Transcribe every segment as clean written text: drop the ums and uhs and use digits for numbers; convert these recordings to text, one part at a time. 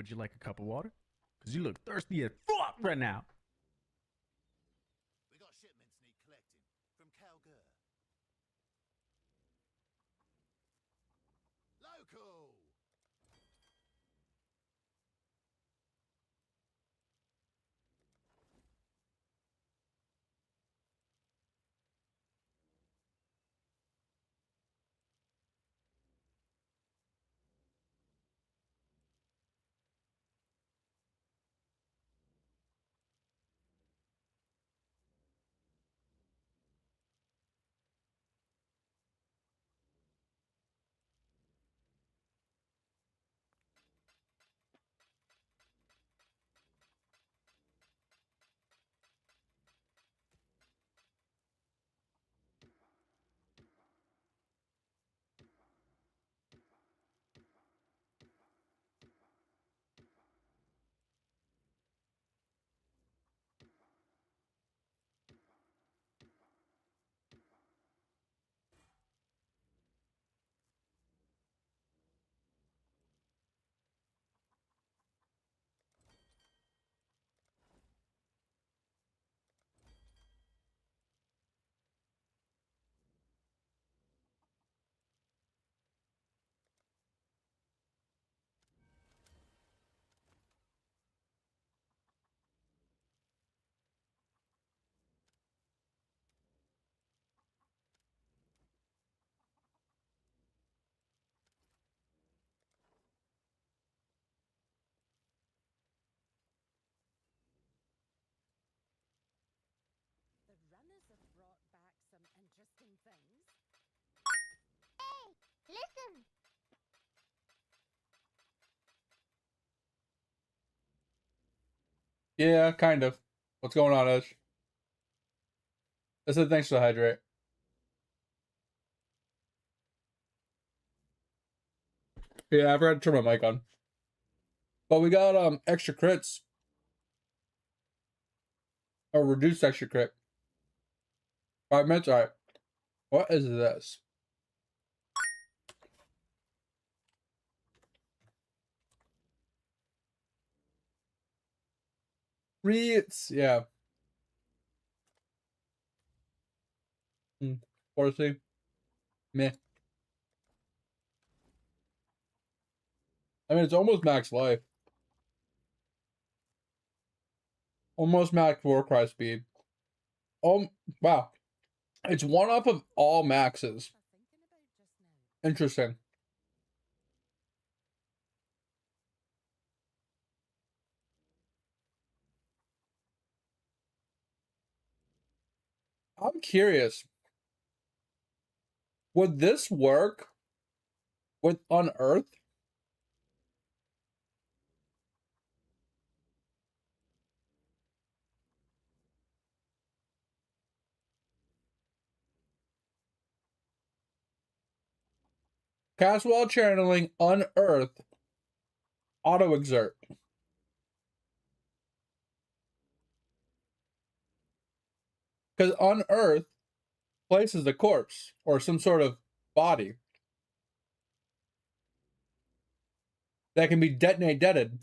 Would you like a cup of water? Because you look thirsty as fuck right now. We got shipments need collecting from Calgur. Local! The runners have brought back some interesting things. Hey, listen! Yeah, kind of. What's going on, Edge? I said thanks for the hydrate. Yeah, I forgot to turn my mic on. But we got extra crits. Or reduced extra crit. 5 minutes, alright. What is this? Reeds, yeah. Forty. Meh. I mean, it's almost max life. Almost max Warcry speed. Oh, wow. It's one up of all maxes. Interesting. I'm curious. Would this work with Unearth? Cast while channeling, Unearth, auto exert. Because Unearth places the corpse or some sort of body that can be detonate-deaded.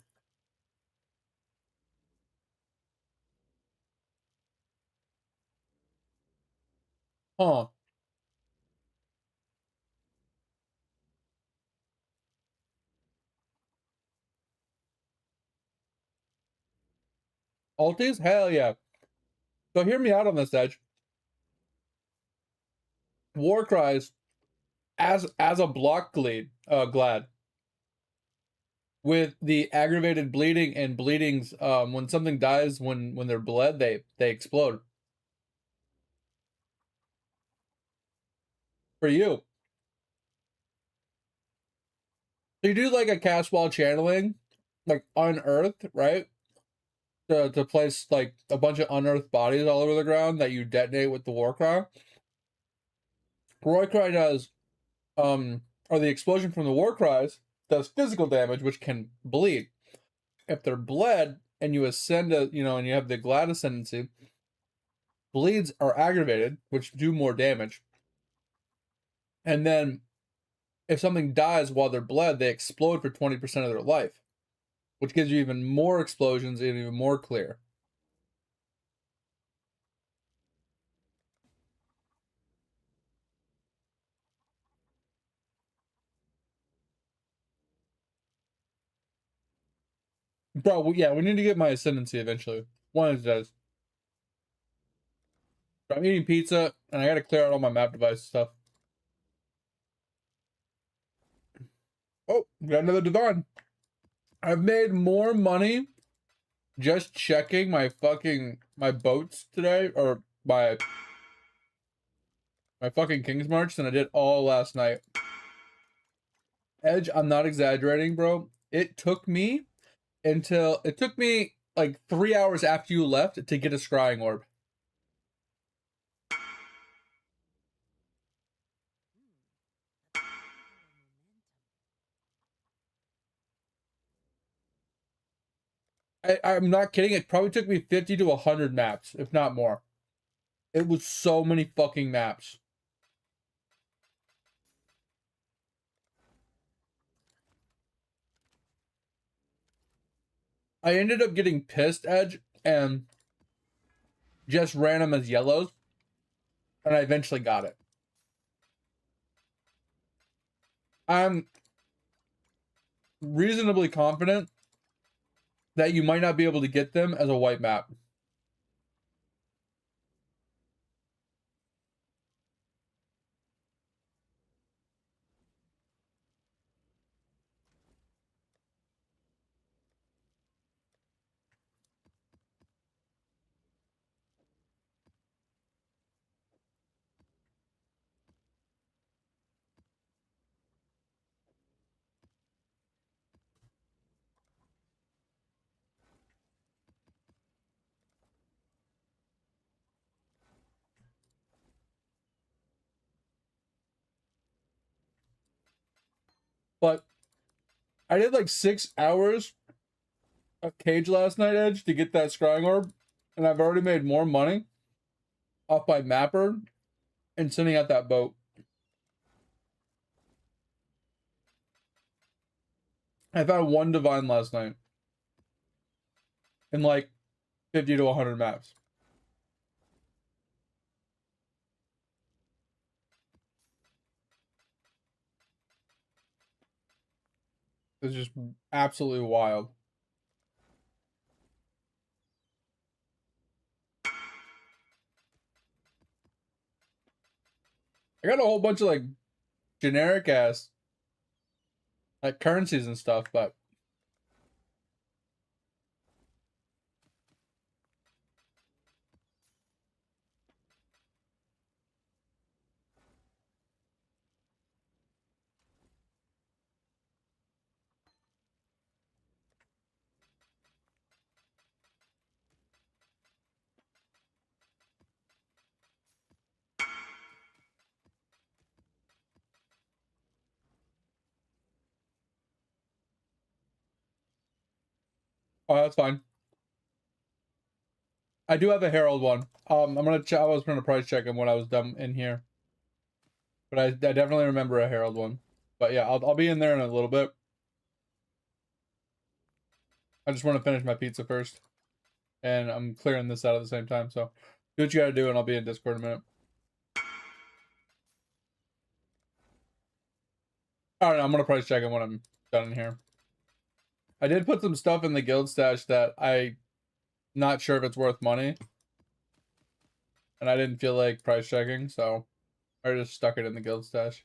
Huh. Altis? Hell yeah. So hear me out on this, Edge. War cries as a block glad with the aggravated bleeding and bleedings. When something dies, when they're bled, they explode. For you, so you do like a cast while channeling, like Unearth, right? To place like a bunch of unearthed bodies all over the ground that you detonate with the war cry. War cry does, or the explosion from the war cries does physical damage, which can bleed. If they're bled and you ascend and you have the glad ascendancy, bleeds are aggravated, which do more damage. And then if something dies while they're bled, they explode for 20% of their life. which gives you even more explosions and even more clear. Bro, yeah, we need to get my ascendancy eventually. One of these days. I'm eating pizza, and I gotta clear out all my map device stuff. Oh, got another divine. I've made more money just checking my boats today, or my fucking King's March than I did all last night. Edge, I'm not exaggerating, bro. It took me like 3 hours after you left to get a scrying orb. I'm not kidding. It probably took me 50 to 100 maps, if not more. It was so many fucking maps. I ended up getting pissed, Edge, and just ran them as yellows, and I eventually got it. I'm reasonably confident that you might not be able to get them as a white map. But I did like 6 hours of cage last night, Edge, to get that scrying orb, and I've already made more money off my mapper and sending out that boat. I found one divine last night in like 50 to 100 maps. It's just absolutely wild. I got a whole bunch of like generic ass like currencies and stuff, but oh, that's fine. I do have a Herald one. I'm gonna I was gonna price check him when I was done in here, but I definitely remember a Herald one. But yeah, I'll be in there in a little bit. I just want to finish my pizza first, and I'm clearing this out at the same time. So do what you gotta do, and I'll be in Discord in a minute. All right, I'm gonna price check him when I'm done in here. I did put some stuff in the guild stash that I'm not sure if it's worth money, and I didn't feel like price checking, so I just stuck it in the guild stash.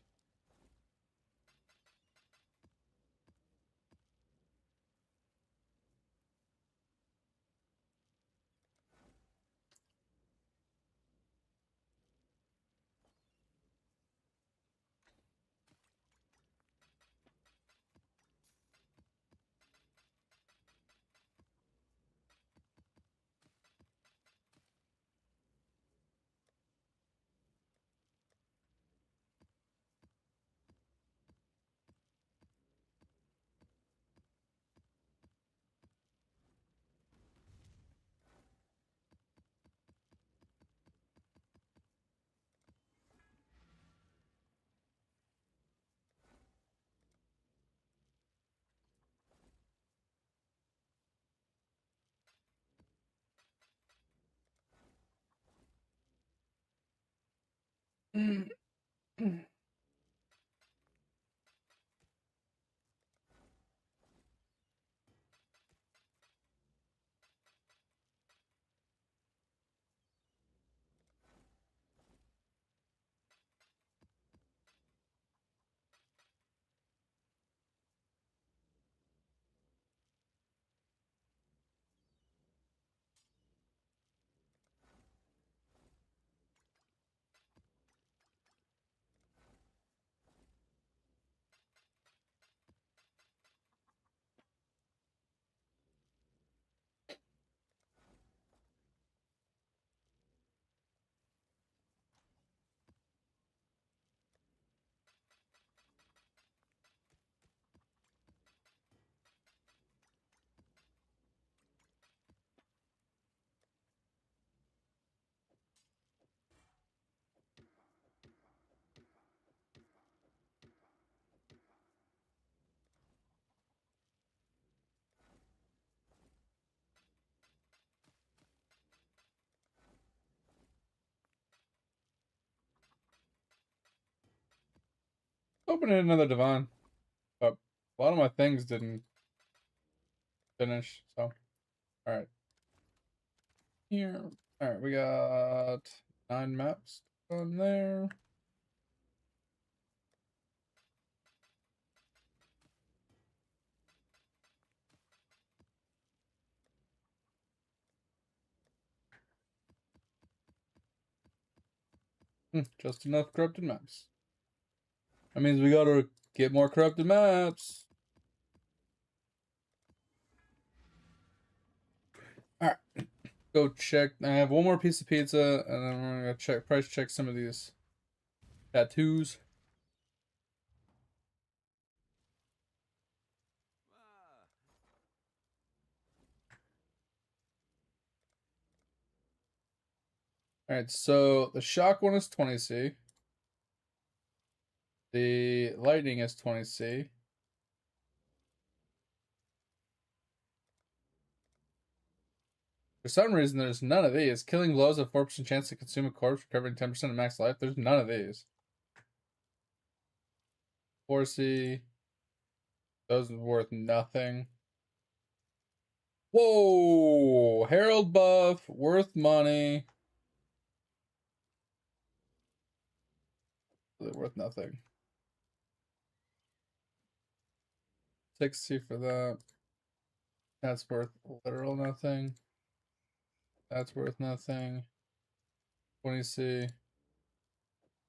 Opening another divan, but a lot of my things didn't finish. So, all right. Here, all right. We got 9 maps on there. Just enough corrupted maps. That means we gotta get more corrupted maps. All right, go check. I have one more piece of pizza, and then we're gonna check price check some of these tattoos. All right, so the shock one is 20C. The lightning is 20C. For some reason, there's none of these. Killing blows have 4% chance to consume a corpse, recovering 10% of max life. There's none of these. 4C. Those are worth nothing. Whoa! Herald buff, worth money. Really worth nothing. 6C for that. That's worth literal nothing. That's worth nothing. 20C.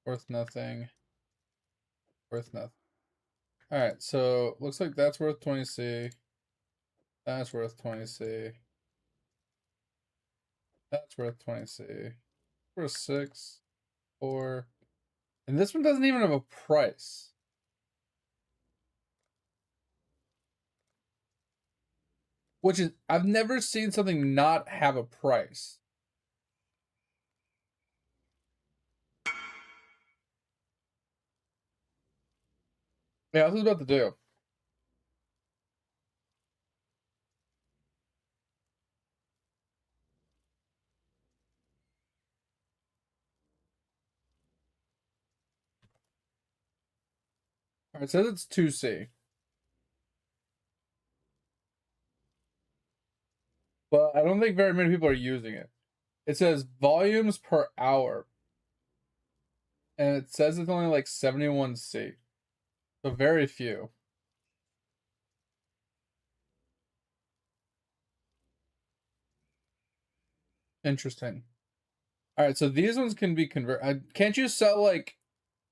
Worth nothing. Worth nothing. Alright, so looks like that's worth 20C. That's worth 20C. That's worth 20C. Worth 6. 4. And this one doesn't even have a price. Which is, I've never seen something not have a price. Yeah, I was about to do. Alright, it says it's 2C. But I don't think very many people are using it. It says volumes per hour. And it says it's only like 71C. So very few. Interesting. Alright, so these ones can be converted. Can't you sell like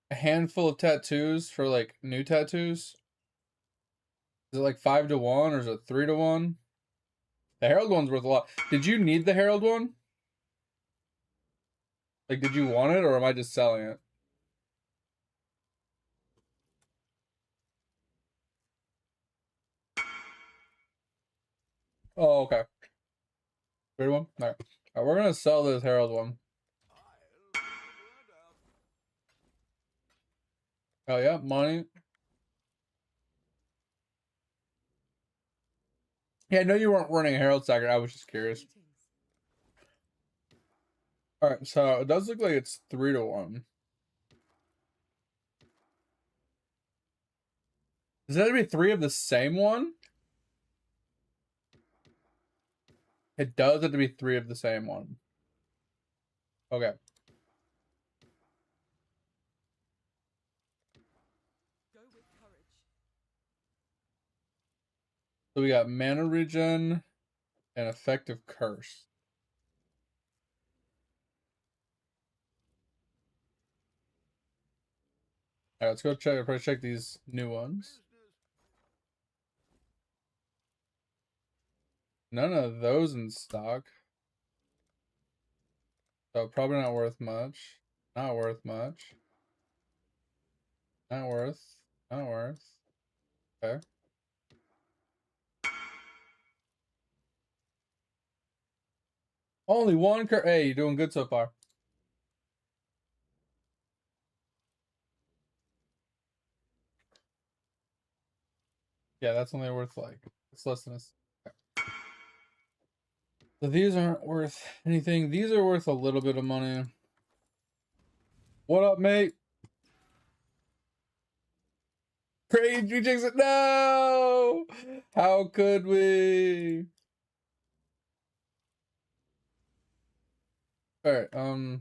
a handful of tattoos for like new tattoos? Is it like 5 to 1 or is it 3 to 1? The Herald one's worth a lot. Did you need the Herald one? Like, did you want it or am I just selling it? Oh, okay. 3 to 1? Alright. Alright, we're gonna sell this Herald one. Oh yeah, money. Yeah, I know you weren't running a Herald Stacker. I was just curious. Alright, so it does look like it's 3 to 1. Does that have to be 3 of the same one? It does have to be 3 of the same one. Okay. Go with courage. So we got mana regen and effective curse. Alright, let's go check. Probably check these new ones. None of those in stock. So probably not worth much. Not worth much. Not worth. Not worth. Okay. Only one cur. Hey, you're doing good so far. Yeah, that's only worth like it's less than a. Okay. So these aren't worth anything. These are worth a little bit of money. What up, mate? Rage rejects it. No! How could we? Alright, alright,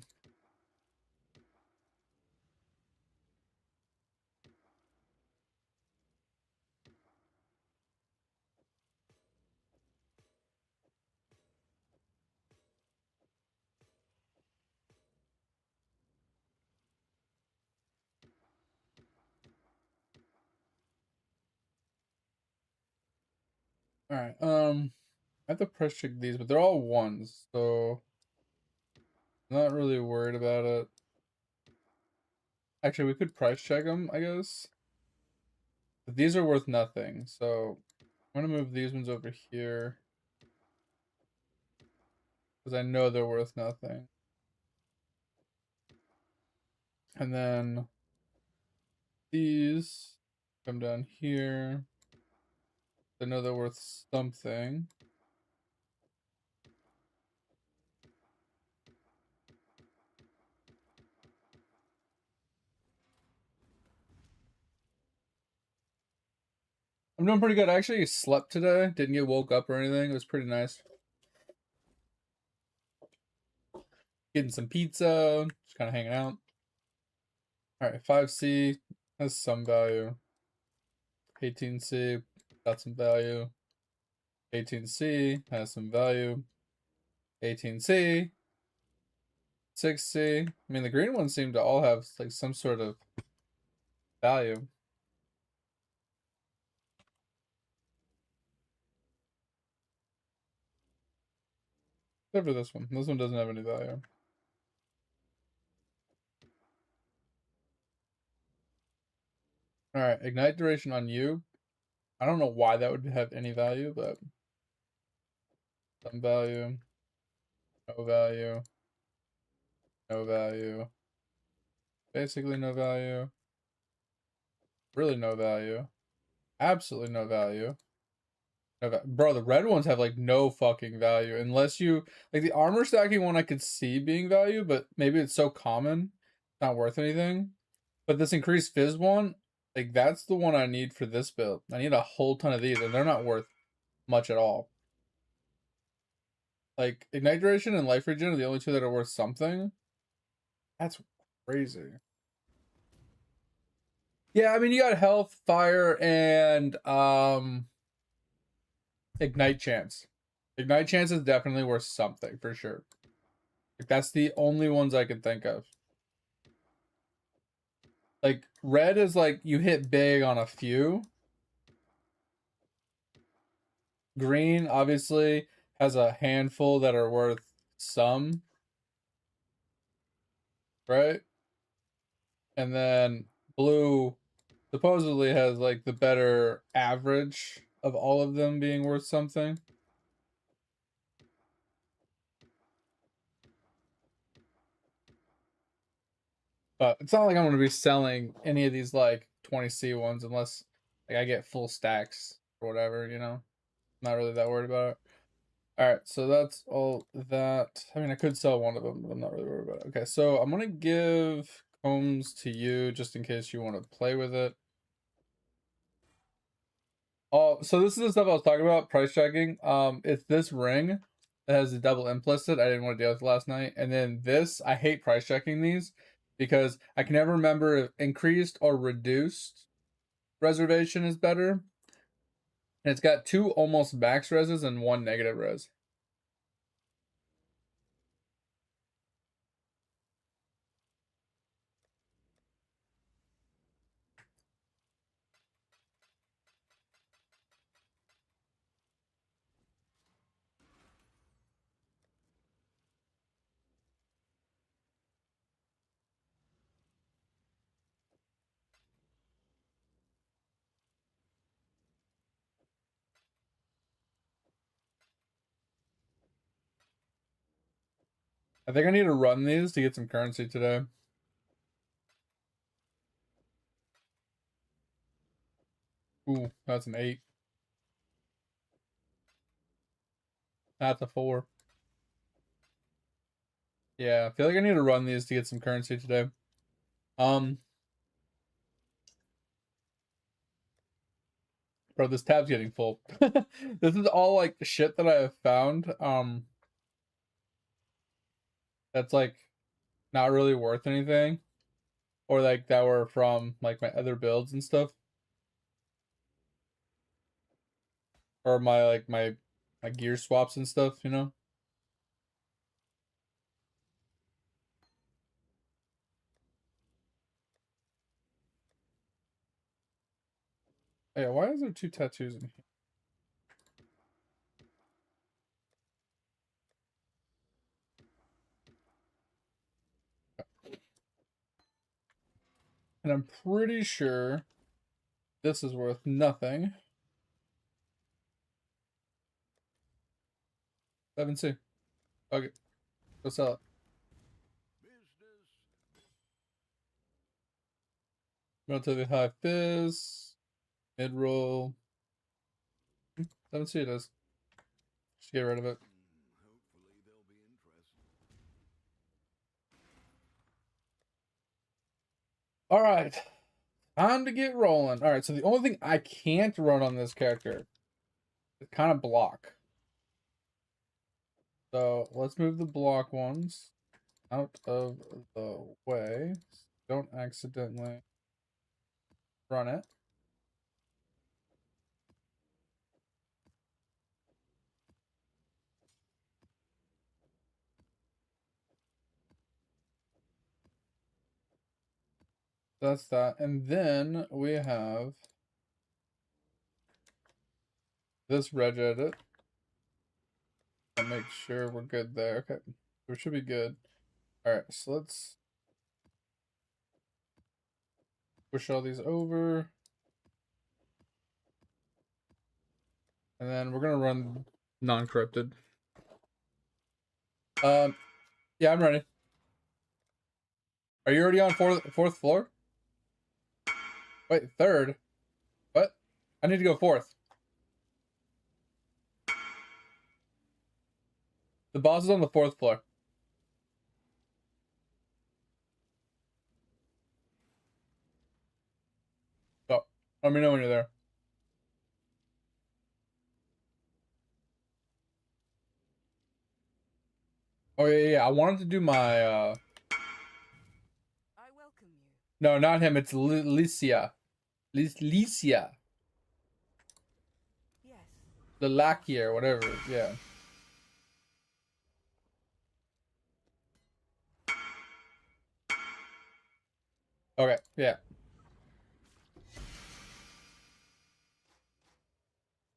I have to press check these, but they're all ones, so I'm not really worried about it. Actually, we could price check them, I guess. But these are worth nothing, so I'm gonna move these ones over here. Because I know they're worth nothing. And then these come down here. I know they're worth something. I'm doing pretty good. I actually slept today. Didn't get woke up or anything. It was pretty nice. Getting some pizza. Just kind of hanging out. Alright, 5C has some value. 18C got some value. 18C has some value. 18C. 6C. I mean, the green ones seem to all have like some sort of value. Except for this one. This one doesn't have any value. Alright, ignite duration on you. I don't know why that would have any value, but some value. No value. No value. Basically no value. Really no value. Absolutely no value. Bro, the red ones have like no fucking value unless you like the armor stacking one I could see being value, but maybe it's so common, it's not worth anything. But this increased fizz one, like that's the one I need for this build. I need a whole ton of these, and they're not worth much at all. Like ignite duration and life regen are the only two that are worth something. That's crazy. Yeah, I mean you got health, fire, and ignite chance. Ignite chance is definitely worth something for sure. Like that's the only ones I can think of. Like red is like you hit big on a few. Green obviously has a handful that are worth some. Right? And then blue supposedly has like the better average of all of them being worth something. But it's not like I'm going to be selling any of these like 20C ones unless like I get full stacks or whatever, you know? Not really that worried about it. Alright, so that's all that. I mean, I could sell one of them, but I'm not really worried about it. Okay, so I'm going to give combs to you just in case you want to play with it. Oh, so this is the stuff I was talking about, price checking. It's this ring that has the double implicit. I didn't want to deal with it last night. And then this, I hate price checking these because I can never remember if increased or reduced reservation is better. And it's got 2 almost max reses and 1 negative res. I think I need to run these to get some currency today. Ooh, that's an 8. That's a 4. Yeah, I feel like I need to run these to get some currency today. Bro, this tab's getting full. This is all like shit that I have found. That's like not really worth anything. Or like that were from like my other builds and stuff. Or my like my gear swaps and stuff, you know? Yeah, why is there 2 tattoos in here? And I'm pretty sure this is worth nothing. 7C. Okay. Go sell it. Relatively high fizz. Mid roll. 7C it is. Just get rid of it. Hopefully they'll be interested. Alright. Time to get rolling. Alright, so the only thing I can't run on this character is kind of block. So let's move the block ones out of the way. Don't accidentally run it. That's that. And then we have this reg edit. I'll make sure we're good there. Okay. We should be good. Alright, so let's push all these over. And then we're gonna run non-corrupted. Yeah, I'm ready. Are you already on fourth floor? Wait, third? What? I need to go fourth. The boss is on the 4th floor. So, let me know when you're there. Oh, yeah. I wanted to do my, I welcome you. No, not him. It's Licia. Licia. Yes. The Lackey or whatever. Yeah. Okay, yeah.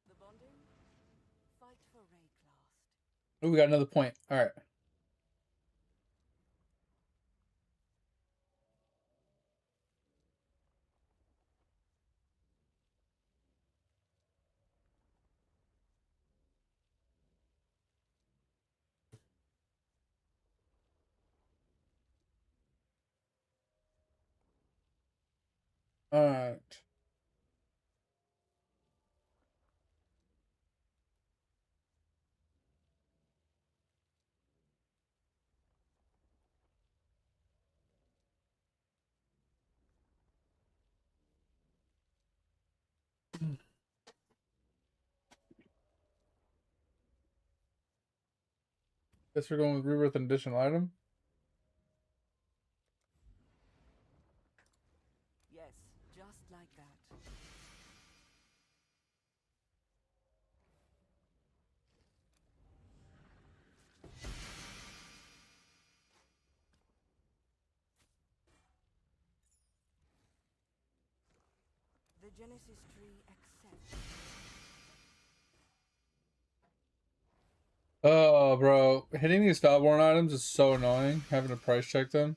The bonding? Fight for Rake last. Oh, we got another point. All right. All right. Guess we're going with rebirth and additional item. Yes, just like that. The Genesis tree accepts. Oh, bro. Hitting these Falborn items is so annoying. Having to price check them.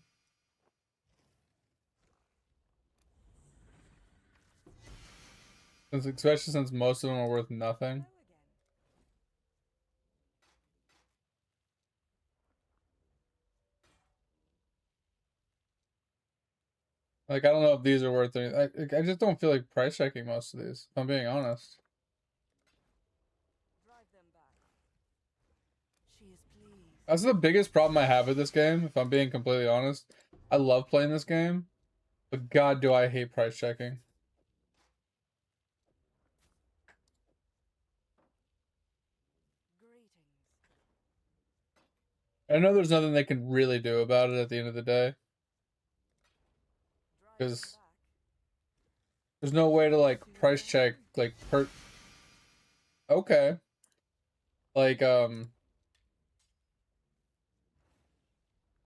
Especially since most of them are worth nothing. Like, I don't know if these are worth anything. I just don't feel like price checking most of these, if I'm being honest. Drive them back. She is pleased. That's the biggest problem I have with this game, if I'm being completely honest. I love playing this game, but god do I hate price checking. Greetings. I know there's nothing they can really do about it at the end of the day. Drive them Because back. there's no way to, like, price check, like, okay. Like,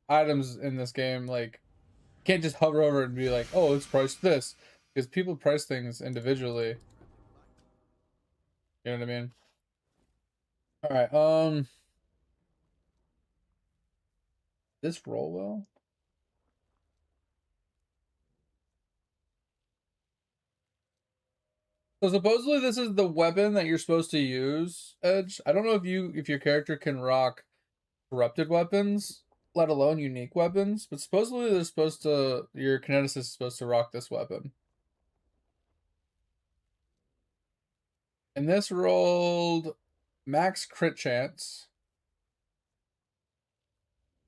items in this game, like, you can't just hover over it and be like, oh, let's price this. Because people price things individually. You know what I mean? Alright, this roll well? So supposedly this is the weapon that you're supposed to use, Edge. I don't know if your character can rock corrupted weapons, let alone unique weapons, but supposedly they're supposed to, your kineticist is supposed to rock this weapon. And this rolled max crit chance.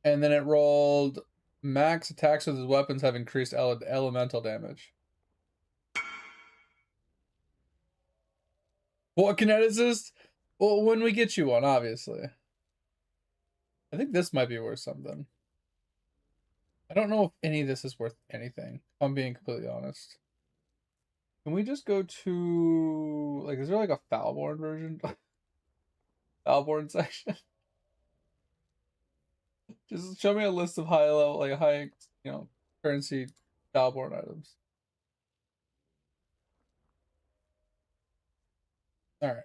And then it rolled max attacks with his weapons have increased elemental damage. What kineticist? Well, when we get you one, obviously. I think this might be worth something. I don't know if any of this is worth anything, if I'm being completely honest. Can we just go to, like, is there like a Falborn version? Falborn section? Just show me a list of high level, like high, currency Falborn items. Alright.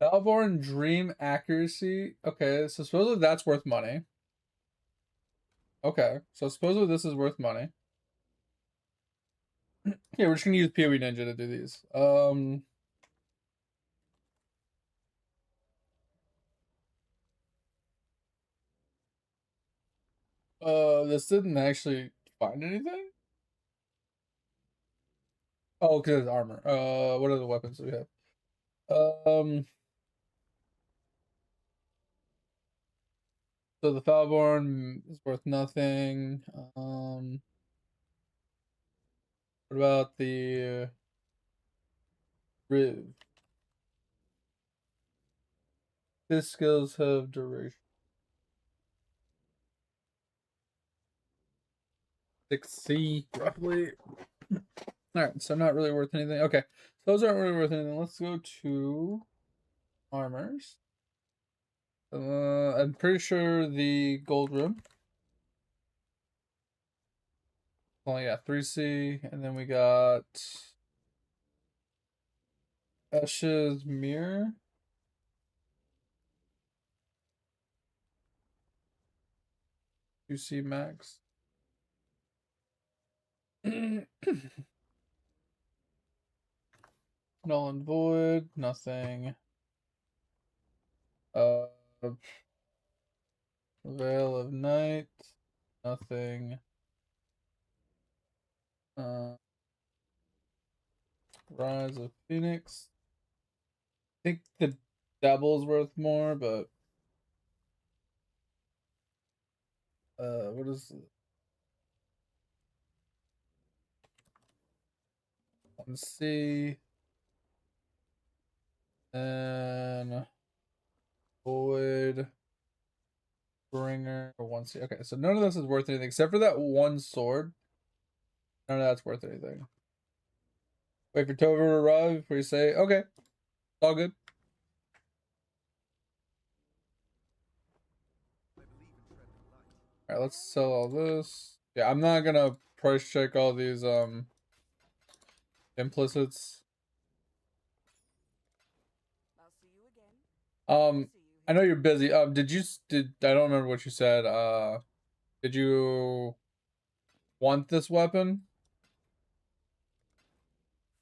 Falborn Dream Accuracy. Okay, so supposedly that's worth money. Okay, so supposedly this is worth money. Yeah, we're just gonna use POE Ninja to do these. This didn't actually find anything. Oh, because it's armor. What are the weapons that we have? So the Falborn is worth nothing. What about the Riv? His skills have duration. 6C, roughly. Alright, so not really worth anything. Okay, so those aren't really worth anything. Let's go to armors. I'm pretty sure the gold room. Oh yeah, 3C, and then we got Esh's mirror. 2C max. Null and void, nothing. Veil of Night, nothing. Rise of Phoenix. I think the Devil's worth more, but what is it? Let's see. And Void. Bringer. Okay, so none of this is worth anything except for that one sword. None of that's worth anything. Wait for Tova to arrive before you say, okay, all good. Alright, let's sell all this. Yeah, I'm not gonna price check all these implicits. I'll see you again. I know you're busy. I don't remember what you said. Did you want this weapon?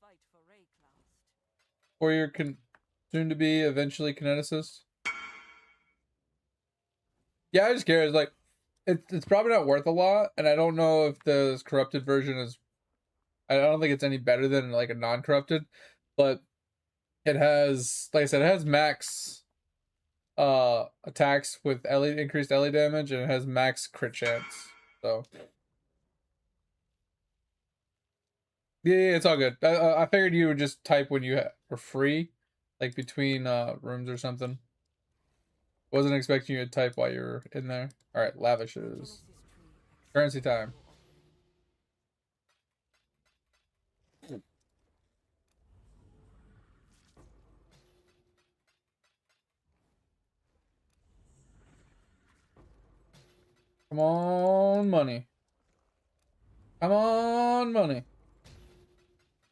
Fight for Rayclast. For your soon to be eventually kineticist? Yeah, I'm just curious. Like, it's probably not worth a lot, and I don't know if this corrupted version is. I don't think it's any better than like a non-corrupted, but it has, like I said, it has max attacks with increased LE damage, and it has max crit chance. So yeah, it's all good. I figured you would just type when you were free, like between rooms or something. Wasn't expecting you to type while you were in there. All right, lavishes. Currency time. Come on, money. Come on, money.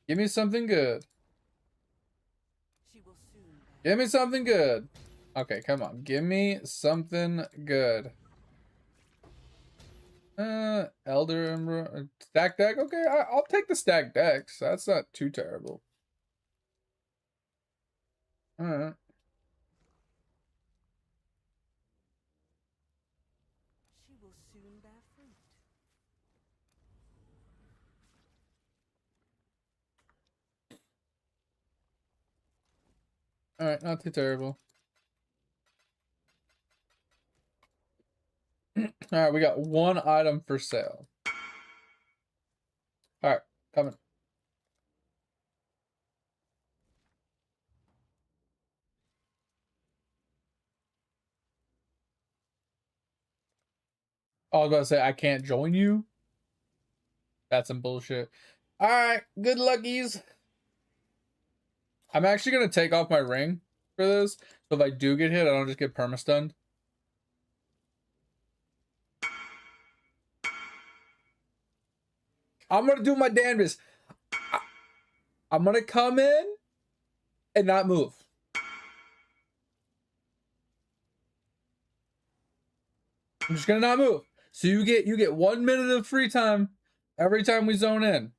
Give me something good. She will soon. Give me something good. Okay, come on. Give me something good. Elder Ember, stack deck. Okay, I'll take the stack decks. That's not too terrible. All right. She will soon bear fruit. All right, not too terrible. All right, we got one item for sale. All right, coming. I was about to say I can't join you. That's some bullshit. All right, good luckies. I'm actually gonna take off my ring for this, so if I do get hit, I don't just get perma-stunned. I'm gonna do my damnedest. I'm gonna come in and not move. I'm just gonna not move. So you get 1 minute of free time every time we zone in.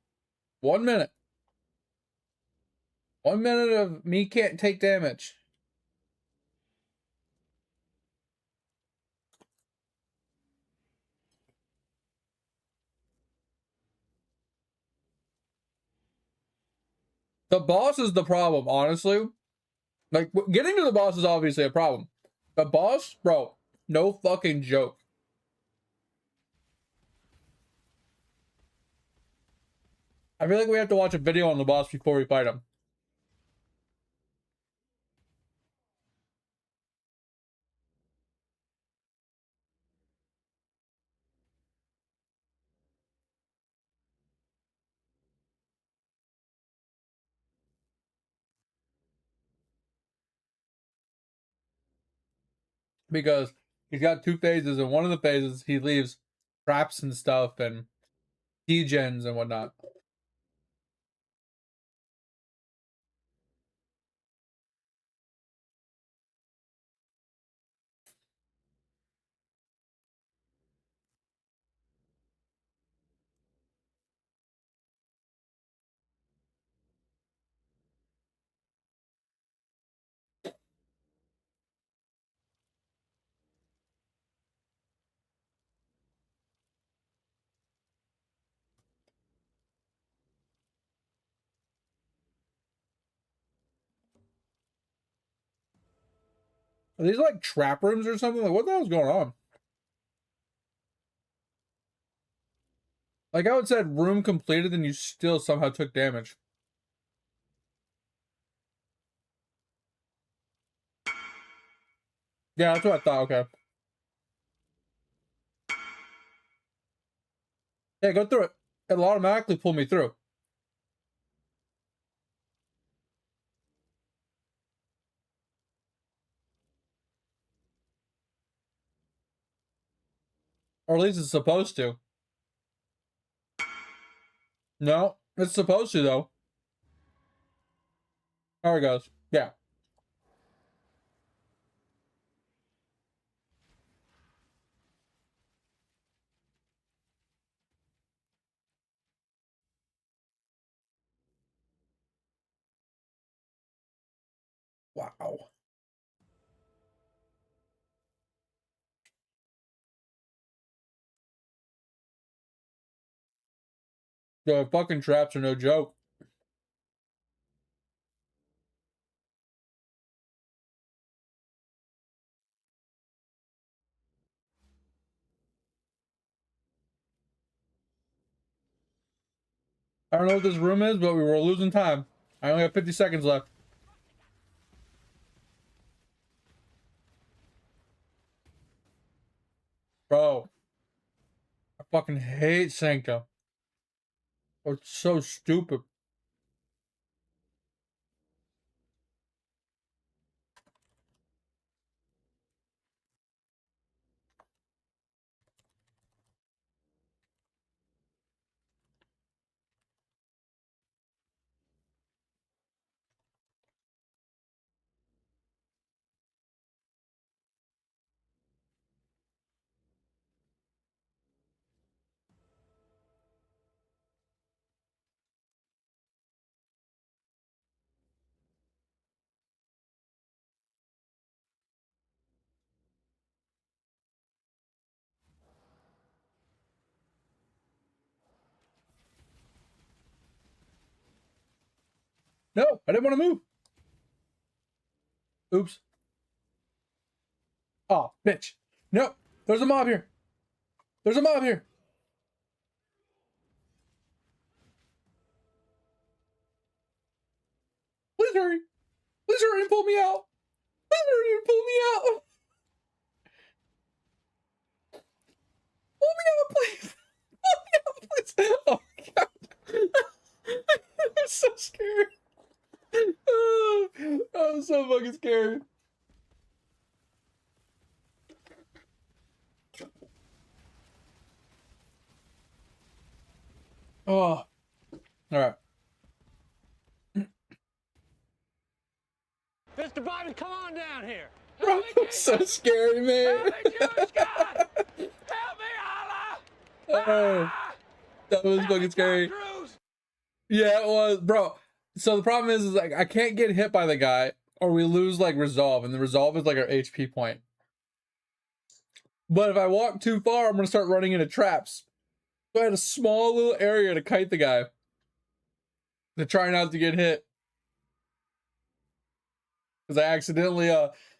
1 minute. 1 minute of me can't take damage. The boss is the problem, honestly. Like, getting to the boss is obviously a problem. The boss, bro, no fucking joke. I feel like we have to watch a video on the boss before we fight him. Because he's got 2 phases, and one of the phases he leaves traps and stuff and degens and whatnot. Are these like trap rooms or something? Like, what the hell's going on? Like, how it said room completed and you still somehow took damage. Yeah, that's what I thought. Okay. Yeah, go through it. It'll automatically pull me through. Or at least it's supposed to. No, it's supposed to, though. There it goes. Yeah. Wow. The fucking traps are no joke. I don't know what this room is, but we were losing time. I only have 50 seconds left. Bro. I fucking hate Sanctum. Oh, it's so stupid. No, I didn't want to move. Oops. Oh, bitch. No, there's a mob here. There's a mob here. Please hurry. Please hurry and pull me out. Please hurry and pull me out. Pull me out, please. Pull me out, please. Oh my god. I'm so scared. Oh, I'm so fucking scared. Oh. All right. Mr. Bobby, come on down here. Bro, it's so scary, man. Help me, Jewish God! Help me, Allah! Oh, that was fucking scary. Yeah, it was, bro. So the problem is like I can't get hit by the guy, or we lose like resolve, and the resolve is like our HP point. But if I walk too far, I'm gonna start running into traps. So I had a small little area to kite the guy to try not to get hit. Because I accidentally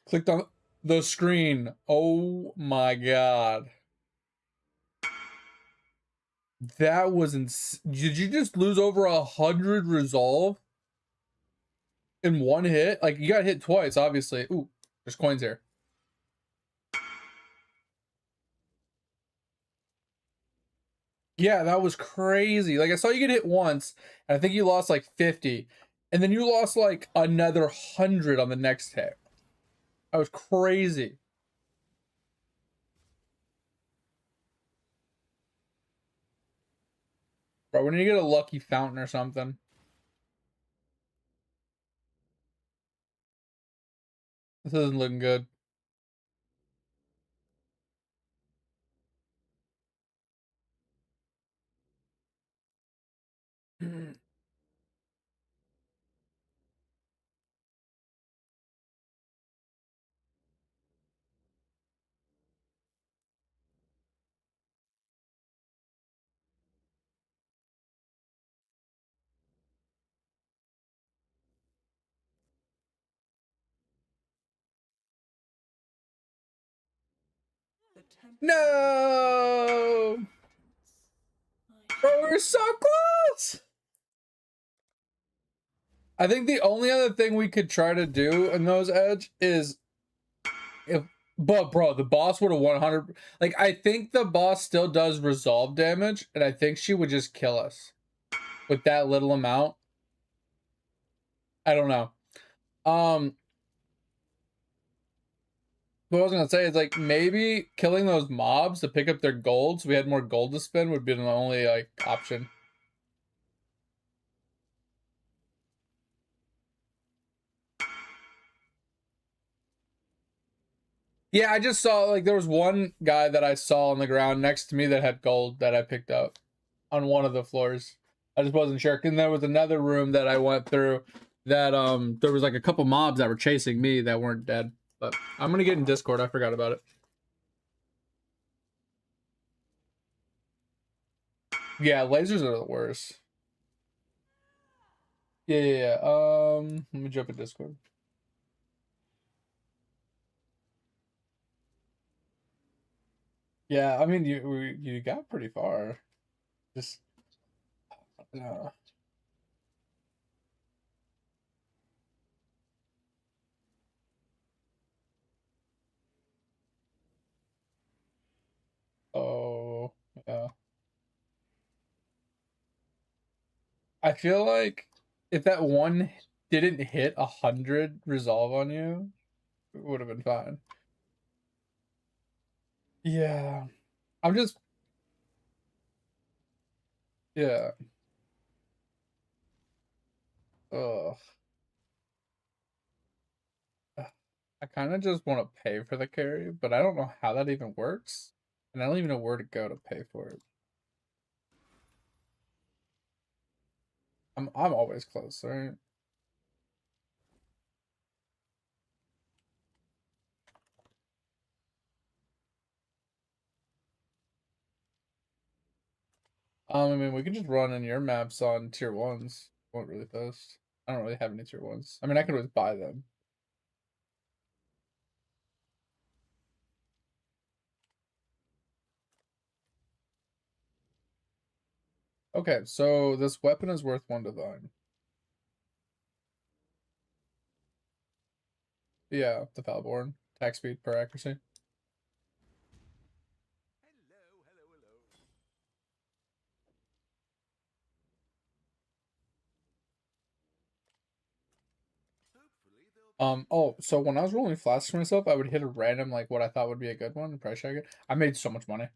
clicked on the screen. Oh my god. That was Did you just lose over 100 resolve in one hit? Like, you got hit twice, obviously. Ooh, there's coins here. Yeah, that was crazy. Like, I saw you get hit once, and I think you lost like 50. And then you lost like another 100 on the next hit. That was crazy. Bro, we need to get a lucky fountain or something. This isn't looking good. No! Bro, we're so close! I think the only other thing we could try to do in those edge is But bro, the boss would have 100. Like, I think the boss still does resolve damage, and I think she would just kill us with that little amount. I don't know. What I was gonna say is like maybe killing those mobs to pick up their gold, so we had more gold to spend, would be the only like option. Yeah, I just saw like there was one guy that I saw on the ground next to me that had gold that I picked up on one of the floors. I just wasn't sure. And there was another room that I went through that there was like a couple mobs that were chasing me that weren't dead. But I'm gonna get in Discord. I forgot about it. Yeah, lasers are the worst. Yeah. Let me jump in Discord. Yeah, I mean you got pretty far. Just no. Oh, yeah. I feel like if that one didn't hit 100 resolve on you, it would have been fine. Yeah. I'm just yeah. Ugh. I kind of just want to pay for the carry, but I don't know how that even works. And I don't even know where to go to pay for it. I'm always close, right? I mean, we can just run in your maps on tier ones. Won't really fast. I don't really have any tier ones. I mean, I could always buy them. Okay, so this weapon is worth 1 divine. Yeah, the Falborn. Attack speed per accuracy. Oh, so when I was rolling flasks for myself, I would hit a random, like, what I thought would be a good one and price check it. I made so much money.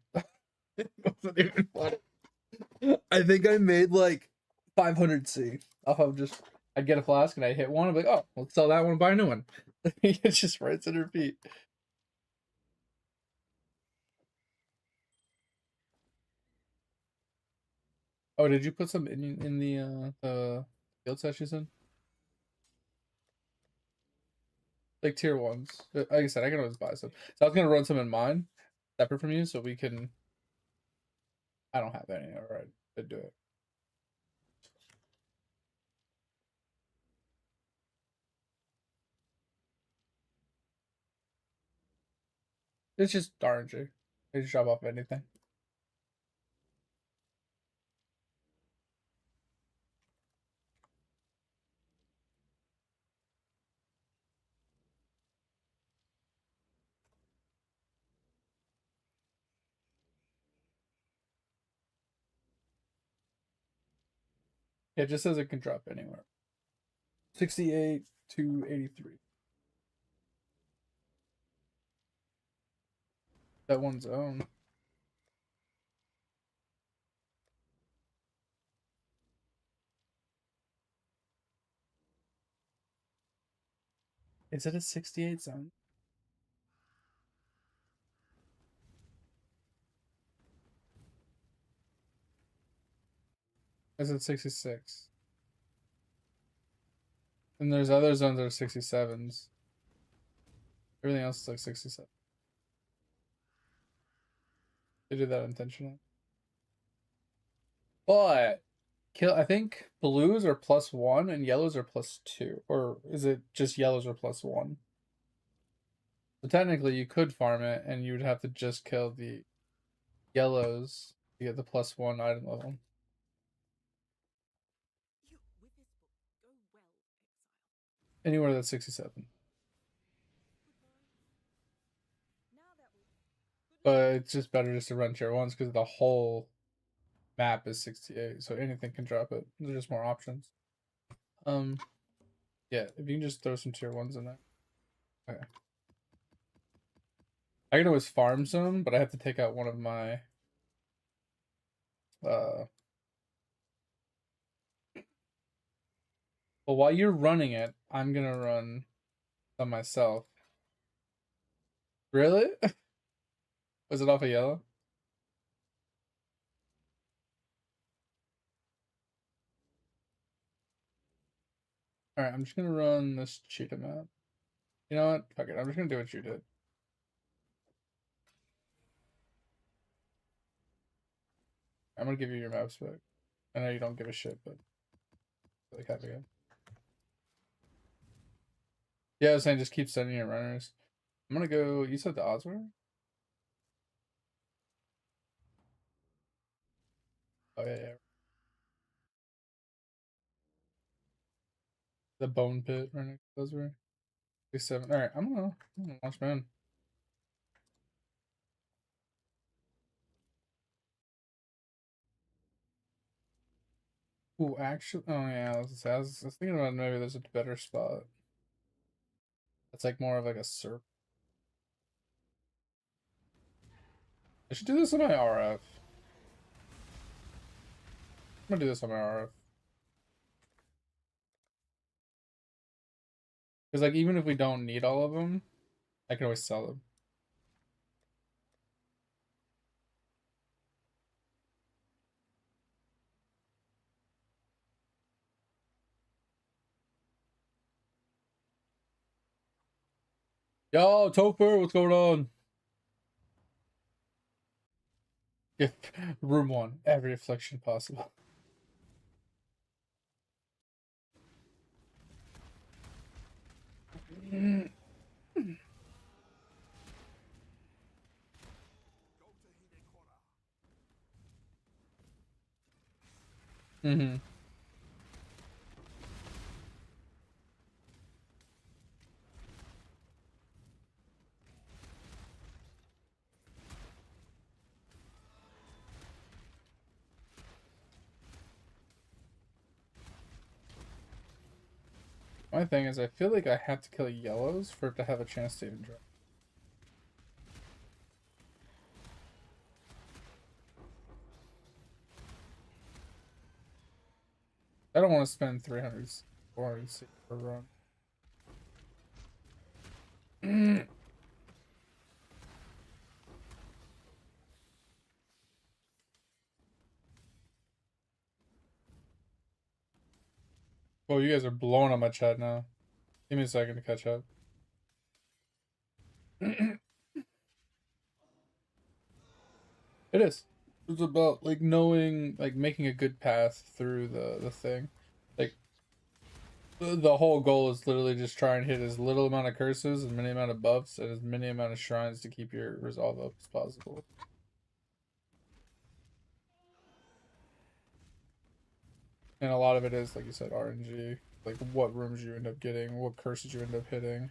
It wasn't even funny. I think I made, like, 500C off of just, I'd get a flask and I hit one, I'd be like, oh, let's sell that one and buy a new one. It just rinse and repeat. Oh, did you put some in the field sessions in? Like tier ones. Like I said, I can always buy some. So I was gonna run some in mine, separate from you, so we can. I don't have any. All right, to do it. It's just RNG. They just drop off anything. It just says it can drop anywhere. 68 to 83. That one's own. Is it a 68 zone? Is it 66? And there's other zones that are 67s. Everything else is like 67. They did that intentionally. But I think blues are +1 and yellows are +2. Or is it just yellows are +1? So technically you could farm it and you would have to just kill the yellows to get the +1 item level. Anywhere that's 67. But it's just better just to run tier 1s because the whole map is 68, so anything can drop it. There's just more options. Yeah, if you can just throw some tier 1s in there. Okay. I can always farm some, but I have to take out one of my well, while you're running it, I'm gonna run some myself. Really? Was it off a yellow? Alright, I'm just gonna run this cheetah map. You know what? Fuck it, I'm just gonna do what you did. I'm gonna give you your mouse back. I know you don't give a shit, but I like having it. Yeah, I was saying just keep sending your runners. I'm gonna go. You said the odds were? Oh yeah. The bone pit right next to those were 67. Alright, I'm gonna launch man. Ooh, actually, oh yeah, I was thinking about maybe there's a better spot. It's like more of like a circle. I should do this on my RF. I'm gonna do this on my RF. Because like even if we don't need all of them, I can always sell them. Yo, Topher, what's going on? Give room 1 every affliction possible. Mm-hmm. My thing is, I feel like I have to kill yellows for it to have a chance to even drop. I don't want to spend 300, 400 per run. Well, you guys are blowing on my chat now. Give me a second to catch up. It is. It's about like knowing, like making a good path through the thing. Like the whole goal is literally just try and hit as little amount of curses, as many amount of buffs, and as many amount of shrines to keep your resolve up as possible. And a lot of it is, like you said, RNG. Like what rooms you end up getting, what curses you end up hitting.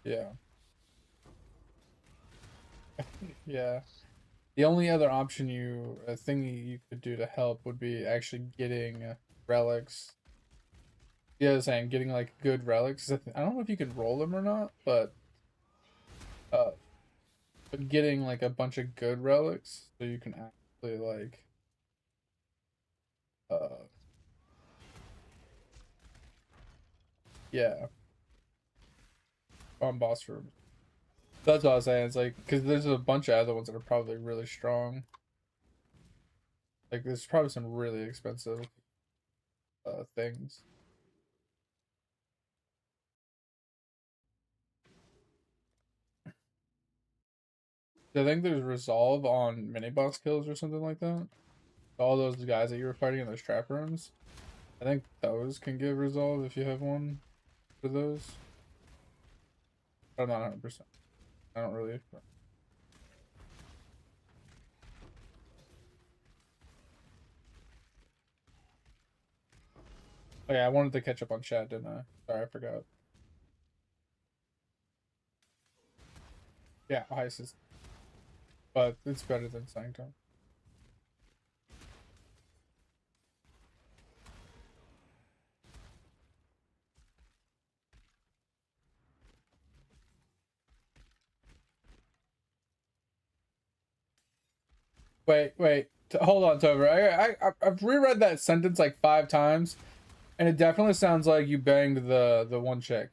Yeah. Yeah. The only other option a thing you could do to help would be actually getting relics. Yeah, I was saying getting like good relics. I don't know if you can roll them or not, uh, but getting like a bunch of good relics so you can actually like yeah, on boss rooms. That's what I was saying. It's like because there's a bunch of other ones that are probably really strong. Like there's probably some really expensive things. I think there's resolve on mini boss kills or something like that. All those guys that you were fighting in those trap rooms. I think those can give resolve if you have one for those. But I'm not 100%. I don't really. Oh yeah, I wanted to catch up on chat, didn't I? Sorry, I forgot. Yeah, Heist is, but it's better than Sanctum. Wait. Hold on, Tover. I've reread that sentence like 5 times, and it definitely sounds like you banged the one chick.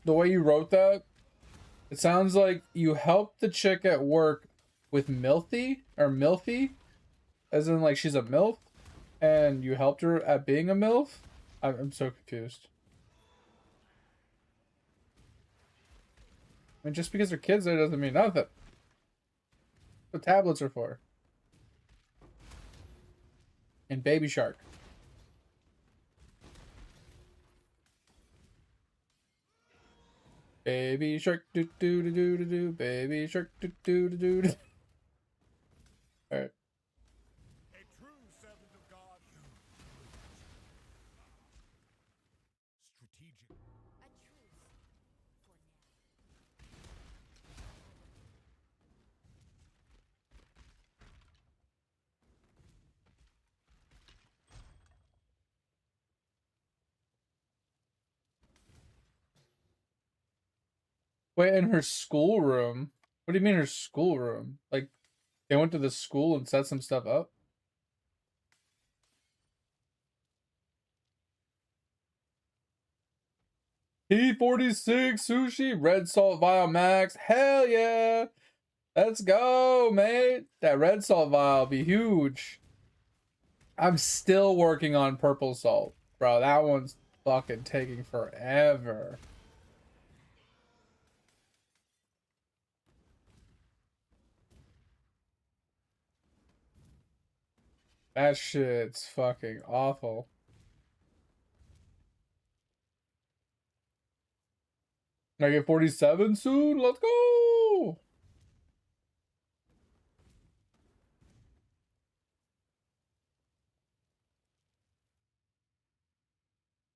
The way you wrote that, it sounds like you helped the chick at work with Milfy, as in like she's a MILF, and you helped her at being a MILF. I'm so confused. I mean, just because they're kids there doesn't mean nothing. That's what tablets are for. And Baby Shark. Baby Shark, do do do do do do. Baby Shark, do do do do do. All right. A true servant of God. Strategic. A truce for now. Wait, in her schoolroom? What do you mean her schoolroom? Like, they went to the school and set some stuff up? T46 sushi, red salt vial max. Hell yeah! Let's go, mate. That red salt vial be huge. I'm still working on purple salt. Bro, that one's fucking taking forever. That shit's fucking awful. Can I get 47 soon? Let's go!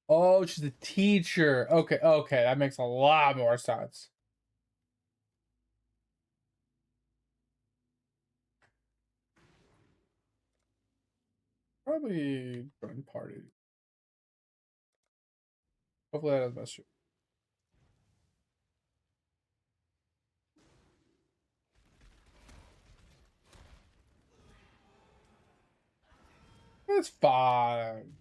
Oh, she's a teacher. Okay, that makes a lot more sense. Probably join party. Hopefully that doesn't mess you. It's fine.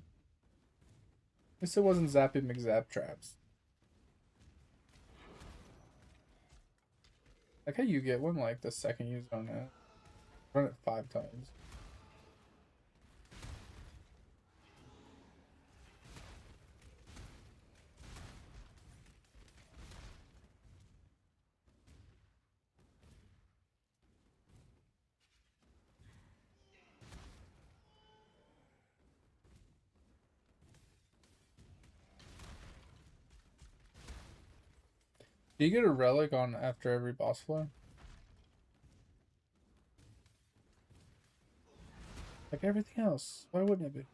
At least it wasn't Zappy McZap traps. Like how you get one like the second you zone it. Run it 5 times. Do you get a relic on after every boss floor? Like everything else. Why wouldn't it be?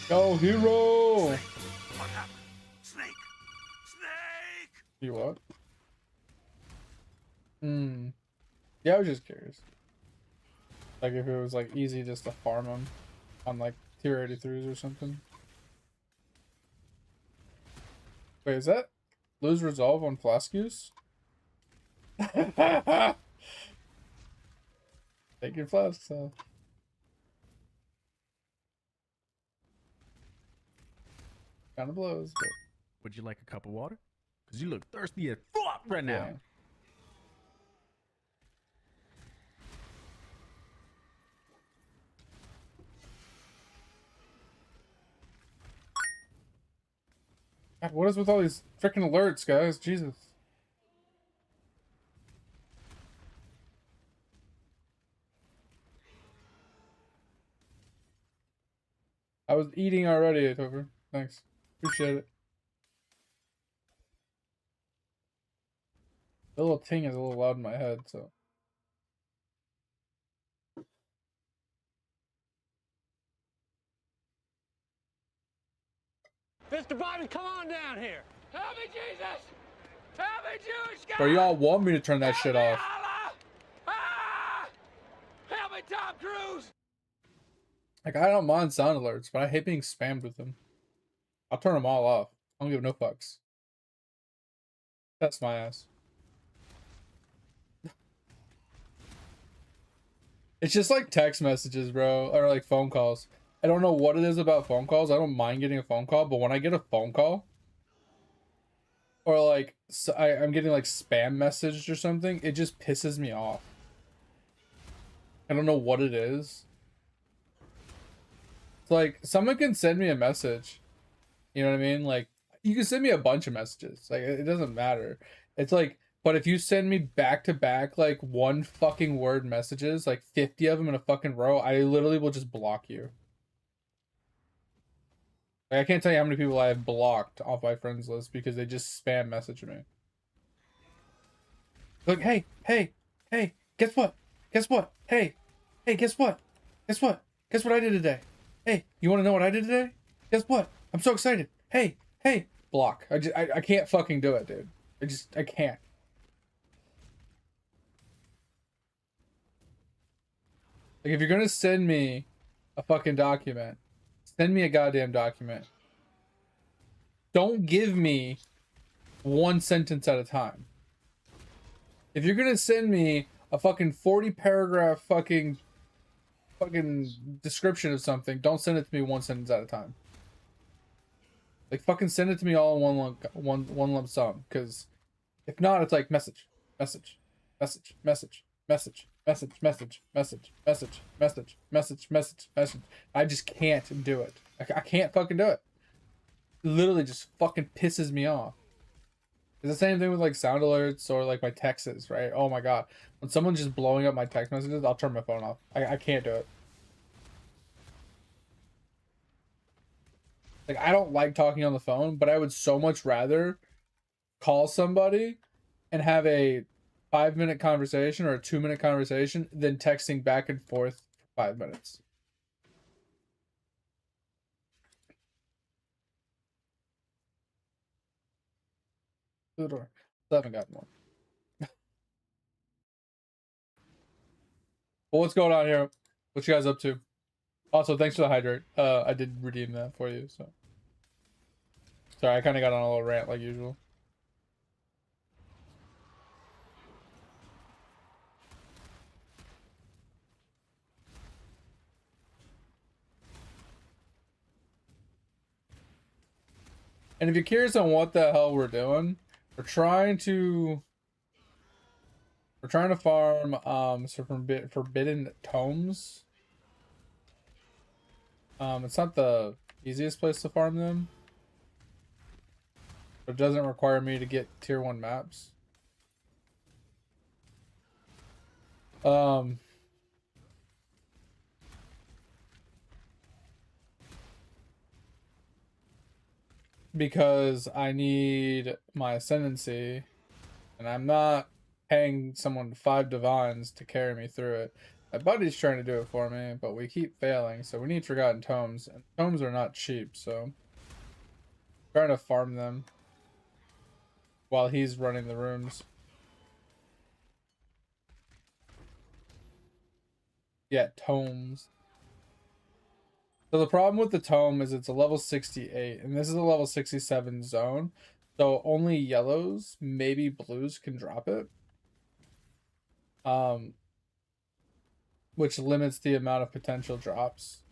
Go hero! What happened? Snake! Snake! You what? Yeah, I was just curious. Like if it was like easy just to farm them on like tier 83s or something. Wait, is that lose resolve on flask use? Take your flasks off. Kind of blows, but Would you like a cup of water? Because you look thirsty as fuck right now. yeah. God, what is with all these freaking alerts, guys? Jesus. I was eating already, Tover. Thanks. Appreciate it. The little ting is a little loud in my head, so. Mr. Bobby, come on down here. Help me, Jesus! Help me, Jewish guy! Bro, y'all want me to turn that shit off. Allah! Ah! Help me, Tom Cruise! Like, I don't mind sound alerts, but I hate being spammed with them. I'll turn them all off. I don't give no fucks. That's my ass. It's just like text messages, bro, or like phone calls. I don't know what it is about phone calls. I don't mind getting a phone call, but when I get a phone call, or like I'm getting like spam messaged or something, it just pisses me off. I don't know what it is. It's like someone can send me a message. You know what I mean? Like you can send me a bunch of messages. Like it doesn't matter. It's like, but if you send me back to back like one fucking word messages, like 50 of them in a fucking row, I literally will just block you. Like, I can't tell you how many people I have blocked off my friends list because they just spam message me. Like, hey, guess what? Guess what? Hey, guess what? Guess what? Guess what I did today? Hey, you want to know what I did today? Guess what? I'm so excited. Hey, block. I can't fucking do it, dude. I can't. Like, if you're gonna send me a fucking document, send me a goddamn document. Don't give me one sentence at a time. If you're gonna send me a fucking 40 paragraph fucking description of something, don't send it to me one sentence at a time. Like, fucking send it to me all in one lump sum. Because if not, it's like message. I just can't do it. I can't fucking do it. It literally just fucking pisses me off. It's the same thing with like sound alerts or like my texts, right? Oh my god. When someone's just blowing up my text messages, I'll turn my phone off. I can't do it. Like, I don't like talking on the phone, but I would so much rather call somebody and have a 5-minute conversation or a 2-minute conversation than texting back and forth for 5 minutes. To the door. Still haven't gotten one. Well, what's going on here? What you guys up to? Also, thanks for the hydrate. I did redeem that for you, so. Sorry, I kind of got on a little rant like usual. And if you're curious on what the hell we're doing, we're trying to farm some forbidden tomes. It's not the easiest place to farm them, but it doesn't require me to get tier 1 maps. Because I need my ascendancy, and I'm not paying someone 5 divines to carry me through it. My buddy's trying to do it for me, but we keep failing, so we need forgotten tomes, and tomes are not cheap, so I'm trying to farm them while he's running the rooms. Yeah, tomes. So the problem with the tome is it's a level 68, and this is a level 67 zone. So only yellows, maybe blues can drop it. Which limits the amount of potential drops.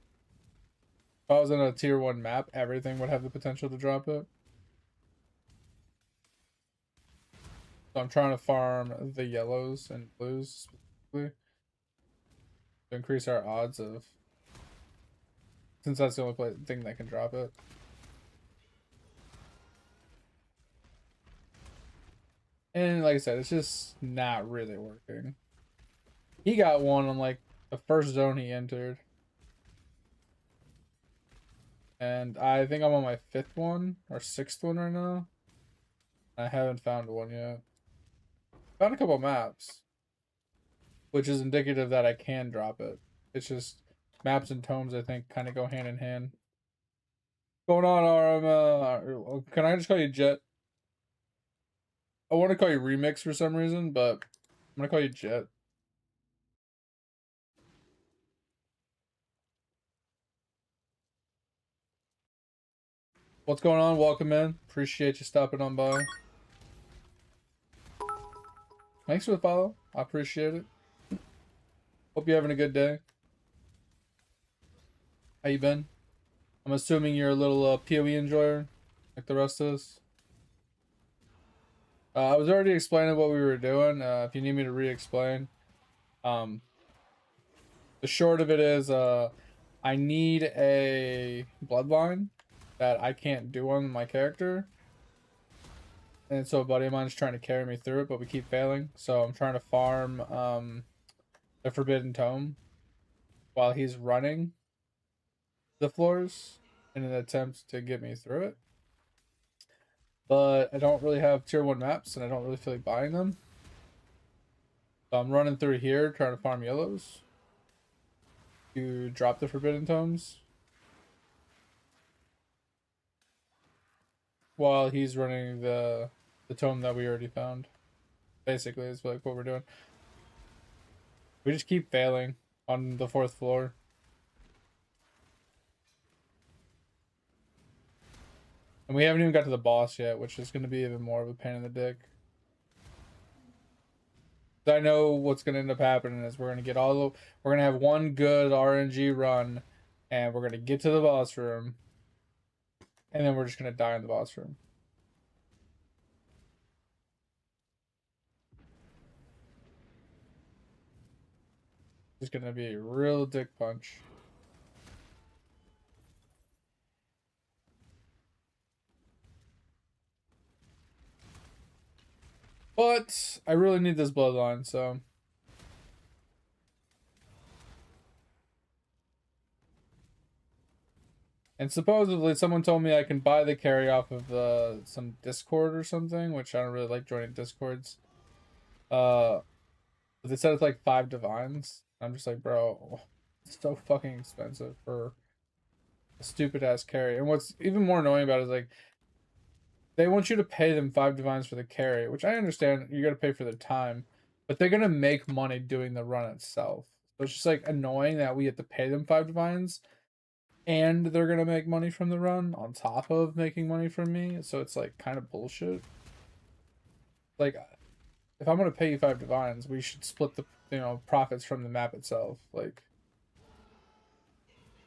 If I was on a tier 1 map, everything would have the potential to drop it. So I'm trying to farm the yellows and blues specifically to increase our odds of, since that's the only thing that can drop it. And like I said, it's just not really working. He got one on like the first zone he entered. And I think I'm on my 5th one or 6th one right now. I haven't found one yet. Found a couple maps, which is indicative that I can drop it. It's just maps and tomes, I think, kind of go hand in hand. Going on, RM? Can I just call you Jet? I want to call you Remix for some reason, but I'm gonna call you Jet. What's going on? Welcome in. Appreciate you stopping on by. Thanks for the follow. I appreciate it. Hope you're having a good day. How you been? I'm assuming you're a little POE enjoyer, like the rest of us. I was already explaining what we were doing. If you need me to re-explain, the short of it is, I need a bloodline that I can't do on my character, and so a buddy of mine is trying to carry me through it, but we keep failing. So I'm trying to farm the Forbidden Tome while he's running the floors in an attempt to get me through it. But I don't really have tier 1 maps, and I don't really feel like buying them. So I'm running through here trying to farm yellows to drop the Forbidden Tomes while he's running the tome that we already found. Basically, is like what we're doing. We just keep failing on the 4th floor. And we haven't even got to the boss yet, which is going to be even more of a pain in the dick. I know what's going to end up happening is we're going to get we're going to have one good RNG run, and we're going to get to the boss room, and then we're just going to die in the boss room. It's going to be a real dick punch. But I really need this bloodline, so. And supposedly someone told me I can buy the carry off of some Discord or something, which I don't really like joining Discords. But they said it's like 5 divines. I'm just like, bro, it's so fucking expensive for a stupid ass carry. And what's even more annoying about it is like, they want you to pay them 5 divines for the carry, which I understand you gotta pay for their time, but they're gonna make money doing the run itself. So it's just like annoying that we have to pay them 5 divines and they're gonna make money from the run on top of making money from me. So it's like kind of bullshit. Like, if I'm gonna pay you 5 divines, we should split the profits from the map itself. Like,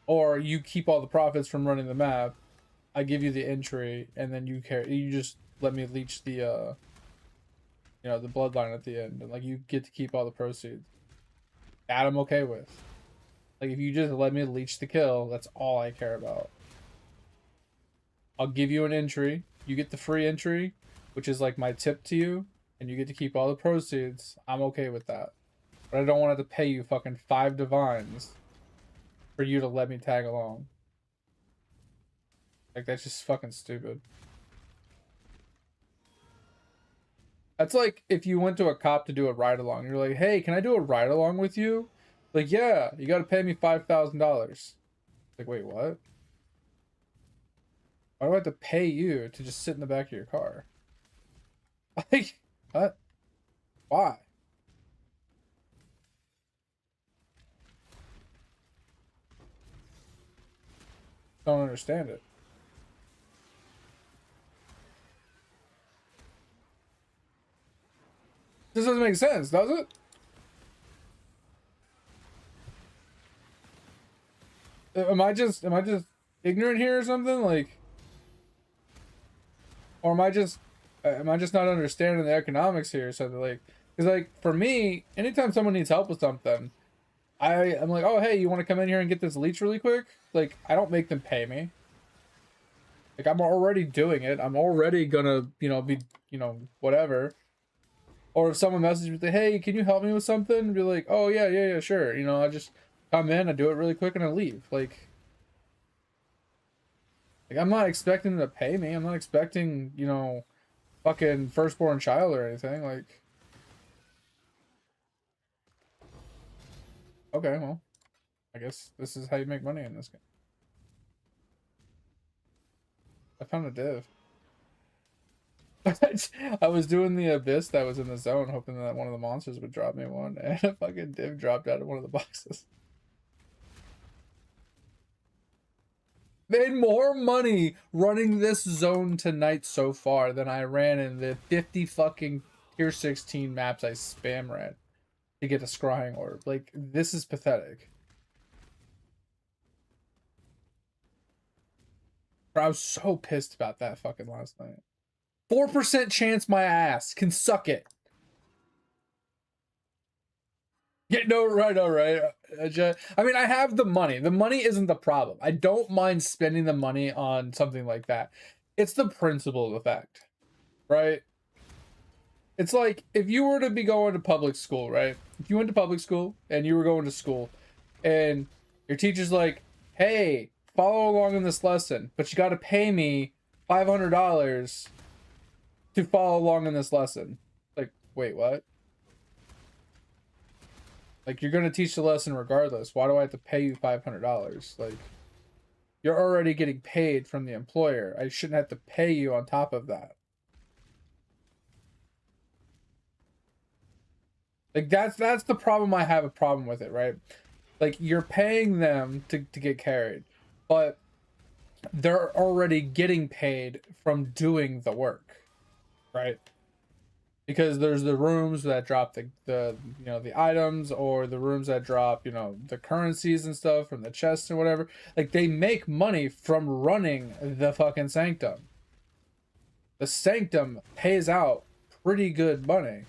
or you keep all the profits from running the map, I give you the entry, and then you just let me leech the the bloodline at the end, and like you get to keep all the proceeds. That I'm okay with. Like, if you just let me leech the kill, that's all I care about. I'll give you an entry, you get the free entry, which is like my tip to you, and you get to keep all the proceeds. I'm okay with that. But I don't want to pay you fucking 5 divines for you to let me tag along. Like, that's just fucking stupid. That's like if you went to a cop to do a ride-along. You're like, hey, can I do a ride-along with you? Like, yeah, you gotta pay me $5,000. Like, wait, what? Why do I have to pay you to just sit in the back of your car? Like, what? Why? Don't understand it. This doesn't make sense, does it? Am I just ignorant here or something? Like, or am I just not understanding the economics here or something? Like, because like for me, anytime someone needs help with something, I'm like, oh hey, you want to come in here and get this leech really quick? Like, I don't make them pay me. Like, I'm already doing it. I'm already gonna be whatever. Or if someone messages me, hey, can you help me with something? And be like, oh yeah, sure. I just come in, I do it really quick, and I leave. Like I'm not expecting them to pay me. I'm not expecting, fucking firstborn child or anything. Like, okay, well, I guess this is how you make money in this game. I found a div. I was doing the abyss that was in the zone, hoping that one of the monsters would drop me one, and a fucking div dropped out of one of the boxes. Made more money running this zone tonight so far than I ran in the 50 fucking tier 16 maps I spam ran to get a scrying orb. Like, this is pathetic. Bro, I was so pissed about that fucking last night. 4% chance my ass can suck it. Yeah, no, right, all right. I mean, I have the money. The money isn't the problem. I don't mind spending the money on something like that. It's the principle effect, right? It's like if you were to be going to public school, right? If you went to public school and you were going to school and your teacher's like, hey, follow along in this lesson, but you got to pay me $500 to follow along in this lesson. Like, wait, what? Like, you're going to teach the lesson regardless. Why do I have to pay you $500? Like, you're already getting paid from the employer. I shouldn't have to pay you on top of that. Like, that's the problem. I have a problem with it, right? Like, you're paying them to get carried, but they're already getting paid from doing the work, right? Because there's the rooms that drop the you know, the items, or the rooms that drop, you know, the currencies and stuff from the chests and whatever. Like, they make money from running the fucking sanctum. The sanctum pays out pretty good money.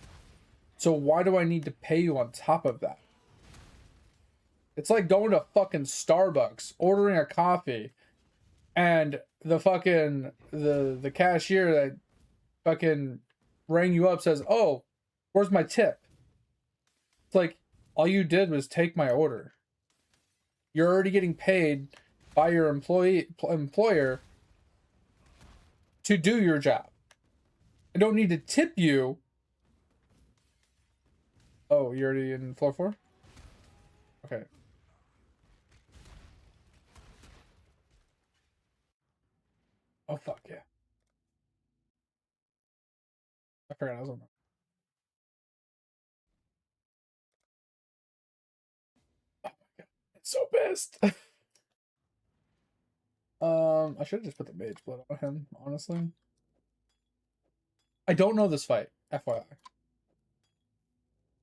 So why do I need to pay you on top of that? It's like going to fucking Starbucks, ordering a coffee, and the fucking the cashier that fucking rang you up says, oh, where's my tip? It's like, all you did was take my order. You're already getting paid by your employer to do your job. I don't need to tip you. Oh, you're already in floor 4? Okay. Oh, fuck yeah. I forgot I was on that. Oh my god. It's so pissed. I should have just put the mage blood on him, honestly. I don't know this fight, FYI.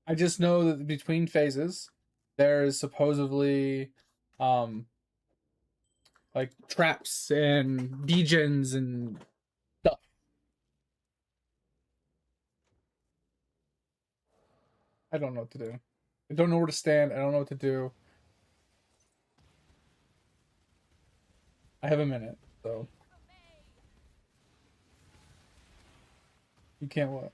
I just know that between phases, there's supposedly like traps and degens and stuff. I don't know what to do. I don't know where to stand. I don't know what to do. I have a minute, so. You can't what?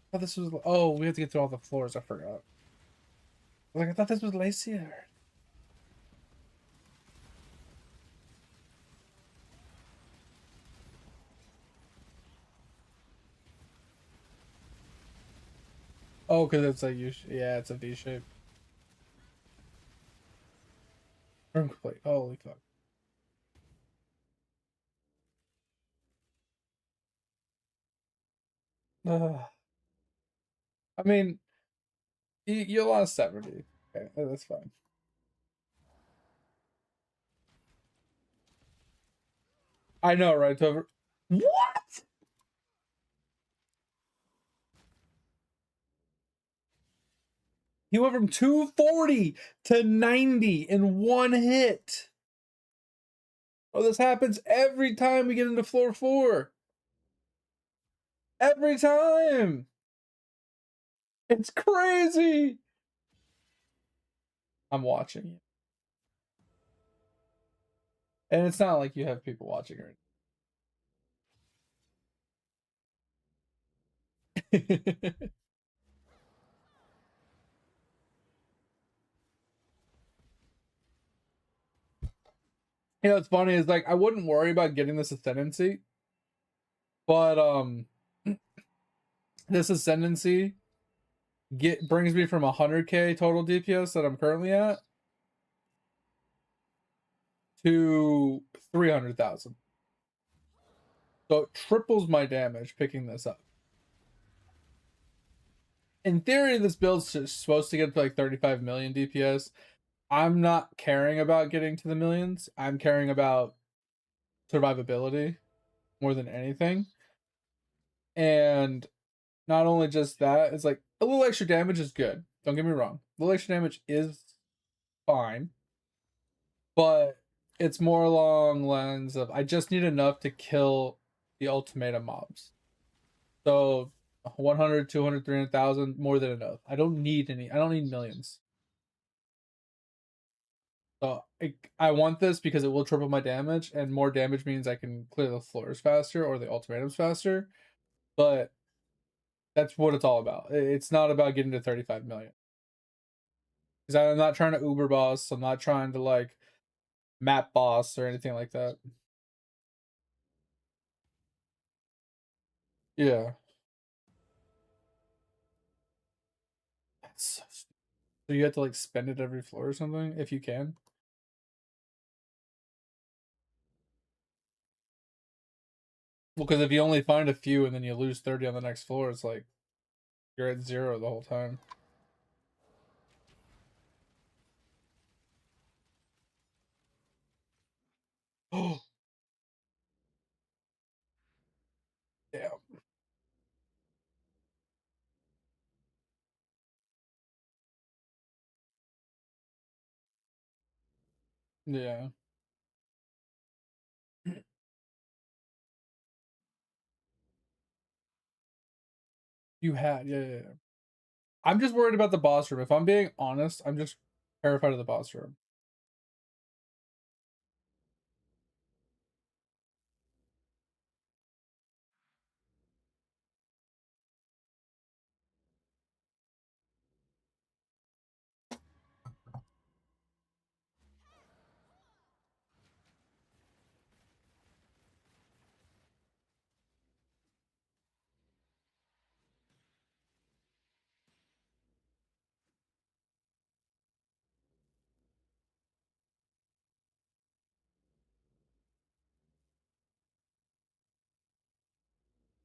I thought this was. Oh, we have to get through all the floors. I forgot. Like, I thought this was Lacier. Oh, because it's like yeah, it's a V shape. Earthquake. Holy fuck. I mean, you lost 70. Okay, that's fine. I know, right? What? He went from 240 to 90 in one hit. Oh, this happens every time we get into floor 4. Every time. It's crazy. I'm watching you. And it's not like you have people watching her. You know, what's funny is, like, I wouldn't worry about getting this ascendancy, but This ascendancy brings me from 100k total DPS that I'm currently at to 300,000. So it triples my damage picking this up. In theory, this build's supposed to get to like 35 million DPS. I'm not caring about getting to the millions. I'm caring about survivability more than anything. And not only just that, it's like a little extra damage is good. Don't get me wrong. A little extra damage is fine. But it's more along lines of I just need enough to kill the ultimatum mobs. So 100, 200, 300,000, more than enough. I don't need millions. So I want this because it will triple my damage, and more damage means I can clear the floors faster or the ultimatums faster. But that's what it's all about. It's not about getting to 35 million. Because I'm not trying to Uber boss. I'm not trying to like map boss or anything like that. Yeah. That's so stupid. So you have to like spend it every floor or something if you can. Well, because if you only find a few and then you lose 30 on the next floor, it's like you're at 0 the whole time. Oh, damn. Yeah. You had, yeah. I'm just worried about the boss room. If I'm being honest, I'm just terrified of the boss room.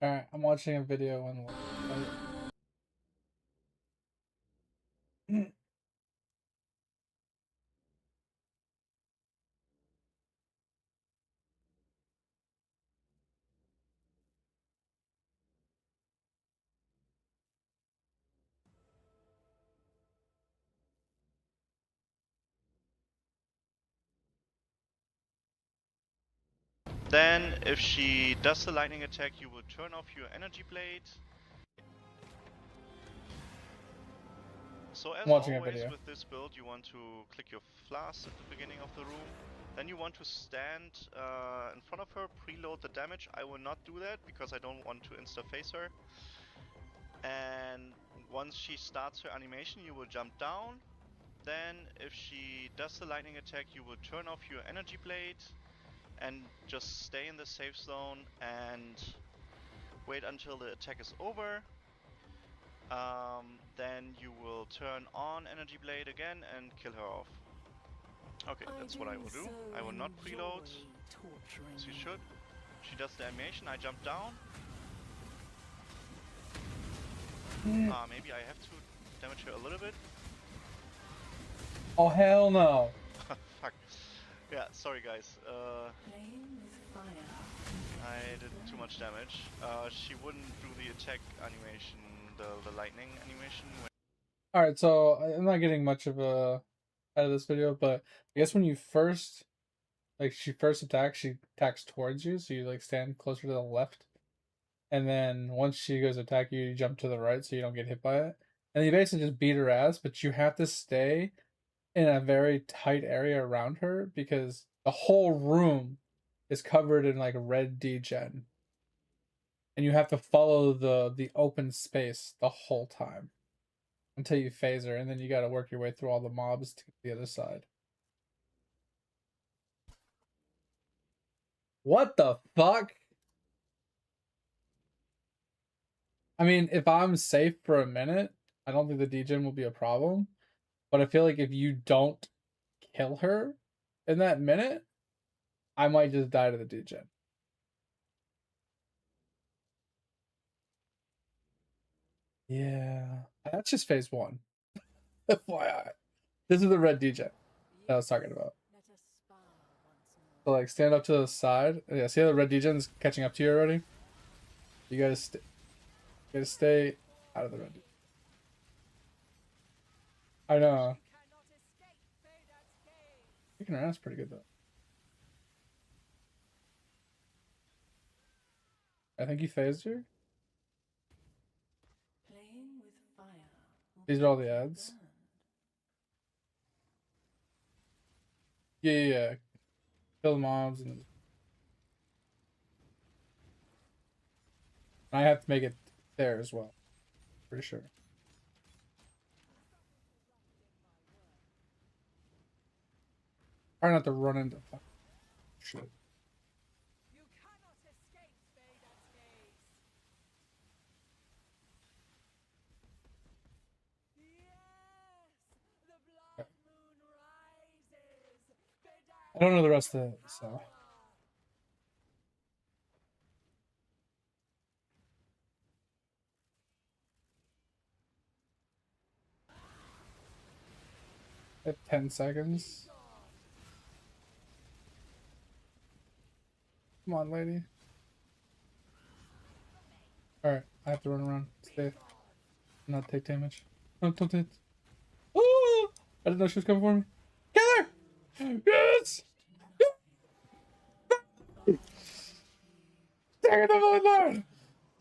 Alright, I'm watching a video on like, Then, if she does the lightning attack, you will turn off your energy blade. So as watching a always video. with this build, you want to click your flask at the beginning of the room. Then you want to stand in front of her, preload the damage. I will not do that because I don't want to insta-face her. And once she starts her animation, you will jump down. Then, if she does the lightning attack, you will turn off your energy blade and just stay in the safe zone and wait until the attack is over. Then you will turn on energy blade again and kill her off. Okay, that's what I will do. I will not preload, as you should. She does the animation, I jump down. Maybe I have to damage her a little bit. Oh, hell no. Fuck. Yeah, sorry guys. I did too much damage. She wouldn't do the attack animation, the lightning animation. Alright, so I'm not getting much of a out of this video, but I guess when you first, like, she first attacks, she attacks towards you, so you like stand closer to the left, and then once she goes to attack you, you jump to the right so you don't get hit by it, and you basically just beat her ass, but you have to stay in a very tight area around her because the whole room is covered in like red degen, and you have to follow the open space the whole time until you phase her, and then you got to work your way through all the mobs to the other side. What the fuck? I mean, if I'm safe for a minute, I don't think the degen will be a problem. But I feel like if you don't kill her in that minute, I might just die to the degen. Yeah, that's just phase 1. FYI. This is the red degen that I was talking about. Let us spar once more. So like stand up to the side. Yeah, see how the red degen's catching up to you already? You gotta stay out of the red degen. I know. Cannot escape Vader's gaze. Kicking her ass pretty good though. I think you phased her. Playing with fire. will These are all keep the you ads. burned. Yeah. Kill the mobs and I have to make it there as well. Pretty sure. Try not to run into fuck shit. You cannot escape Vader's gaze. Yes, the blood moon rises. I don't know the rest of it, so. I have 10 seconds. Come on, lady. Alright, I have to run around. Stay. Not take damage. No, don't hit. Oh! I didn't know she was coming for me. Kill her! Yes! Take it, the Lord!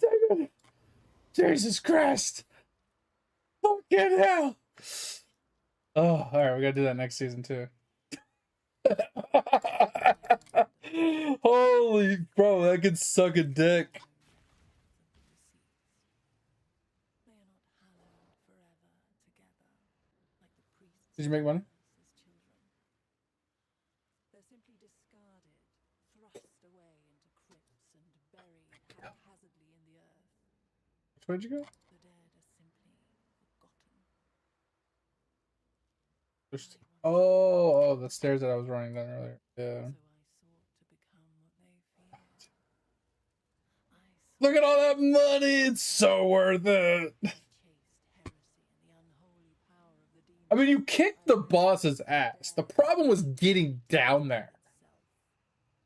Take it! Jesus Christ! Fucking hell! Oh, alright, we gotta do that next season too. Holy bro, that could suck a dick. They are not hallowed forever together, like the priests Did you make money? as children. They're simply discarded, thrust away into crypts and buried haphazardly in the earth. Which way did you go? The dead are simply forgotten. Oh, the stairs that I was running down earlier. Yeah. So I sought to become what they feared. Look at all that money! It's so worth it! Chased heresy and the unholy power of the demon. I mean, you kicked the boss's ass. The problem was getting down there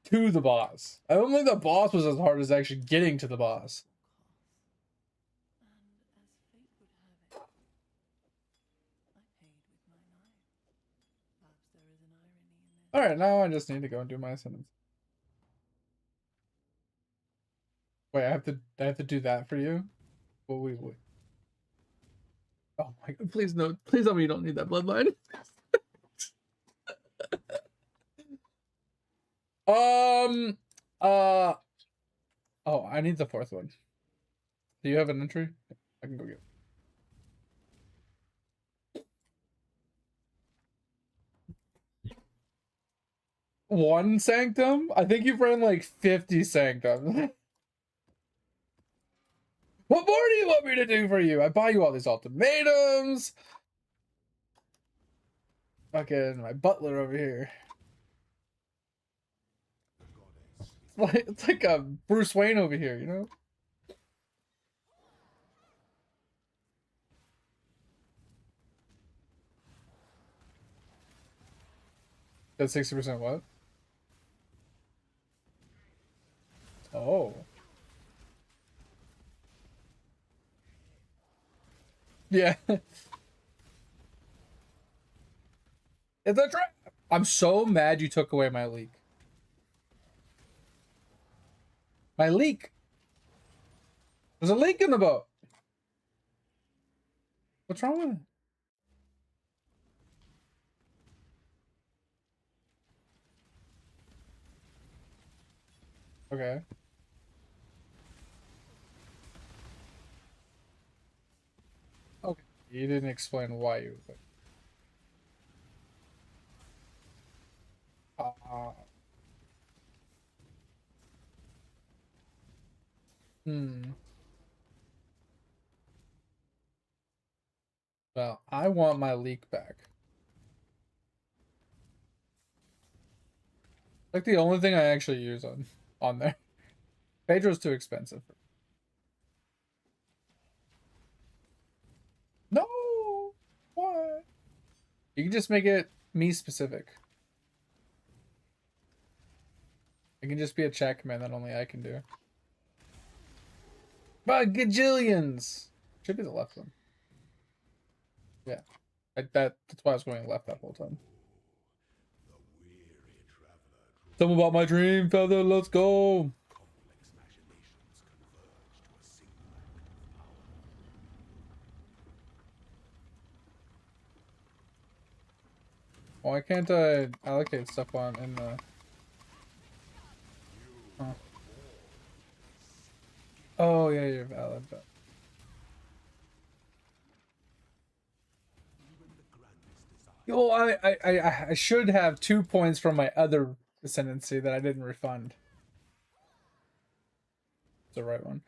to the boss. I don't think the boss was as hard as actually getting to the boss. And as fate would have it, I paid with my life. Perhaps there is an irony in this. Alright, now I just need to go and do my sentence. Wait, I have to do that for you? Well, wait. Oh my god, please no, please tell me you don't need that bloodline. Oh, I need the 4th one. Do you have an entry? I can go get it. 1 sanctum? I think you've ran like 50 sanctums. What more do you want me to do for you? I buy you all these ultimatums. Fucking my butler over here. It's like a Bruce Wayne over here, you know? That's 60% what? Oh. Yeah. It's a trap. I'm so mad you took away my leak. My leak. There's a leak in the boat. What's wrong with it? Okay. Okay. You didn't explain why you. Hmm. Well, I want my leak back. Like the only thing I actually use on there. Pedro's too expensive. No! What? You can just make it me specific. It can just be a check command that only I can do. By gajillions! Should be the left one. Yeah. That's why I was going left that whole time. Tell me about my dream, feather, let's go! Why can't I allocate stuff on in the... Huh. Oh yeah, you're valid, but... Yo, I should have 2 points from my other ascendancy that I didn't refund. The right one.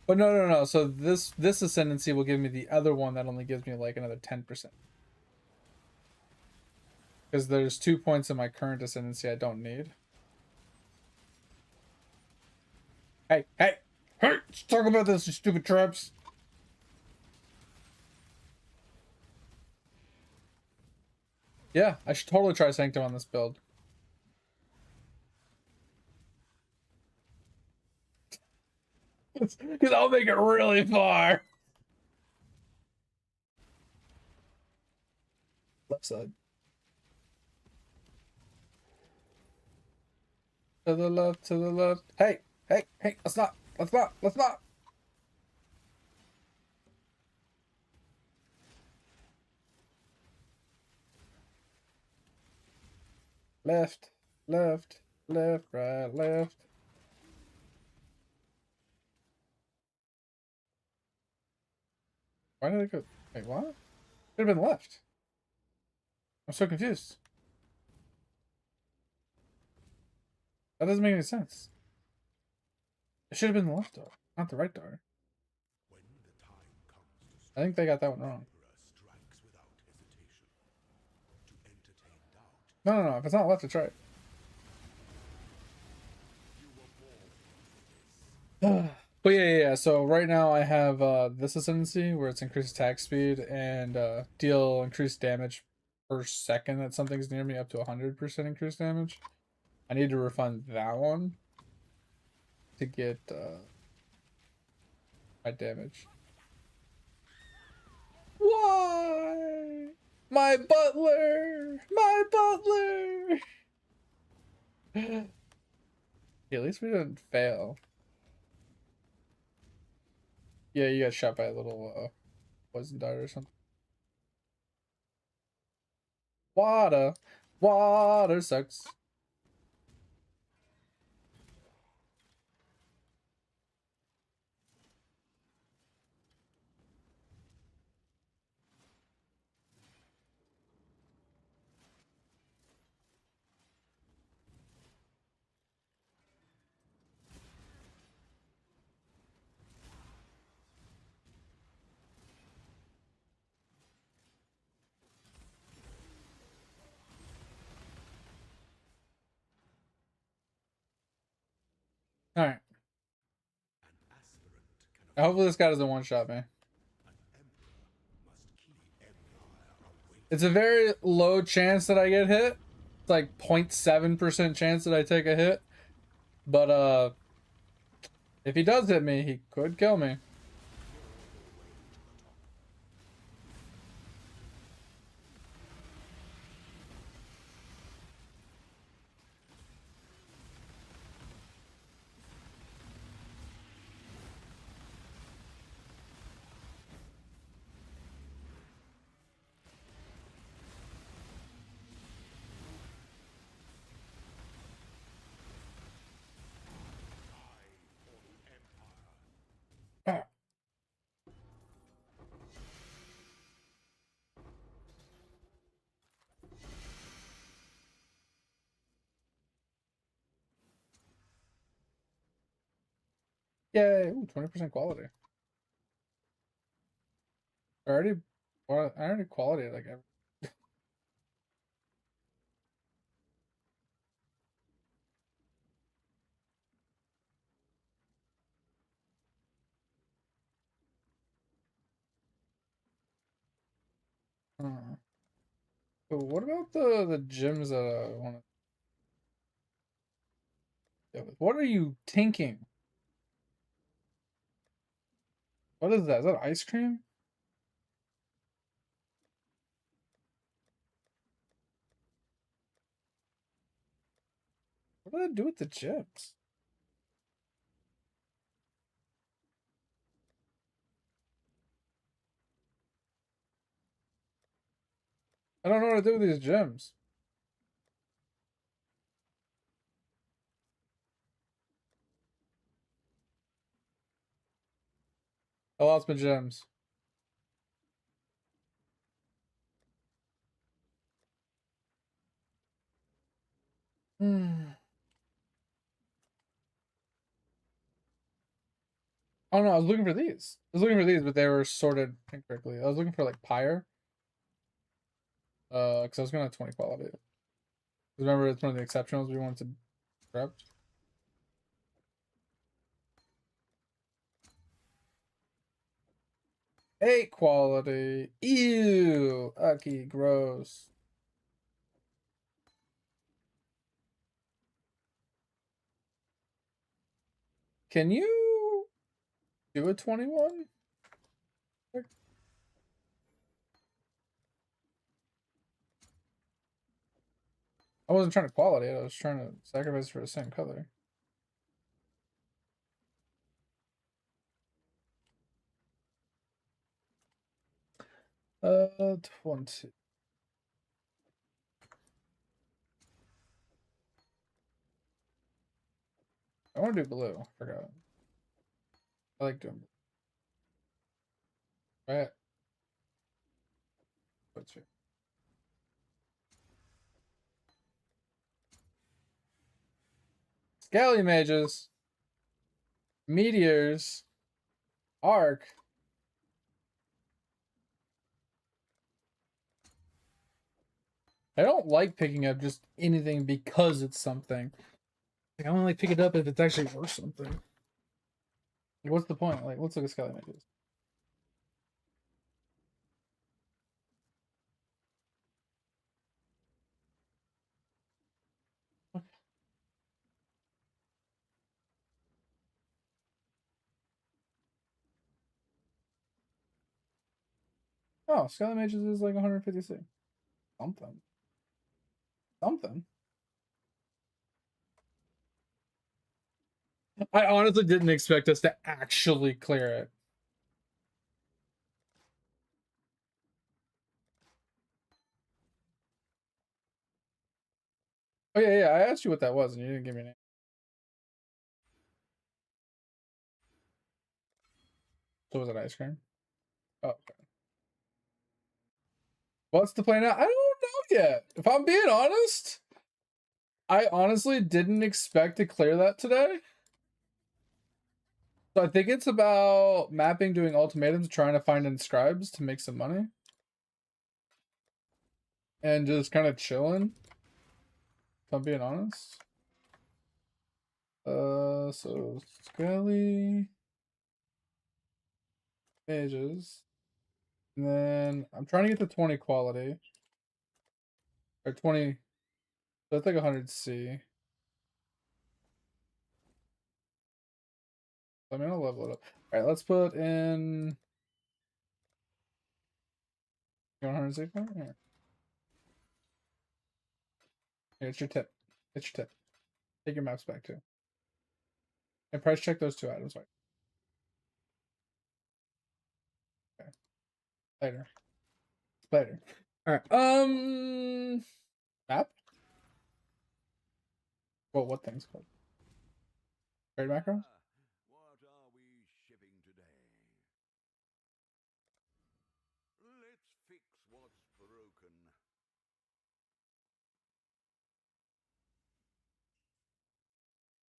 But no. So this ascendancy will give me the other one that only gives me like another 10%. Because there's 2 points in my current ascendancy I don't need. Hey! Let's talk about this, you stupid traps. Yeah, I should totally try Sanctum on this build. Because I'll make it really far. Left side. To the left, to the left. Hey, let's not. Left, right, left. Why did I go? Wait, what? Could have been left. I'm so confused. That doesn't make any sense. It should have been the left door, not the right door. I think they got that one wrong. No. If it's not left, it's right. But yeah. So right now I have this ascendancy where it's increased attack speed and deal increased damage per second that something's near me up to 100% increased damage. I need to refund that one to get my damage. Why? My butler! Yeah, at least we didn't fail. Yeah, you got shot by a little poison dart or something. Water sucks. Alright. Hopefully this guy doesn't one-shot me. It's a very low chance that I get hit. It's like 0.7% chance that I take a hit. But if he does hit me, he could kill me. Yay! Ooh, 20% quality. I already quality like every. But what about the gyms that I want to deal with? What are you tinking? What is that? Is that ice cream? What do I do with the gyms? I don't know what to do with these gyms. I lost my gems. Oh no, I was looking for these. I was looking for these, but they were sorted incorrectly. I was looking for like Pyre. Because I was gonna 20 quality. Remember, it's one of the exceptionals we wanted to grab. Eight quality. Ew. Ucky, gross. Can you do a 21? I wasn't trying to quality it. I was trying to sacrifice for the same color. Uh, 20. I want to do blue. Forgot. I like doing blue. Right. What's here? Scally mages. Meteors. Arc. I don't like picking up just anything because it's something. Like, I want to like pick it up if it's actually worth something. Like, what's the point? Like, let's look at Skelly Mages. Oh, Skelly Mages is like 156. Something. Something. I honestly didn't expect us to actually clear it. Oh yeah, I asked you what that was and you didn't give me an answer. So was it ice cream? Oh, okay. What's the plan now? I don't know yet. If I'm being honest, I honestly didn't expect to clear that today. So I think it's about mapping, doing ultimatums, trying to find inscribes to make some money. And just kind of chilling. If I'm being honest. So Skelly Mages. And then I'm trying to get to 20 quality. Or 20. So that's like 100C. I mean, I'll level it up. Alright, let's put in. You want 100C for it? Here. Here, it's your tip. It's your tip. Take your maps back too. And price check those two items. Right. Okay. Later. Later. Alright. Map? Well, what thing's called? Trade macro? What are we shipping today? Let's fix what's broken.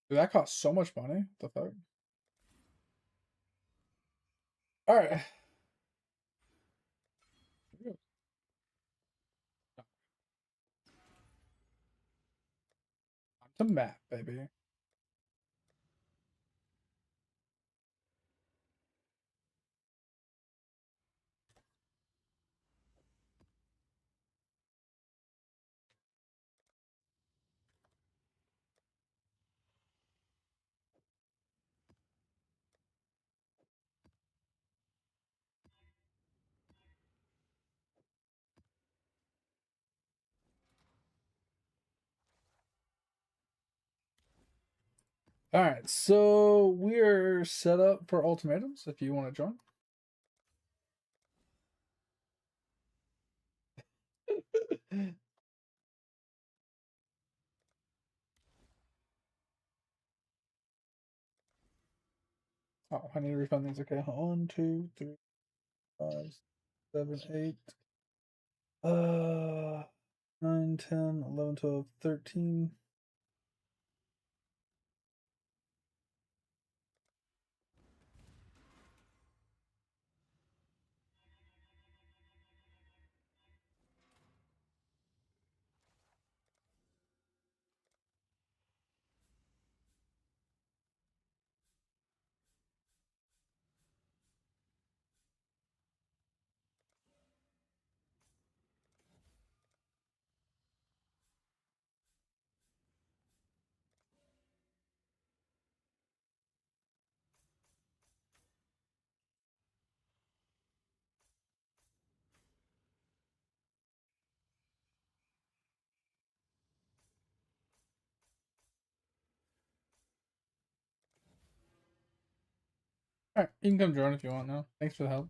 Dude, that costs so much money. What the fuck? Alright. The map, baby. All right, so we're set up for ultimatums if you want to join. Oh, I need to refund these. Okay, 1, 2, 3, 5, 7, 8. 9, 10, 11, 12, 13. All right, you can come join if you want now. Thanks for the help.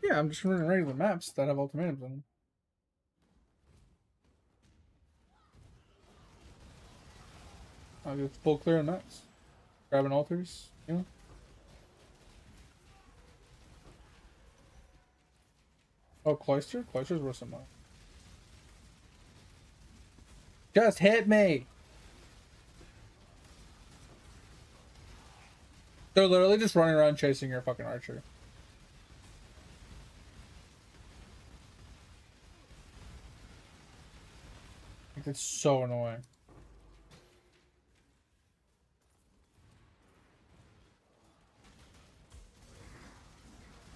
Yeah, I'm just running regular maps that have ultimatums in them. I'll get full clear on maps. Grabbing altars, you know. Oh, Cloister? Cloister's worth some money. Just hit me! They're literally just running around chasing your fucking archer. Like, it's so annoying.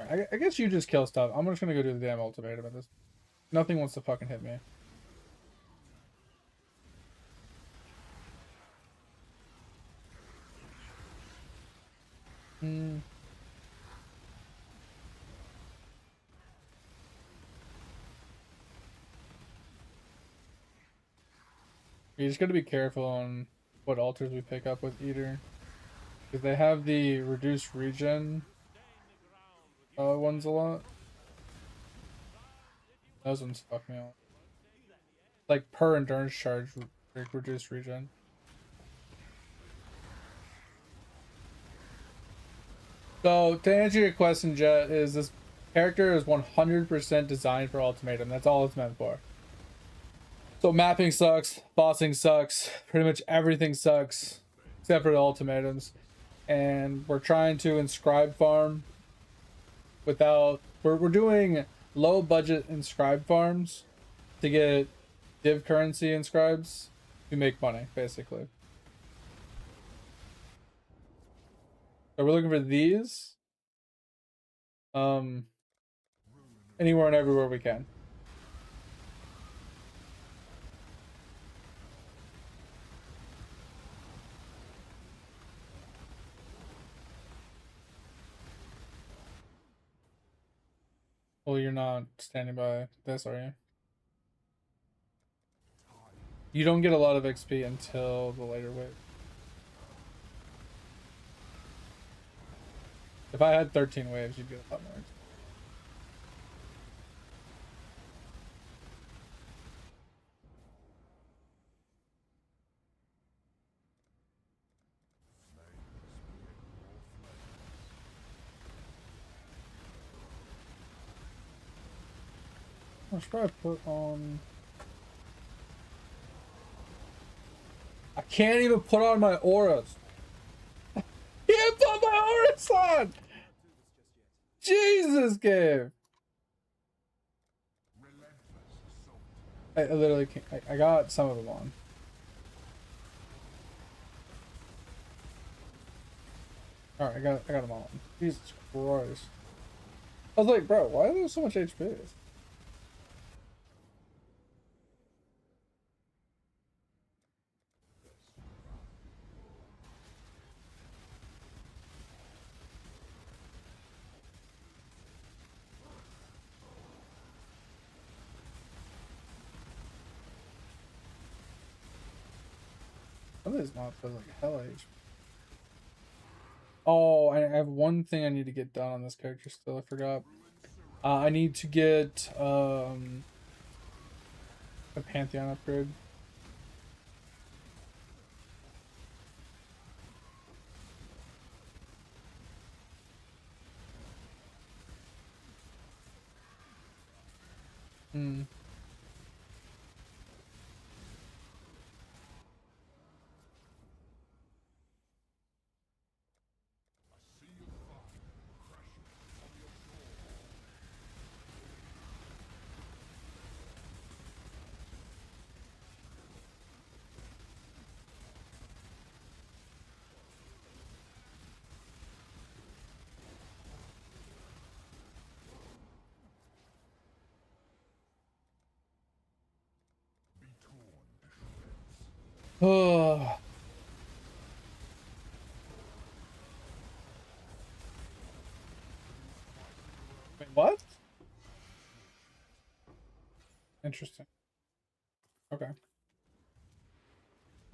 I guess you just kill stuff. I'm just gonna go do the damn ultimatum at this. Nothing wants to fucking hit me. Hmm. You just gotta be careful on what altars we pick up with Eater. Because they have the reduced regen ones a lot. Those ones fuck me up. Like per endurance charge, reduced regen. So to answer your question, Jet, is this character is 100% designed for ultimatum. That's all it's meant for. So mapping sucks, bossing sucks, pretty much everything sucks, except for the ultimatums. And we're trying to inscribe farm without... We're doing low budget inscribe farms to get div currency inscribes to make money, basically. So we're looking for these. Anywhere and everywhere we can. Well, you're not standing by this, are you? You don't get a lot of XP until the later wave. If I had 13 waves, you'd get a lot more XP. I should probably put on... I can't even put on my auras. Can't put my auras on! Jesus, game. I literally can't. I got some of them on. All right, I got them all on. Jesus Christ! I was like, bro, why is there so much HP? Some of these mobs are like hell HP. Oh, I have one thing I need to get done on this character still. I forgot. I need to get a Pantheon upgrade. Hmm. Oh. Wait, what? Interesting. Okay.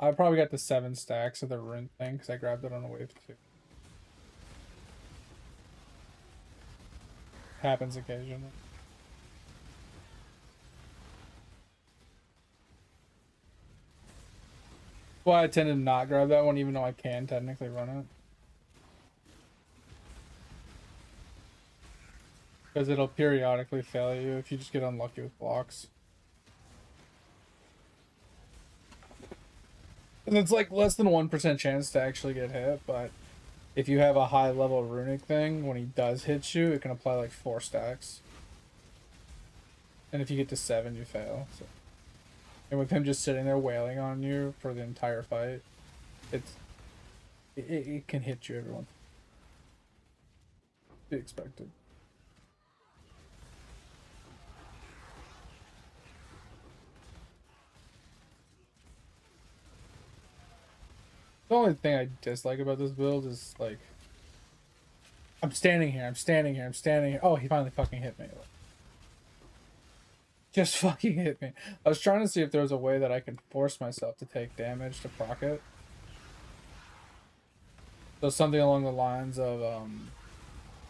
I probably got the 7 stacks of the rune thing because I grabbed it on a wave 2. Happens occasionally. Well, I tend to not grab that one even though I can technically run it. Because it'll periodically fail you if you just get unlucky with blocks. And it's like less than 1% chance to actually get hit, but if you have a high level runic thing, when he does hit you, it can apply like 4 stacks. And if you get to 7, you fail. So. And with him just sitting there wailing on you for the entire fight, it can hit you every once. Be expected. The only thing I dislike about this build is like I'm standing here, I'm standing here, I'm standing here. Oh, he finally fucking hit me. Just fucking hit me. I was trying to see if there was a way that I could force myself to take damage to proc it. So something along the lines of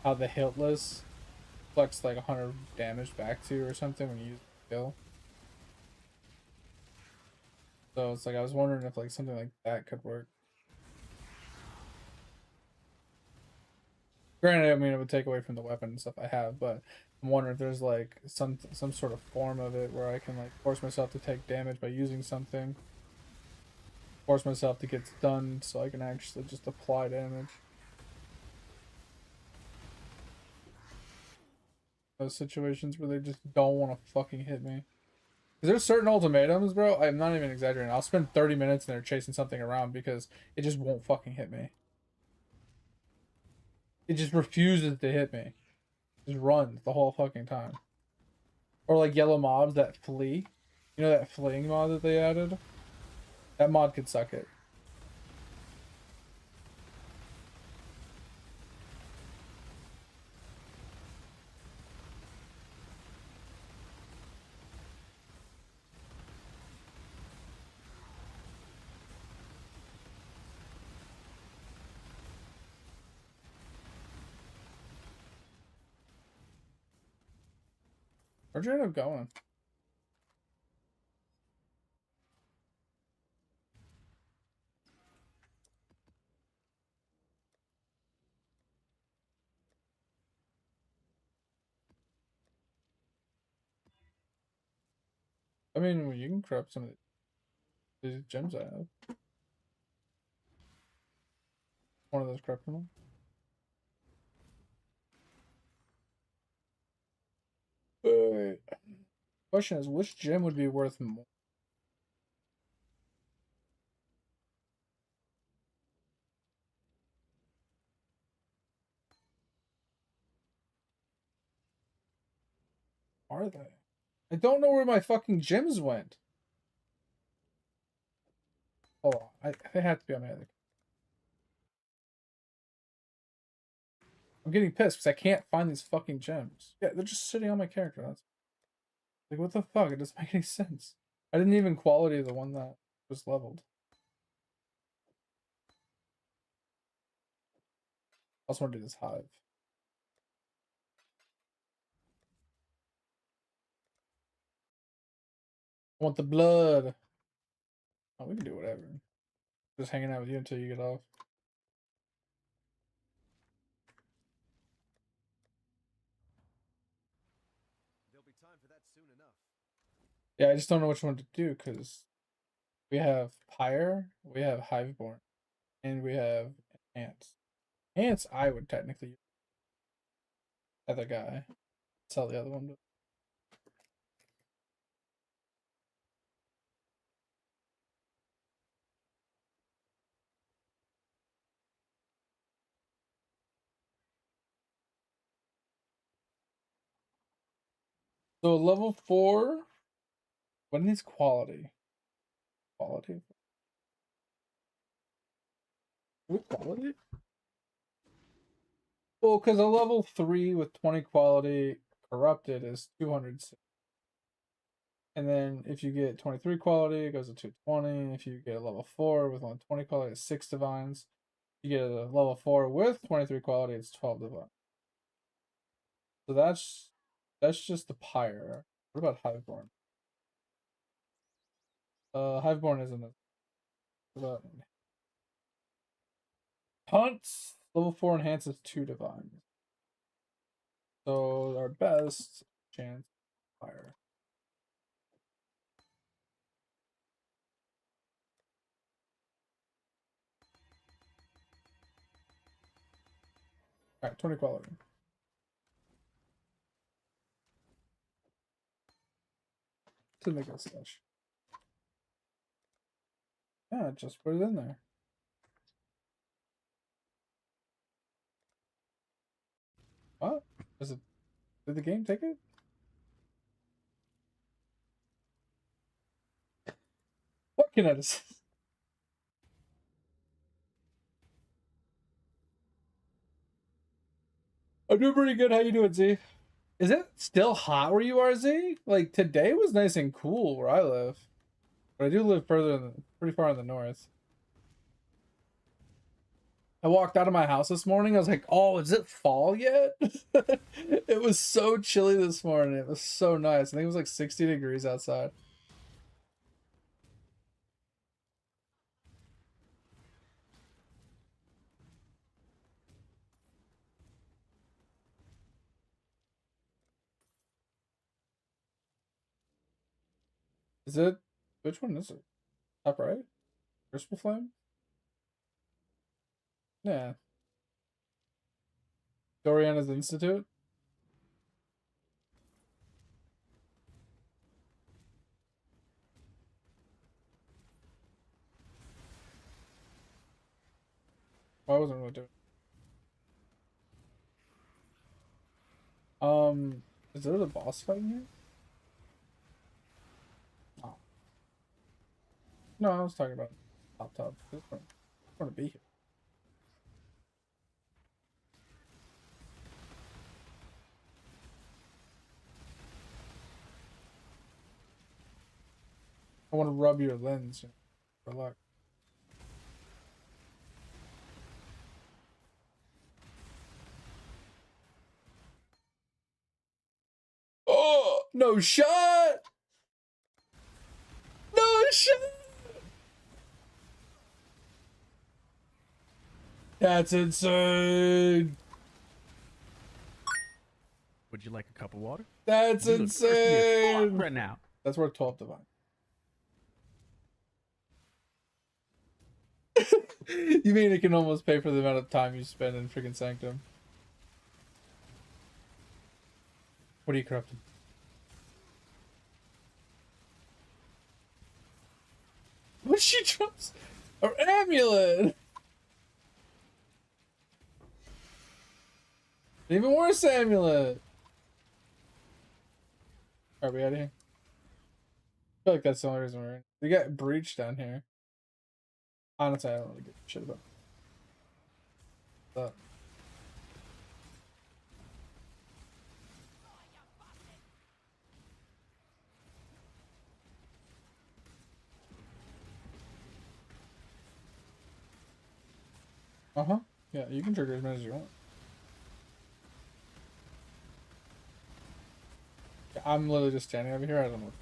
how the hitless flex like 100 damage back to you or something when you use the kill. So it's like I was wondering if like something like that could work. Granted, I mean it would take away from the weapon and stuff I have, but I'm wondering if there's like some sort of form of it where I can like force myself to take damage by using something. Force myself to get stunned so I can actually just apply damage. Those situations where they just don't want to fucking hit me. Because there's certain ultimatums, bro, I'm not even exaggerating. I'll spend 30 minutes in there chasing something around because it just won't fucking hit me. It just refuses to hit me. Just runs the whole fucking time. Or like yellow mobs that flee. You know that fleeing mod that they added? That mod could suck it. Where'd you end up going? I mean, well, you can corrupt some of these gems I have. One of those corrupting them. Wait. Question is, which gem would be worth more? Are they? I don't know where my fucking gems went. Oh, they have to be on my other. I'm getting pissed because I can't find these fucking gems. Yeah, they're just sitting on my character. That's like, what the fuck? It doesn't make any sense. I didn't even quality the one that was leveled. I also want to do this hive. I want the blood. Oh, we can do whatever. Just hanging out with you until you get off. There'll be time for that soon enough. Yeah, I just don't know which one to do because we have Pyre, we have Hiveborn, and we have Ants. Ants, I would technically use. Other guy. Sell the other one. But... So level 4. What needs quality? Quality? What quality? Well, because a level 3 with 20 quality corrupted is 200. And then if you get 23 quality, it goes to 220. If you get a level 4 with only 20 quality, it's 6 divines. You get a level 4 with 23 quality, it's 12 divine. So that's just the Pyre. What about Hiveborn? Hiveborn isn't it. What about Hunt? Level 4 enhances 2 divines. So our best chance Pyre. Alright, 20 quality. To make a slash. Yeah, just put it in there. What? Is it? Did the game take it? What can I do? I'm doing pretty good. How you doing, Z? Is it still hot where you are, Z? Like today was nice and cool where I live, but I do live pretty far in the north. I walked out of my house this morning. I was like, "Oh, is it fall yet?" It was so chilly this morning. It was so nice. I think it was like 60 degrees outside. Is it? Which one is it? Top right? Crystal Flame? Yeah. Doriana's Institute? I wasn't really doing. Is there the boss fight in here? Oh. No, I was talking about top. This one. I want to be here. I want to rub your lens for luck. Oh, no shot! No shot! That's insane! Would you like a cup of water? That's You look thirsty as fuck insane! right now. That's worth 12 divine. You mean it can almost pay for the amount of time you spend in freaking Sanctum? What are you corrupting? What she drops? Her amulet! Even worse amulet! Are we out of here? I feel like that's the only reason we're in. We got breach down here. Honestly, I don't really give a shit about that. Uh-huh. Yeah, you can trigger as many as you want. Yeah, I'm literally just standing over here. I don't know.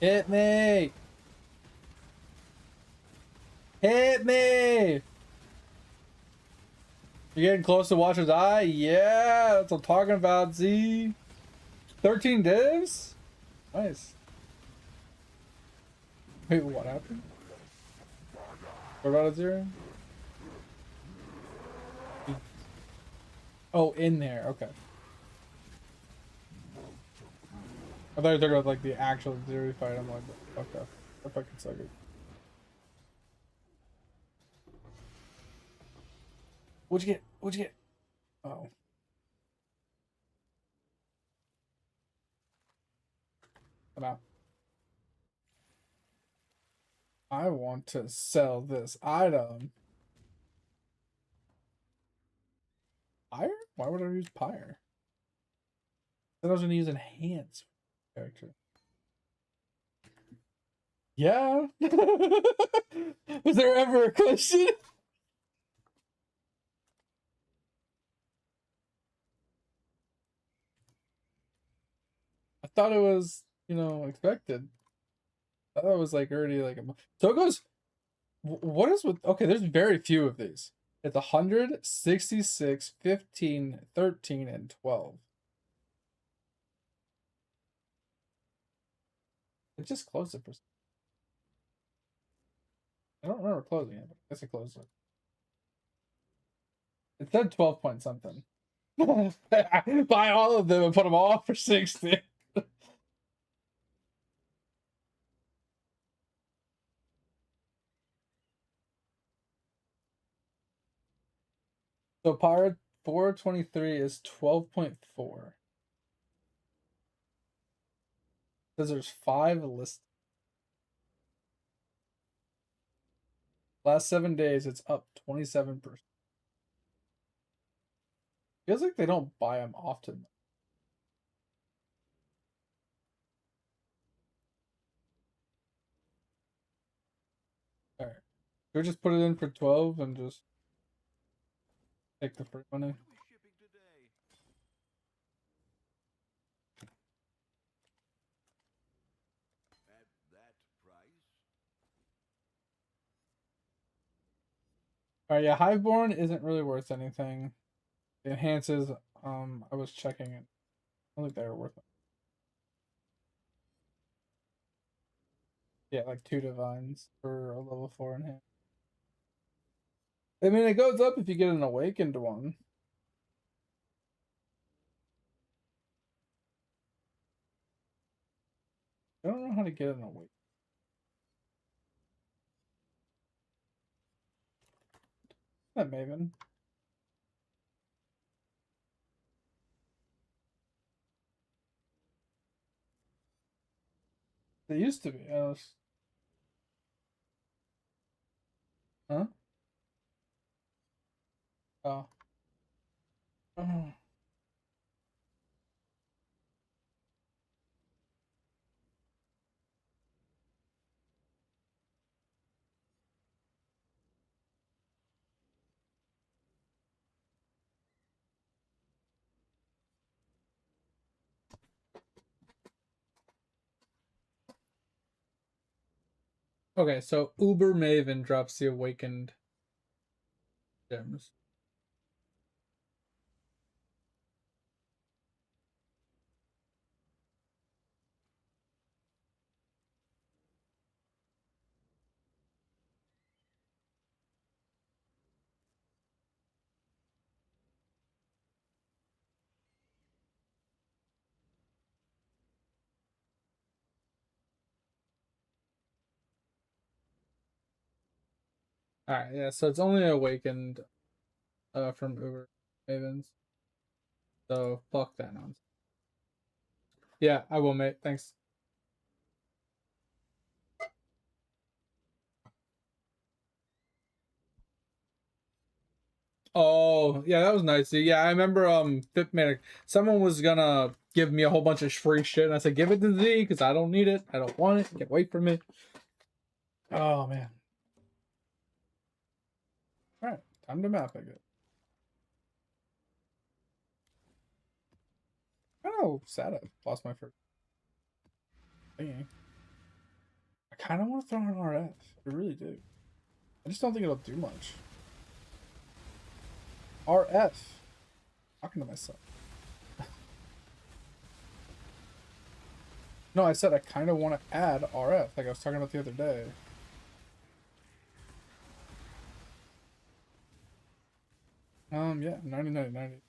Hit me! Hit me! You're getting close to Watcher's Eye? Yeah, that's what I'm talking about, Z. 13 divs? Nice. Wait, what happened? What about a 0? Oh, in there, okay. I thought you were talking about like the actual 0 fight. I'm like, okay. I fucking suck it. What'd you get? What'd you get? Oh. I'm out. I want to sell this item. Pyre? Why would I use Pyre? I was going to use Enhance character. Yeah. Was there ever a question? I thought it was, you know, expected. I thought it was like already like a month. So it goes. What is with? Okay, there's very few of these. It's 100, 66, 15, 13, and 12. It just closed it for. I don't remember closing it, but I guess it closed it. It said 12 point something. Buy all of them and put them all for 60. So Pirate 423 is 12.4. Because there's 5 lists. Last 7 days, it's up 27%. Feels like they don't buy them often. Alright. Should we just put it in for 12 and just take the free money? What are we shipping today? At that price? Alright, yeah, Hiveborn isn't really worth anything. The enhances, I was checking it. I don't think they were worth it. Yeah, like 2 divines for a level 4 enhance. I mean, it goes up if you get an awakened one. I don't know how to get an awakened. That Maven. They used to be. I was... Huh? Oh. Oh. Okay, so Uber Maven drops the awakened gems. Alright, yeah, so it's only awakened from Uber Mavens. So fuck that nonsense. Yeah, I will, mate. Thanks. Oh, yeah, that was nice. Yeah, I remember man, someone was gonna give me a whole bunch of free shit, and I said, give it to Z because I don't need it. I don't want it. Get away from me. Oh man. Alright, time to map, I guess. I don't know, sad I lost my first thingy. I kinda want to throw in RF. I really do. I just don't think it'll do much. RF. Talking to myself. No, I said I kind of want to add RF, like I was talking about the other day. Yeah, 90.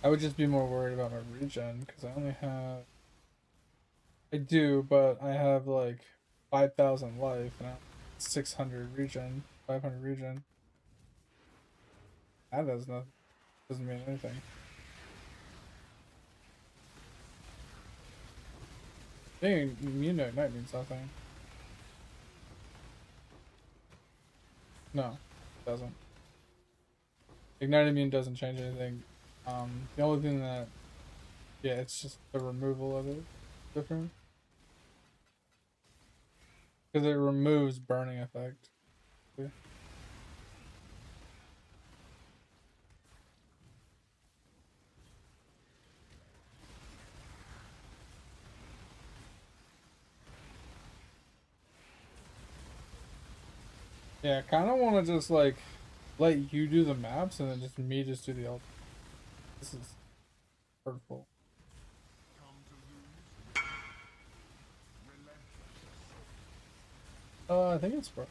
I would just be more worried about my regen, because I only have... I do, but I have like 5,000 life, and I have 600 regen, 500 regen. That does nothing. Doesn't mean anything. Being immune to ignite means nothing. No, it doesn't. Ignite immune doesn't change anything. The only thing that, yeah, it's just the removal of it different. Because it removes burning effect. Yeah. Yeah, I kind of want to just like let you do the maps and then just me just do the ult. This is hurtful. I think it's bro.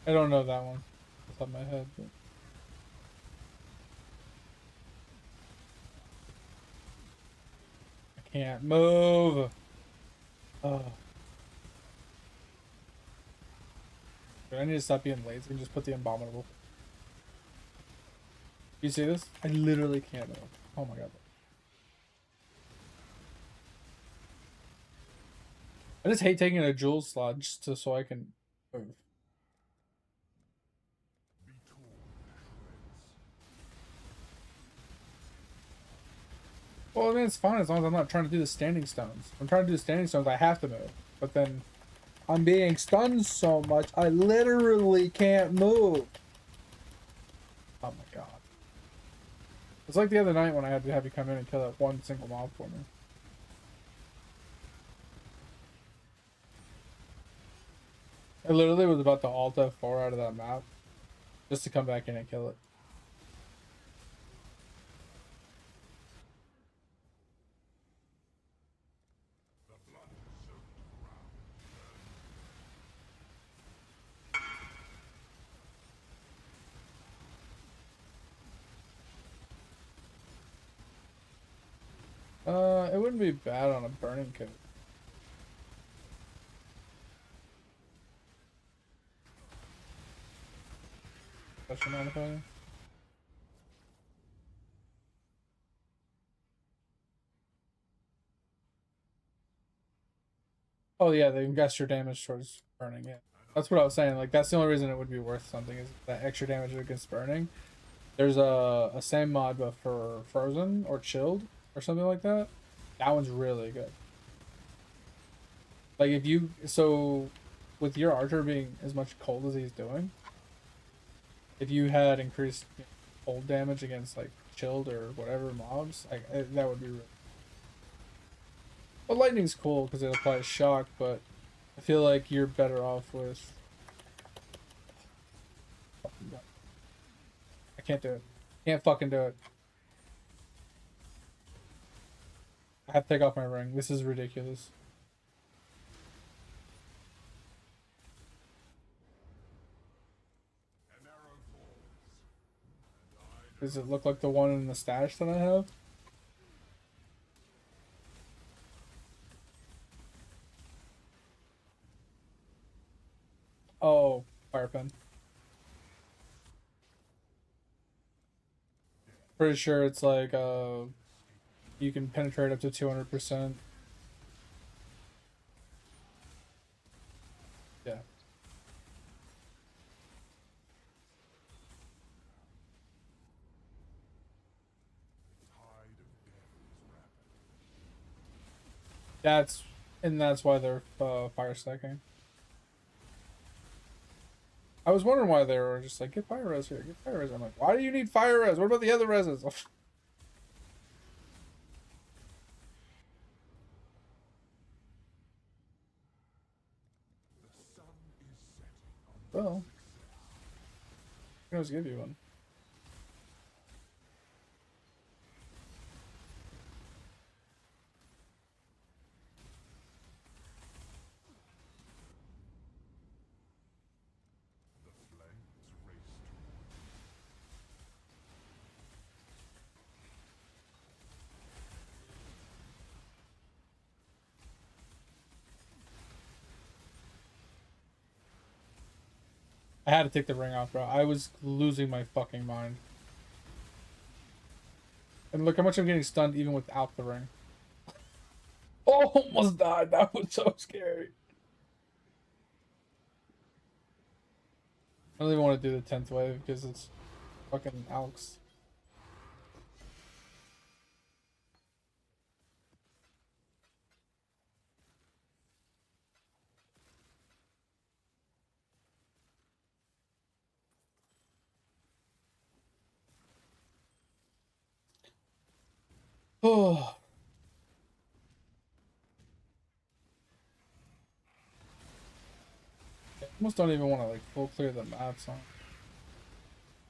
I don't know that one off the top of my head, but I can't move. Oh. I need to stop being lazy and just put the abominable. You see this? I literally can't move. Oh my god. I just hate taking a jewel slot just so I can move. Well, I mean, it's fine as long as I'm not trying to do the standing stones. If I'm trying to do the standing stones, I have to move. But then I'm being stunned so much, I literally can't move. Oh my god. It's like the other night when I had to have you come in and kill that one single mob for me. I literally was about to alt F4 out of that map just to come back in and kill it. It wouldn't be bad on a burning coat. Question on the Oh yeah, they invest your damage towards burning. Yeah, that's what I was saying. Like that's the only reason it would be worth something is that extra damage against burning. There's a same mod but for frozen or chilled or something like that. That one's really good. Like if you with your archer being as much cold as he's doing, if you had increased cold damage against like chilled or whatever mobs, that would be really. But lightning's cool because it applies shock, but I feel like you're better off with. I can't do it. Can't fucking do it. I have to take off my ring. This is ridiculous. Does it look like the one in the stash that I have? Oh, fire pen. Pretty sure it's like you can penetrate up to 200%. Yeah. That's why they're fire stacking. I was wondering why they were just like, get fire res here, get fire res. I'm like, why do you need fire res? What about the other reses? Well, I can always give you one. I had to take the ring off, bro. I was losing my fucking mind. And look how much I'm getting stunned even without the ring. Oh, almost died. That was so scary. I don't even want to do the 10th wave because it's fucking Alex. Oh. I almost don't even want to like full clear the maps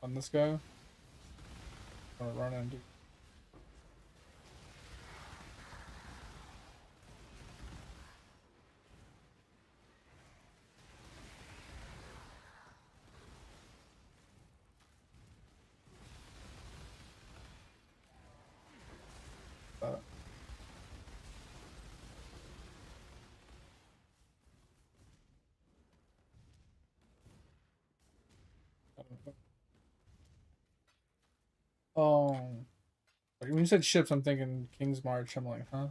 on this guy. I'm gonna run into. Oh, when you said ships, I'm thinking King's March. I'm like, huh?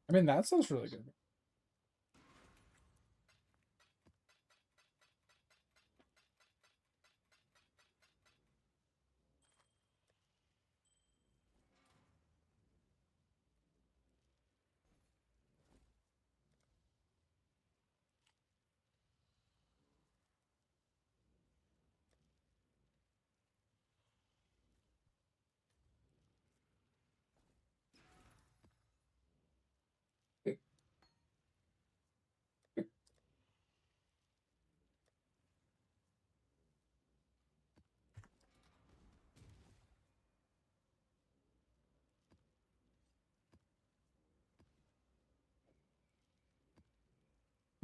I mean, that sounds really good.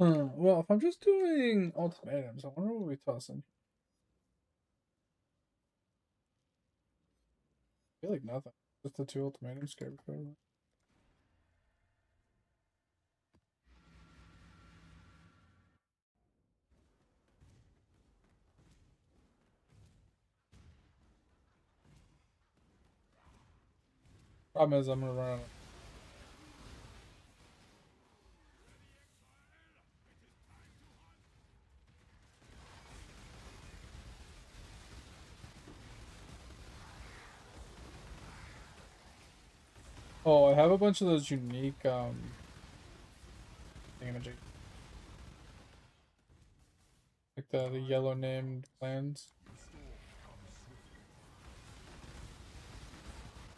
Well, if I'm just doing ultimatums, I wonder what we toss in. I feel like nothing. Just the 2 ultimatums scared before. Problem is, I'm gonna run out of. Oh, I have a bunch of those unique thingamajig. Like the yellow named clans.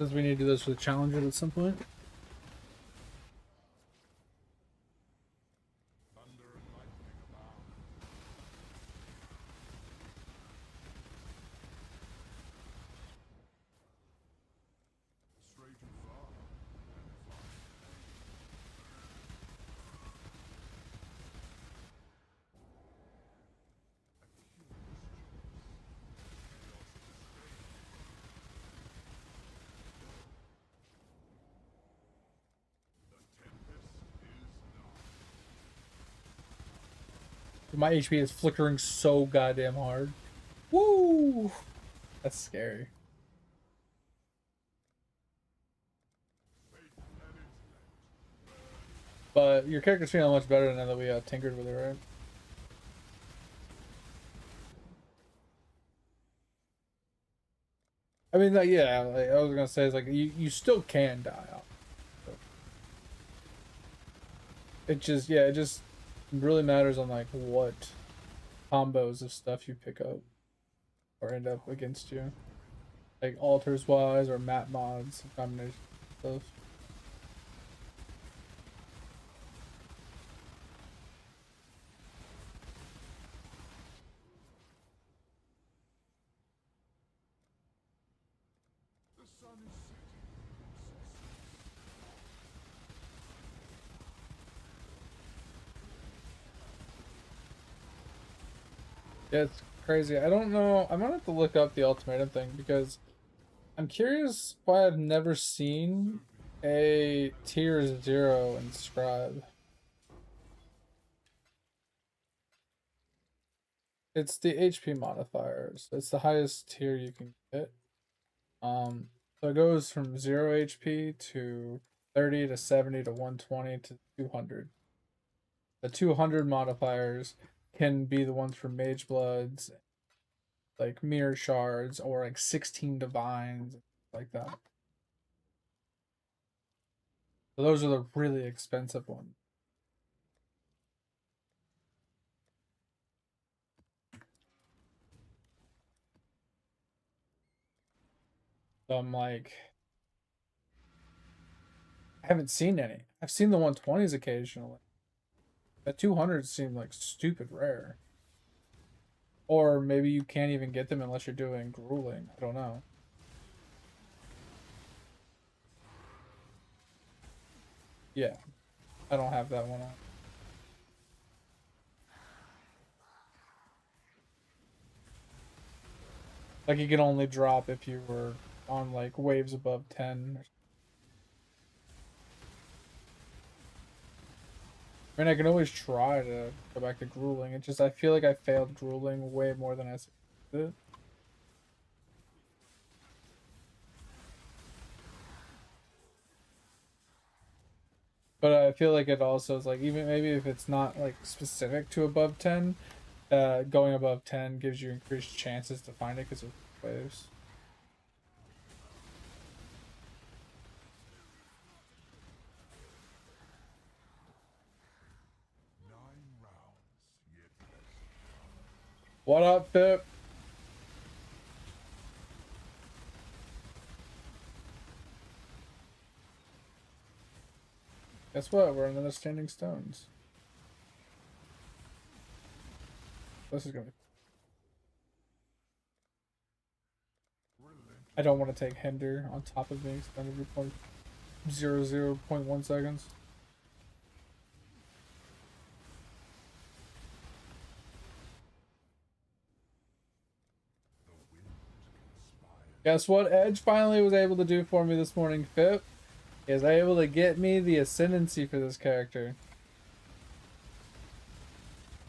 Since we need to do this for the challenger at some point. My HP is flickering so goddamn hard. Woo! That's scary. But your character's feeling much better now that we tinkered with it, right? I mean, like, yeah, like, I was gonna say is like you still can die off. It just really matters on like what combos of stuff you pick up or end up against you, like altars wise or map mods, combination stuff. Yeah, it's crazy. I don't know. I'm gonna have to look up the ultimatum thing because I'm curious why I've never seen a tier 0 in Scribe. It's the HP modifiers. It's the highest tier you can get. So it goes from 0 HP to 30 to 70 to 120 to 200. The 200 modifiers can be the ones for Mage Bloods, like Mirror Shards, or like 16 Divines, like that. So those are the really expensive ones. So I'm like, I haven't seen any. I've seen the 120s occasionally. The 200s seem like stupid rare. Or maybe you can't even get them unless you're doing grueling. I don't know. Yeah. I don't have that one on. Like you can only drop if you were on like waves above 10. I mean, I can always try to go back to grueling. It's just I feel like I failed grueling way more than I did. But I feel like it also is like, even maybe if it's not like specific to above 10, going above 10 gives you increased chances to find it because of waves. What up, Pip? Guess what? We're in the Standing Stones. This is gonna be... I don't want to take Hinder on top of being extended for 0.1 seconds. Guess what Edge finally was able to do for me this morning, Pip? Is able to get me the ascendancy for this character.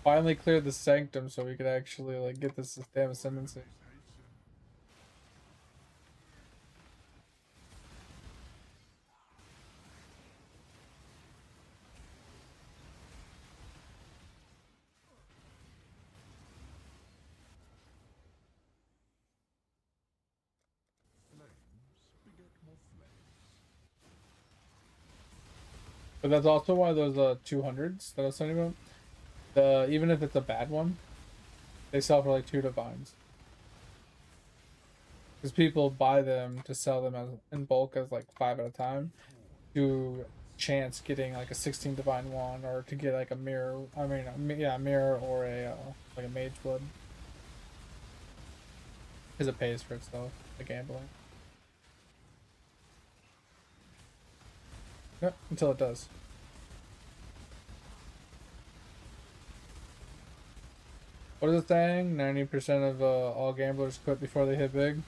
Finally cleared the sanctum so we could actually like get this damn ascendancy. But that's also why those 200s that I was talking about, even if it's a bad one, they sell for like 2 divines. because people buy them to sell them as in bulk as like 5 at a time to chance getting like a 16 divine wand or to get like a mirror. I mean, yeah, a mirror or a like a mage blood, because it pays for itself. The gambling. Yep, until it does. What is the thing? 90% of all gamblers quit before they hit big.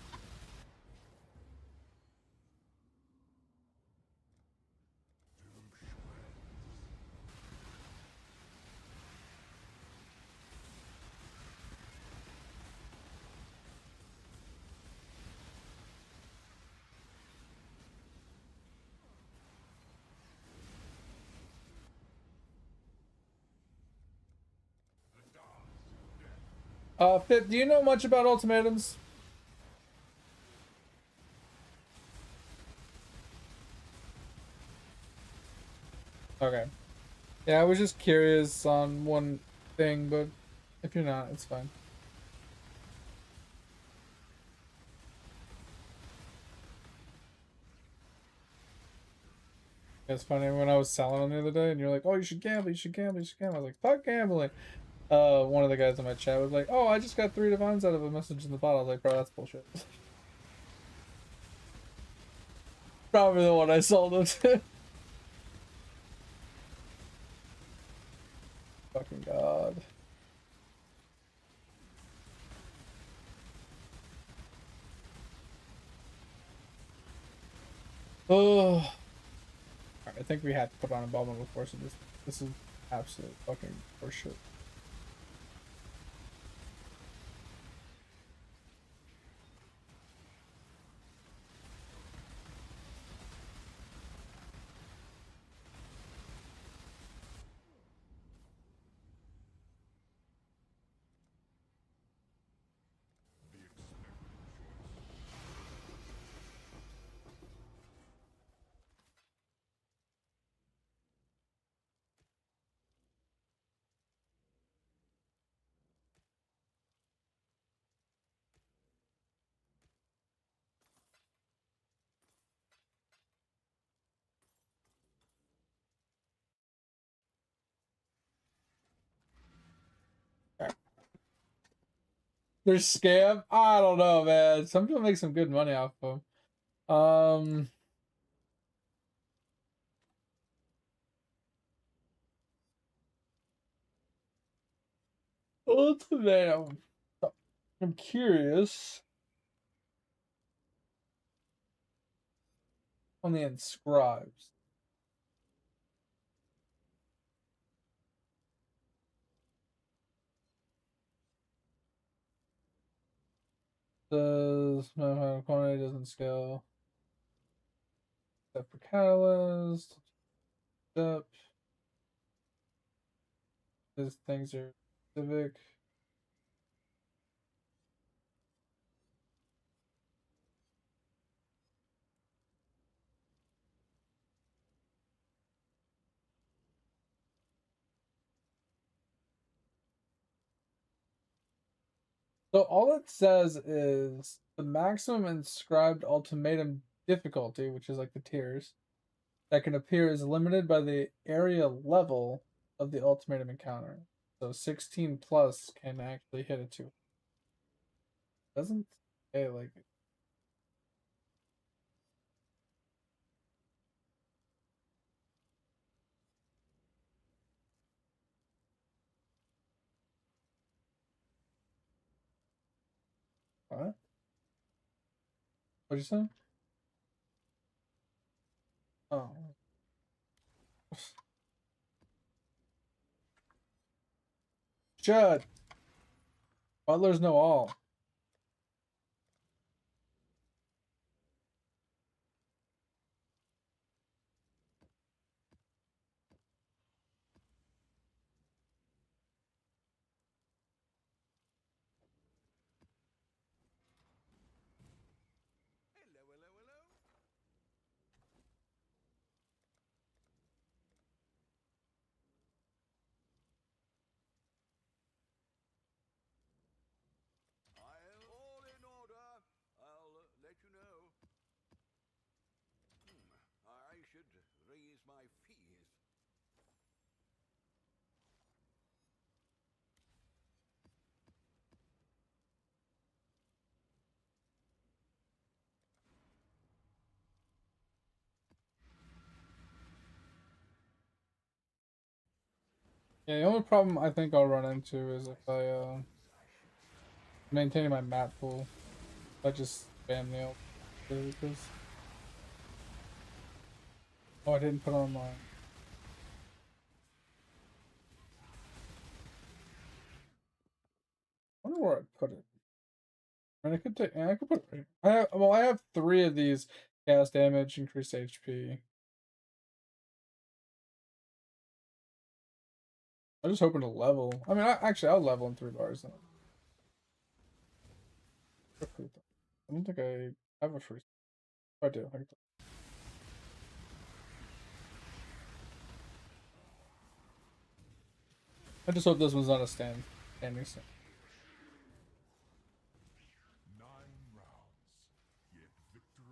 Pip, do you know much about ultimatums? Okay. Yeah, I was just curious on one thing, but if you're not, it's fine. It's funny when I was selling them the other day, and you're like, "Oh, you should gamble, you should gamble, you should gamble." I was like, "Fuck gambling." One of the guys in my chat was like, "Oh, I just got 3 divines out of a message in the bot." I was like, "Bro, that's bullshit." Probably the one I sold them to. Fucking god. Oh. Alright, I think we had to put on a bomb before, so this is absolute fucking horseshit. They're scam? I don't know, man. Some people make some good money off of them. Ultimatum. I'm curious on the inscribes. Does quantity doesn't scale except for catalyst. Step. These things are specific. So all it says is the maximum inscribed ultimatum difficulty, which is like the tiers, that can appear is limited by the area level of the ultimatum encounter. So 16 plus can actually hit it too. Doesn't say like what? What'd you say? Oh. Judd. Butlers know all. Hello, hello, hello. my fears. Yeah, the only problem I think I'll run into is if I maintain my map pool. I just spam the ult. Because... Oh, I didn't put on my... I wonder where I put it. I mean, I could take. Yeah, I could put it. I have 3 of these: cast damage, increased HP. I'm just hoping to level. I mean, actually, I'll level in 3 bars then. I don't think I have a free. I do. I just hope this one's not a standing stand. 9 rounds, yet victory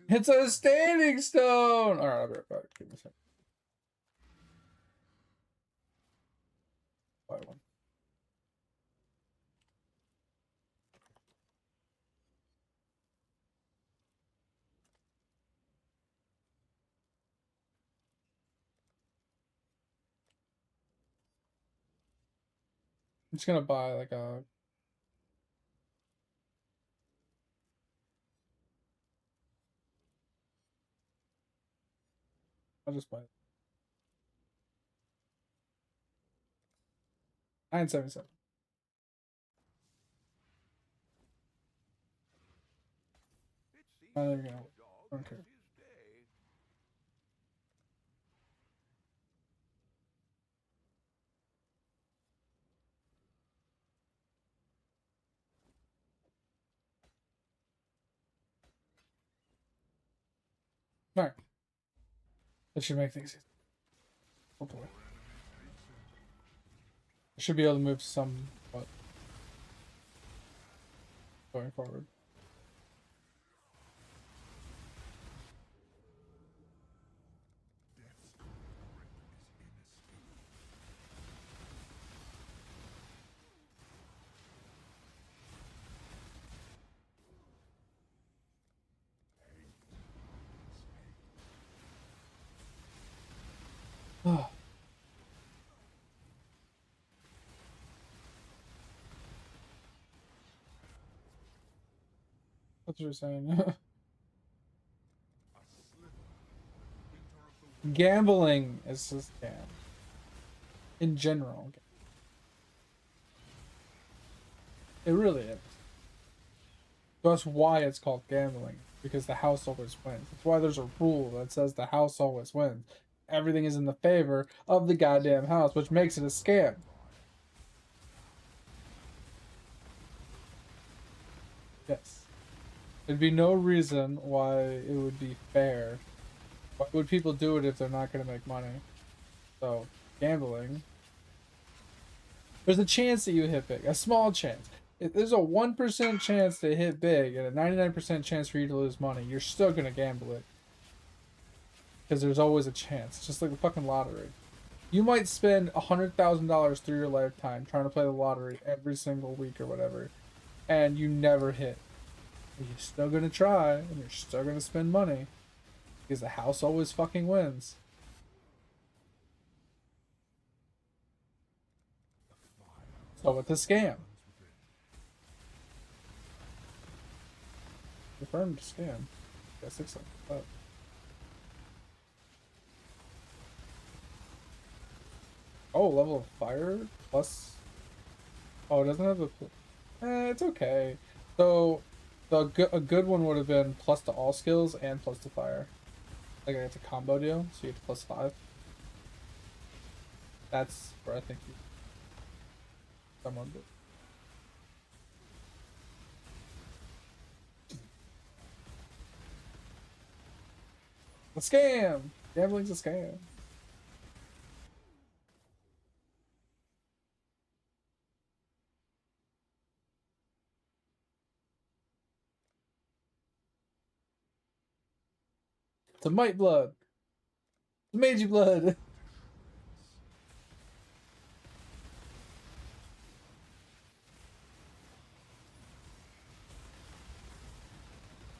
was It's a standing stone! Alright, I'll be right back. Give me a second. Buy one. I'm just gonna buy like a... I'll just buy it. 977. It seems Oh, there we go. the dog Okay. has his day. Alright. That should make things easy. Hopefully. I should be able to move somewhat going forward. Oh. What you're saying? Gambling is a scam. In general. It really is. That's why it's called gambling. Because the house always wins. That's why there's a rule that says the house always wins. Everything is in the favor of the goddamn house, which makes it a scam. Yes. There'd be no reason why it would be fair. Why would people do it if they're not going to make money? So, gambling. There's a chance that you hit big. A small chance. If there's a 1% chance to hit big and a 99% chance for you to lose money, you're still going to gamble it. Because there's always a chance. It's just like the fucking lottery. You might spend $100,000 through your lifetime trying to play the lottery every single week or whatever, and you never hit. But you're still going to try, and you're still going to spend money. Because the house always fucking wins. So it's a scam. Confirmed scam. Yeah, 6 oh. Oh, level of fire plus. Oh, it doesn't have the. It's okay. So, a good one would have been plus to all skills and plus to fire. Like it's a combo deal, so you get +5. That's where I think you. Someone did. A scam! Gambling's a scam. It's a might blood. Meiji blood.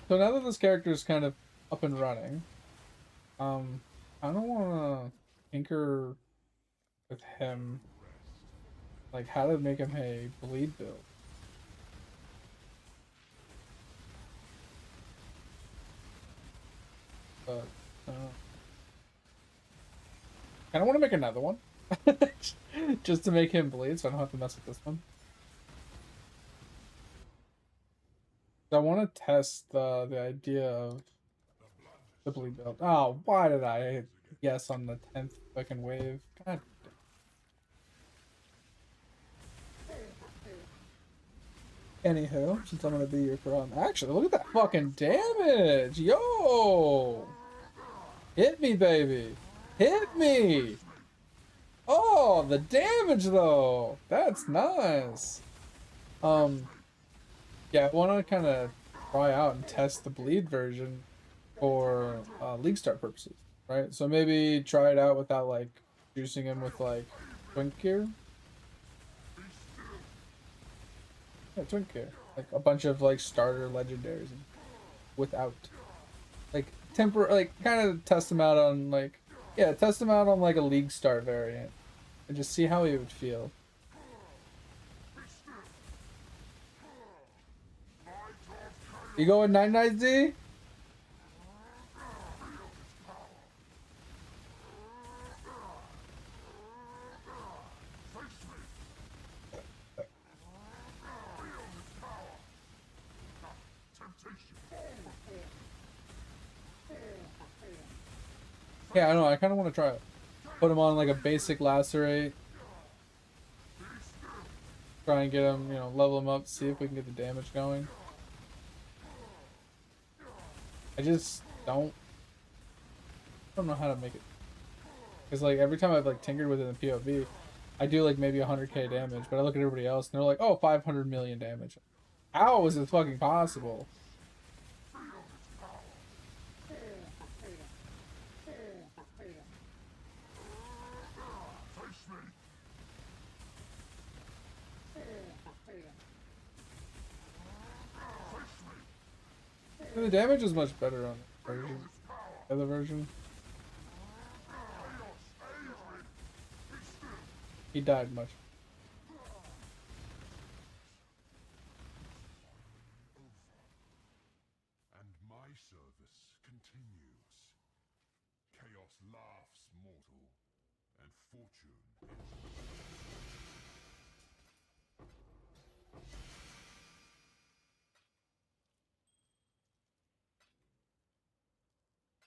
So now that this character is kind of up and running, I don't want to tinker with him, like how to make him a bleed build. But I kind of want to make another one, just to make him bleed, so I don't have to mess with this one. I want to test the idea of the bleed build. Oh, why did I guess on the 10th fucking wave? God. Anywho, since I'm gonna be your friend, actually, look at that fucking damage, yo! Hit me, baby, hit me! Oh, the damage though, that's nice. Yeah, I want to kind of try out and test the bleed version for league start purposes, right? So maybe try it out without like juicing him with like twink gear. Yeah, twink gear, like a bunch of like starter legendaries, without like like kind of test him out on like, yeah, test him out on like a league start variant and just see how he would feel. You going 99Z? Yeah, I know. I kind of want to try it. Put him on like a basic lacerate. Try and get him, you know, level him up. See if we can get the damage going. I just don't know how to make it. Because like every time I've like tinkered with it in POV, I do like maybe 100k damage, but I look at everybody else and they're like, oh, 500 million damage. How is it fucking possible? The damage is much better on the other version. He died much. And my service continues. Chaos laughs mortal, and fortune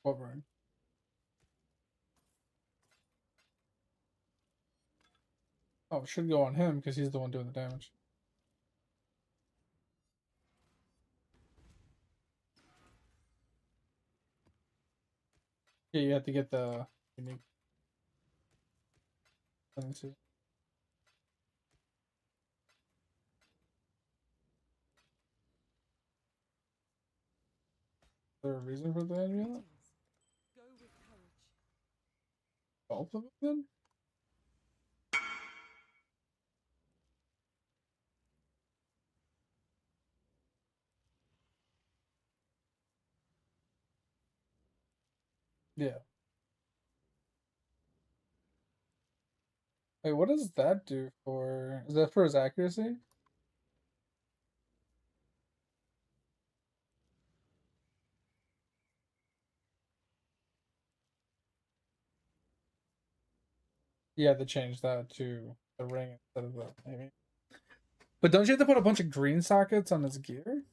What burn? Oh, it should go on him because he's the one doing the damage. Yeah, you have to get the unique. Let's see. Is there a reason for the amulet? Go with courage. Both of them then? Yeah. Wait, what does that do for... Is that for his accuracy? Yeah, they changed that to the ring instead of the maybe. But don't you have to put a bunch of green sockets on his gear?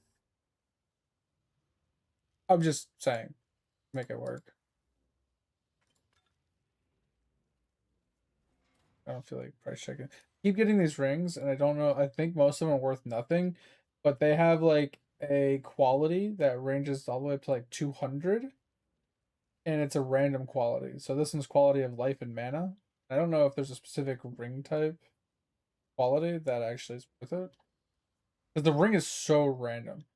I'm just saying, make it work. I don't feel like price checking. Keep getting these rings, and I don't know. I think most of them are worth nothing, but they have like a quality that ranges all the way up to like 200, and it's a random quality. So this one's quality of life and mana. I don't know if there's a specific ring type quality that actually is worth it, because the ring is so random.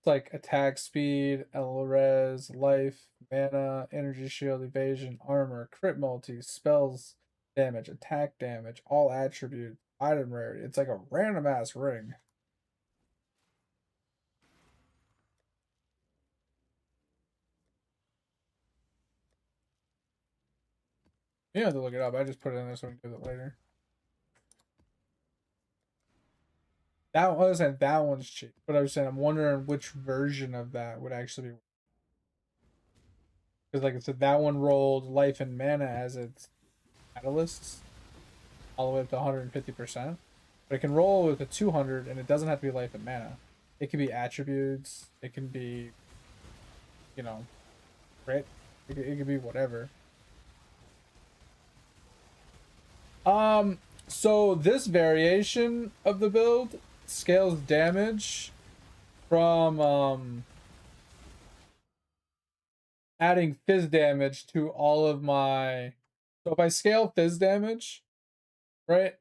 It's like attack speed, L res, life, mana, energy shield, evasion, armor, crit multi, spells damage, attack damage, all attributes, item rarity. It's like a random ass ring. You have to look it up. I just put it in there so we can do it later. That wasn't that one's cheap, but I was saying I'm wondering which version of that would actually be. Because like I said, that one rolled life and mana as its catalysts all the way up to 150%. But it can roll with a 200 and it doesn't have to be life and mana. It can be attributes, it can be, you know, crit, it could be whatever. So this variation of the build scales damage from adding fizz damage to all of my. So if I scale fizz damage, right,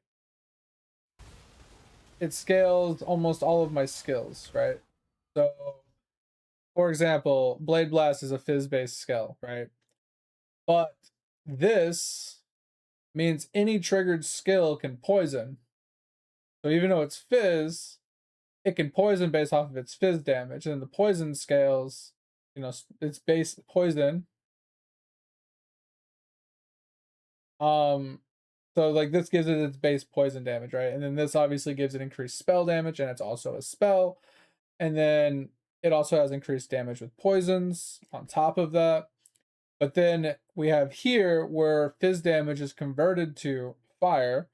it scales almost all of my skills, right? So for example, Blade Blast is a fizz based skill, right? But this means any triggered skill can poison. So even though it's fizz, it can poison based off of its fizz damage, and the poison scales, you know, it's base poison. So like this gives it its base poison damage, right? And then this obviously gives it increased spell damage, and it's also a spell. And then it also has increased damage with poisons on top of that. But then we have here where fizz damage is converted to fire.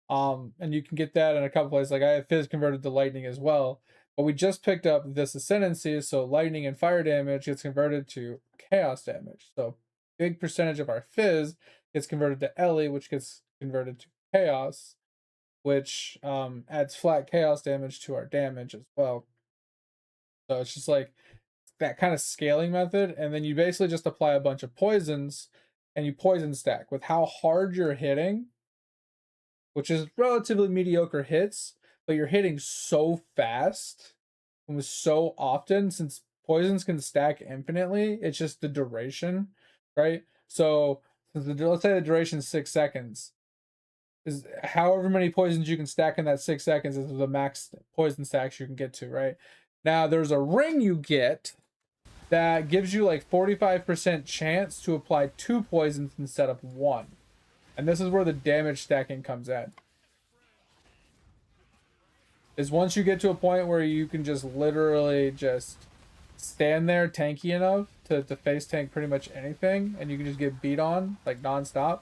And you can get that in a couple places. Like I have fizz converted to lightning as well. But we just picked up this ascendancy, so lightning and fire damage gets converted to chaos damage. So big percentage of our fizz gets converted to Ellie, which gets converted to chaos, which adds flat chaos damage to our damage as well. So it's just like that kind of scaling method, and then you basically just apply a bunch of poisons and you poison stack with how hard you're hitting, which is relatively mediocre hits, but you're hitting so fast and with so often, since poisons can stack infinitely, it's just the duration, right? So let's say the duration is 6 seconds, is however many poisons you can stack in that 6 seconds is the max poison stacks you can get to, right? Now there's a ring you get that gives you like 45% chance to apply 2 poisons instead of 1. And this is where the damage stacking comes in. Is once you get to a point where you can just literally just stand there tanky enough to face tank pretty much anything, and you can just get beat on like nonstop.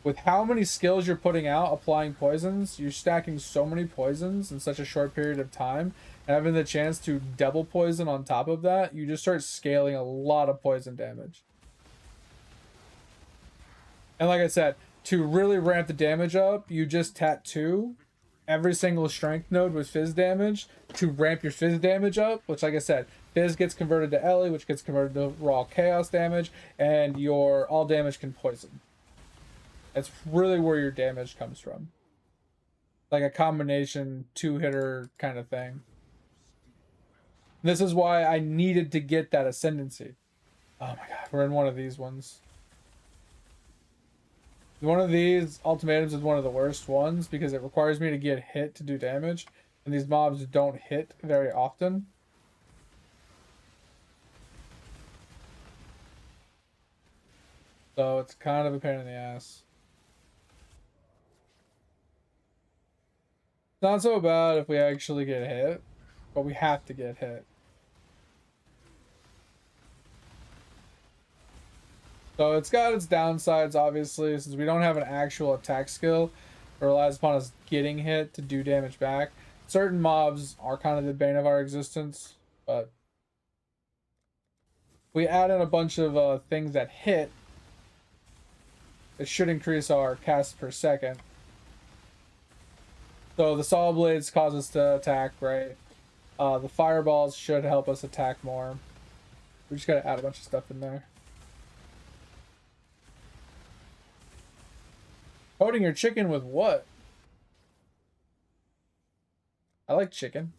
With how many skills you're putting out applying poisons, you're stacking so many poisons in such a short period of time, and having the chance to double poison on top of that, you just start scaling a lot of poison damage. And like I said, to really ramp the damage up, you just tattoo every single strength node with fizz damage to ramp your fizz damage up, which like I said, fizz gets converted to Ellie, which gets converted to raw chaos damage, and your all damage can poison. That's really where your damage comes from. Like a combination 2-hitter kind of thing. This is why I needed to get that ascendancy. Oh my god, we're in one of these ones. One of these ultimatums is one of the worst ones because it requires me to get hit to do damage, and these mobs don't hit very often. So it's kind of a pain in the ass. It's not so bad if we actually get hit, but we have to get hit. So it's got its downsides, obviously, since we don't have an actual attack skill. It relies upon us getting hit to do damage back. Certain mobs are kind of the bane of our existence, but we add in a bunch of things that hit. It should increase our cast per second. So the saw blades cause us to attack, right? The fireballs should help us attack more. We just gotta add a bunch of stuff in there. Coating your chicken with what? I like chicken.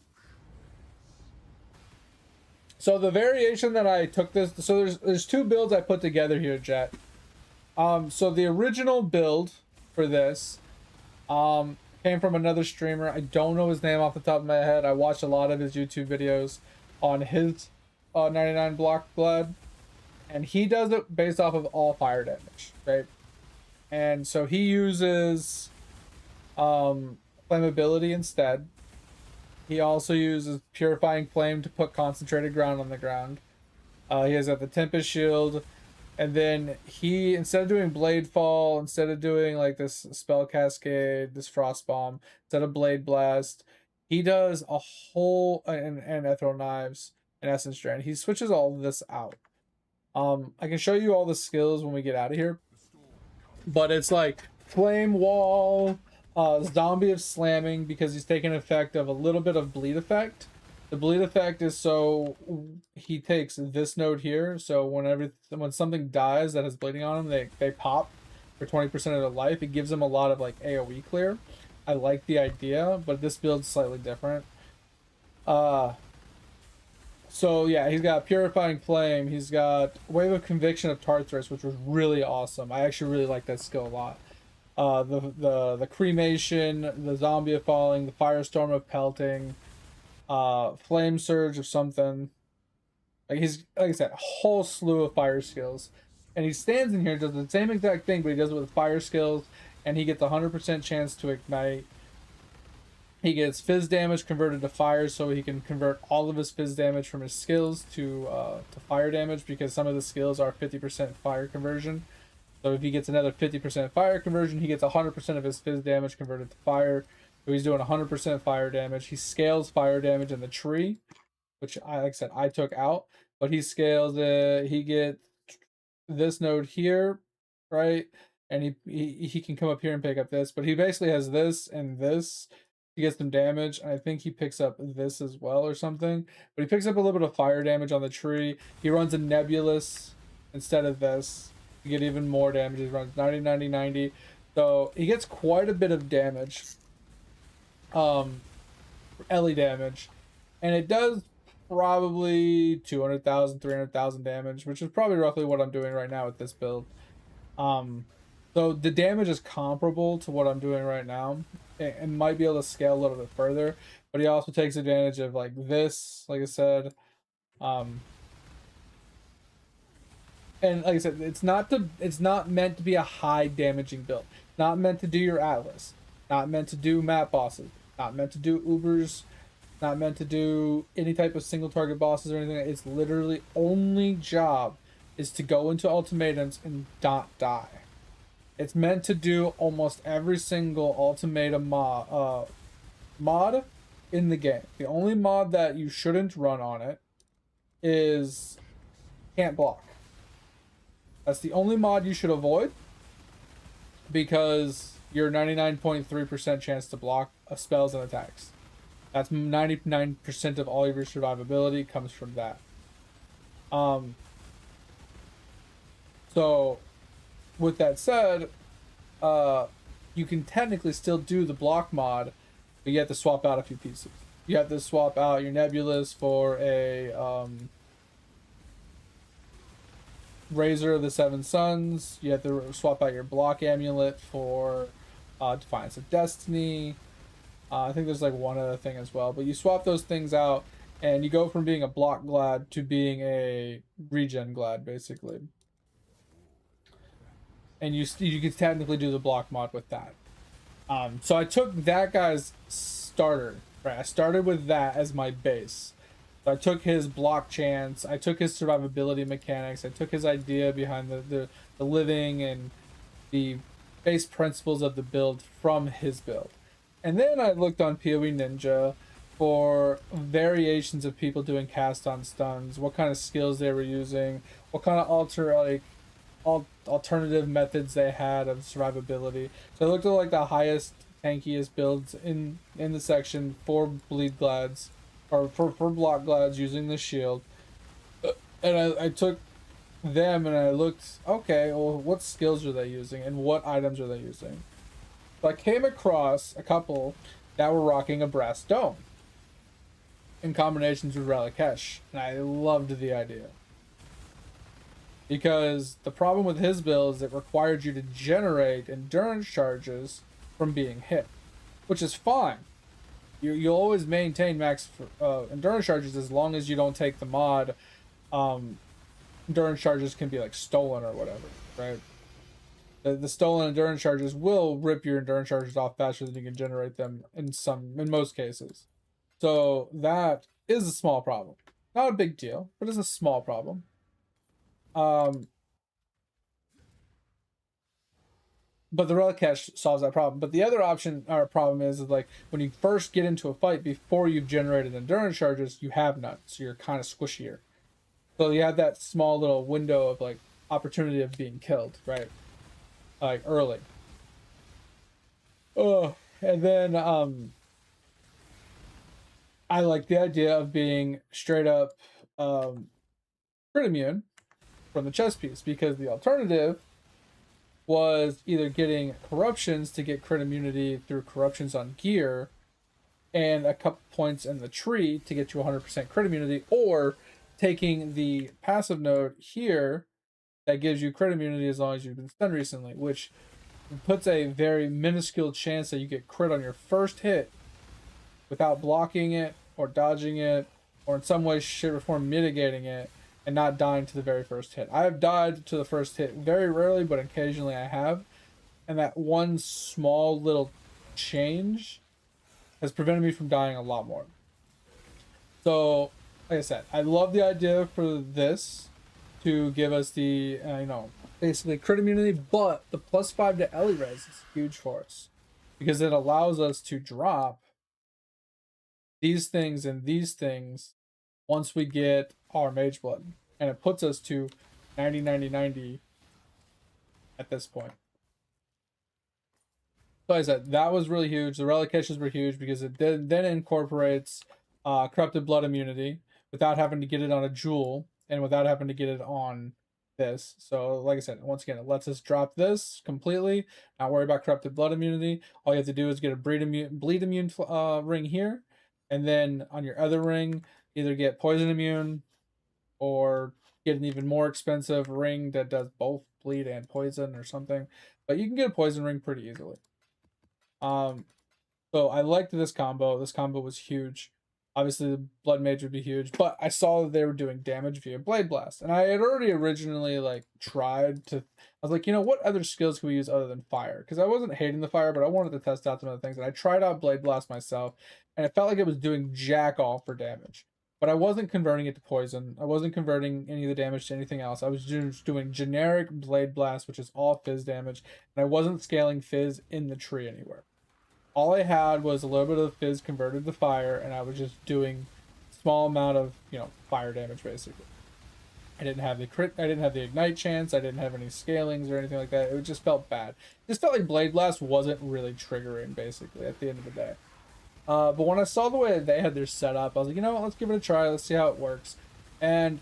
So the variation that I took this, so there's two builds I put together here, Jet. So the original build for this came from another streamer. I don't know his name off the top of my head. I watched a lot of his YouTube videos on his 99 block glad, and he does it based off of all fire damage, right? And so he uses flammability instead. He also uses purifying flame to put concentrated ground on the ground. He has the Tempest shield. And then he, instead of doing Blade Fall, instead of doing like this Spell Cascade, this Frost Bomb, instead of Blade Blast, he does a whole, and Ethereal Knives and Essence Drain. He switches all of this out. I can show you all the skills when we get out of here. But it's like Flame Wall, Zombie of Slamming, because he's taking effect of a little bit of Bleed Effect. The bleed effect is so he takes this node here, so when something dies that has bleeding on them, they pop for 20% of their life. It gives them a lot of like AoE clear. I like the idea, but this build's slightly different. So yeah, he's got Purifying Flame, he's got Wave of Conviction of Tartarus, which was really awesome. I actually really like that skill a lot. The Cremation, the Zombie of Falling, the Firestorm of Pelting, Flame Surge of something. Like I said, a whole slew of fire skills. And he stands in here, does the same exact thing, but he does it with fire skills, and he gets a 100% chance to ignite. He gets fizz damage converted to fire, so he can convert all of his fizz damage from his skills to fire damage, because some of the skills are 50% fire conversion. So if he gets another 50% fire conversion, he gets 100% of his fizz damage converted to fire. So he's doing 100% fire damage. He scales fire damage in the tree, which like I said, I took out. But he scales it. He gets this node here, right? And he can come up here and pick up this. But he basically has this and this. He gets some damage. And I think he picks up this as well or something. But he picks up a little bit of fire damage on the tree. He runs a nebulous instead of this. You get even more damage. He runs 90, 90, 90. So he gets quite a bit of damage. Ellie damage, and it does probably 200,000 300,000 damage, which is probably roughly what I'm doing right now with this build. So the damage is comparable to what I'm doing right now, and might be able to scale a little bit further, but he also takes advantage of like this, like I said, and like I said, it's not meant to be a high damaging build, not meant to do your Atlas, not meant to do map bosses, not meant to do Ubers, not meant to do any type of single target bosses or anything. It's literally only job is to go into ultimatums and not die. It's meant to do almost every single ultimatum mod in the game. The only mod that you shouldn't run on it is can't block. That's the only mod you should avoid, because your 99.3% chance to block spells and attacks. That's 99% of all of your survivability comes from that. So, with that said, you can technically still do the block mod, but you have to swap out a few pieces. You have to swap out your Nebulous for a Razor of the Seven Suns. You have to swap out your block amulet for Defiance of Destiny. I think there's like one other thing as well, but you swap those things out and you go from being a block glad to being a regen glad, basically. And you can technically do the block mod with that. So I took that guy's starter, right? I started with that as my base. So I took his block chance, I took his survivability mechanics, I took his idea behind the living and the base principles of the build from his build. And then I looked on POE Ninja for variations of people doing cast on stuns, what kind of skills they were using, what kind of alternative methods they had of survivability. So I looked at like the highest, tankiest builds in the section for bleed glads, or for block glads using the shield. And I took them and I looked, okay, well, what skills are they using and what items are they using? So I came across a couple that were rocking a brass dome. in combinations with Relicash, and I loved the idea. Because the problem with his build is it required you to generate endurance charges from being hit, which is fine. You'll always maintain max endurance charges as long as you don't take the mod. Endurance charges can be like stolen or whatever, right? The stolen endurance charges will rip your endurance charges off faster than you can generate them in most cases. So that is a small problem. Not a big deal, but it's a small problem. But the relic cache solves that problem. But the other option or problem is like when you first get into a fight before you've generated endurance charges, you have none, so you're kind of squishier. So you have that small little window of like opportunity of being killed, right? Like early. Oh, and then I like the idea of being straight up crit immune from the chest piece, because the alternative was either getting corruptions to get crit immunity through corruptions on gear and a couple points in the tree to get you 100% crit immunity, or taking the passive node here that gives you crit immunity as long as you've been stunned recently, which puts a very minuscule chance that you get crit on your first hit without blocking it or dodging it or in some way, shape, or form mitigating it, and not dying to the very first hit. I have died to the first hit very rarely, but occasionally I have. And that one small little change has prevented me from dying a lot more. So, like I said, I love the idea for this to give us the, basically crit immunity, but the +5 to Ellie res is huge for us. Because it allows us to drop these things and these things once we get our mage blood, and it puts us to 90 at this point. So like I said, that was really huge. The relications were huge because it then incorporates corrupted blood immunity without having to get it on a jewel and without having to get it on this. So like I said, once again, it lets us drop this completely, not worry about corrupted blood immunity. All you have to do is get a bleed immune ring here, and then on your other ring either get poison immune or get an even more expensive ring that does both bleed and poison or something. But you can get a poison ring pretty easily. So I liked this combo. This combo was huge. Obviously, the Blood Mage would be huge, but I saw that they were doing damage via Blade Blast. And I had already originally tried to... I was like, what other skills can we use other than fire? Because I wasn't hating the fire, but I wanted to test out some other things. And I tried out Blade Blast myself, and it felt like it was doing jack all for damage. But I wasn't converting it to poison. I wasn't converting any of the damage to anything else. I was just doing generic Blade Blast, which is all fizz damage. And I wasn't scaling fizz in the tree anywhere. All I had was a little bit of fizz converted to fire, and I was just doing a small amount of, fire damage, basically. I didn't have the crit, I didn't have the ignite chance, I didn't have any scalings or anything like that. It just felt bad. It just felt like Blade Blast wasn't really triggering, basically, at the end of the day. But when I saw the way they had their setup, I was like, let's give it a try. Let's see how it works. And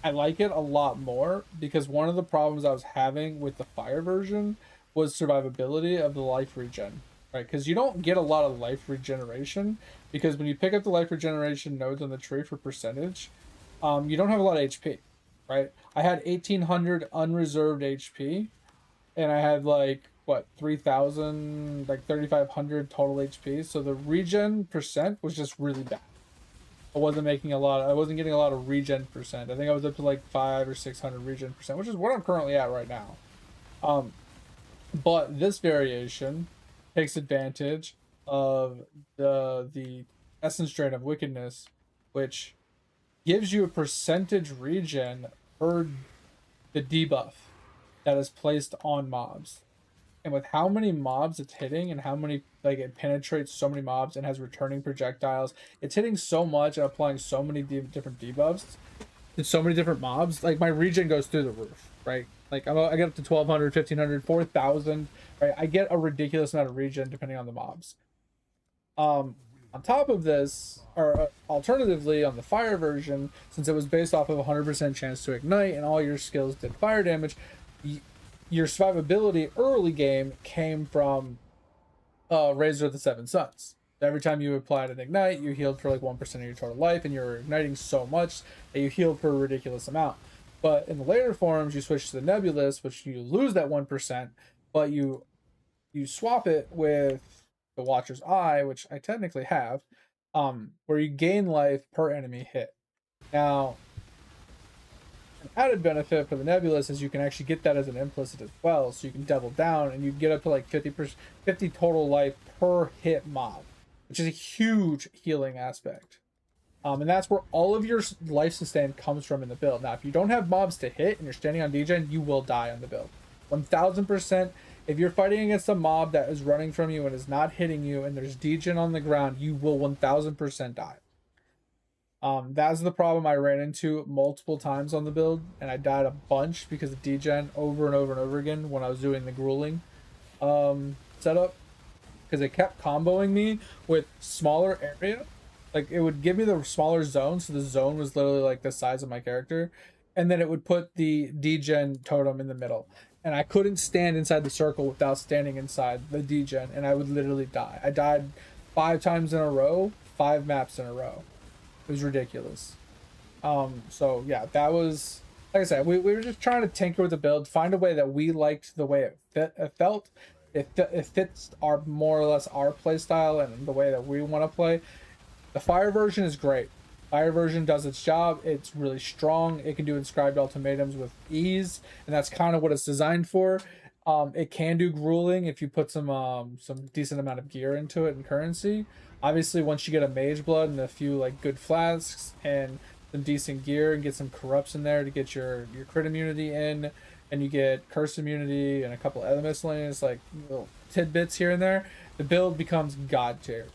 I like it a lot more because one of the problems I was having with the fire version was survivability of the life regen, right? Because you don't get a lot of life regeneration because when you pick up the life regeneration nodes on the tree for percentage, you don't have a lot of HP, right? I had 1,800 unreserved HP, and I had 3,000, 3,500 total HP. So the regen percent was just really bad. I wasn't getting a lot of regen percent. I think I was up to 500 or 600 regen percent, which is what I'm currently at right now. But this variation takes advantage of the Essence Drain of Wickedness, which gives you a percentage regen per the debuff that is placed on mobs. And with how many mobs it's hitting and how many, it penetrates so many mobs and has returning projectiles, it's hitting so much and applying so many different debuffs to so many different mobs. My regen goes through the roof, right? I get up to 1,200, 1,500, 4,000, right? I get a ridiculous amount of regen depending on the mobs. On top of this, or alternatively on the fire version, since it was based off of a 100% chance to ignite and all your skills did fire damage, your survivability early game came from Razor of the Seven Suns. Every time you applied an ignite, you healed for like 1% of your total life, and you're igniting so much that you healed for a ridiculous amount. But in the later forms, you switch to the nebulous, which you lose that 1%, but you swap it with the Watcher's Eye, which I technically have, where you gain life per enemy hit. Now, an added benefit for the nebulous is you can actually get that as an implicit as well, so you can double down and you get up to like 50 total life per hit mob, which is a huge healing aspect. And that's where all of your life sustain comes from in the build. Now, if you don't have mobs to hit and you're standing on degen, you will die on the build. 1000%. If you're fighting against a mob that is running from you and is not hitting you and there's degen on the ground, you will 1000% die. That's the problem I ran into multiple times on the build, and I died a bunch because of degen over and over and over again when I was doing the grueling setup, because it kept comboing me with smaller area. Like, it would give me the smaller zone, so the zone was literally like the size of my character, and then it would put the degen totem in the middle, and I couldn't stand inside the circle without standing inside the degen, and I would literally die. I died 5 times in a row, 5 maps in a row. It was ridiculous. So yeah, that was, like I said, we were just trying to tinker with the build, find a way that we liked the way it felt. It fits our, more or less, our play style and the way that we want to play. The fire version is great. Fire version does its job. It's really strong. It can do inscribed ultimatums with ease, and that's kind of what it's designed for. It can do grueling if you put some decent amount of gear into it and currency. Obviously, once you get a mage blood and a few like good flasks and some decent gear and get some corrupts in there to get your crit immunity in, and you get curse immunity and a couple other miscellaneous like little tidbits here and there, the build becomes god tier.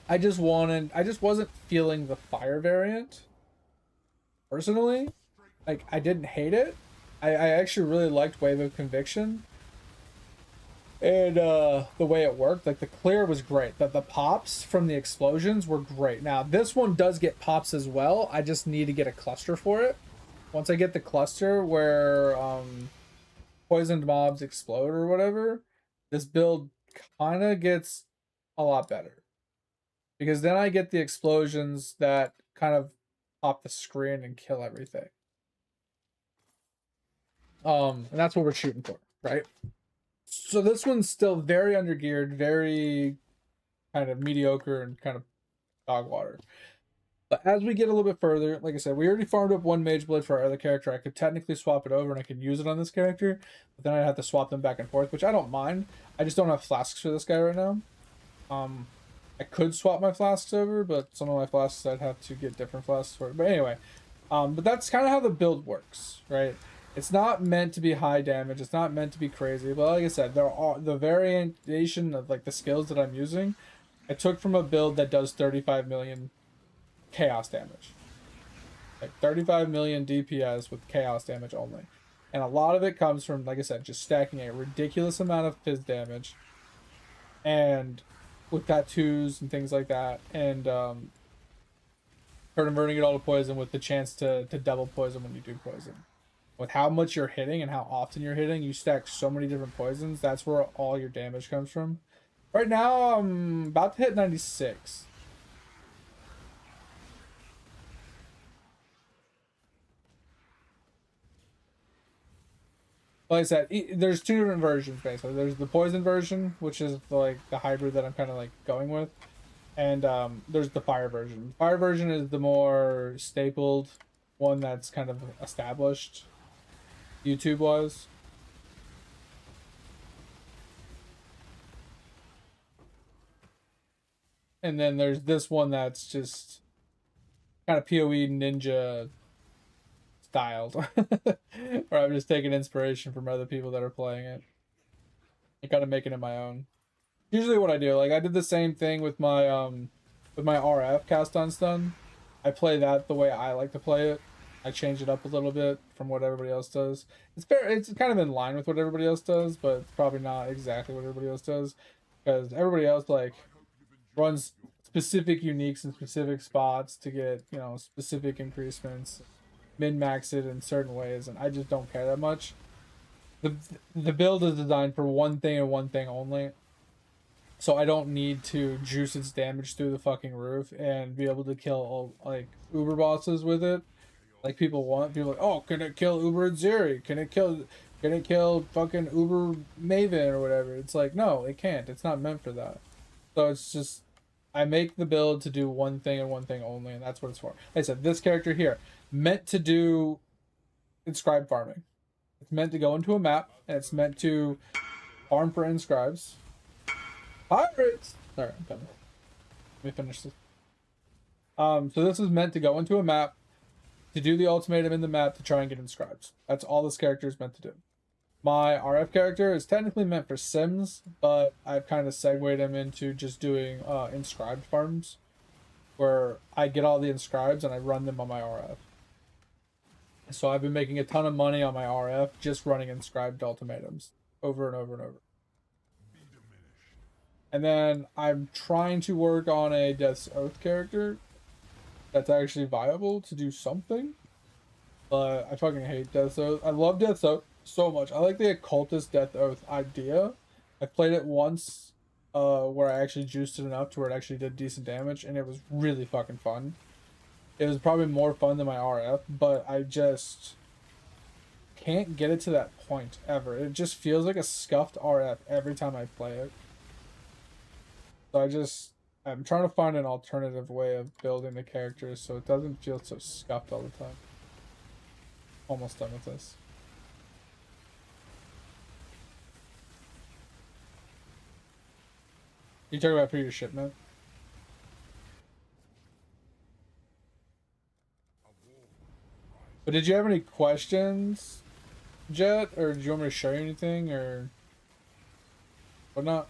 I just wasn't feeling the fire variant personally. Like, I didn't hate it. I actually really liked Wave of Conviction and the way it worked. Like, the clear was great, but the pops from the explosions were great. Now, this one does get pops as well. I just need to get a cluster for it. Once I get the cluster where poisoned mobs explode or whatever, this build kind of gets a lot better. Because then I get the explosions that kind of pop the screen and kill everything. And that's what we're shooting for, right? So this one's still very undergeared, very kind of mediocre and kind of dog water. But as we get a little bit further, like I said, we already farmed up 1 mage blade for our other character. I could technically swap it over and I could use it on this character, but then I'd have to swap them back and forth, which I don't mind. I just don't have flasks for this guy right now. I could swap my flasks over, but some of my flasks I'd have to get different flasks for it. But anyway, but that's kind of how the build works, right? It's not meant to be high damage. It's not meant to be crazy. But like I said, there are the variation of like the skills that I'm using. I took from a build that does 35 million chaos damage, like 35 million DPS with chaos damage only, and a lot of it comes from, like I said, just stacking a ridiculous amount of fizz damage, and with tattoos and things like that, and converting it all to poison with the chance to double poison when you do poison. With how much you're hitting and how often you're hitting, you stack so many different poisons. That's where all your damage comes from. Right now, I'm about to hit 96. Like I said, there's 2 different versions basically. There's the poison version, which is like the hybrid that I'm kind of like going with, and there's the fire version. The fire version is the more stapled one that's kind of established YouTube wise. And then there's this one that's just kind of POE ninja styled, where I'm just taking inspiration from other people that are playing it and kind of making it my own. Usually what I do, like I did the same thing with my RF cast on stun. I play that the way I like to play it. I change it up a little bit from what everybody else does. It's kind of in line with what everybody else does, but it's probably not exactly what everybody else does, because everybody else like runs specific uniques in specific spots to get, you know, specific increasements, min-max it in certain ways, and I just don't care that much. The build is designed for one thing and one thing only, so I don't need to juice its damage through the fucking roof and be able to kill all, like, Uber bosses with it. Like people want. People are like, oh, can it kill Uber Zeri? Can it kill fucking Uber Maven or whatever? It's like, no, it can't. It's not meant for that. So it's just, I make the build to do one thing and one thing only, and that's what it's for. Like I said, this character here, meant to do inscribe farming. It's meant to go into a map, and it's meant to farm for inscribes. Pirates! Sorry, I'm coming. Let me finish this. So this is meant to go into a map, to do the ultimatum in the map to try and get inscribes. That's all this character is meant to do. My RF character is technically meant for Sims, but I've kind of segued him into just doing inscribed farms, where I get all the inscribes and I run them on my RF. So I've been making a ton of money on my RF just running inscribed ultimatums over and over and over. And then I'm trying to work on a Death's Oath character that's actually viable to do something. But I fucking hate Death's Oath. I love Death's Oath so much. I like the occultist Death Oath idea. I played it once where I actually juiced it enough to where it actually did decent damage, and it was really fucking fun. It was probably more fun than my RF, but I just can't get it to that point ever. It just feels like a scuffed RF every time I play it. So I'm trying to find an alternative way of building the characters so it doesn't feel so scuffed all the time. Almost done with this. You talking about for your shipment? But did you have any questions, Jet? Or do you want me to show you anything or whatnot?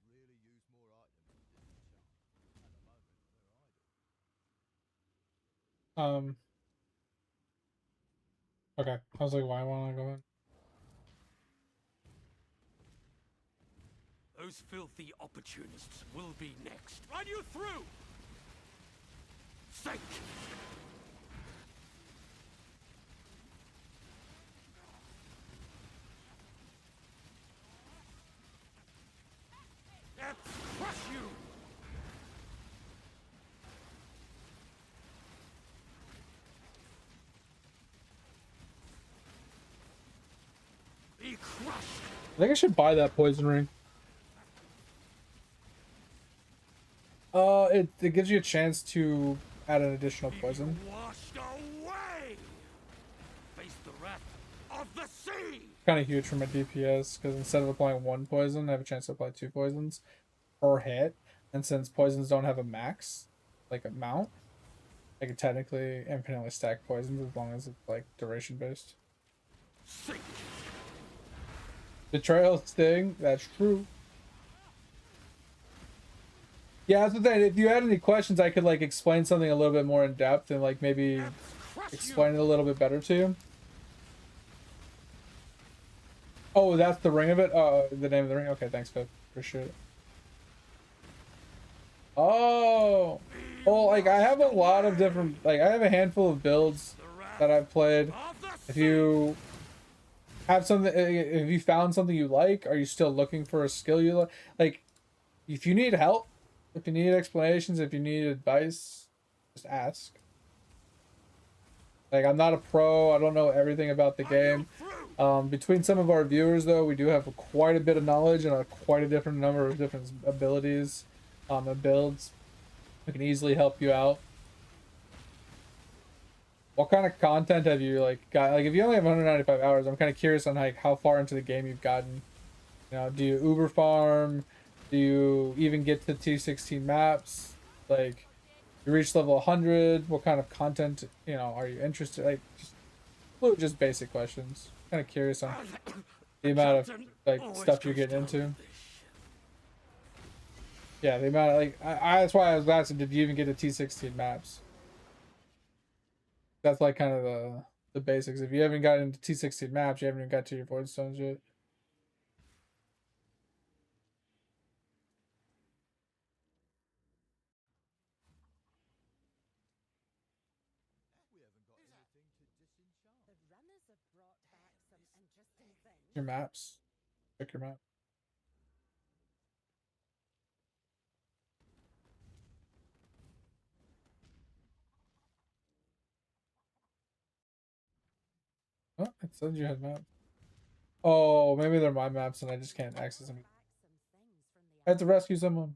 Really use more items in this shop. At the moment, they're idle. Okay. I was like, why won't I go in? Those filthy opportunists will be next. Run you through! Sink! Crush you! Be crushed! I think I should buy that poison ring. It gives you a chance to add an additional poison. Washed away! Face the wrath of the sea! Kind of huge for my DPS because instead of applying one poison, I have a chance to apply 2 poisons per hit. And since poisons don't have a max, like amount, I can technically infinitely stack poisons as long as it's like duration based. Sink! Betrayal sting, that's true. Yeah, that's the thing. If you had any questions, I could like explain something a little bit more in depth and like maybe explain it a little bit better to you. Oh, that's the ring of it? Oh, the name of the ring? Okay, thanks, Pip. Appreciate it. Oh! Well, like, I have a lot of different... Like, I have a handful of builds that I've played. If you have something... If you found something you like, are you still looking for a skill you like? Like, if you need help, if you need explanations, if you need advice, just ask. Like, I'm not a pro. I don't know everything about the game. Between some of our viewers, though, we do have quite a bit of knowledge and quite a different number of different abilities and builds. We can easily help you out. What kind of content have you got? Like, if you only have 195 hours, I'm kind of curious on like how far into the game you've gotten. You know, do you Uber farm? Do you even get to T16 maps? Like, you reach level 100? What kind of content, you know, are you interested? Like, just basic questions. Kind of curious on the amount of like stuff you're getting into. Yeah, the amount of like that's why I was asking, did you even get to T16 maps? That's like kind of the basics. If you haven't gotten into T16 maps, you haven't even got to your void stones yet. We haven't got anything to disenchant. The runners have brought back some interesting things. Your maps. Pick your map. Oh, it said you had maps. Oh, maybe they're my maps and I just can't access them. Back some things from the I have to rescue someone.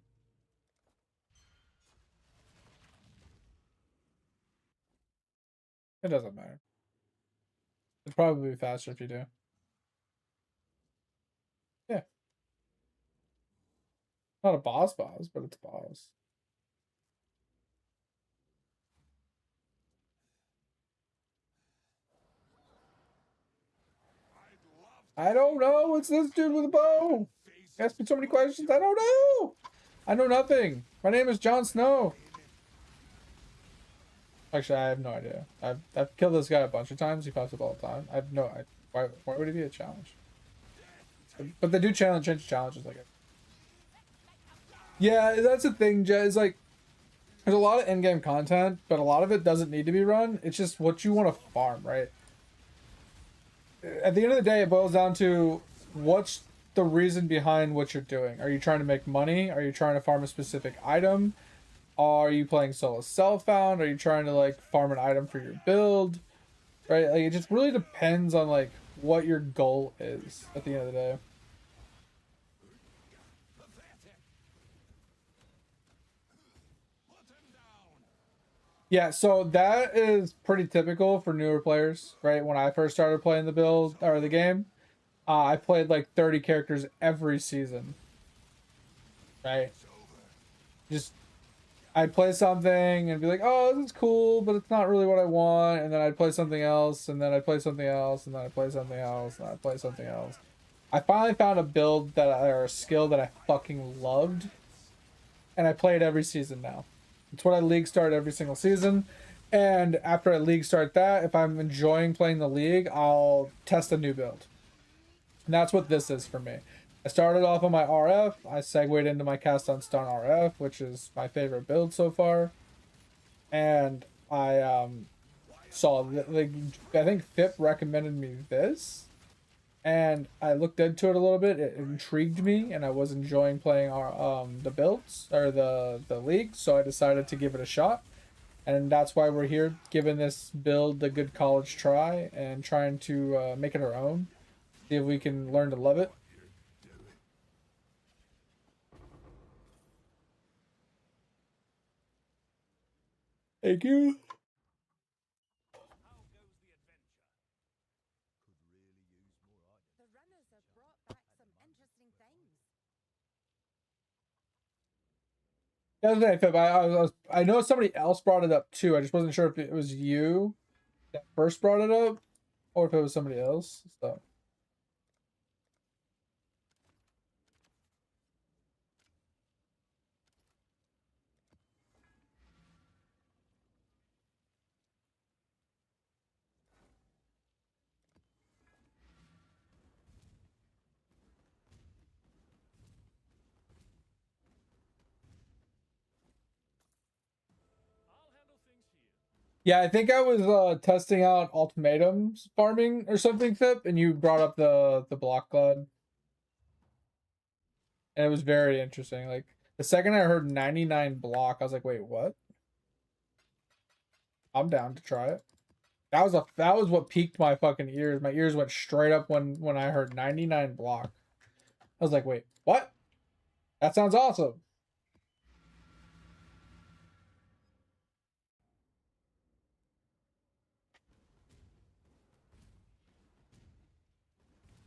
It doesn't matter. It'd probably be faster if you do. Yeah. Not a boss, but it's a boss. I don't know. It's this dude with a bow. Ask me so many questions. I don't know. I know nothing. My name is Jon Snow. Actually, I have no idea. I've killed this guy a bunch of times. He pops up all the time. I have no. Why would it be a challenge? But they do change challenges like it. Yeah, that's the thing, Jay. Is like there's a lot of in-game content, but a lot of it doesn't need to be run. It's just what you want to farm, right? At the end of the day, it boils down to what's the reason behind what you're doing. Are you trying to make money? Are you trying to farm a specific item? Are you playing solo self-found? Are you trying to like farm an item for your build? Right? Like, it just really depends on like what your goal is at the end of the day. Yeah, so that is pretty typical for newer players, right? When I first started playing the build or the game, I played like 30 characters every season, right? Just I'd play something and be like, oh, this is cool, but it's not really what I want. And then I'd play something else, and then I'd play something else, and then I'd play something else, and I'd play something else. I finally found a build or a skill that I fucking loved, and I play it every season now. It's what I league start every single season. And after I league start that, if I'm enjoying playing the league, I'll test a new build. And that's what this is for me. I started off on my RF. I segued into my cast on stun RF, which is my favorite build so far. And I saw, like, I think FIP recommended me this. And I looked into it a little bit. It intrigued me, and I was enjoying playing our the builds or the league, so I decided to give it a shot. And that's why we're here, giving this build a good college try and trying to make it our own. See if we can learn to love it. Thank you. The runners have brought back some interesting things. I know somebody else brought it up too. I just wasn't sure if it was you that first brought it up or if it was somebody else. So. Yeah, I think I was testing out ultimatums farming or something, Fip, and you brought up the block cloud. And it was very interesting. Like The second I heard 99 block, I was like, wait, what? I'm down to try it. That was what piqued my fucking ears. My ears went straight up when I heard 99 block. I was like, wait, what? That sounds awesome.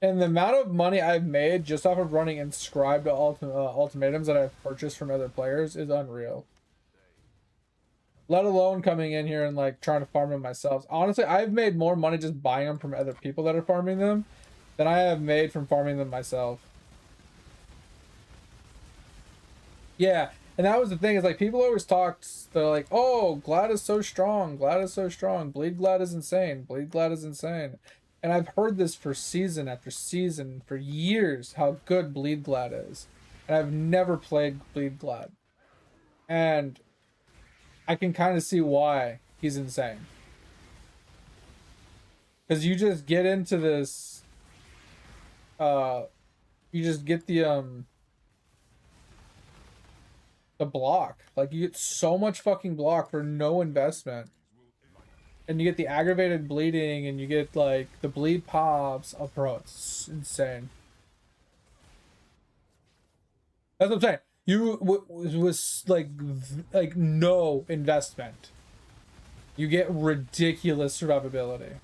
And the amount of money I've made just off of running inscribed ultimatums that I've purchased from other players is unreal. Let alone coming in here and like trying to farm them myself. Honestly, I've made more money just buying them from other people that are farming them than I have made from farming them myself. Yeah, and that was the thing, is like people always talked, they're like, oh, Glad is so strong, Glad is so strong, Bleed Glad is insane, Bleed Glad is insane. And I've heard this for season after season for years, how good Bleed Glad is. And I've never played Bleed Glad. And I can kind of see why he's insane. Because you just get into this, you just get the block. Like, you get so much fucking block for no investment. And you get the aggravated bleeding, and you get, like, the bleed pops. Oh, bro, it's insane. That's what I'm saying. You was like no investment. You get ridiculous survivability.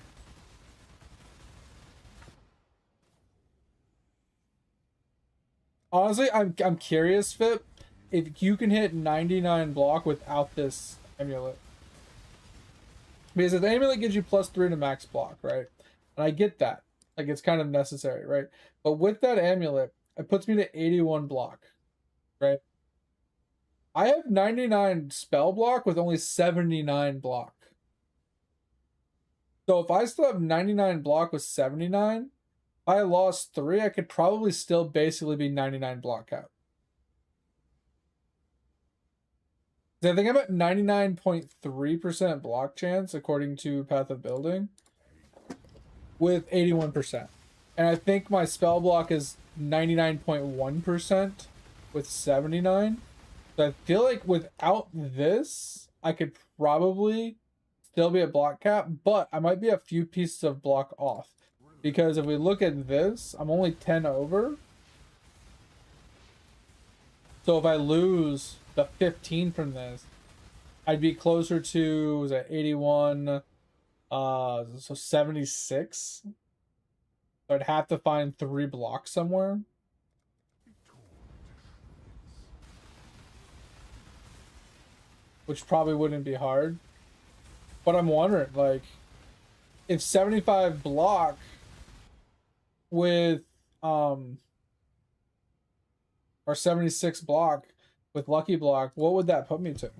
Honestly, I'm curious, Fit, if you can hit 99 block without this amulet. Because the amulet gives you +3 to max block, right? And I get that. Like, it's kind of necessary, right? But with that amulet, it puts me to 81 block, right? I have 99 spell block with only 79 block. So if I still have 99 block with 79, if I lost 3, I could probably still basically be 99 block out. I think I'm at 99.3% block chance according to Path of Building with 81%. And I think my spell block is 99.1% with 79. So I feel like without this, I could probably still be at block cap, but I might be a few pieces of block off. Because if we look at this, I'm only 10 over. So if I lose the 15 from this, I'd be closer to, was that 81, so 76. So I'd have to find 3 blocks somewhere. Which probably wouldn't be hard. But I'm wondering, like, if 75 block with, or 76 block with Lucky Block, what would that put me to?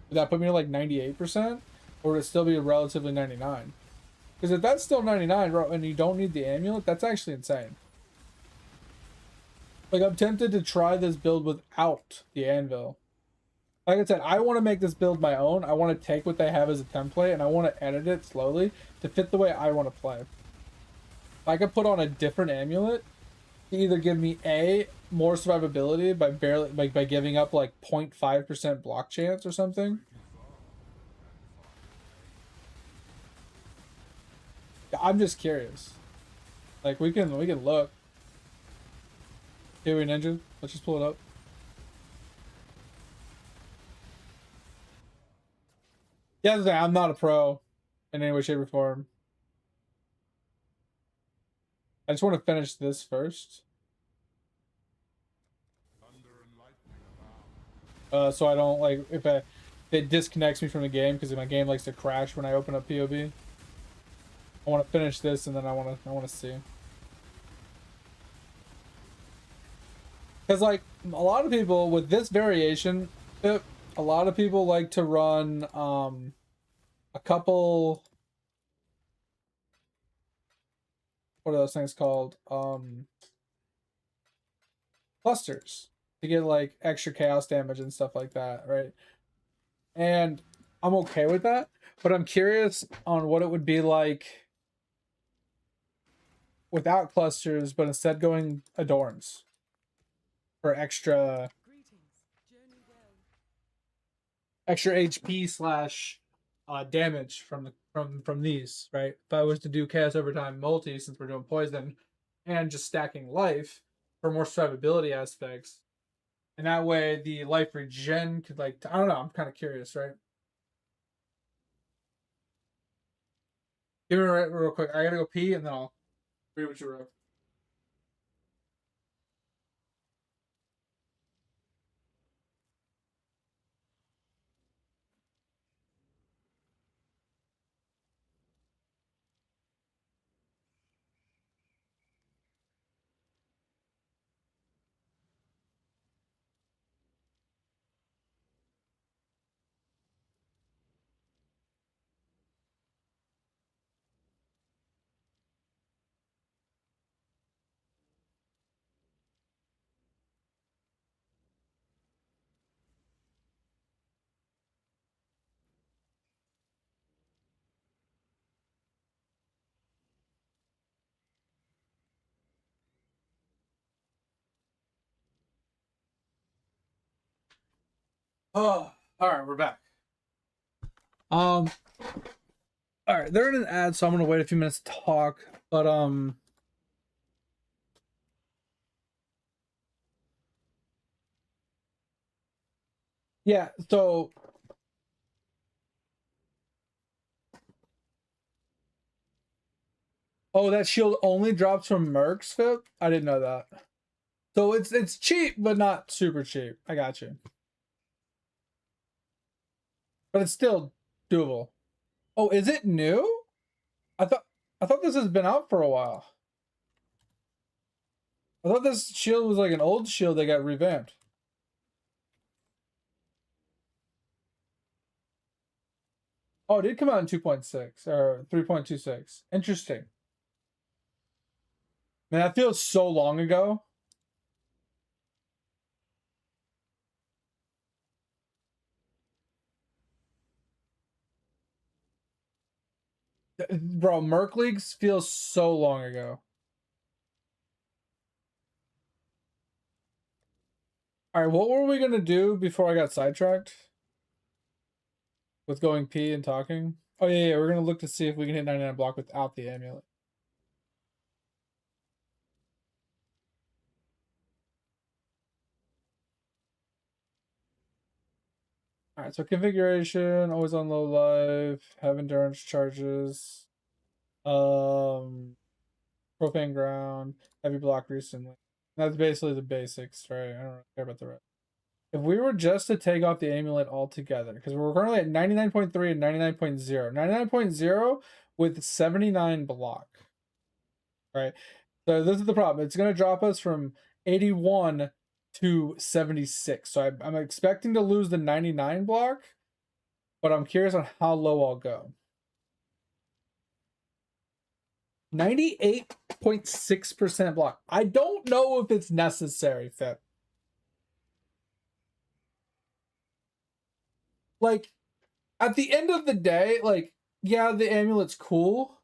Would that put me to like 98%? Or would it still be relatively 99? Because if that's still 99, bro, and you don't need the amulet, that's actually insane. Like, I'm tempted to try this build without the anvil. Like I said, I want to make this build my own. I want to take what they have as a template, and I want to edit it slowly to fit the way I want to play. I could put on a different amulet to either give me more survivability by giving up like 0.5% block chance or something. I'm just curious. Like, we can look. Here we Ninja. Let's just pull it up. Yeah, I'm not a pro in any way, shape, or form. I just want to finish this first. So I don't, like, if it disconnects me from the game, because my game likes to crash when I open up POB. I want to finish this, and then I want to see. Because, like, a lot of people with this variation, a lot of people like to run a couple, what are those things called? Clusters to get like extra chaos damage and stuff like that, right? And I'm okay with that, but I'm curious on what it would be like without clusters, but instead going Adorns for extra extra HP slash damage from these, right? If I was to do Chaos Overtime multi, since we're doing poison, and just stacking life for more survivability aspects, and that way the life regen could, like, I don't know, I'm kind of curious, right? Give me a real quick. I gotta go pee and then I'll read what you wrote. Oh, all right, we're back. All right, they're in an ad, so I'm gonna wait a few minutes to talk. But yeah. So oh, that shield only drops from Mercs, Fit? I didn't know that. So it's cheap, but not super cheap. I got you. But it's still doable. Oh, is it new? I thought this has been out for a while. I thought this shield was like an old shield that got revamped. Oh, it did come out in 2.6 or 3.26. Interesting. Man, that feels so long ago. Bro, Merc Leagues feels so long ago. All right, what were we gonna do before I got sidetracked? With going pee and talking? Oh yeah, we're gonna look to see if we can hit 99 block without the amulet. All right, so configuration, always on low life, have endurance charges, profane ground, heavy block recently. That's basically the basics, right? I don't really care about the rest. If we were just to take off the amulet altogether, because we're currently at 99.3 and 99.0. 99.0 with 79 block. Right? So this is the problem. It's going to drop us from 81 to 76. So I'm expecting to lose the 99 block, but I'm curious on how low I'll go. 98.6% block. I don't know if it's necessary, Fip. Like, at the end of the day, like, yeah, the amulet's cool,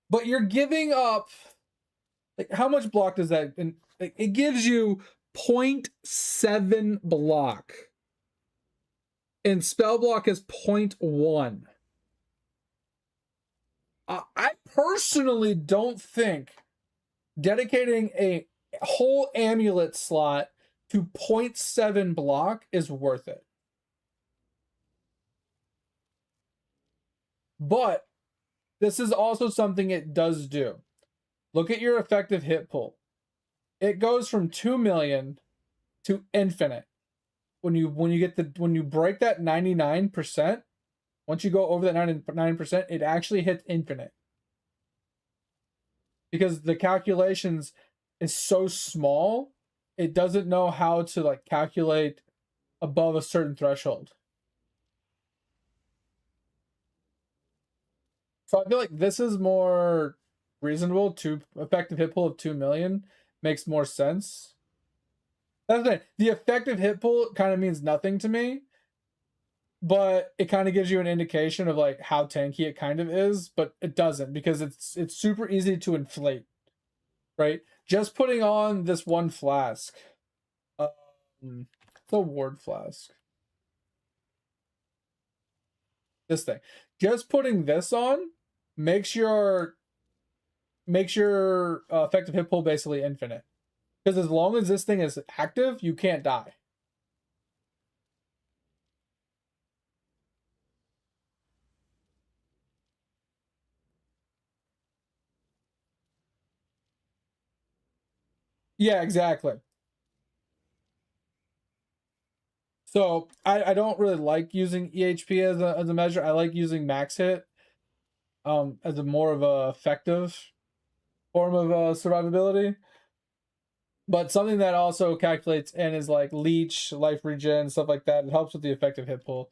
but you're giving up, like, how much block does that, and like, it gives you 0.7 block, and spell block is 0.1. I personally don't think dedicating a whole amulet slot to 0.7 block is worth it. But this is also something it does do. Look at your effective hit pool. It goes from 2 million to infinite. When you break that 99%, once you go over that 99%, it actually hits infinite. Because the calculations is so small, it doesn't know how to like calculate above a certain threshold. So I feel like this is more reasonable. To effective hit pool of 2 million makes more sense. That's it. The effective hit pool kind of means nothing to me, but it kind of gives you an indication of like how tanky it kind of is, but it doesn't, because it's super easy to inflate, right? Just putting on this one flask, the ward flask. This thing. Just putting this on makes your effective hit pool basically infinite. Because as long as this thing is active, you can't die. Yeah, exactly. So I don't really like using EHP as a measure. I like using max hit as a more of a effective form of survivability. But something that also calculates and is like leech, life regen, stuff like that. It helps with the effective hit pool.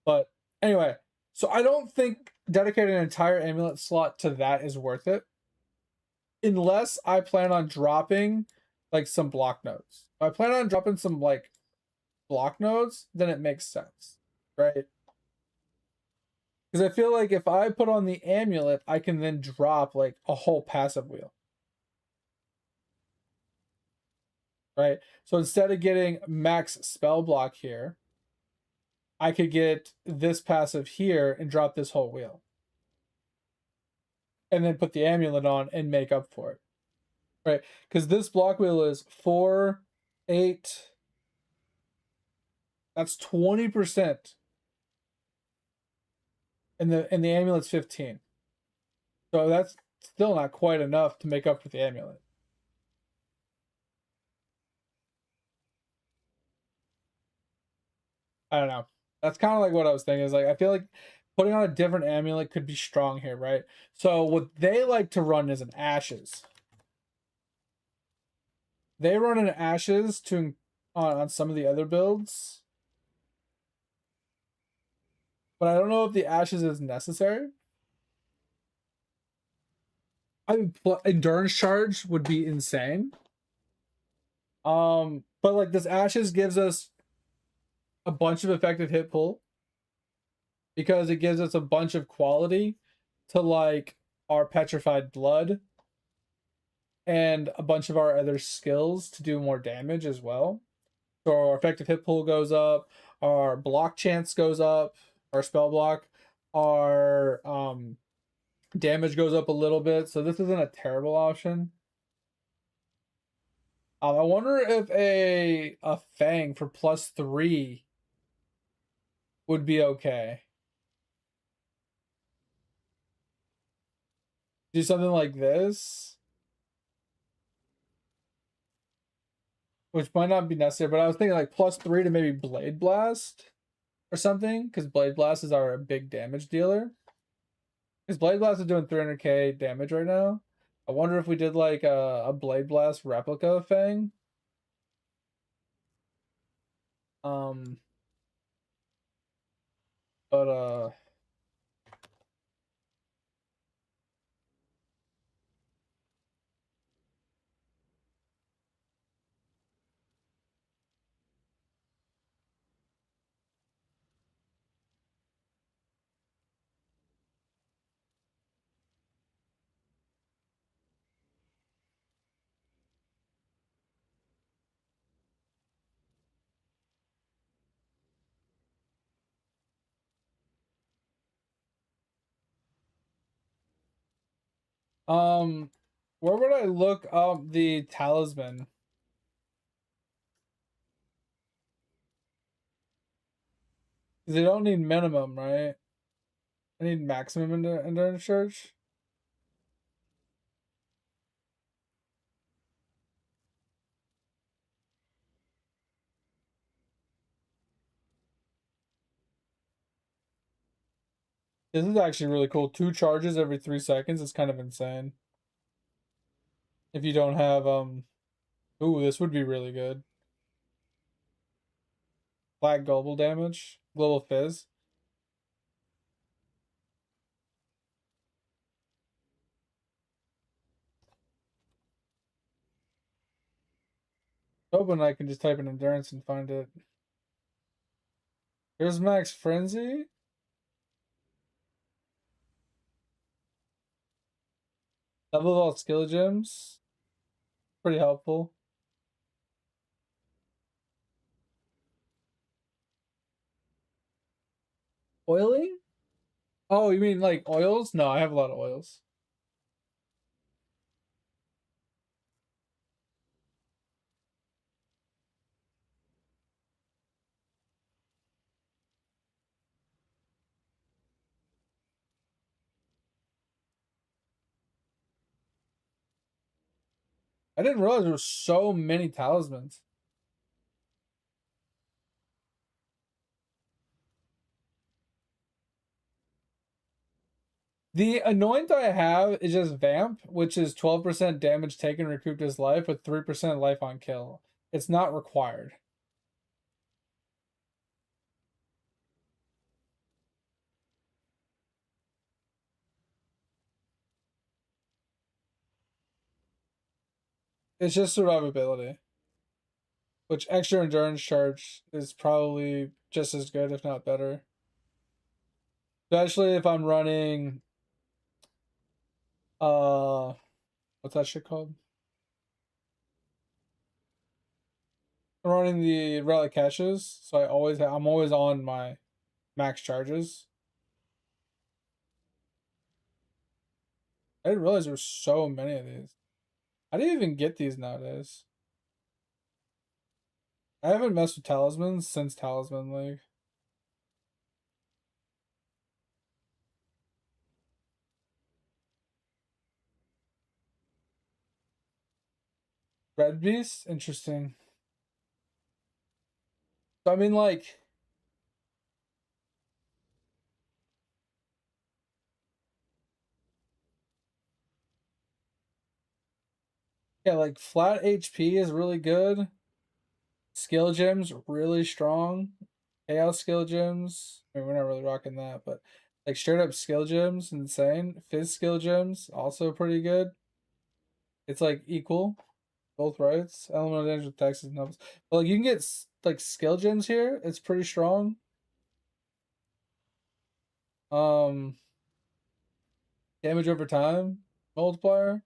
But anyway, so I don't think dedicating an entire amulet slot to that is worth it. Unless I plan on dropping like some block nodes. If I plan on dropping some like block nodes, then it makes sense. Right? Because I feel like if I put on the amulet, I can then drop like a whole passive wheel. Right? So instead of getting max spell block here, I could get this passive here and drop this whole wheel. And then put the amulet on and make up for it. Right? Because this block wheel is 4, 8. That's 20%. And the amulet's 15. So that's still not quite enough to make up for the amulet. I don't know. That's kind of like what I was thinking. Is like I feel like putting on a different amulet could be strong here, right? So what they like to run is an ashes. They run an ashes to on some of the other builds, but I don't know if the ashes is necessary. I mean, endurance charge would be insane. But like this ashes gives us a bunch of effective hit pull because it gives us a bunch of quality to like our petrified blood and a bunch of our other skills to do more damage as well. So our effective hit pool goes up, our block chance goes up, our spell block, our damage goes up a little bit. So this isn't a terrible option. I wonder if a Fang for +3 would be okay. Do something like this, which might not be necessary, but I was thinking like +3 to maybe Blade Blast or something, because Blade Blast is our big damage dealer. Because Blade Blast is doing 300k damage right now. I wonder if we did like a Blade Blast replica of Fang. But where would I look up the talisman? Because they don't need minimum, right? I need maximum endurance charge. This is actually really cool. 2 charges every 3 seconds is kind of insane. If you don't have ooh, this would be really good. Flat global damage, global fizz. Hoping I can just type in endurance and find it. Here's max frenzy. Level of all skill gems. Pretty helpful. Oiling? Oh, you mean like oils? No, I have a lot of oils. I didn't realize there were so many talismans. The anoint I have is just Vamp, which is 12% damage taken recouped as life with 3% life on kill. It's not required. It's just survivability. Which extra endurance charge is probably just as good, if not better. Especially if I'm running what's that shit called? I'm running the relic caches, so I'm always on my max charges. I didn't realize there were so many of these. How do you even get these nowadays? I haven't messed with talismans since Talisman League. Red Beast? Interesting. So I mean like yeah, like flat HP is really good. Skill gems really strong. Chaos skill gems. I mean, we're not really rocking that, but like straight up skill gems, insane. Fizz skill gems, also pretty good. It's like equal, both rights. Elemental damage with Texas numbers. But like you can get like skill gems here. It's pretty strong. Damage over time multiplier.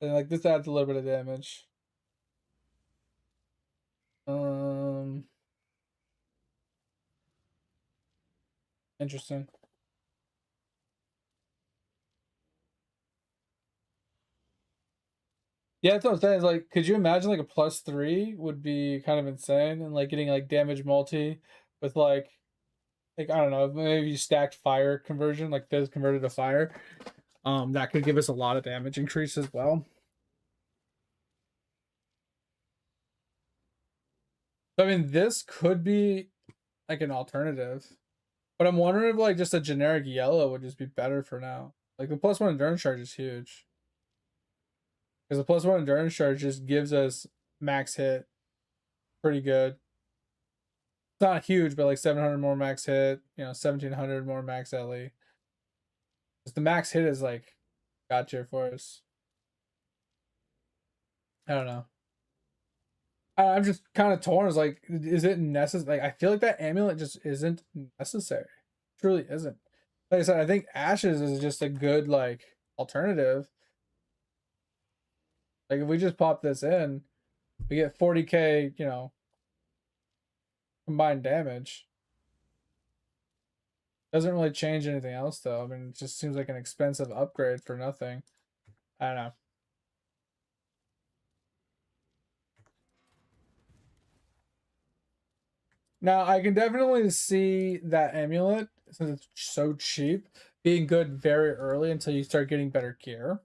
And like this adds a little bit of damage. Interesting. Yeah, that's what I'm saying. Is like, could you imagine like a +3 would be kind of insane, and like getting like damage multi with like I don't know, maybe you stacked fire conversion, like Fizz converted to fire. That could give us a lot of damage increase as well. I mean, this could be like an alternative, but I'm wondering if like just a generic yellow would just be better for now. Like the +1 endurance charge is huge. Because the +1 endurance charge just gives us max hit. Pretty good. It's not huge, but like 700 more max hit, 1700 more max LE. Because the max hit is like god tier for us. I don't know. I'm just kind of torn. It's like, is it necessary? Like, I feel like that amulet just isn't necessary. Truly isn't. Like I said, I think Ashes is just a good like alternative. Like if we just pop this in, we get 40k, combined damage. Doesn't really change anything else though. I mean, it just seems like an expensive upgrade for nothing. I don't know. Now I can definitely see that amulet, since it's so cheap, being good very early until you start getting better gear.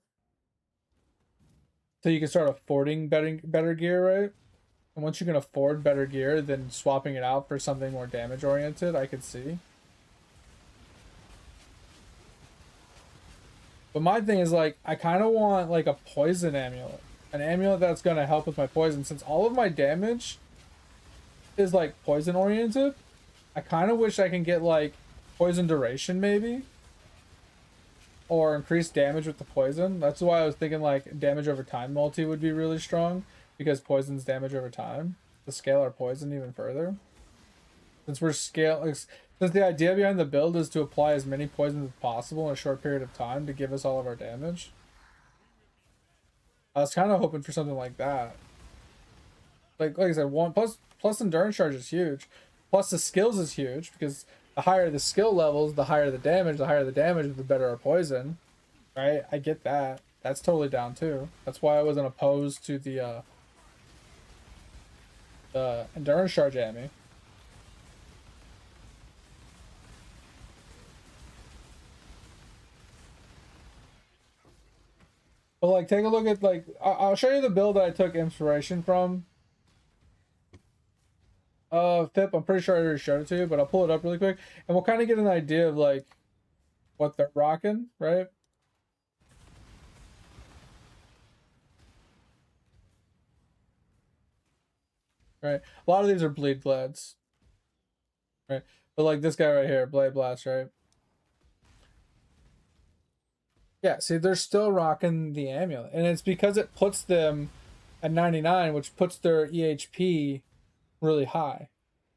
So you can start affording better gear, right? And once you can afford better gear, then swapping it out for something more damage oriented, I could see. But my thing is like, I kind of want like a poison amulet. An amulet that's going to help with my poison. Since all of my damage is like poison oriented, I kind of wish I can get like poison duration maybe. Or increased damage with the poison. That's why I was thinking like damage over time multi would be really strong. Because poison's damage over time. To scale our poison even further. Since we're Since the idea behind the build is to apply as many poisons as possible in a short period of time to give us all of our damage. I was kind of hoping for something like that. Like I said, plus endurance charge is huge. Plus the skills is huge because the higher the skill levels, the higher the damage. The higher the damage, the better our poison. Right? I get that. That's totally down too. That's why I wasn't opposed to the endurance charge Amy. But like, take a look at like, I'll show you the build that I took inspiration from. Pip, I'm pretty sure I already showed it to you, but I'll pull it up really quick, and we'll kind of get an idea of like what they're rocking, right? Right. A lot of these are bleed blades, right? But like this guy right here, blade blast, right? Yeah, see, they're still rocking the amulet, and it's because it puts them at 99, which puts their EHP really high,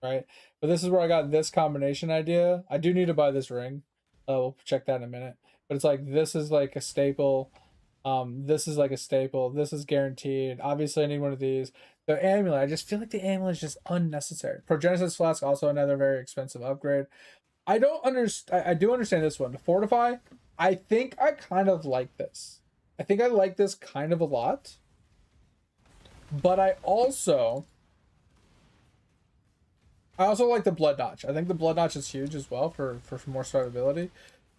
right? But this is where I got this combination idea. I do need to buy this ring. We'll check that in a minute. But it's like, this is like a staple. This is like a staple. This is guaranteed. Obviously, I need one of these. The amulet, I just feel like the amulet is just unnecessary. Progenesis Flask, also another very expensive upgrade. I don't understand. I do understand this one. To Fortify, I think I kind of like this. I think I like this kind of a lot. But I also like the Blood Notch. I think the Blood Notch is huge as well for more survivability.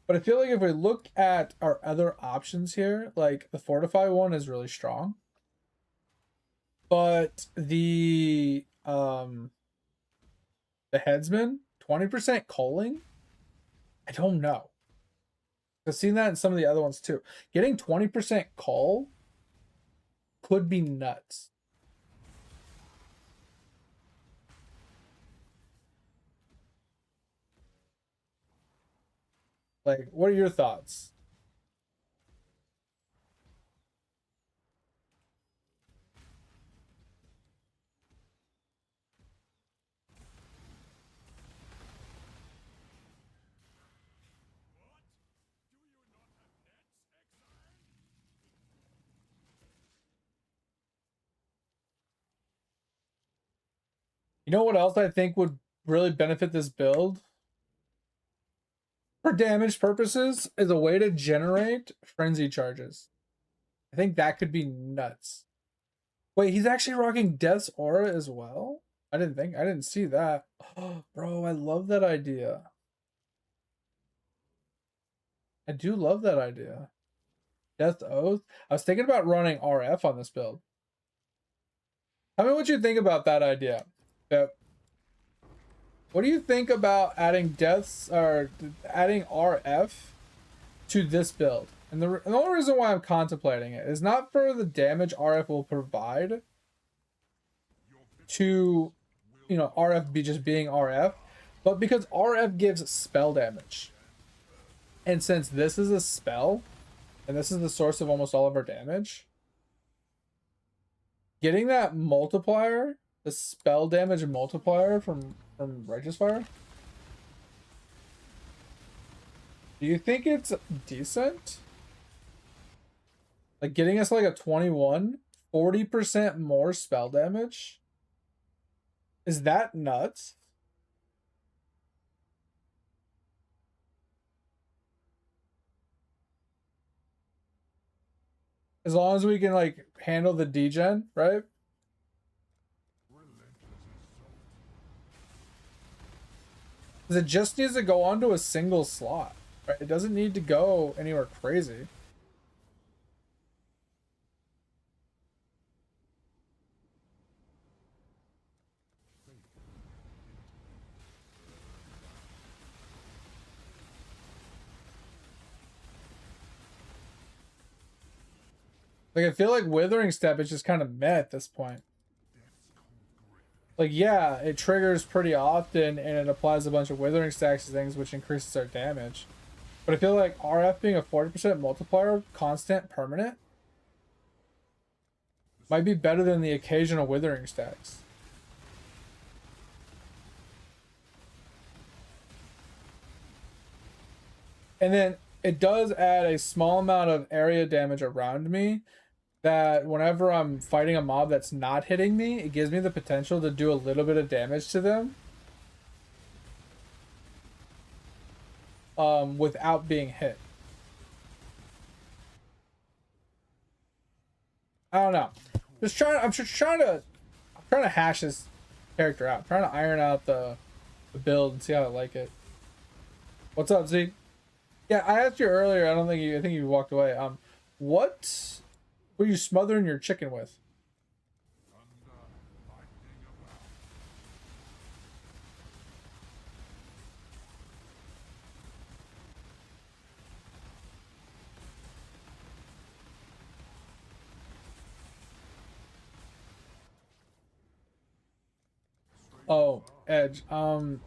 But I feel like if we look at our other options here, like the Fortify one is really strong. But the Headsman, 20% culling? I don't know. I've seen that in some of the other ones too. Getting 20% cull could be nuts. Like, what are your thoughts? You know what else I think would really benefit this build? For damage purposes, is a way to generate frenzy charges. I think that could be nuts. Wait, he's actually rocking Death's Aura as well? I didn't see that. Oh, bro, I love that idea. I do love that idea. Death Oath. I was thinking about running RF on this build. Tell me what you think about that idea. Yep. What do you think about adding deaths or adding RF to this build? And the only reason why I'm contemplating it is not for the damage RF will provide to, you know, RF be just being RF, but because RF gives spell damage. And since this is a spell, and this is the source of almost all of our damage, getting that multiplier, the spell damage multiplier from Righteous Fire, do you think it's decent? Like getting us like a 21, 40% more spell damage? Is that nuts? As long as we can like handle the degen, right? Because it just needs to go onto a single slot, right? It doesn't need to go anywhere crazy. Like, I feel like Withering Step is just kind of meh at this point. Like, yeah, it triggers pretty often and it applies a bunch of Withering stacks to things, which increases our damage. But I feel like RF being a 40% multiplier, constant, permanent, might be better than the occasional Withering stacks. And then it does add a small amount of area damage around me that whenever I'm fighting a mob that's not hitting me, it gives me the potential to do a little bit of damage to them. Without being hit. I don't know. I'm trying to hash this character out. I'm trying to iron out the build and see how I like it. What's up, Z? Yeah, I asked you earlier. I think you walked away. What were you smothering your chicken with? Oh, Edge. When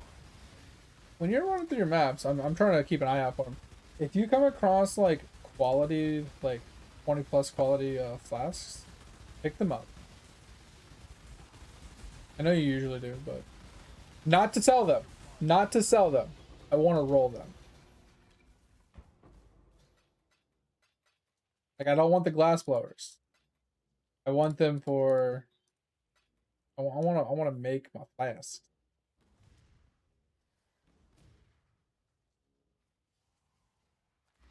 you're running through your maps, I'm trying to keep an eye out for them. If you come across like quality, like 20+ quality flasks, pick them up. I know you usually do, but not to sell them. Not to sell them. I want to roll them. Like, I don't want the glass blowers. I want them for. I want to make my flask.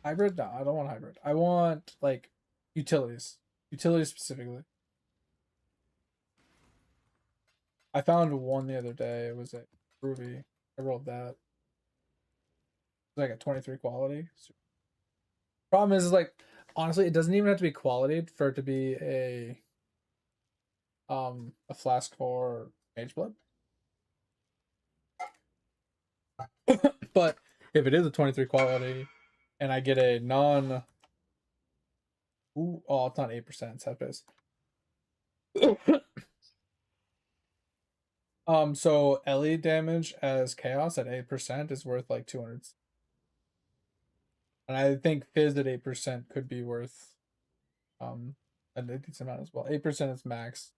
Hybrid? No, I don't want hybrid. I want like utilities. Utilities specifically. I found one the other day. It was a Ruby. I rolled that. It's like a 23 quality. Problem is like, honestly, it doesn't even have to be quality for it to be a flask for Mage Blood. But if it is a 23 quality and I get a non oh, it's not 8%, it's half base. So Ellie damage as chaos at 8% is worth like 200. And I think Fizz at 8% could be worth a decent amount as well. 8% is max.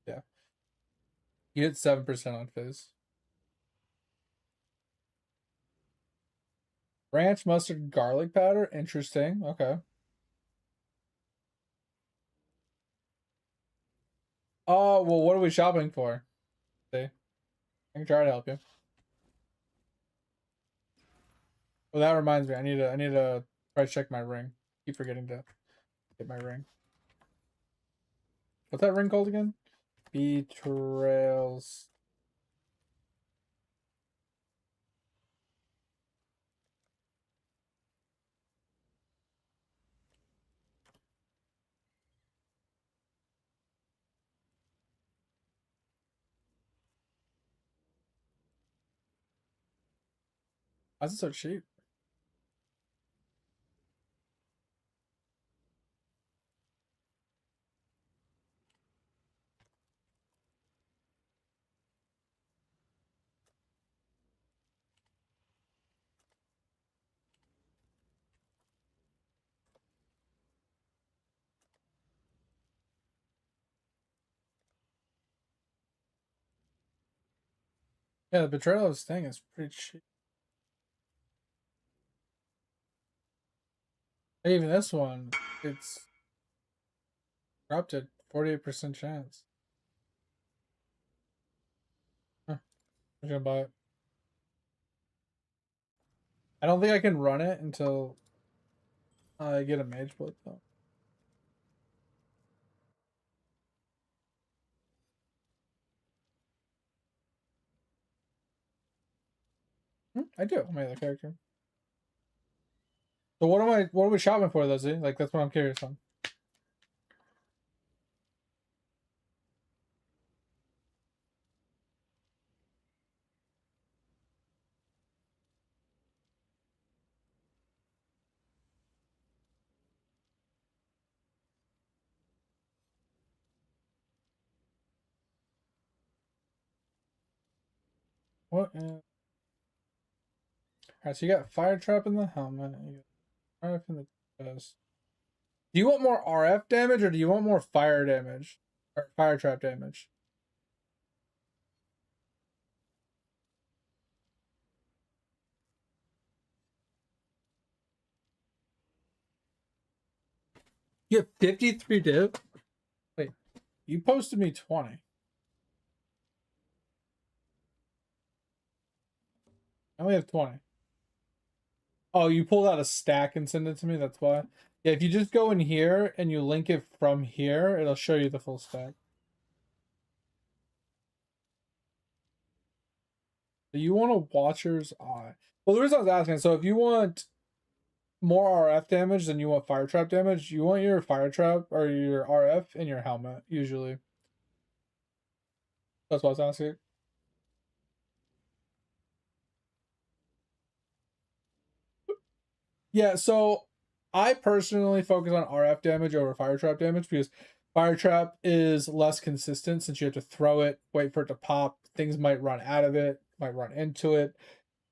Yeah. You hit 7% on Fizz. Ranch mustard garlic powder, interesting. Okay. Oh, well, what are we shopping for? See? I can try to help you. Well, that reminds me, I need to try to check my ring. Keep forgetting to get my ring. What's that ring called again? Betrayals. Why is it so cheap? Yeah, the Betrayals thing is pretty cheap. Even this one, it's corrupted. 48% chance. Huh. I'm gonna buy it. I don't think I can run it until I get a Mage Blade though. I do. I made that character. So what are we shopping for though, Z? Like that's what I'm curious on. What? Alright, so you got Fire Trap in the helmet. You got RF in the chest. Do you want more RF damage or do you want more fire damage? Or Fire Trap damage? You have 53 div? Wait, you posted me 20. I only have 20. Oh, you pulled out a stack and sent it to me? That's why. Yeah, if you just go in here and you link it from here, it'll show you the full stack. So you want a Watcher's Eye. Well, the reason I was asking, so if you want more RF damage than you want fire trap damage, you want your fire trap or your RF in your helmet, usually. That's what I was asking. Yeah, so I personally focus on RF damage over fire trap damage because fire trap is less consistent since you have to throw it, wait for it to pop. Things might run out of it, might run into it.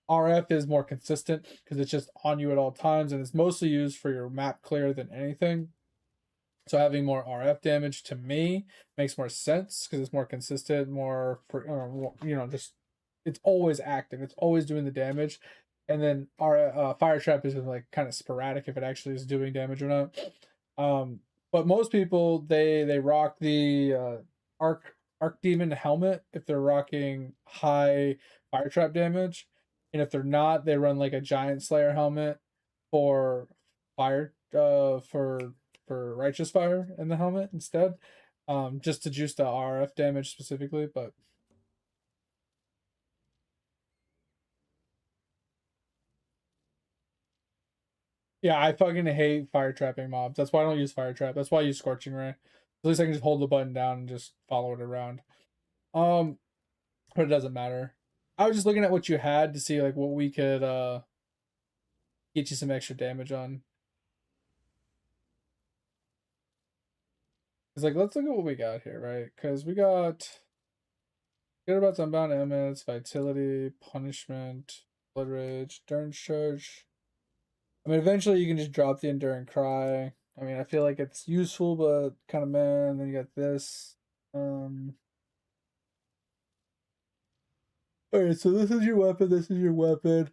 RF is more consistent because it's just on you at all times and it's mostly used for your map clear than anything. So having more RF damage to me makes more sense because it's more consistent, more, just it's always active. It's always doing the damage. And then our fire trap is like kind of sporadic if it actually is doing damage or not. But most people they rock the arc demon helmet if they're rocking high fire trap damage, and if they're not, they run like a giant slayer helmet for fire for righteous fire in the helmet instead, just to juice the RF damage specifically. But yeah, I fucking hate fire trapping mobs. That's why I don't use fire trap. That's why I use scorching ray. At least I can just hold the button down and just follow it around. But it doesn't matter. I was just looking at what you had to see like what we could get you some extra damage on. It's like, let's look at what we got here, right? Because we got Get about unbound elements, vitality, punishment, blood rage, endurance charge. I mean, eventually you can just drop the enduring cry. I mean, I feel like it's useful, but kind of meh. And then you got this. Alright, so this is your weapon. This is your weapon.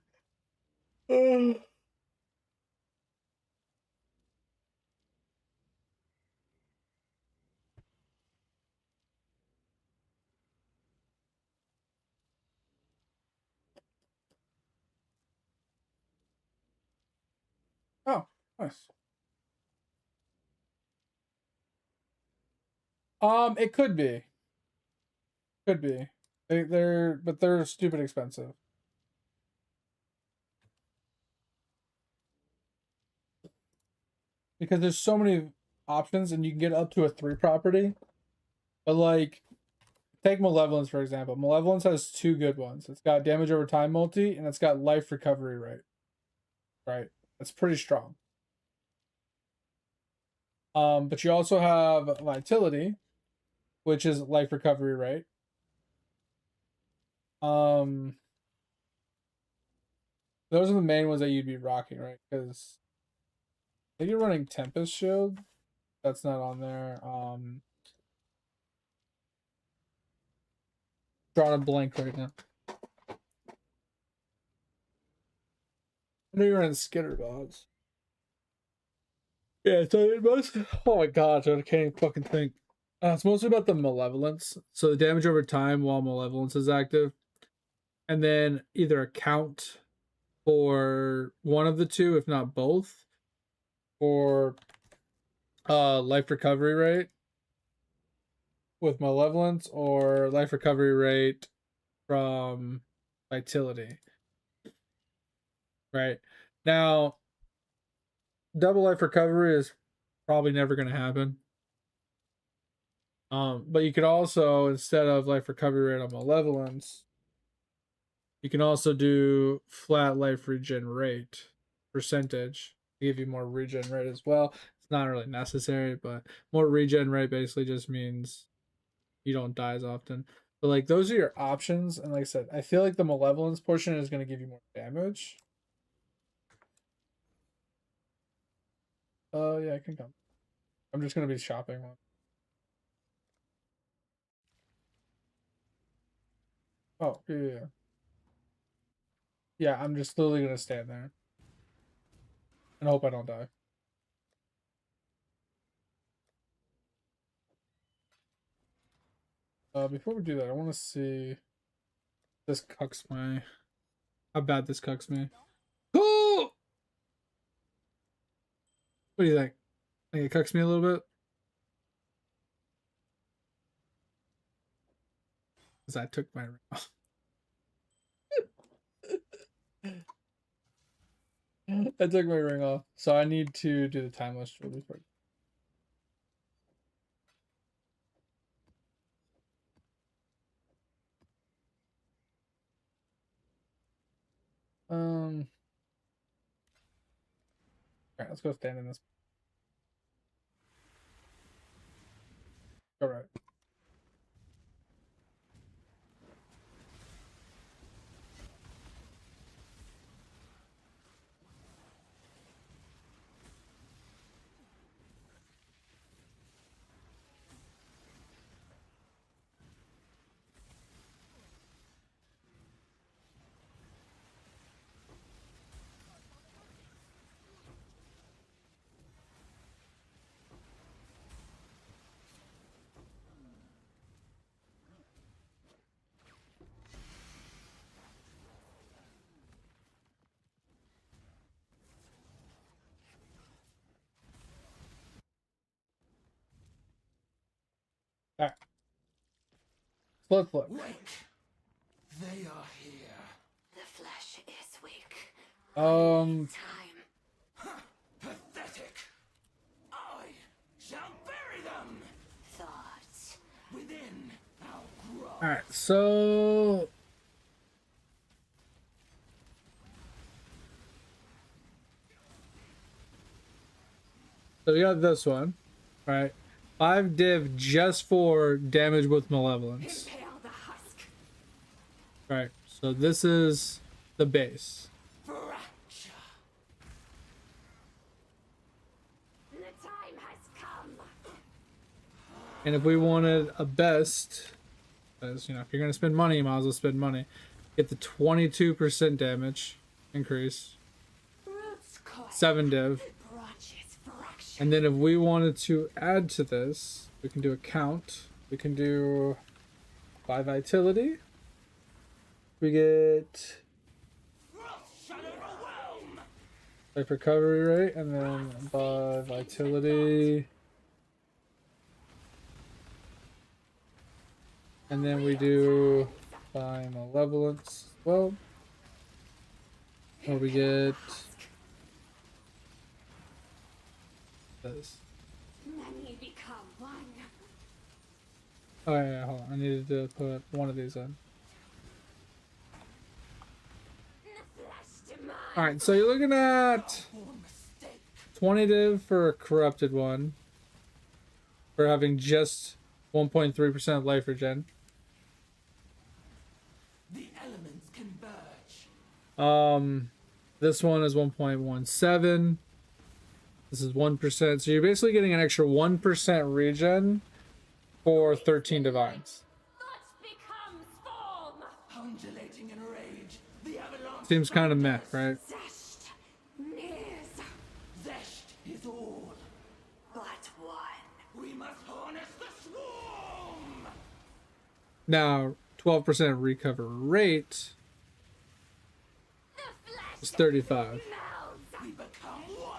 Oh, nice. It could be. Could be. They're stupid expensive. Because there's so many options and you can get up to a 3 property. But like, take Malevolence for example. Malevolence has 2 good ones. It's got damage over time multi and it's got life recovery rate. Right? That's pretty strong. But you also have Vitality, which is life recovery rate. Those are the main ones that you'd be rocking, right? Because I think you're running Tempest Shield. That's not on there. Drawing a blank right now. I know you're in Skitterbots. Yeah, so it must. Oh my god, I can't even fucking think. It's mostly about the Malevolence. So the damage over time while Malevolence is active. And then either a count for one of the two, if not both, for life recovery rate with Malevolence or life recovery rate from Vitality. Right. Now, double life recovery is probably never going to happen. But you could also, instead of life recovery rate on Malevolence, you can also do flat life regen rate percentage to give you more regen rate as well. It's not really necessary, but more regen rate basically just means you don't die as often. But like, those are your options. And like I said, I feel like the Malevolence portion is going to give you more damage. Yeah, I can come. I'm just going to be shopping one. Oh, yeah. Yeah, I'm just literally going to stand there and hope I don't die. Before we do that, I want to see this cucks my how bad this cucks me. Oh! What do you think? Think it cucks me a little bit? Because I took my ring off. I took my ring off, so I need to do the timeless really quick. All right, let's go stand in this. All right. All right. Let's look. They are here. The flesh is weak. Um. Time. Pathetic. I shall bury them Thoughts. within our grasp. All right. So. So we got this one, right? 5 div just for damage with malevolence. Impale the husk. Right. So this is the base. Fracture. The time has come. And if we wanted a best, as you know, if you're gonna spend money, you might as well spend money. Get the 22% damage increase, Roots cut. 7 div. Branches fraction. And then if we wanted to add to this, we can do a count. We can do 5 vitality. We get life recovery rate, and then 5 vitality. And then we do 5 malevolence as well. Or we get this. Many become one. Oh yeah, hold on. I needed to put one of these in. The flesh demands. Alright, so you're looking at 20 div for a corrupted one. For having just 1.3% life regen. The elements converge. This one is 1.17. This is 1%. So you're basically getting an extra 1% regen for 13 divines. Thoughts becomes form. Undulating in rage. The avalanche. Seems kind of meh, right? Zest. Nears. Zest is all. But one. We must harness the swarm. Now, 12% recover rate The flesh is 35. melds. We become one.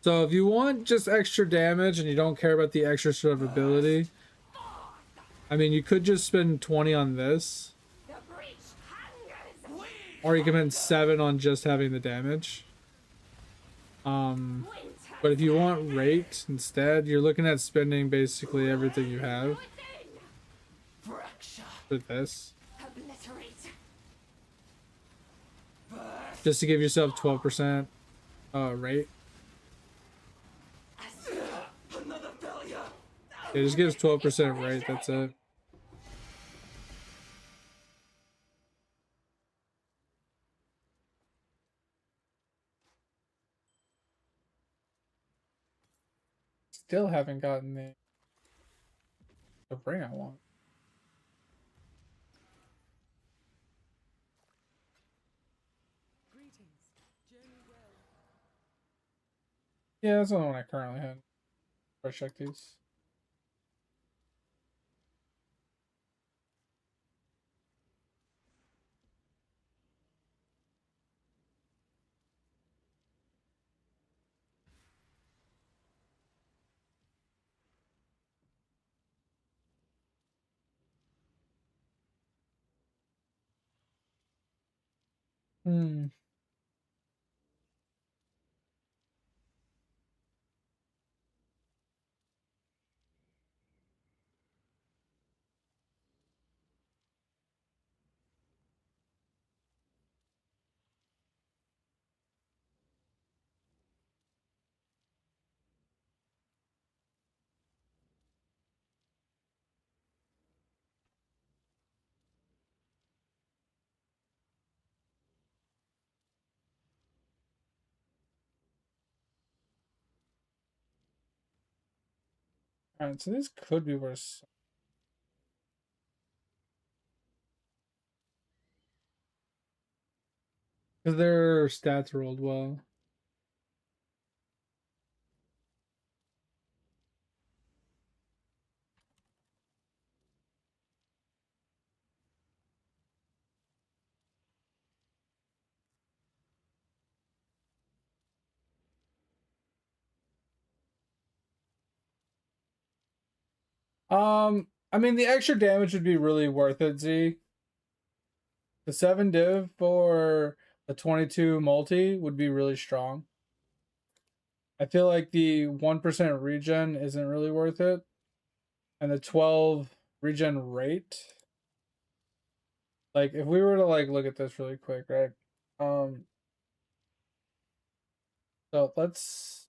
So if you want just extra damage and you don't care about the extra survivability, I mean, you could just spend 20 on this, The breach hungers. or you can spend 7 on just having the damage. Winter. But if you want rate instead, you're looking at spending basically everything you have Within. Fracture. for this, Obliterate. just to give yourself 12% rate. Another failure. It just gives 12% rate, that's it. Still haven't gotten the ring I want. Yeah, that's the only one I currently had. Let's check these. Hmm. Alright, so this could be worse. Because their stats rolled well. I mean, the extra damage would be really worth it, Z. The 7 div for the 22 multi would be really strong. I feel like the 1% regen isn't really worth it. And the 12 regen rate. Like, if we were to, like, look at this really quick, right? So let's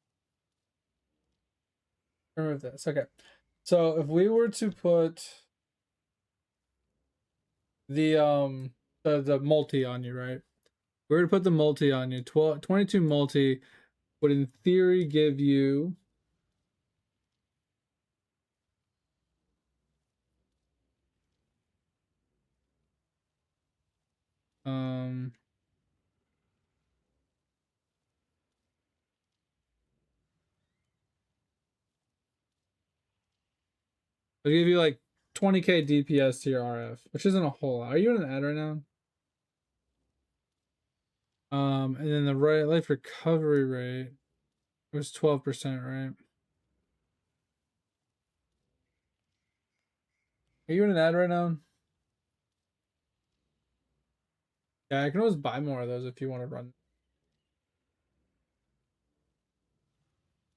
remove this. Okay. So if we were to put the multi on you, right? We were to put the multi on you. 22 multi would in theory give you it'll give you like 20k DPS to your RF, which isn't a whole lot. Are you in an ad right now? And then the life recovery rate was 12%, right? Are you in an ad right now? Yeah, I can always buy more of those if you want to run.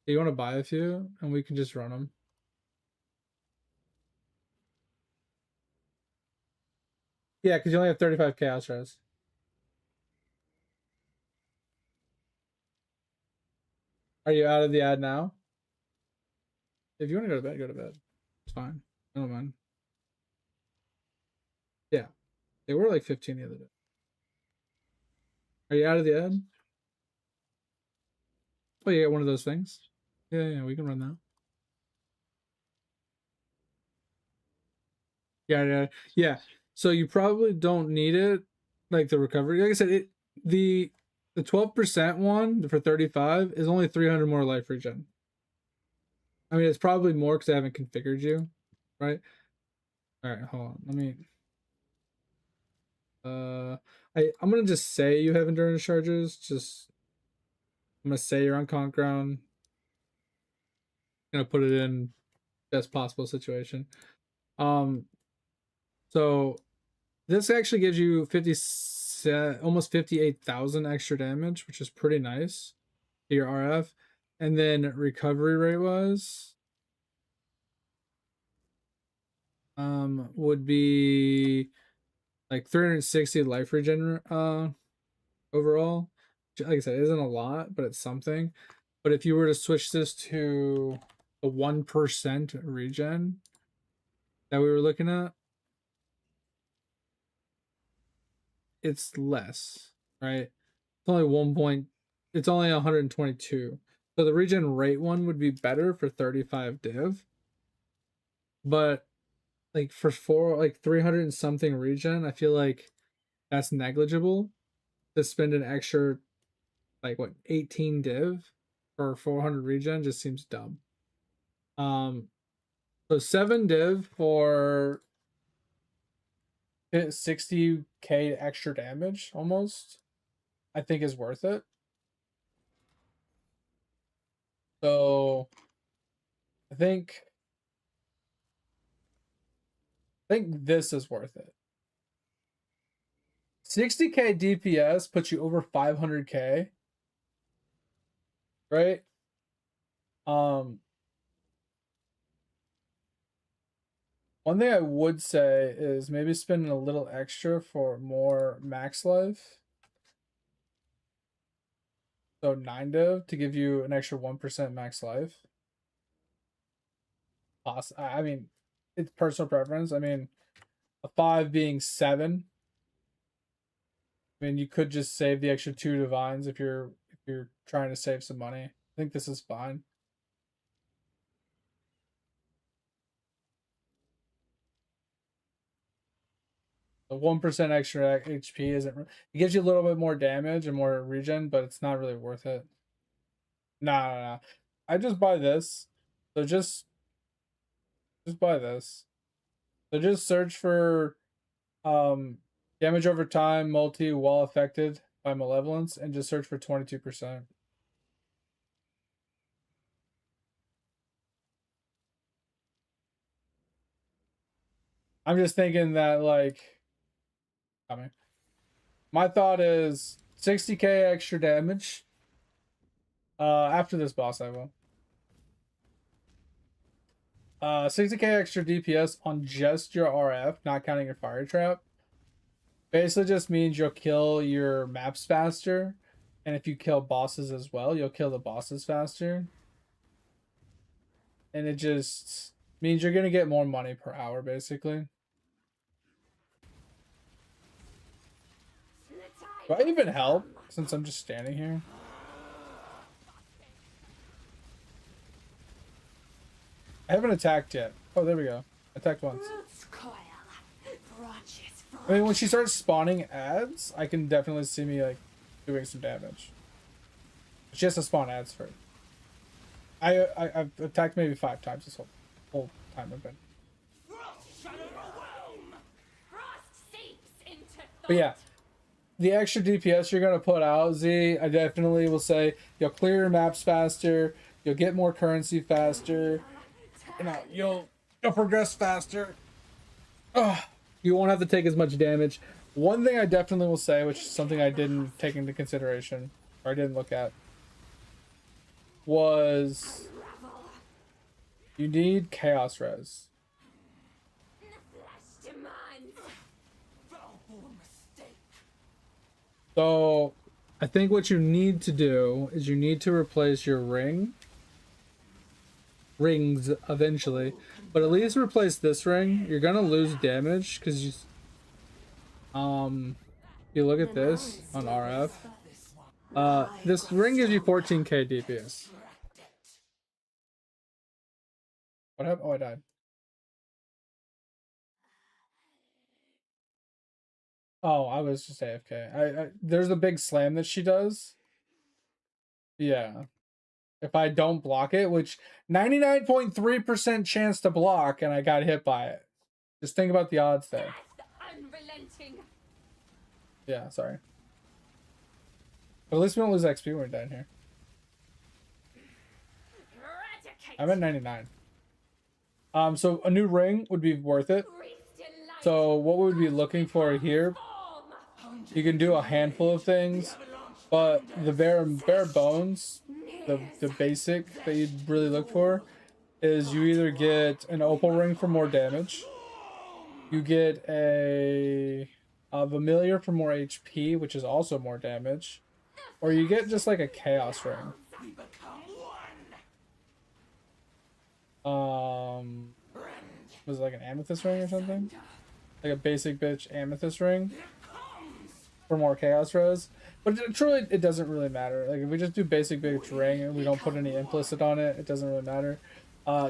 You want to buy a few, and we can just run them. Yeah, because you only have 35 chaos res. Are you out of the ad now? If you want to go to bed, go to bed. It's fine. I don't mind. Yeah. They were like 15 the other day. Are you out of the ad? Oh, you got one of those things? Yeah, we can run that. Yeah. So you probably don't need it, like the recovery. Like I said, the 12% one for 35 is only 300 more life regen. I mean, it's probably more because I haven't configured you, right? All right, hold on. Let me. I'm gonna just say you have endurance charges. I'm gonna say you're on conk ground. Gonna put it in best possible situation. So this actually gives you almost 58,000 extra damage, which is pretty nice to your RF. And then recovery rate was would be like 360 life regen overall. Like I said, it isn't a lot, but it's something. But if you were to switch this to the 1% regen that we were looking at, it's less, right? It's only 1 it's only 122. So the regen rate one would be better for 35 div. But like for 300 and something regen, I feel like that's negligible. To spend an extra like 18 div for 400 regen just seems dumb. So 7 div for 60k extra damage almost, I think is worth it. So I think this is worth it. 60k DPS puts you over 500k, right? One thing I would say is maybe spending a little extra for more max life. So 9 div to give you an extra 1% max life. I mean, it's personal preference. I mean, a 5 being 7. I mean, you could just save the extra 2 divines if you're trying to save some money. I think this is fine. The 1% extra HP isn't. It gives you a little bit more damage and more regen, but it's not really worth it. Nah. I just buy this. So just buy this. So just search for damage over time, multi while affected by malevolence, and just search for 22%. I'm just thinking that, like, I mean, my thought is 60k extra damage. After this boss, I will. 60k extra DPS on just your RF, not counting your fire trap. Basically just means you'll kill your maps faster. And if you kill bosses as well, you'll kill the bosses faster. And it just means you're going to get more money per hour, basically. Do I even help since I'm just standing here? I haven't attacked yet. Oh, there we go. Attacked once. I mean, when she starts spawning ads, I can definitely see me, like, doing some damage. She has to spawn ads first. I've attacked maybe 5 times this whole time I've been. But yeah, the extra DPS you're gonna put out, Z, I definitely will say you'll clear your maps faster, you'll get more currency faster, you'll progress faster. You won't have to take as much damage. One thing I definitely will say, which is something I didn't take into consideration, or I didn't look at, was you need chaos res. So I think what you need to do is you need to replace your rings eventually, but at least replace this ring. You're gonna lose damage because you look at this on RF. This ring gives you 14k DPS. What happened? Oh, I died. Oh, I was just AFK. There's a big slam that she does. Yeah. If I don't block it, which 99.3% chance to block, and I got hit by it. Just think about the odds there. Yeah, sorry. But at least we don't lose XP when we're down here. I'm at 99. So a new ring would be worth it. So what we would be looking for here, you can do a handful of things, but the bare bones, the basic that you'd really look for is you either get an opal ring for more damage, you get a familiar for more HP, which is also more damage, or you get just like a chaos ring. Was it like an amethyst ring or something? Like a basic bitch amethyst ring for more chaos res. But truly, it doesn't really matter. Like, if we just do basic bitch ring and we don't put any implicit on it, it doesn't really matter.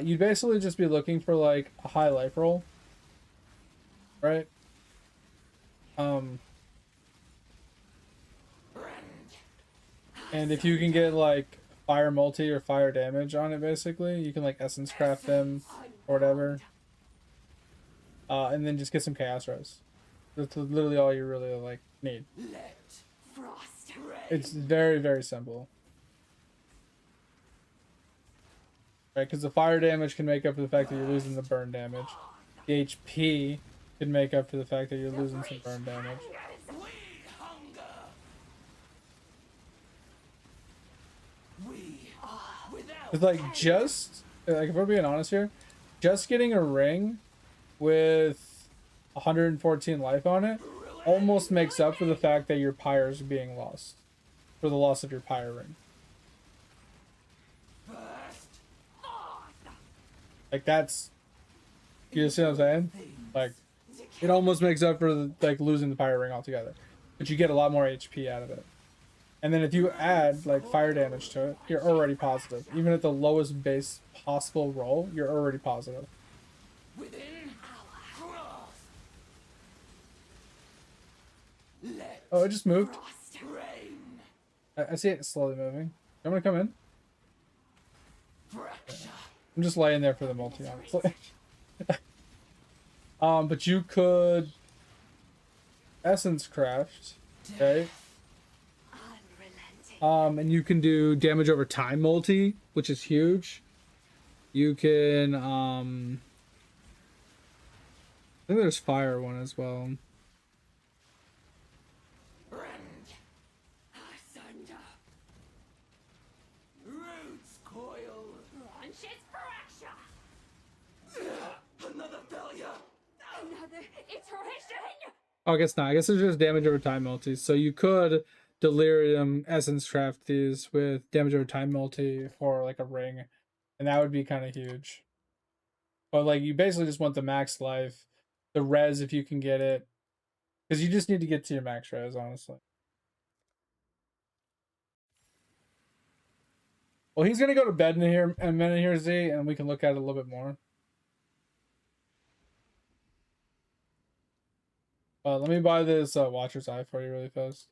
You'd basically just be looking for, like, a high life roll. Right? And if you can get, like, fire multi or fire damage on it, basically, you can, like, essence craft them or whatever. And then just get some chaos res. That's literally all you really, like, need. It's very, very simple. Right, because the fire damage can make up for the fact that you're losing the burn damage. The HP can make up for the fact that you're losing some burn damage. It's like just like if we're being honest here, just getting a ring with 114 life on it almost makes up for the fact that your pyres are being lost. For the loss of your pyre ring. Like that's, you see what I'm saying? Like it almost makes up for like losing the pyre ring altogether. But you get a lot more HP out of it. And then if you add like fire damage to it, you're already positive. Even at the lowest base possible roll, you're already positive. Oh, it just moved. I see it slowly moving. I'm gonna come in. I'm just laying there for the multi, honestly. But you could essence craft, okay? And you can do damage over time multi, which is huge. You can I think there's fire one as well. Oh, I guess not. I guess it's just damage over time multis. So you could delirium essence craft these with damage over time multi for like a ring, and that would be kind of huge. But like you basically just want the max life, the res if you can get it, because you just need to get to your max res, honestly. Well, he's gonna go to bed in a minute here, Z, and we can look at it a little bit more. Let me buy this Watcher's Eye for you really fast.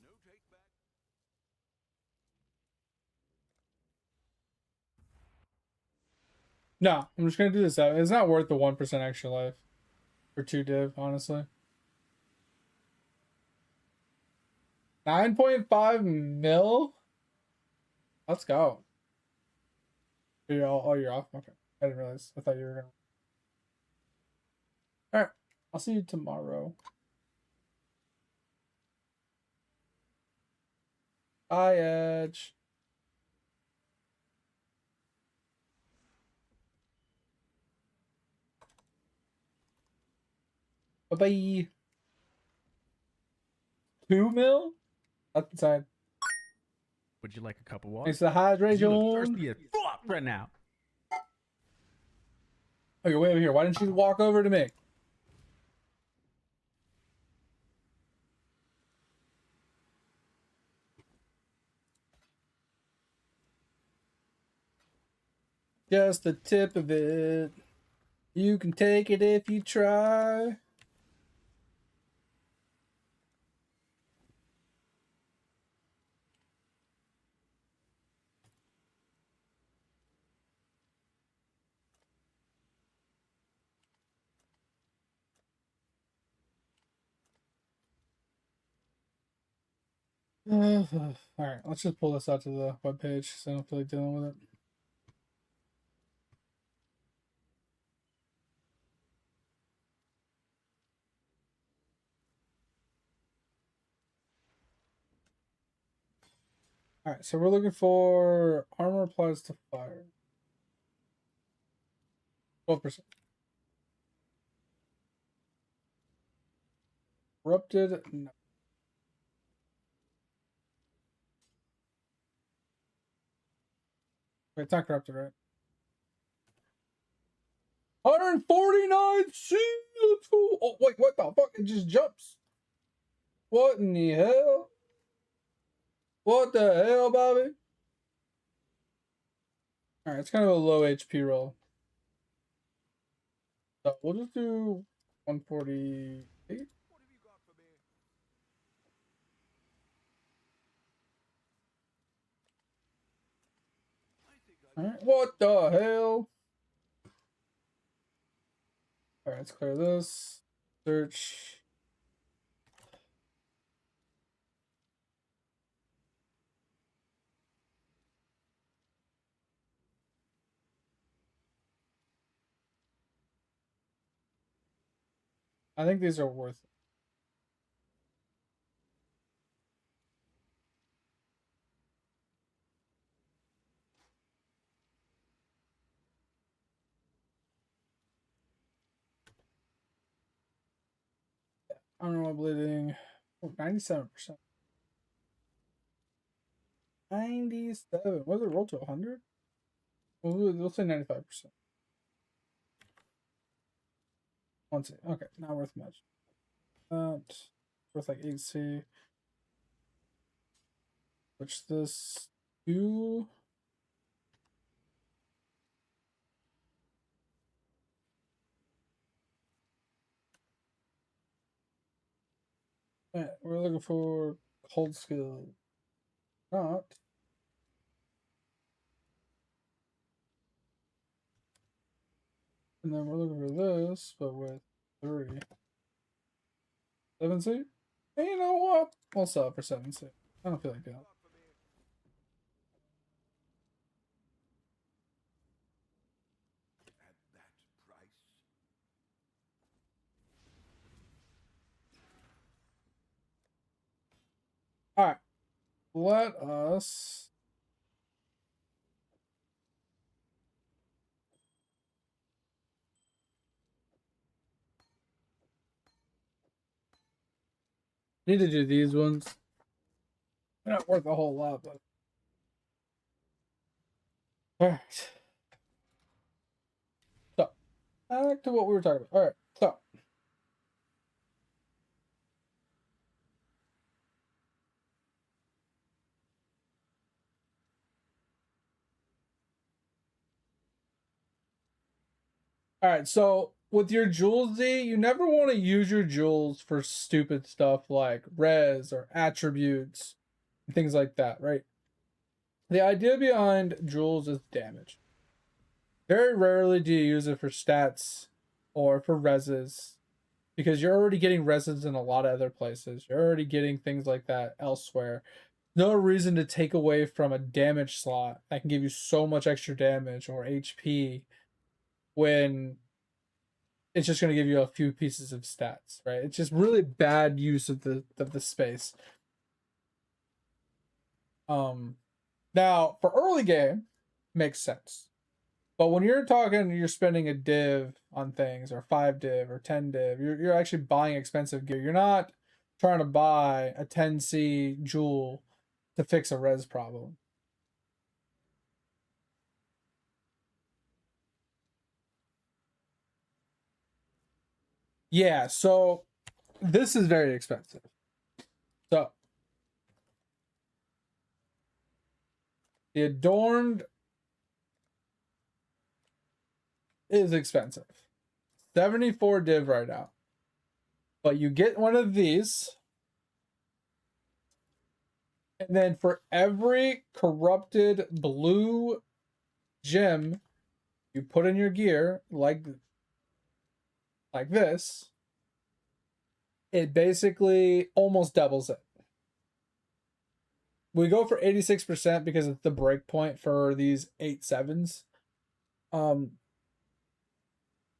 No take back. No, I'm just gonna do this out. It's not worth the 1% extra life for 2 div, honestly. 9.5 mil? Let's go. You're you're off? Okay. I didn't realize. I thought you were gonna. Alright. I'll see you tomorrow. Bye, Edge. Bye-bye. 2 mil? That's inside. Would you like a cup of water? Thanks for the 'Cause you look hydration. thirsty as fuck right now. Oh, you're way over here. Why didn't you walk over to me? Just the tip of it. You can take it if you try. Alright, let's just pull this out to the webpage so I don't feel like dealing with it. Alright, so we're looking for armor applies to fire. 12%. Corrupted? No. Wait, it's not corrupted, right? 149 C! Let's go! Oh, wait, what the fuck? It just jumps. What in the hell? What the hell, Bobby? Alright, it's kind of a low HP roll. So we'll just do 148. What have you got for me? I think Alright, what the hell? Alright, let's clear this. Search. I think these are worth it. Unnormal bleeding. Oh, 97%. 97. What did it roll to? 100? We'll say 95%. One C. Okay, not worth much. Worth like 8C. Switch this to. Alright, we're looking for cold skill. Not. And then we're looking for this, but with 3. 7C? Hey, you know what? I'll sell it for 7C. I don't feel like that. At that price? Alright. Let us. Need to do these ones. They're not worth a whole lot, but. Alright. So, back to what we were talking about. Alright, so. Alright, so with your jewels, Z, you never want to use your jewels for stupid stuff like res or attributes and things like that, right? The idea behind jewels is damage. Very rarely do you use it for stats or for reses because you're already getting reses in a lot of other places. You're already getting things like that elsewhere. No reason to take away from a damage slot that can give you so much extra damage or HP when it's just going to give you a few pieces of stats, right? It's just really bad use of the space. Now for early game, makes sense. But when you're talking, you're spending a div on things, or 5 div, or 10 div, you're actually buying expensive gear. You're not trying to buy a 10C jewel to fix a res problem. Yeah, so this is very expensive. So the adorned is expensive. 74 div right now. But you get one of these. And then for every corrupted blue gem you put in your gear, like this, it basically almost doubles it. We go for 86% because it's the breakpoint for these 8/7s.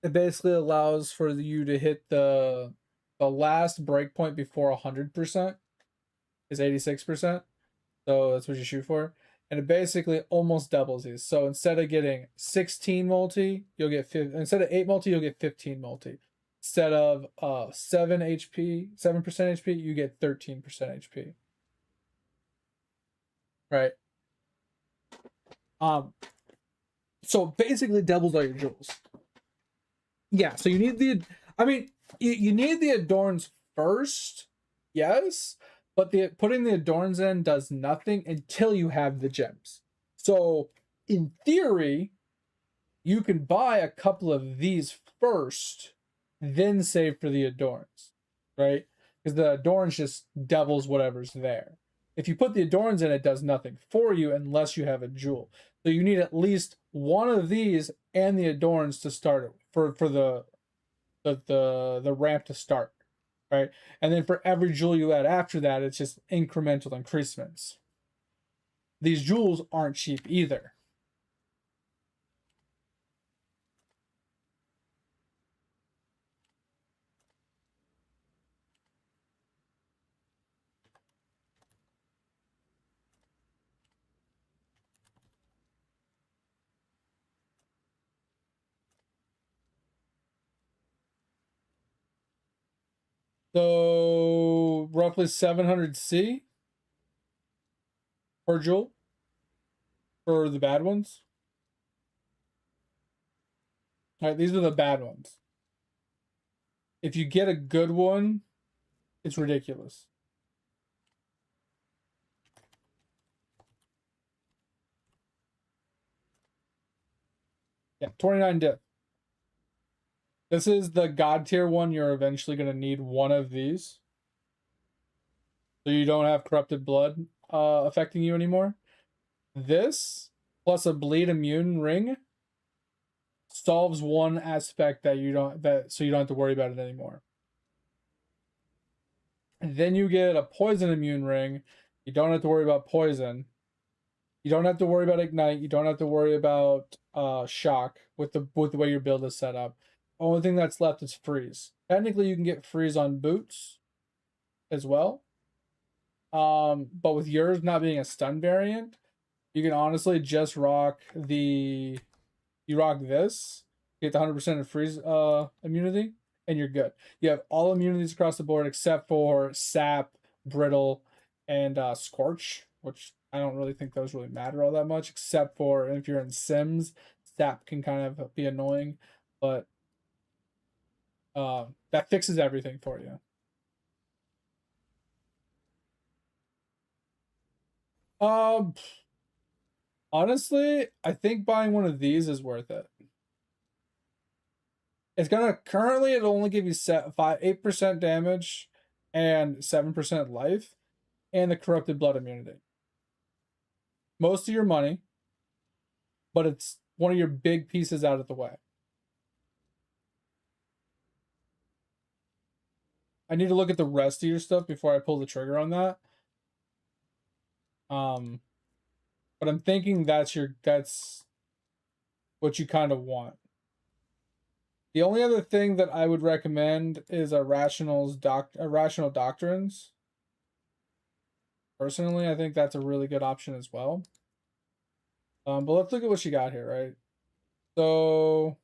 It basically allows for you to hit the last breakpoint before 100% is 86%. So that's what you shoot for. And it basically almost doubles these. So instead of getting 16 multi, you'll get instead of 8 multi, you'll get 15 multi. Instead of 7% HP, you get 13% HP. Right. So basically doubles all your jewels. Yeah, so you need you need the adorns first, yes, but putting the adorns in does nothing until you have the gems. So in theory, you can buy a couple of these first, then save for the adorns, right? Because the adorns just doubles whatever's there. If you put the adorns in, it does nothing for you unless you have a jewel. So you need at least one of these and the adorns to start it for the ramp to start, right? And then for every jewel you add after that, it's just incremental increasements. These jewels aren't cheap either. So roughly 700C per jewel for the bad ones. All right, these are the bad ones. If you get a good one, it's ridiculous. Yeah, 29 diff. This is the god tier one. You're eventually going to need one of these. So you don't have corrupted blood affecting you anymore. This plus a bleed immune ring solves one aspect that you don't have to worry about it anymore. And then you get a poison immune ring. You don't have to worry about poison. You don't have to worry about ignite. You don't have to worry about shock with the way your build is set up. Only thing that's left is freeze. Technically, you can get freeze on boots as well. But with yours not being a stun variant, you can honestly just rock this, get the 100% of freeze immunity, and you're good. You have all immunities across the board except for sap, brittle, and scorch, which I don't really think those really matter all that much, except for if you're in Sims, sap can kind of be annoying, but that fixes everything for you. Honestly, I think buying one of these is worth it. It's gonna currently it'll only give you 8% damage and 7% life and the corrupted blood immunity. Most of your money, but it's one of your big pieces out of the way. I need to look at the rest of your stuff before I pull the trigger on that. But I'm thinking that's what you kind of want. The only other thing that I would recommend is Rational Doctrines. Personally, I think that's a really good option as well. But let's look at what you got here, right? So,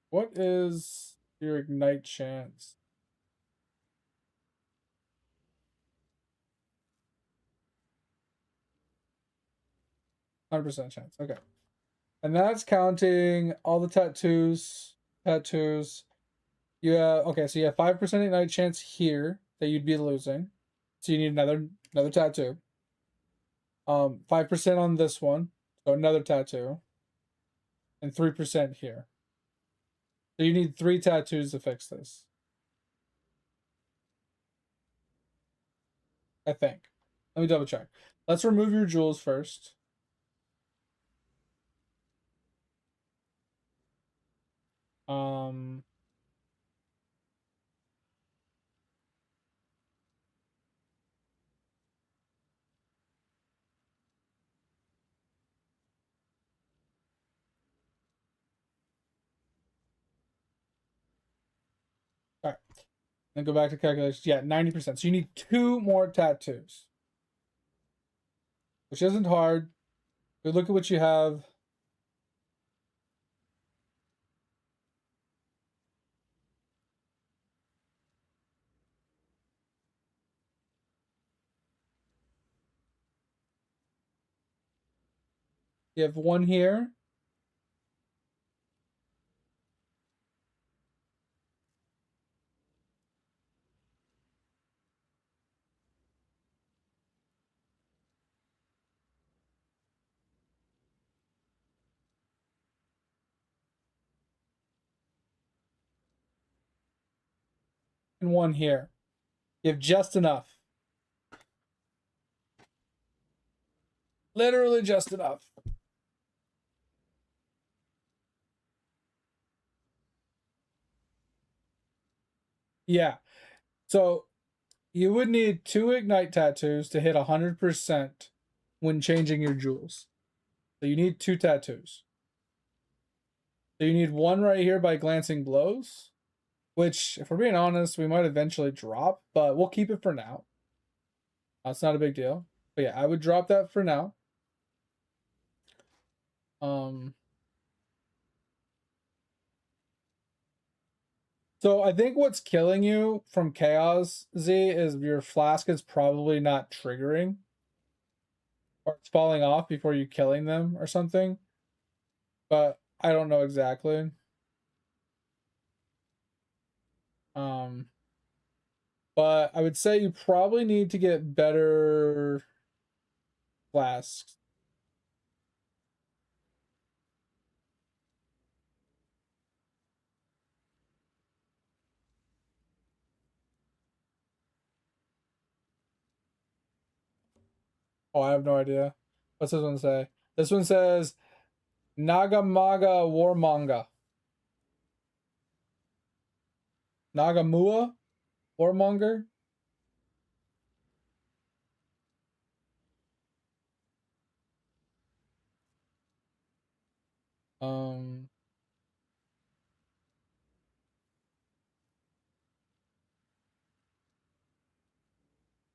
what is your ignite chance? %, chance. Okay. And that's counting all the tattoos. You have, okay, so you have 5% ignite chance here that you'd be losing. So you need another tattoo. 5% on this one, so another tattoo. And 3% here. So you need 3 tattoos to fix this. I think. Let me double check. Let's remove your jewels first. All right. Then go back to calculations. Yeah, 90%. So you need 2 more tattoos. Which isn't hard. We look at what you have. You have 1 here. And 1 here. You have just enough. Literally just enough. Yeah. So you would need 2 ignite tattoos to hit 100% when changing your jewels. So you need 2 tattoos. So you need 1 right here by glancing blows, which, if we're being honest, we might eventually drop, but we'll keep it for now. It's not a big deal. But yeah, I would drop that for now. So I think what's killing you from Chaos, Z, is your flask is probably not triggering. Or it's falling off before you killing them or something. But I don't know exactly. But I would say you probably need to get better flasks. Oh, I have no idea. What's this one say? This one says Nagamaga Warmanga. Nagamua Warmonger?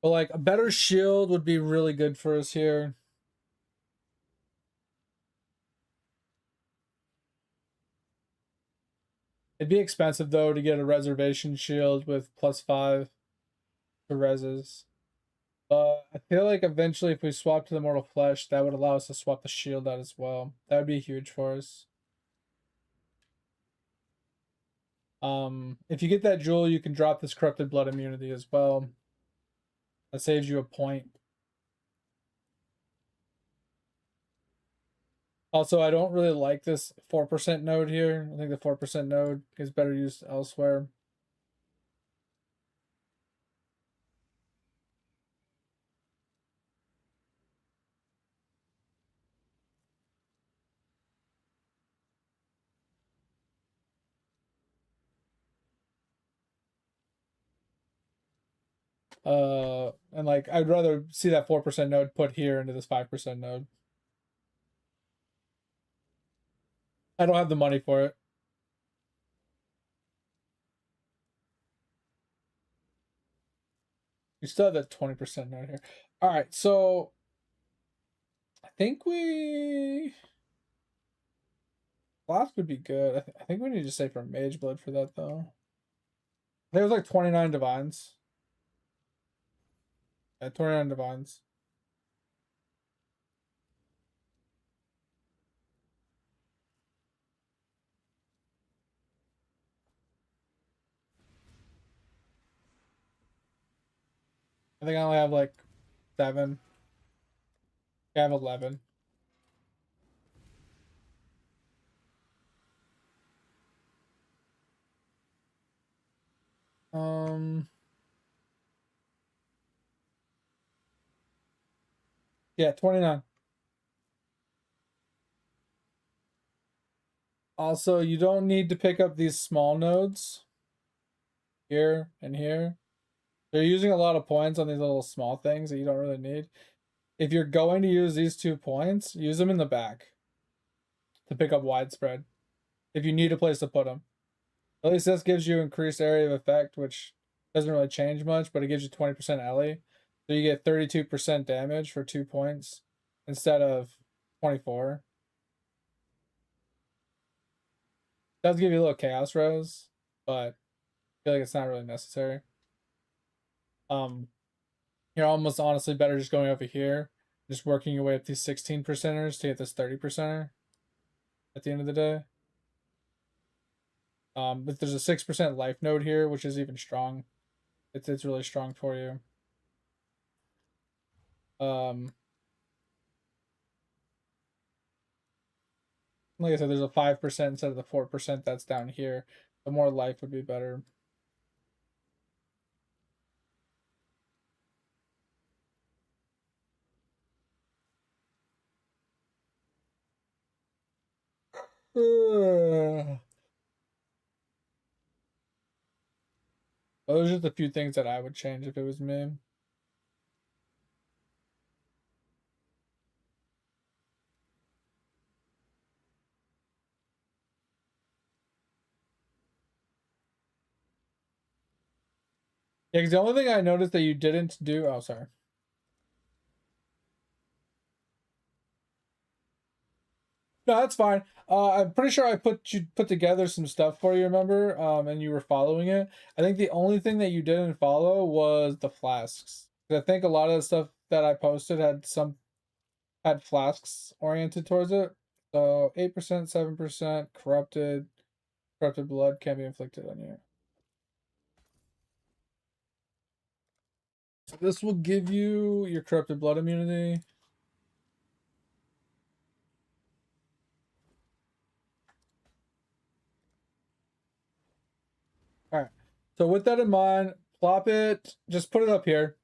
But like a better shield would be really good for us here. It'd be expensive though to get a reservation shield with +5 to reses. But I feel like eventually if we swap to the Mortal Flesh, that would allow us to swap the shield out as well. That would be huge for us. If you get that jewel, you can drop this Corrupted Blood immunity as well. That saves you a point. Also, I don't really like this 4% node here. I think the 4% node is better used elsewhere. And like I'd rather see that 4% node put here into this 5% node. I don't have the money for it. You still have that 20% node here. All right, so I think Flask would be good. I think we need to save for Mage Blood for that though. I think it was like 29 divines. Yeah, 29 divines. I think I only have like 7. I have 11. Yeah, 29. Also, you don't need to pick up these small nodes here and here. They're using a lot of points on these little small things that you don't really need. If you're going to use these 2 points, use them in the back to pick up widespread. If you need a place to put them. At least this gives you increased area of effect, which doesn't really change much, but it gives you 20% Ellie. So you get 32% damage for 2 points instead of 24. Does give you a little chaos rose, but I feel like it's not really necessary. You're almost honestly better just going over here, just working your way up these 16%ers to get this 30%er at the end of the day. But there's a 6% life node here, which is even strong. It's really strong for you. Like I said, there's a 5% instead of the 4% that's down here. The more life would be better. Those are just a few things that I would change if it was me. Yeah, because the only thing I noticed that you didn't do. Oh, sorry. No, that's fine. I'm pretty sure I put together some stuff for you, remember? And you were following it. I think the only thing that you didn't follow was the flasks. 'Cause I think a lot of the stuff that I posted had flasks oriented towards it. So 8%, 7%, corrupted blood can be inflicted on you. So this will give you your corrupted blood immunity. All right. So with that in mind, plop it. Just put it up here.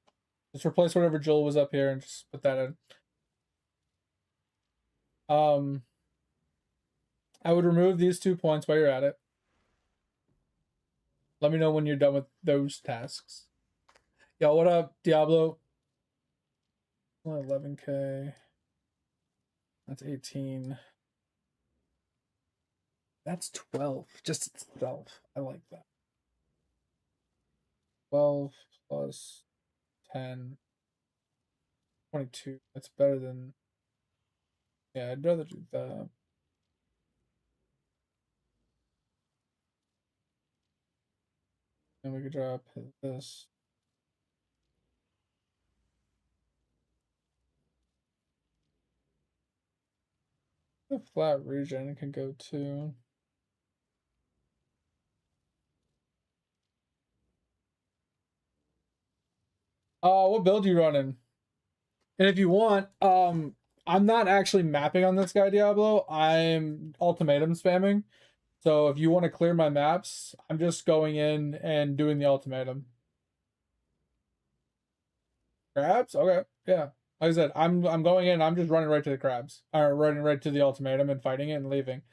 Just replace whatever jewel was up here and just put that in. I would remove these 2 points while you're at it. Let me know when you're done with those tasks. Yo, what up, Diablo? 11K. That's 18. That's 12. Just itself. I like that. 12 plus 10. 22. That's better than... Yeah, I'd rather do that. And we could drop this. The flat regen can go too. What build are you running? And if you want, I'm not actually mapping on this guy, Diablo. I'm ultimatum spamming. So if you want to clear my maps, I'm just going in and doing the ultimatum. Crabs? Okay, yeah. Like I said, I'm going in. I'm just running right to the crabs, or running right to the ultimatum and fighting it and leaving.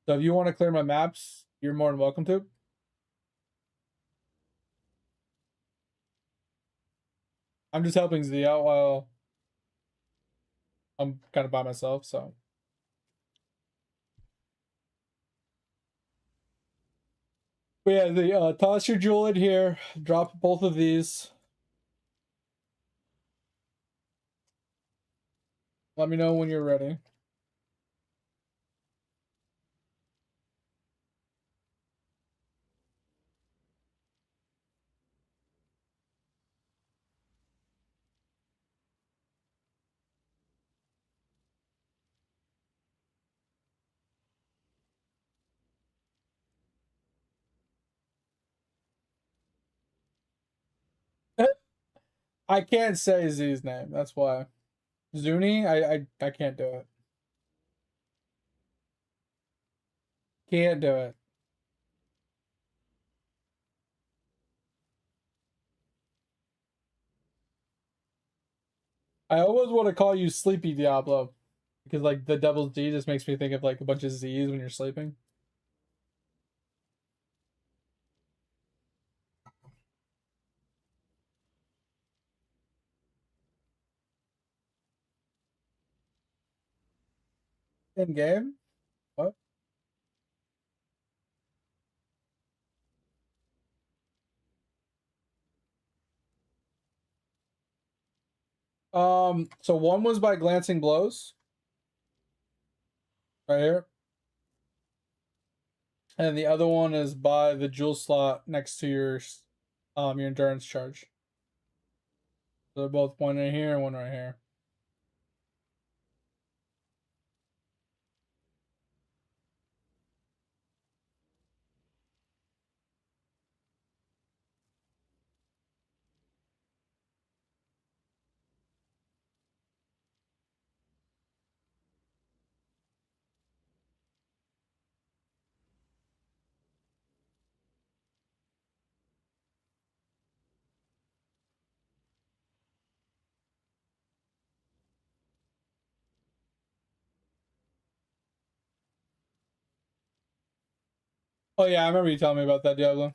So if you want to clear my maps, you're more than welcome to. I'm just helping Z out while I'm kind of by myself. So. But yeah, the toss your jewel in here. Drop both of these. Let me know when you're ready. I can't say Z's name. That's why. Zuni, I can't do it. Can't do it. I always want to call you Sleepy Diablo because like the double Z just makes me think of like a bunch of Z's when you're sleeping. In game? What? So one was by glancing blows. Right here. And the other one is by the jewel slot next to your endurance charge. So they're both one right here and one right here. Oh yeah, I remember you telling me about that, Diablo.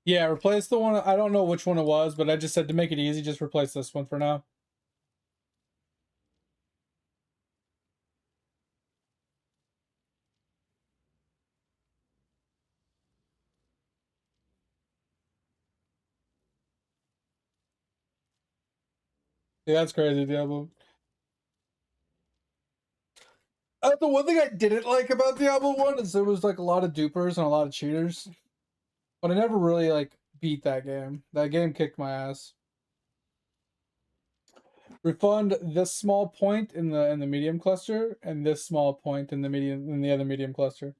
Yeah, replace the one. I don't know which one it was, but I just said to make it easy, just replace this one for now. Yeah, that's crazy, Diablo. The one thing I didn't like about Diablo 1 is there was like a lot of dupers and a lot of cheaters. But I never really like beat that game. That game kicked my ass. Refund this small point in the medium cluster and this small point in the other medium cluster.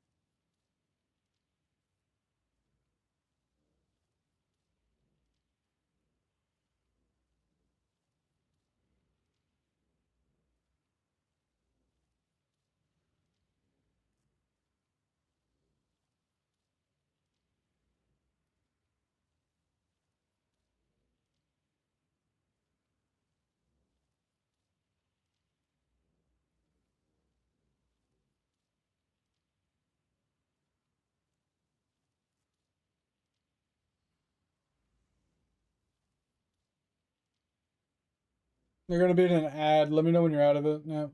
You're gonna be in an ad. Let me know when you're out of it. Yeah.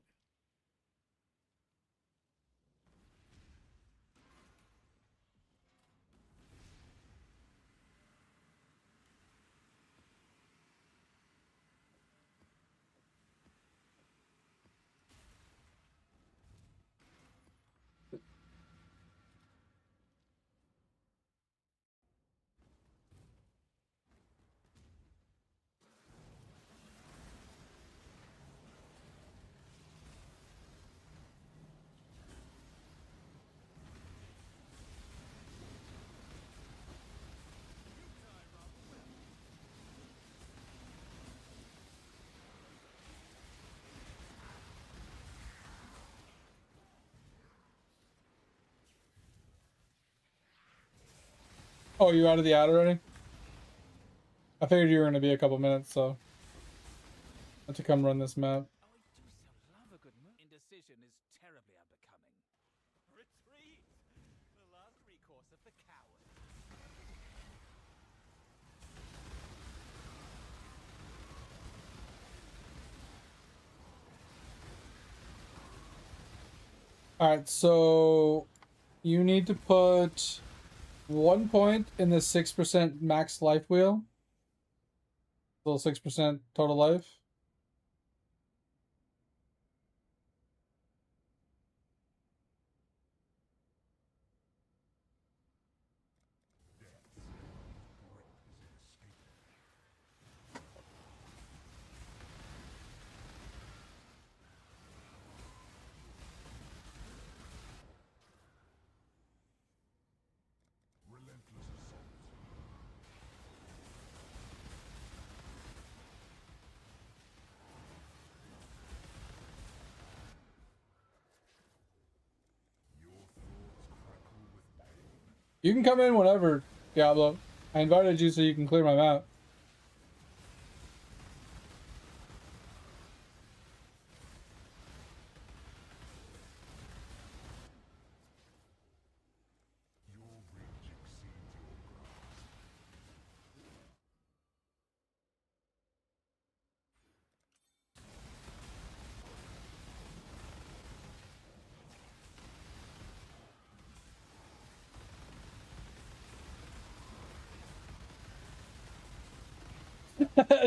Oh, you out of the ad already? I figured you were gonna be a couple minutes, so I have to come run this map. Indecision is terribly unbecoming. Retreat! The last recourse of the coward. Alright, so you need to put 1 point in the 6% max life wheel. Little 6% total life. You can come in whenever, Diablo. I invited you so you can clear my map.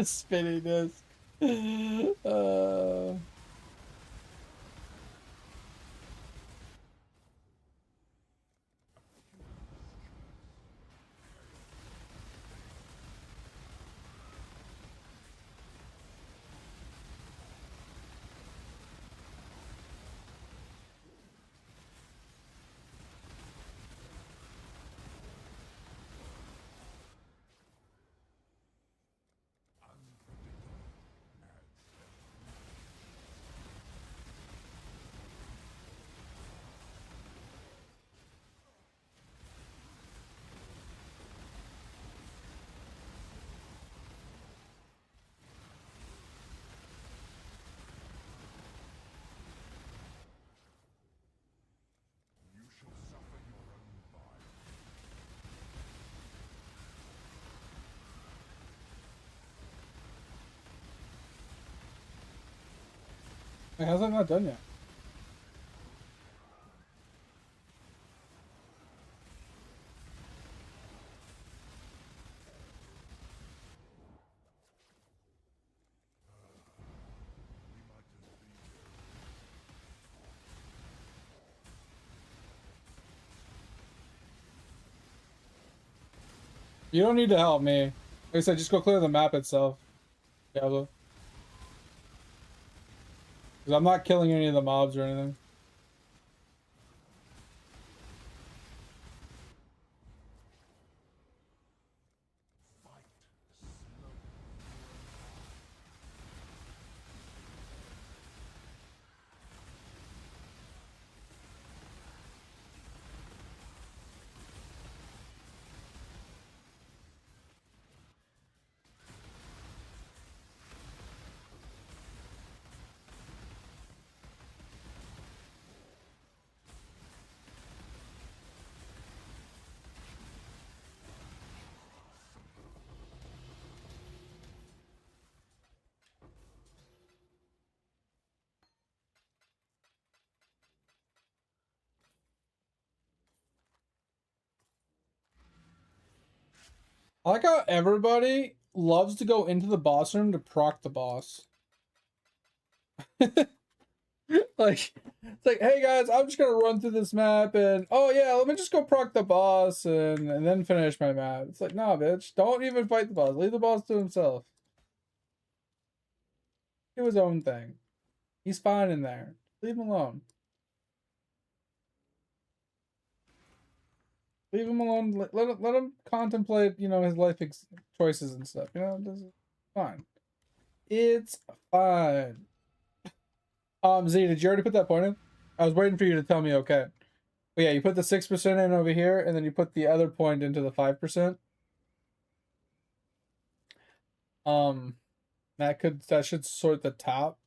Spinning disc. How's that not done yet? You don't need to help me. Like I said, just go clear the map itself. Diablo. Because I'm not killing any of the mobs or anything. I like how everybody loves to go into the boss room to proc the boss. Like, it's like, hey guys, I'm just gonna run through this map and oh yeah, let me just go proc the boss and then finish my map. It's like, nah, bitch, don't even fight the boss. Leave the boss to himself. Do his own thing. He's fine in there. Leave him alone. Leave him alone. Let him contemplate, you know, his life choices and stuff. You know, this is fine. It's fine. Z, did you already put that point in? I was waiting for you to tell me okay. But yeah, you put the 6% in over here, and then you put the other point into the 5%. That should sort the top.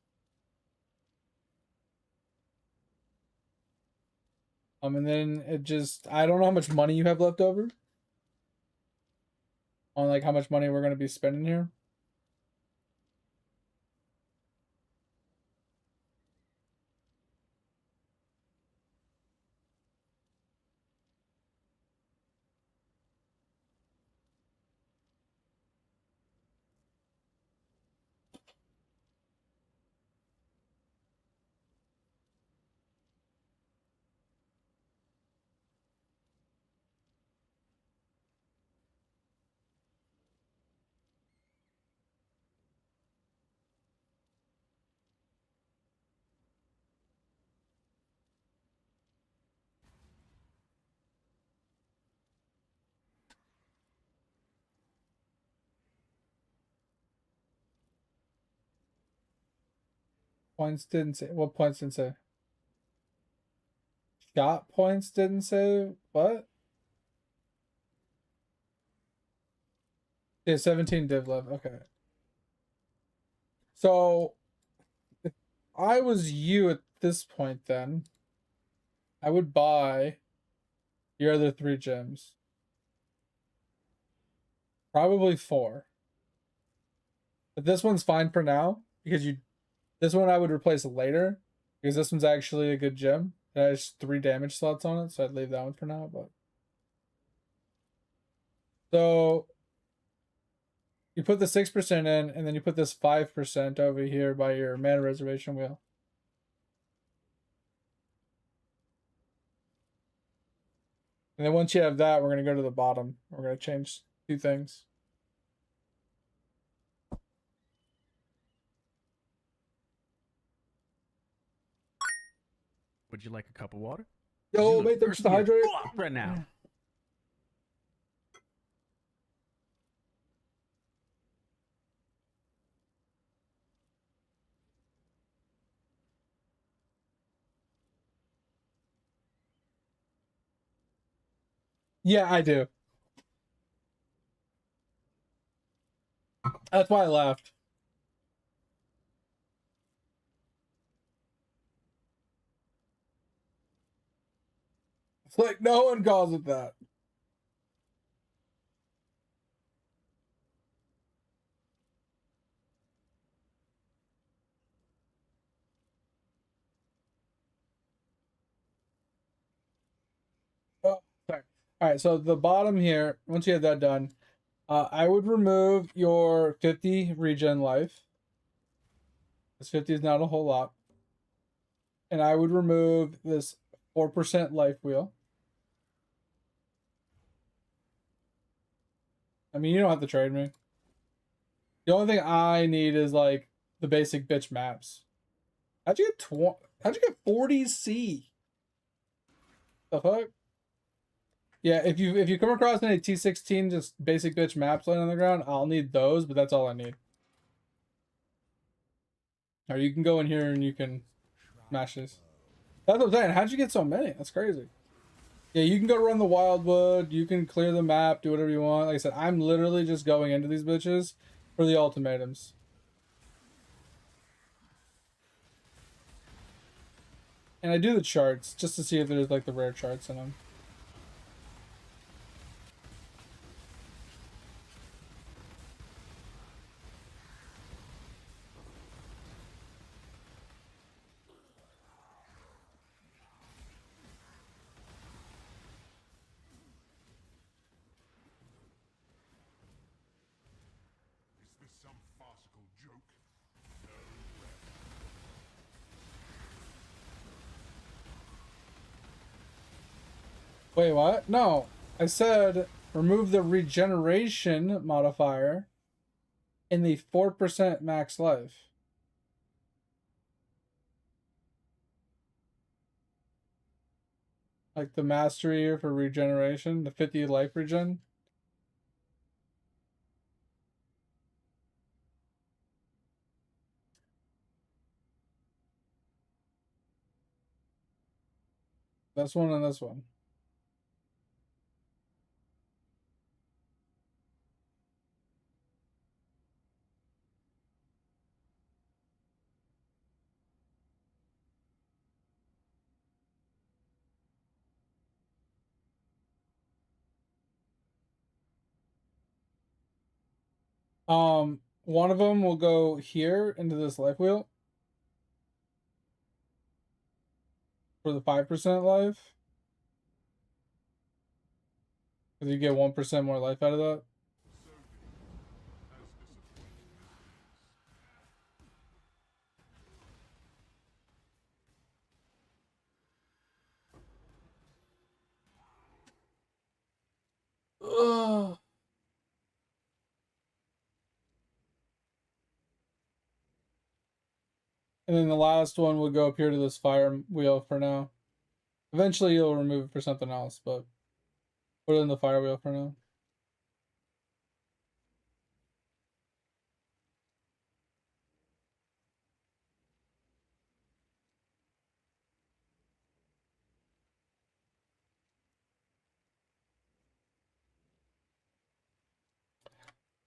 And then it just, I don't know how much money you have left over. On like how much money we're gonna be spending here. Points didn't say. What points didn't say? Shot points didn't say what? Yeah, 17 div left. Okay. So if I was you at this point, then I would buy your other 3 gems. Probably 4. But this one's fine for now because this one I would replace later because this one's actually a good gem. It has 3 damage slots on it, so I'd leave that one for now. But so you put the 6% in, and then you put this 5% over here by your mana reservation wheel. And then once you have that, we're gonna go to the bottom. We're gonna change 2 things. Would you like a cup of water? Yo, You mate, look thanks for the thirsty as hydrate. fuck right now. Yeah, I do. That's why I laughed. It's like no one calls it that. All right, so the bottom here, once you have that done, I would remove your 50 regen life. This 50 is not a whole lot. And I would remove this 4% life wheel. I mean, you don't have to trade me. The only thing I need is like the basic bitch maps. How'd you get 40 C? The fuck? Yeah, if you come across any T16 just basic bitch maps laying on the ground, I'll need those, but that's all I need. Or you can go in here and you can smash this. That's what I'm saying. How'd you get so many? That's crazy. Yeah, you can go run the Wildwood. You can clear the map, do whatever you want. Like I said, I'm literally just going into these bitches for the ultimatums. And I do the charts just to see if there's like the rare charts in them. Is this some farcical joke? Wait, what? No, I said remove the regeneration modifier in the 4% max life. Like the mastery here for regeneration, the 50 life regen. This one and this one. One of them will go here into this life wheel for the 5% life. Because you get 1% more life out of that. Ugh. And then the last one will go up here to this fire wheel for now. Eventually you'll remove it for something else, but put it in the fire wheel for now.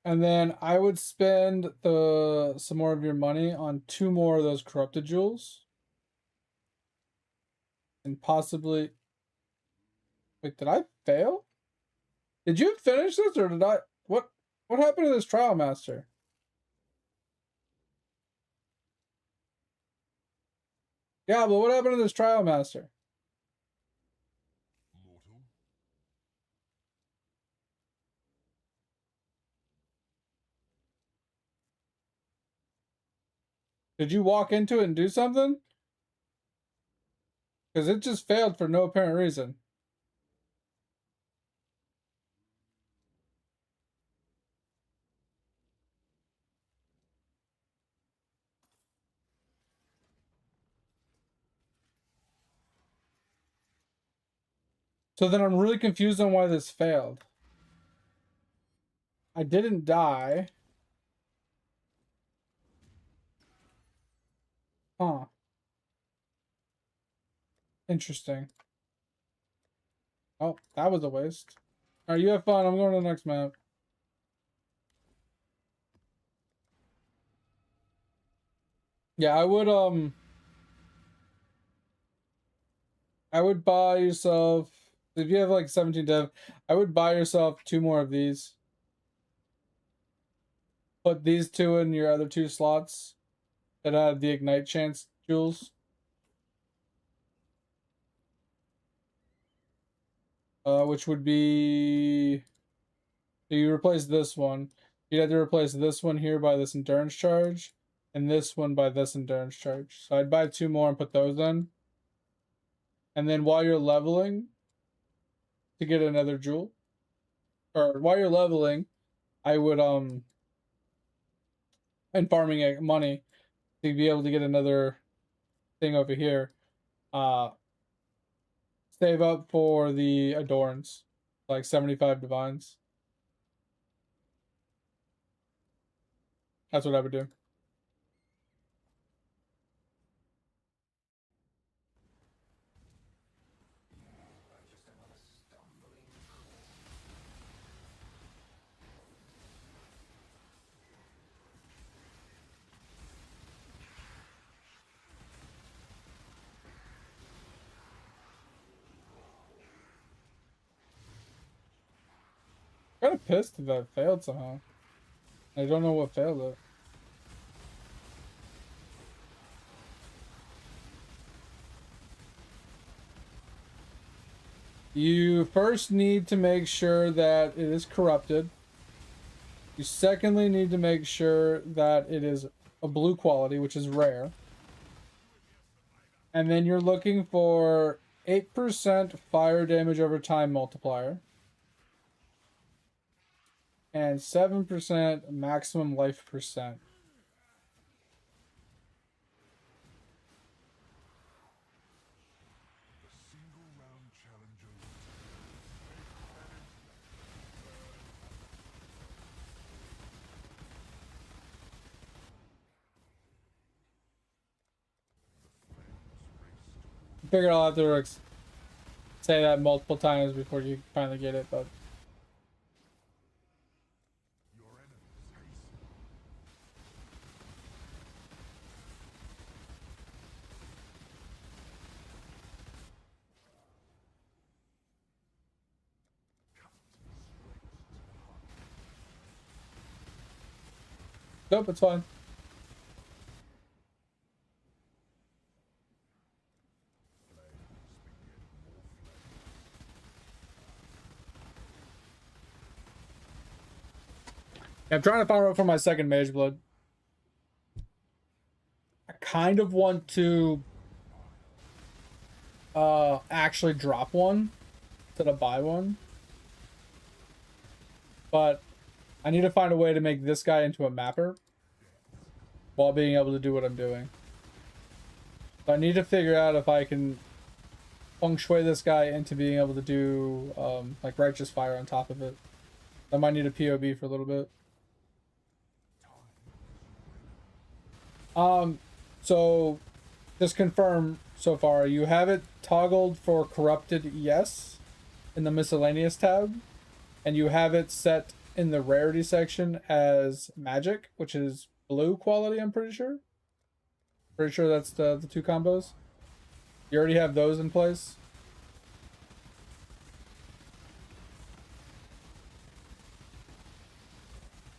And then I would spend some more of your money on 2 more of those corrupted jewels. And possibly... Wait, did I fail? Did you finish this or did I... What happened to this trial master? Yeah, but what happened to this trial master? Mortal? Did you walk into it and do something? Because it just failed for no apparent reason. So then I'm really confused on why this failed. I didn't die. Huh. Interesting. Oh, that was a waste. Alright, you have fun. I'm going to the next map. Yeah, I would buy yourself, if you have like 17 dev, I would buy yourself 2 more of these. Put these 2 in your other 2 slots that have the ignite chance jewels. which would be, so you replace this one. You'd have to replace this one here by this endurance charge, and this one by this endurance charge. So I'd buy 2 more and put those in. And then while you're leveling, to get another jewel, or while you're leveling, I would and farming money to be able to get another thing over here. Save up for the adorns, like 75 divines. That's what I would do. Kind of pissed if that failed somehow. I don't know what failed it. You first need to make sure that it is corrupted. You secondly need to make sure that it is a blue quality, which is rare. And then you're looking for 8% fire damage over time multiplier. And 7% maximum life percent. I figure I'll have to say that multiple times before you finally get it, but nope, it's fine. I'm trying to farm up for my second Mage Blood. I kind of want to actually drop one instead of buy one. But I need to find a way to make this guy into a mapper while being able to do what I'm doing. So I need to figure out if I can feng shui this guy into being able to do like Righteous Fire on top of it. I might need a POB for a little bit. So just confirm so far, you have it toggled for corrupted, yes, in the miscellaneous tab, and you have it set in the rarity section as magic, which is blue quality, I'm pretty sure. Pretty sure that's the 2 combos. You already have those in place.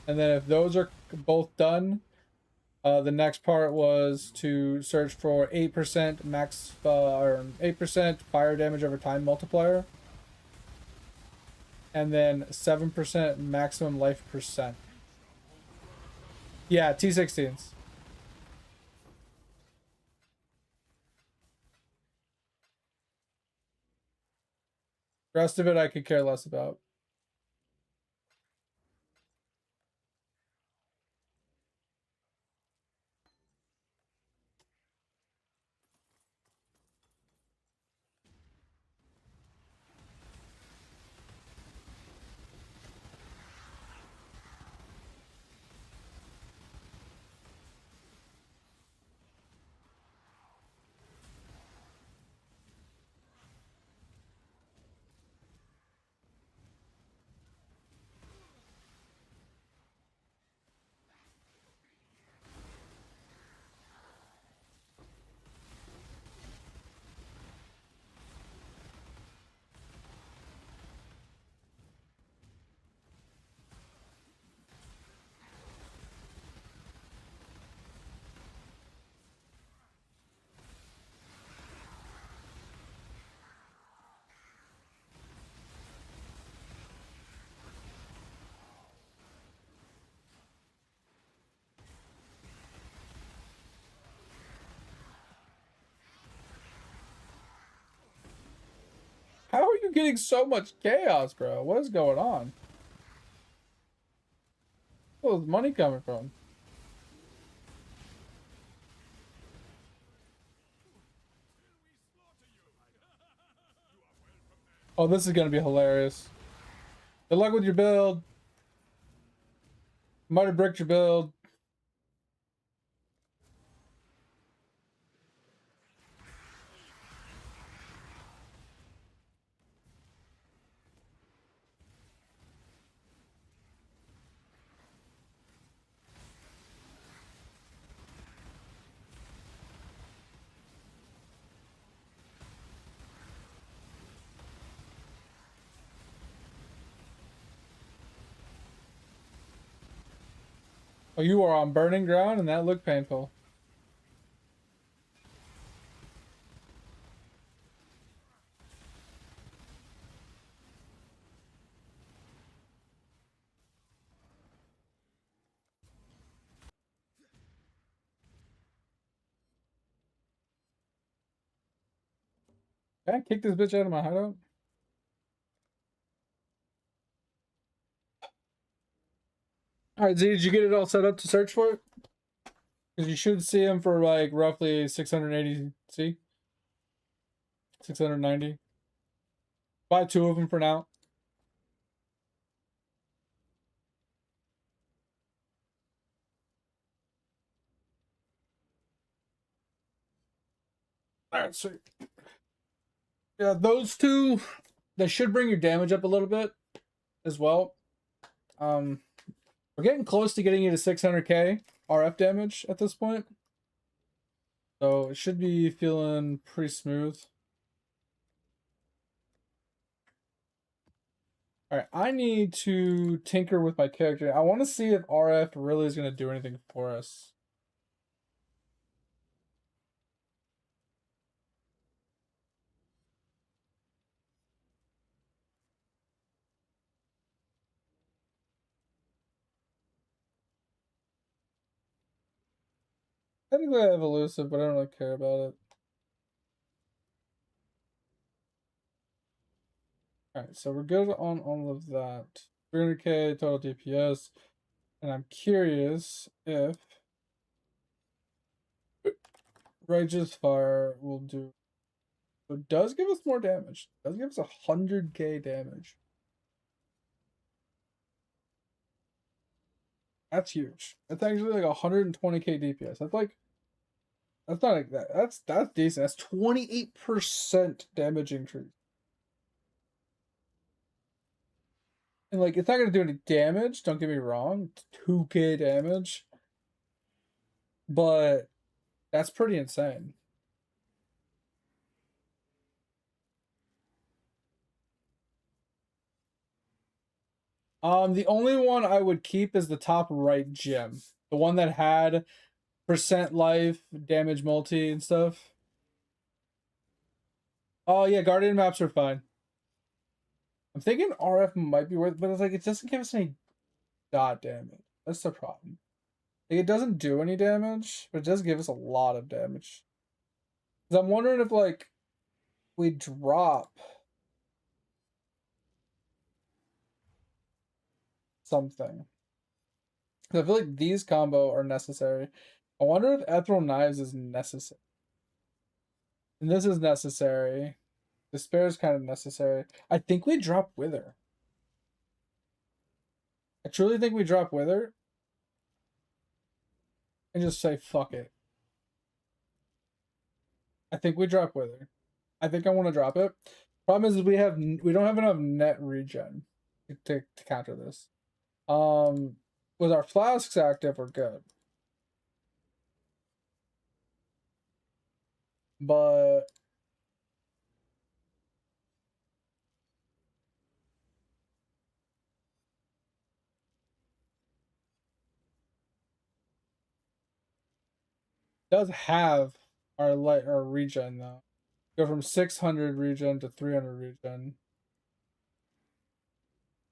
And then if those are both done, the next part was to search for 8% max or 8% fire damage over time multiplier, and then 7% maximum life percent. Yeah, T16s. The rest of it I could care less about. you getting so much chaos, bro? What is going on? Where's money coming from? Oh, this is gonna be hilarious. Good luck with your build. Might have bricked your build. Oh, you are on burning ground, and that looked painful. Can I kick this bitch out of my hideout? Alright, Z, did you get it all set up to search for it? Because you should see him for like roughly 680 C. 690. Buy 2 of them for now. Alright, sweet. Yeah, those 2, they should bring your damage up a little bit as well. We're getting close to getting you to 600k RF damage at this point. So it should be feeling pretty smooth. Alright, I need to tinker with my character. I want to see if RF really is going to do anything for us. Technically I have elusive, but I don't really care about it. Alright, so we're good on all of that. 300k total DPS. And I'm curious if Rage's Fire will do. It does give us more damage. It does give us 100k damage. That's huge. That's actually like 120k DPS. That's like, that's not like that. That's decent. That's 28% damage increase. And like, it's not gonna do any damage. Don't get me wrong. It's 2k damage, but that's pretty insane. The only one I would keep is the top right gem. The one that had percent life, damage multi, and stuff. Oh yeah, Guardian maps are fine. I'm thinking RF might be worth, but it's like it doesn't give us any dot damage. That's the problem. Like, it doesn't do any damage, but it does give us a lot of damage. 'Cause I'm wondering if like we drop something. I feel like these combo are necessary. I wonder if Ethereal Knives is necessary. And this is necessary. Despair is kind of necessary. I think we drop Wither. I truly think we drop Wither. And just say, fuck it. I think we drop Wither. I think I want to drop it. Problem is we don't have enough net regen to counter this. With our flasks active, we're good. But does have our regen though. Go from 600 regen to 300 regen.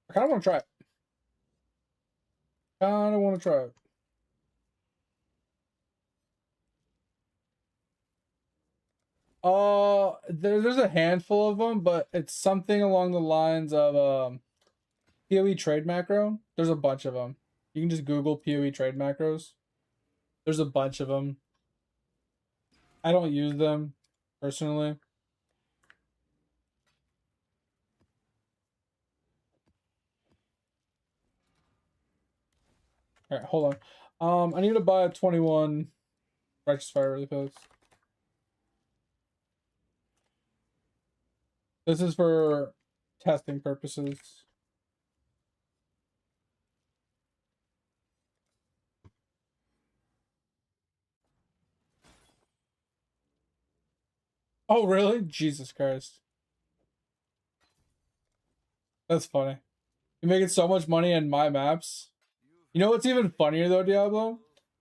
I kind of want to try it. Kind of want to try it. There's a handful of them, but it's something along the lines of POE trade macro. There's a bunch of them. You can just Google POE trade macros. There's a bunch of them. I don't use them personally. All right, hold on. I need to buy a 21 Righteous Fire really fast. This is for testing purposes. Oh, really? Jesus Christ. That's funny. You're making so much money in my maps. You know what's even funnier though, Diablo?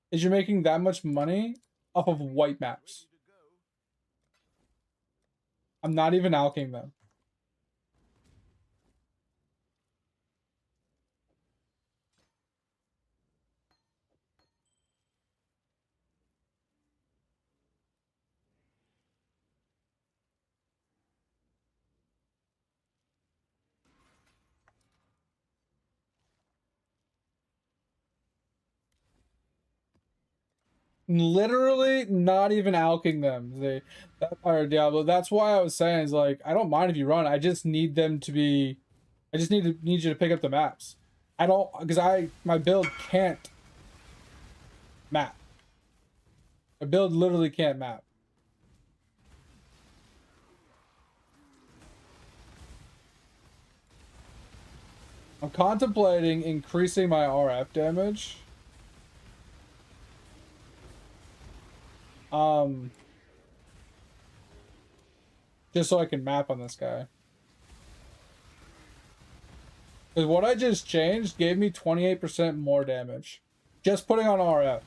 Is you're making that much money off of white maps. I'm not even alching them. Literally not even alching them. Or Diablo. That's why I was saying is like I don't mind if you run. I just need them to be. I just need you to pick up the maps. I don't because my build can't map. My build literally can't map. I'm contemplating increasing my RF damage. Just so I can map on this guy. Because what I just changed gave me 28% more damage. Just putting on RF.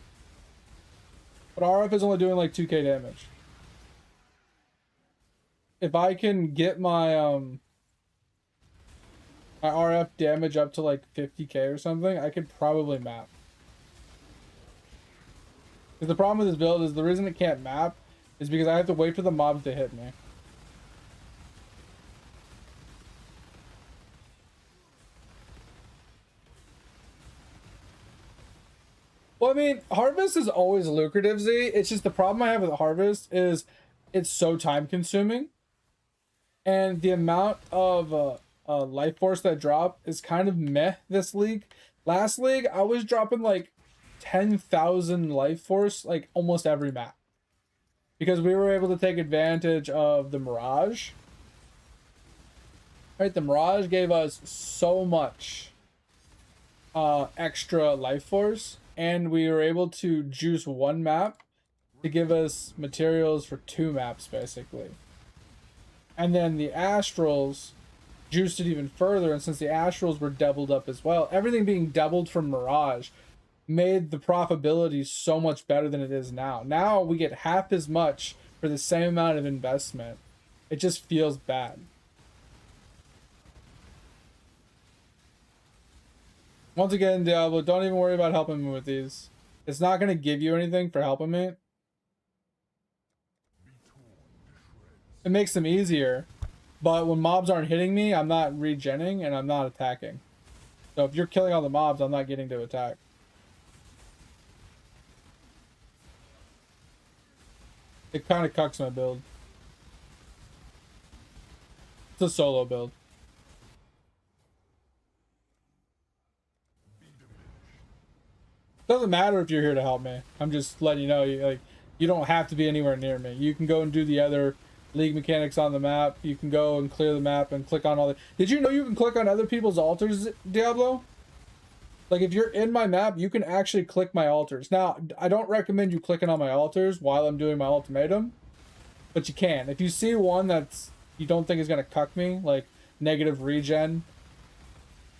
But RF is only doing like 2k damage. If I can get my my RF damage up to like 50k or something, I could probably map. Because the problem with this build is the reason it can't map is because I have to wait for the mobs to hit me. Well, I mean, Harvest is always lucrative, Z. It's just the problem I have with Harvest is it's so time consuming. And the amount of life force that drop is kind of meh this league. Last league, I was dropping like 10,000 life force like almost every map. Because we were able to take advantage of the Mirage. Right, the Mirage gave us so much extra life force. And we were able to juice one map to give us materials for 2 maps, basically. And then the Astrals juiced it even further, and since the Astrals were doubled up as well, everything being doubled from Mirage made the profitability so much better than it is now. Now we get half as much for the same amount of investment. It just feels bad. Once again, Diablo, don't even worry about helping me with these. It's not going to give you anything for helping me. It makes them easier. But when mobs aren't hitting me, I'm not regenning and I'm not attacking. So if you're killing all the mobs, I'm not getting to attack. It kind of cucks my build. It's a solo build. Doesn't matter if you're here to help me. I'm just letting you know, you don't have to be anywhere near me. You can go and do the other league mechanics on the map. You can go and clear the map and click on all the... Did you know you can click on other people's altars, Diablo? Like, if you're in my map, you can actually click my altars. Now, I don't recommend you clicking on my altars while I'm doing my ultimatum, but you can. If you see one that's you don't think is going to cuck me, like negative regen,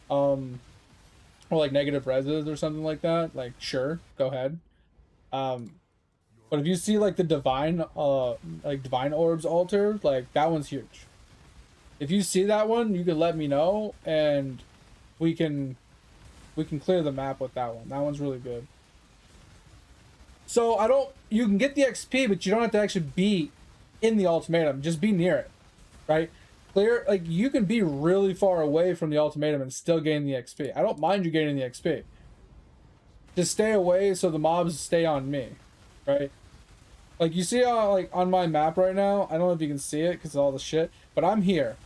or like negative reses or something like that, like sure, go ahead. But if you see like the divine orbs altar, like that one's huge. If you see that one, you can let me know and we can clear the map with that one. That one's really good. So you can get the XP, but you don't have to actually beat in the ultimatum. Just be near it, right? Clear, like you can be really far away from the ultimatum and still gain the XP. I don't mind you gaining the XP. Just stay away so the mobs stay on me, right? Like you see how like on my map right now, I don't know if you can see it because of all the shit, but I'm here.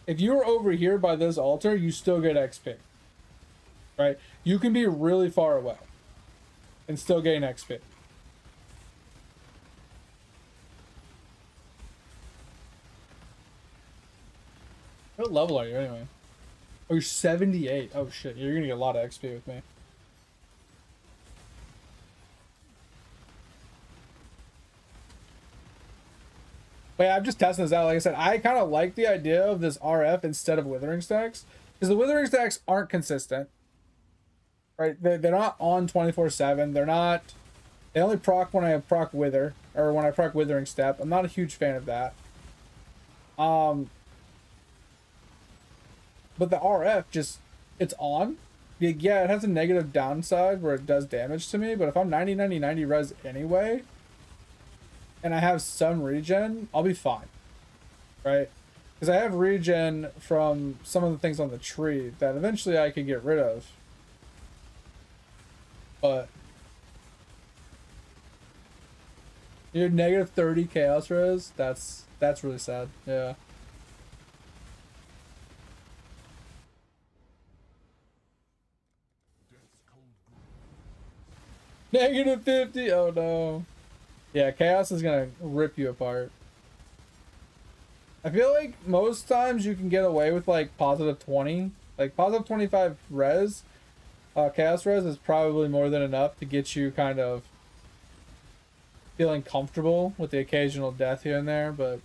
If you were over here by this altar, you still get XP, right? You can be really far away and still gain XP. What level are you anyway? Oh, you're 78. Oh shit, you're gonna get a lot of XP with me. But yeah, I'm just testing this out. Like I said, I kind of like the idea of this RF instead of withering stacks. Because the withering stacks aren't consistent. Right? They're not on 24/7. They're not... They only proc when I proc wither. Or when I proc withering step. I'm not a huge fan of that. But the RF just... It's on. Yeah, it has a negative downside where it does damage to me. But if I'm 90 res anyway... and I have some regen, I'll be fine, right? Because I have regen from some of the things on the tree that eventually I could get rid of. But you're negative 30 chaos res. That's really sad. Yeah. Negative 50. Oh no. Yeah, chaos is gonna rip you apart. I feel like most times you can get away with like positive 20, like positive 25 res. Chaos res is probably more than enough to get you kind of feeling comfortable with the occasional death here and there, but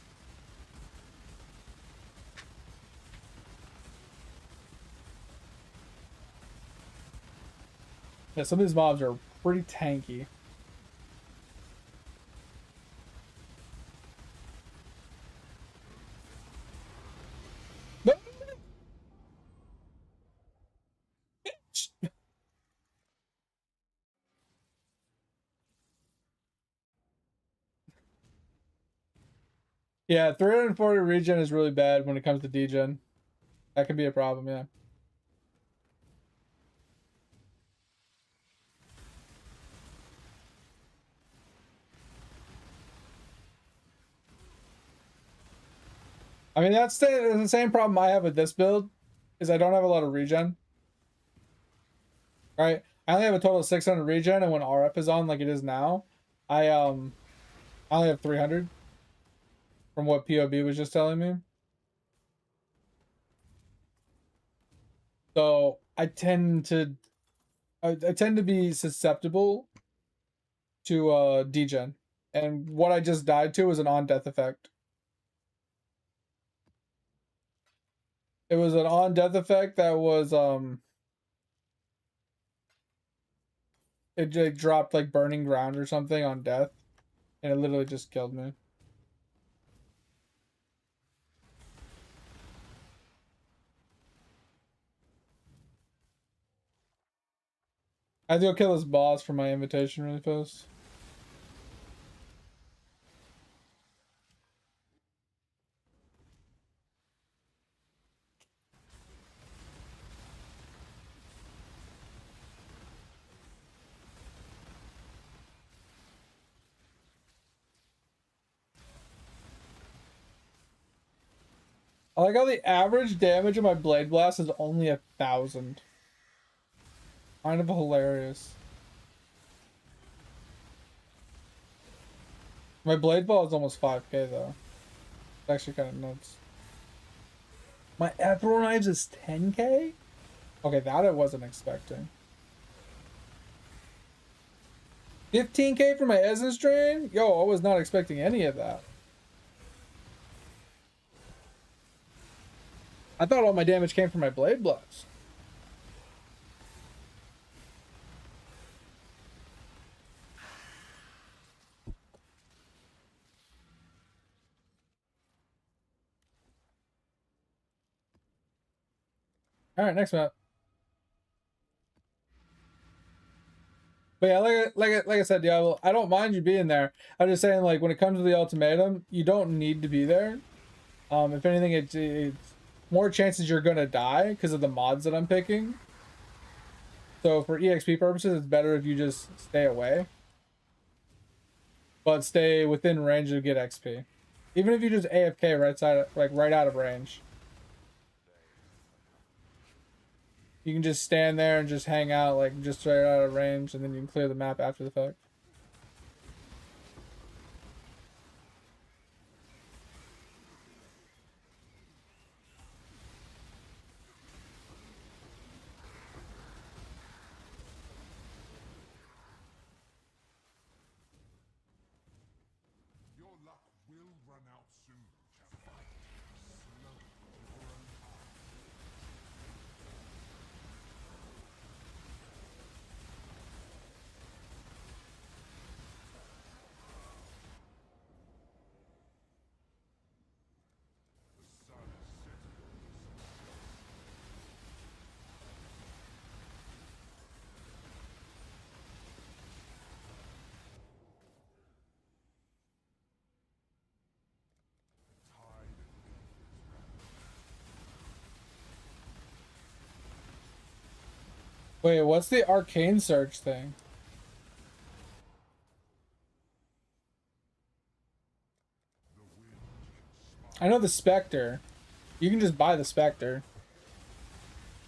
yeah, some of these mobs are pretty tanky. Yeah, 340 regen is really bad when it comes to degen. That can be a problem, yeah. I mean, that's the same problem I have with this build, is I don't have a lot of regen. Right? I only have a total of 600 regen, and when RF is on like it is now, I only have 300 from what POB was just telling me. So I tend to be susceptible to degen. And what I just died to was an on-death effect. It was an on-death effect that was it like dropped like burning ground or something on death, and it literally just killed me. I have to go kill this boss for my invitation really fast. I like how the average damage of my blade blast is only 1,000. Kind of hilarious. My blade ball is almost 5k though. It's actually kind of nuts. My Ethereal Knives is 10k? Okay, that I wasn't expecting. 15k for my Essence Drain? Yo, I was not expecting any of that. I thought all my damage came from my Blade Blast. Alright, next map. But yeah, like I said, Diablo, I don't mind you being there. I'm just saying, like, when it comes to the ultimatum, you don't need to be there. If anything, it's more chances you're gonna die because of the mods that I'm picking. So for EXP purposes, it's better if you just stay away, but stay within range to get XP. Even if you just AFK right out of range, you can just stand there and just hang out, like just right out of range, and then you can clear the map after the fact. Your luck will run out soon, champion. Slowly, with your own eye. The sun is setting on the sun. Tide of leaf is running. Wait, what's the arcane search thing? I know the Spectre. You can just buy the Spectre.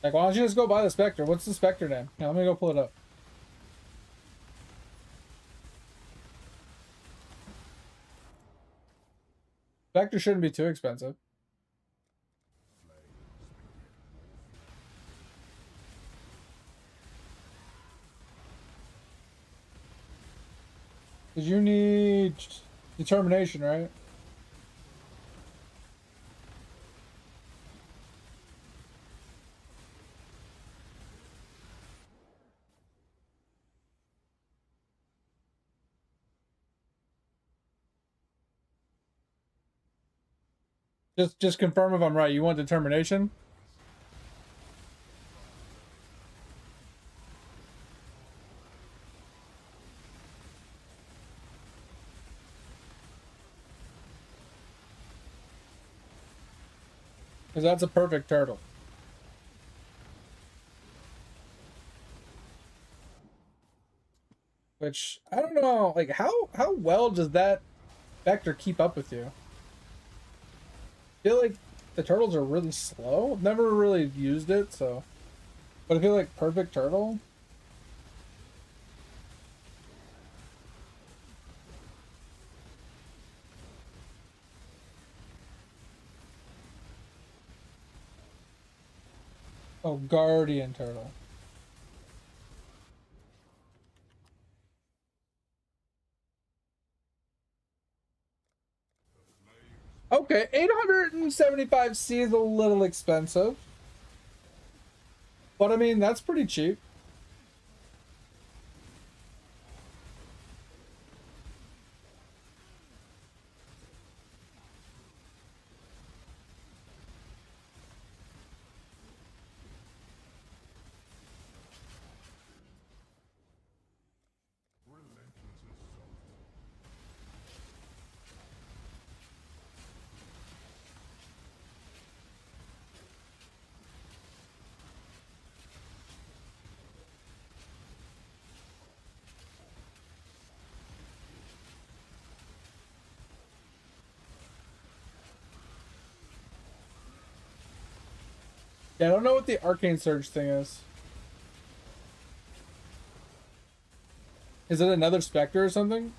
Like, why don't you just go buy the Spectre? What's the Spectre name? Yeah, let me go pull it up. Spectre shouldn't be too expensive. Because you need determination, right? Just confirm if I'm right. You want determination? Because that's a perfect turtle. Which, I don't know, like, how well does that vector keep up with you? I feel like the turtles are really slow. I've never really used it, so. But I feel like perfect turtle. Oh, guardian turtle. Okay, 875C is a little expensive. But I mean, that's pretty cheap. Yeah, I don't know what the arcane surge thing is. Is it another specter or something?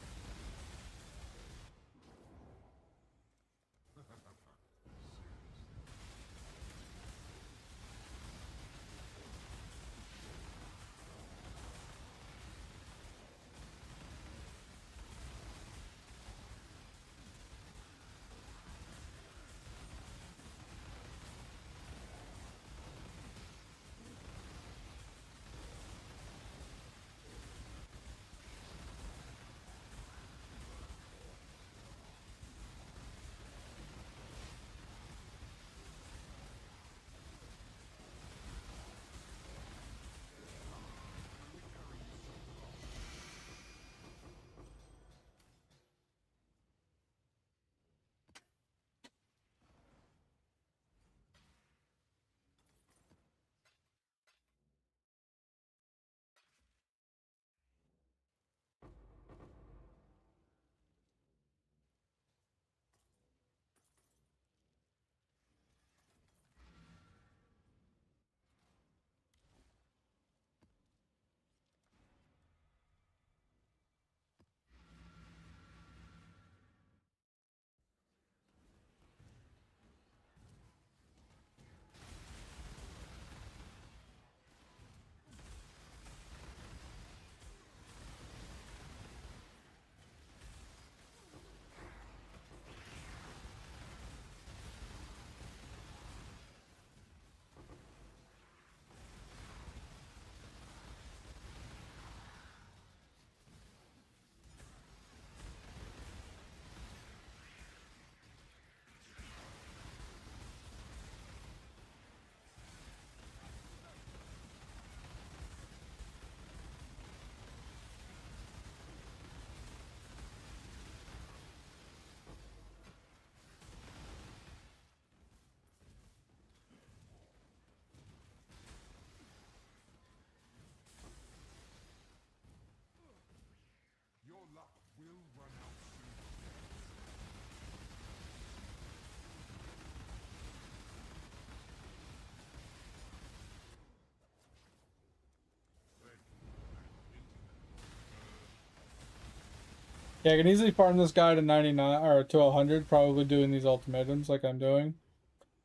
Yeah, I can easily farm this guy to 99 or to 100, probably doing these ultimatums like I'm doing.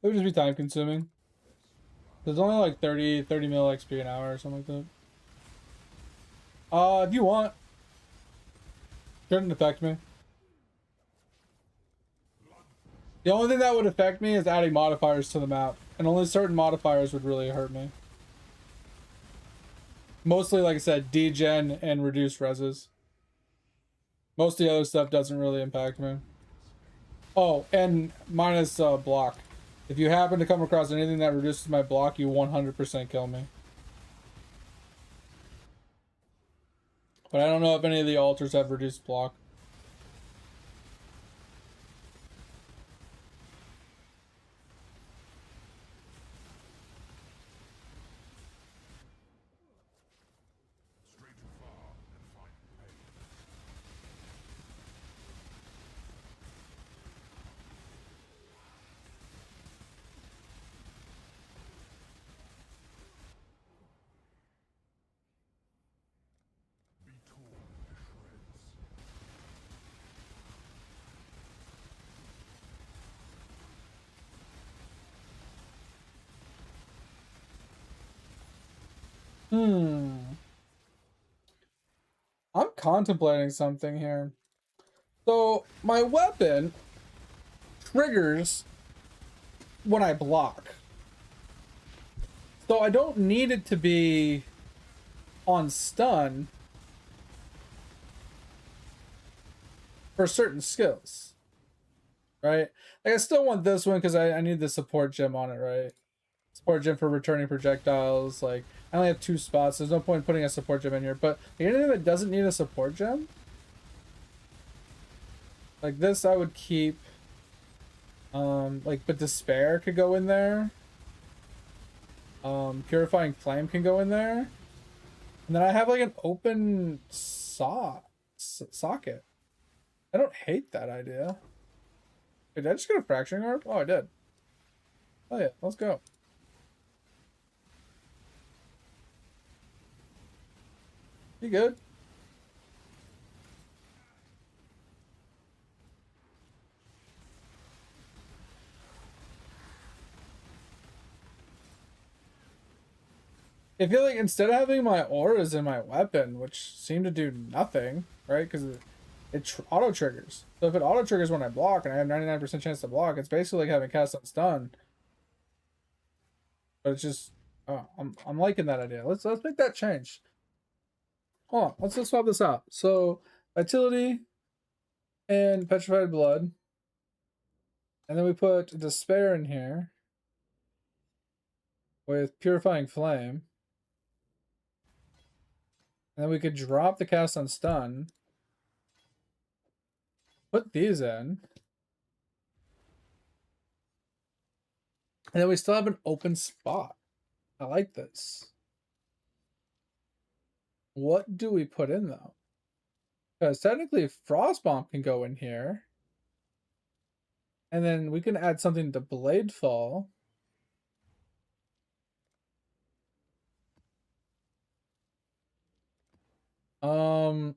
It would just be time consuming. There's only like 30 mil XP an hour or something like that. If you want. Shouldn't affect me. The only thing that would affect me is adding modifiers to the map. And only certain modifiers would really hurt me. Mostly, like I said, degen and reduced reses. Most of the other stuff doesn't really impact me. Oh, and minus block. If you happen to come across anything that reduces my block, you 100% kill me. But I don't know if any of the altars have reduced block. Stray too far and find pain. Be torn to shreds. I'm contemplating something here. So, my weapon triggers when I block. So I don't need it to be on stun for certain skills. Right? Like I still want this one because I need the support gem on it, right? Support gem for returning projectiles. Like, I only have 2 spots. There's no point putting a support gem in here. But anything that doesn't need a support gem, like this, I would keep. But Despair could go in there. Purifying Flame can go in there. And then I have like an open socket. I don't hate that idea. Wait, did I just get a Fracturing Orb? Oh, I did. Oh yeah, let's go. You good? I feel like instead of having my auras in my weapon, which seem to do nothing, right? Because it auto triggers. So if it auto triggers when I block and I have 99% chance to block, it's basically like having cast on stun. But it's just, oh, I'm liking that idea. Let's make that change. Hold on, let's swap this out. So Vitality and Petrified Blood, and then we put Despair in here with Purifying Flame. And then we could drop the cast on stun. Put these in. And then we still have an open spot. I like this. What do we put in though? Because technically Frostbomb can go in here. And then we can add something to Bladefall.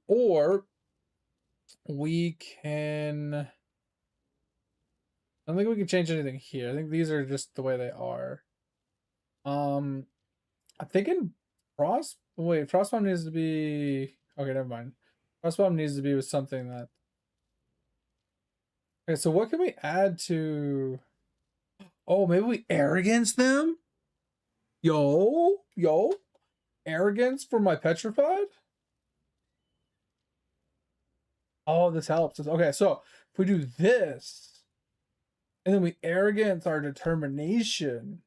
Or we can, I don't think we can change anything here. I think these are just the way they are. I'm thinking Frostbomb needs to be, okay, never mind. Frostbomb needs to be with something that, okay, so what can we add to, oh, maybe we Arrogance them? Yo, Arrogance for my Petrified? Oh, this helps. Okay, so if we do this, and then we Arrogance our Determination.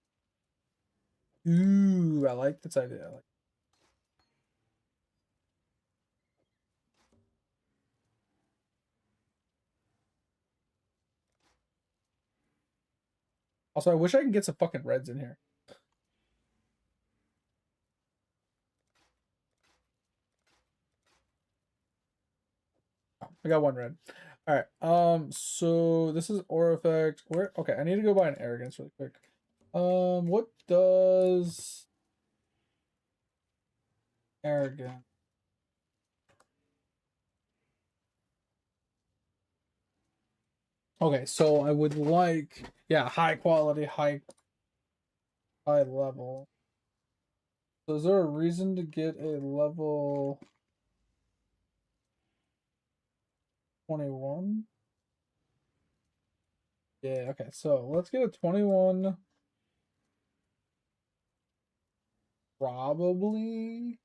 Ooh, I like this idea. I like. Also, I wish I could get some fucking reds in here. I got 1 red. All right. So this is aura effect. Where? Okay, I need to go buy an Arrogance really quick. What does Arrogance? Okay, so I would like, yeah, high quality, high level. So is there a reason to get a level 21? Yeah, okay, so let's get a 21. Probably.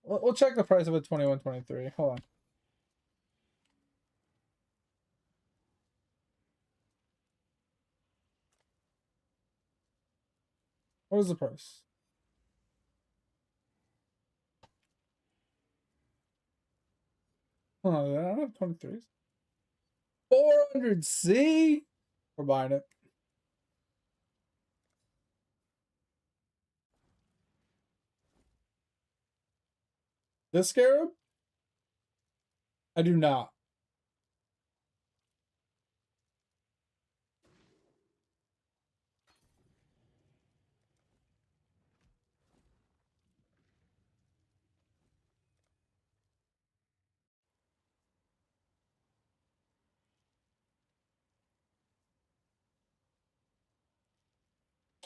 We'll check the price of a 21, 23. Hold on. What is the price? Oh, I don't have 23s. 400C? We're buying it. This scarab? I do not.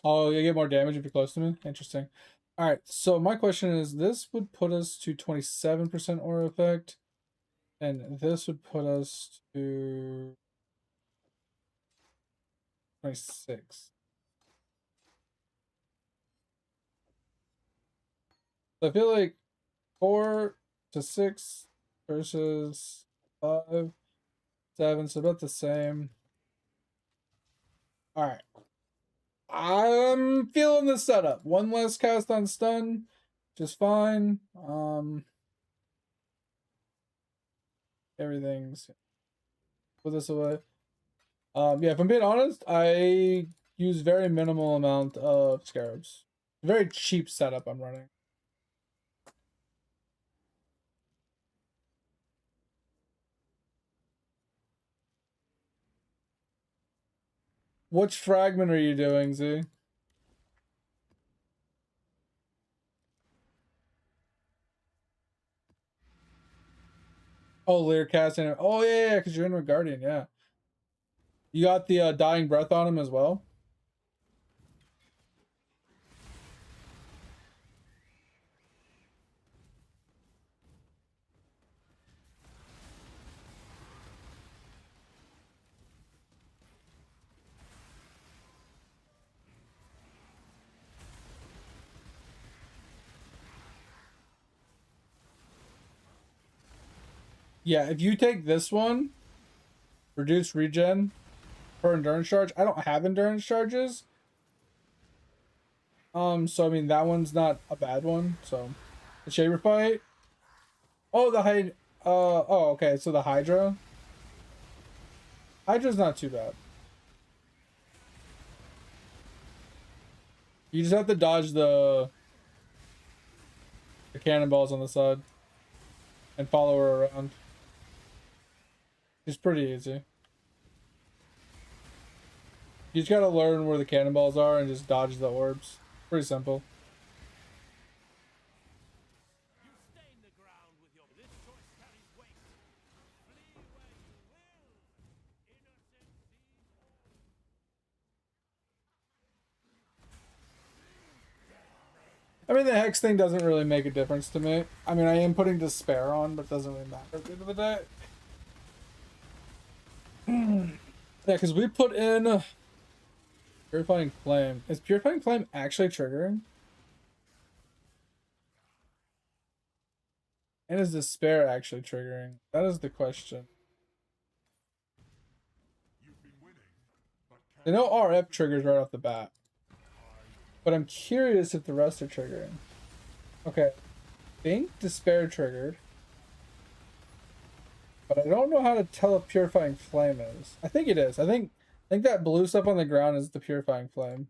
Oh, you get more damage if you're close to me? Interesting. Alright, so my question is, this would put us to 27% aura effect, and this would put us to 26. So I feel like 4 to 6 versus 5, 7, so about the same. Alright. I'm feeling the setup. One less cast on stun, just fine. Everything's put this away. Yeah, if I'm being honest, I use very minimal amount of scarabs. Very cheap setup I'm running. Which fragment are you doing, Z? Oh, Lear casting. Oh yeah, because you're in with Guardian, yeah. You got the dying breath on him as well. Yeah, if you take this one, reduce regen per endurance charge. I don't have endurance charges. So I mean that one's not a bad one. So the Shaper fight. Oh, the Hydra. Oh, okay. So the Hydra. Hydra's not too bad. You just have to dodge the cannonballs on the side and follow her around. It's pretty easy. You just gotta learn where the cannonballs are and just dodge the orbs. Pretty simple. You stain the ground with your this choice carries weight. Flee where you will. Innocent I mean, the Hex thing doesn't really make a difference to me. I mean, I am putting Despair on, but it doesn't really matter at the end of the day. Yeah, because we put in Purifying Flame. Is Purifying Flame actually triggering? And is Despair actually triggering? That is the question. You've been winning, but I know RF triggers right off the bat. But I'm curious if the rest are triggering. Okay. I think Despair triggered. But I don't know how to tell if Purifying Flame is. I think it is. I think that blue stuff on the ground is the Purifying Flame.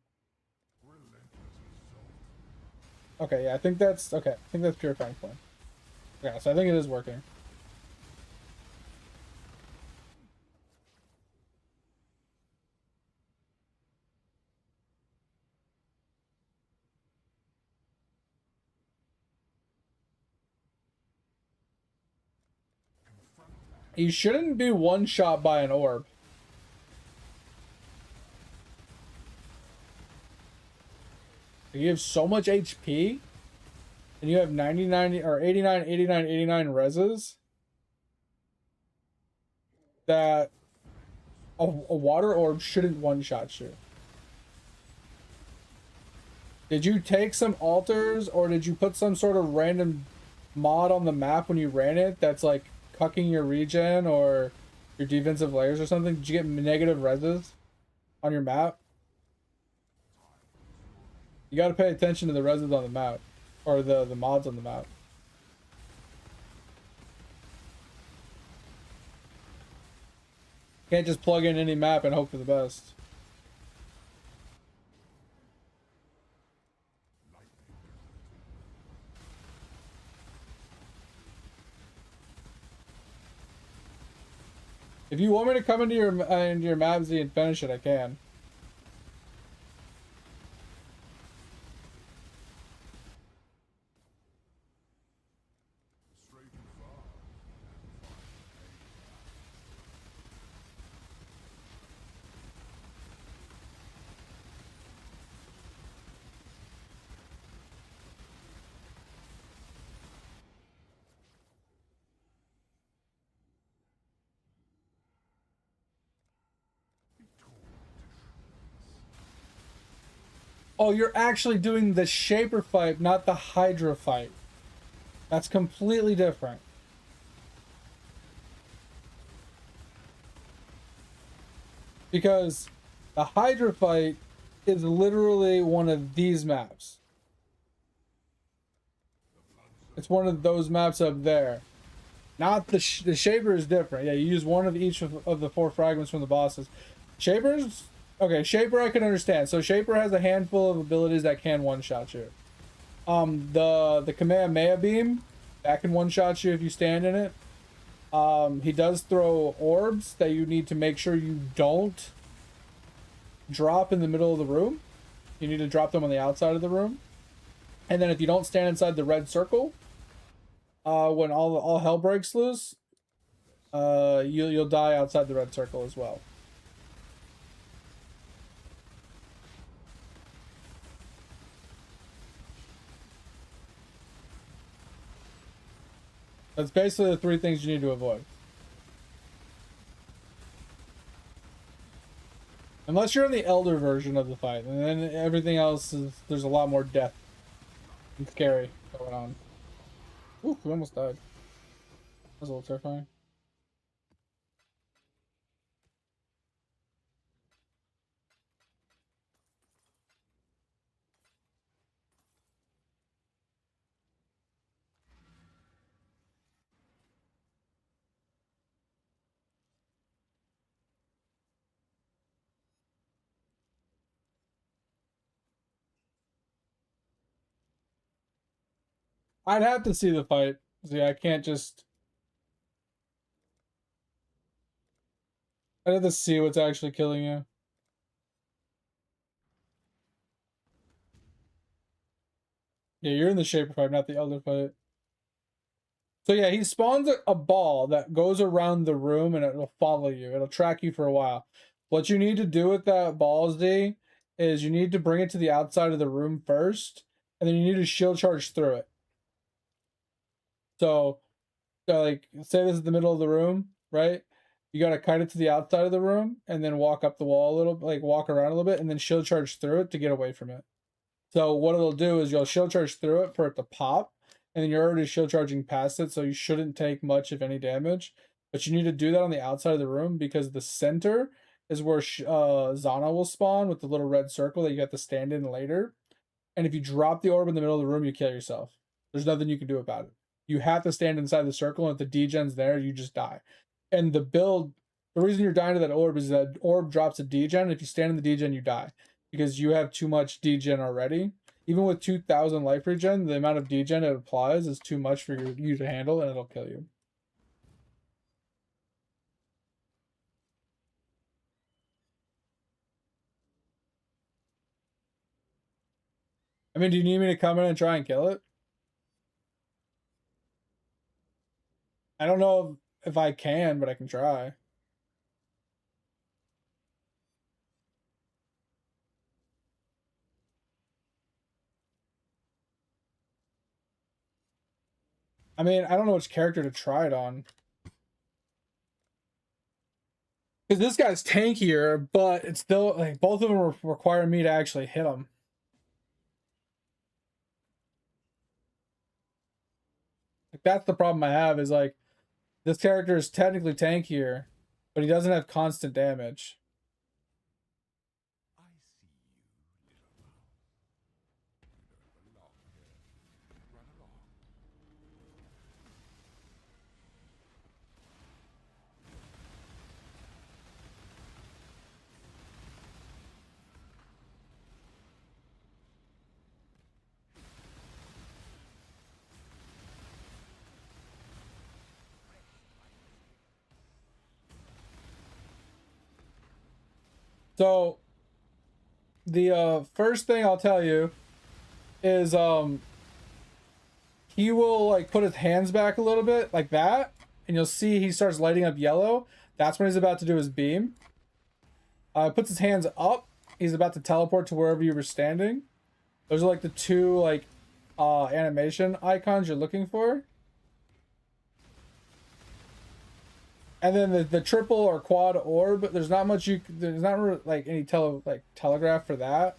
Okay, yeah, I think that's Purifying Flame. Yeah, so I think it is working. You shouldn't be one shot by an orb. You have so much HP, and you have 99 or 89, 89, 89 reses that a water orb shouldn't one shot you. Did you take some altars, or did you put some sort of random mod on the map when you ran it that's like cucking your regen or your defensive layers or something? Did you get negative reses on your map? You got to pay attention to the reses on the map, or the mods on the map. Can't just plug in any map and hope for the best. If you want me to come into your Mabsy and finish it, I can. Oh, you're actually doing the Shaper fight, not the Hydra fight. That's completely different. Because the Hydra fight is literally one of these maps. It's one of those maps up there. Not the Shaper is different. Yeah, you use one of each of the 4 fragments from the bosses. Shaper's... Okay, Shaper I can understand. So Shaper has a handful of abilities that can one-shot you. The Kamehameha Beam, that can one-shot you if you stand in it. He does throw orbs that you need to make sure you don't drop in the middle of the room. You need to drop them on the outside of the room. And then if you don't stand inside the red circle, when all hell breaks loose, you'll die outside the red circle as well. That's basically the 3 things you need to avoid. Unless you're in the Elder version of the fight, and then everything else is, there's a lot more death and scary going on. Ooh, we almost died. That was a little terrifying. I'd have to see the fight. See, I can't just... I'd have to see what's actually killing you. Yeah, you're in the Shaper fight, not the Elder fight. So yeah, he spawns a ball that goes around the room and it'll follow you. It'll track you for a while. What you need to do with that ball, Z, is you need to bring it to the outside of the room first, and then you need to shield charge through it. So like, say this is the middle of the room, right? You gotta kite it to the outside of the room, and then walk up the wall a little, like walk around a little bit, and then shield charge through it to get away from it. So what it'll do is you'll shield charge through it for it to pop, and then you're already shield charging past it, so you shouldn't take much of any damage. But you need to do that on the outside of the room, because the center is where Zana will spawn with the little red circle that you have to stand in later. And if you drop the orb in the middle of the room, you kill yourself. There's nothing you can do about it. You have to stand inside the circle, and if the degen's there, you just die. And the build, the reason you're dying to that orb is that orb drops a degen, and if you stand in the degen, you die. Because you have too much degen already. Even with 2,000 life regen, the amount of degen it applies is too much for you to handle, and it'll kill you. I mean, do you need me to come in and try and kill it? I don't know if I can, but I can try. I mean, I don't know which character to try it on. Because this guy's tankier, but it's still like both of them require me to actually hit him. Like that's the problem I have is like this character is technically tankier, but he doesn't have constant damage. I see you, little mouse. You don't belong here. Run along. So the first thing I'll tell you is he will like put his hands back a little bit like that, and you'll see he starts lighting up yellow. That's when he's about to do his beam. Puts his hands up. He's about to teleport to wherever you were standing. Those are like the two like animation icons you're looking for. And then the triple or quad orb, there's not much there's not like any telegraph for that.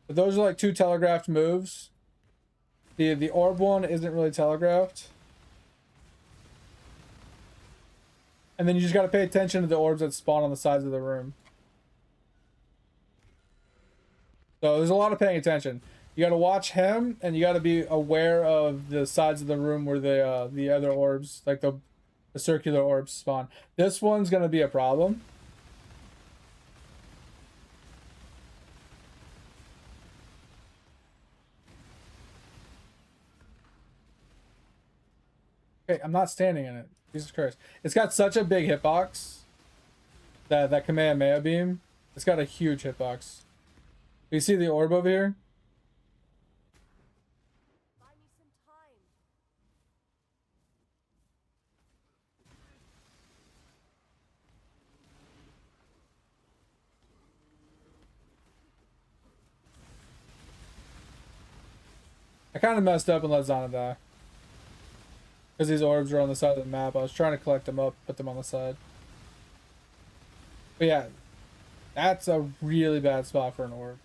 But those are like two telegraphed moves. The orb one isn't really telegraphed. And then you just got to pay attention to the orbs that spawn on the sides of the room. So there's a lot of paying attention. You got to watch him, and you got to be aware of the sides of the room where the other orbs, like the circular orbs, spawn. This one's gonna be a problem. Okay, I'm not standing in it. Jesus Christ. It's got such a big hitbox. That Kamehameha beam. It's got a huge hitbox. You see the orb over here? Buy me some time. I kind of messed up and let Zana die. Because these orbs are on the side of the map. I was trying to collect them up, put them on the side. But yeah, that's a really bad spot for an orb.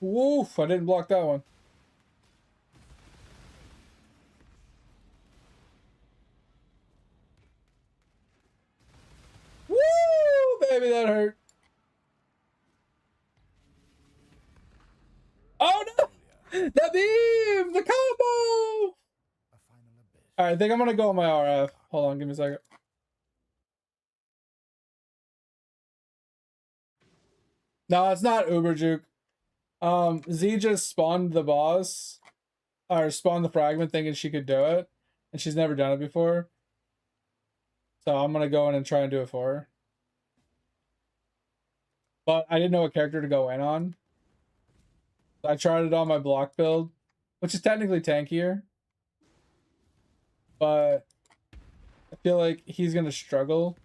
Woof, I didn't block that one. Woo, baby, that hurt. Oh no! The beam! The combo! Alright, I think I'm gonna go on my RF. Hold on, give me a second. No, it's not Uber Juke. Z just spawned the boss, or spawned the fragment thinking she could do it, and she's never done it before. So I'm gonna go in and try and do it for her. But I didn't know what character to go in on. I tried it on my block build, which is technically tankier. But I feel like he's gonna struggle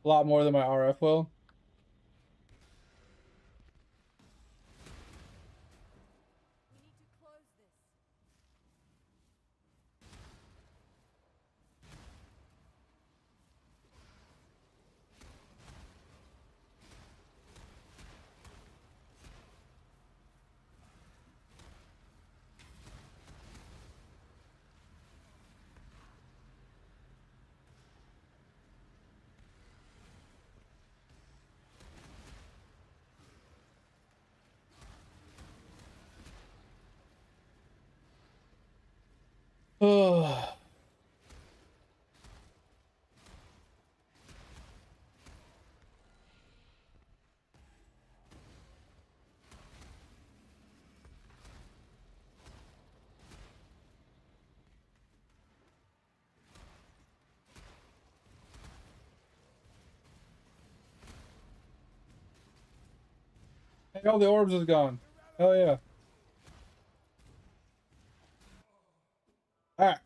a lot more than my RF will. We need to close this. Oh. Hey, all the orbs is gone. Hell yeah. Alright.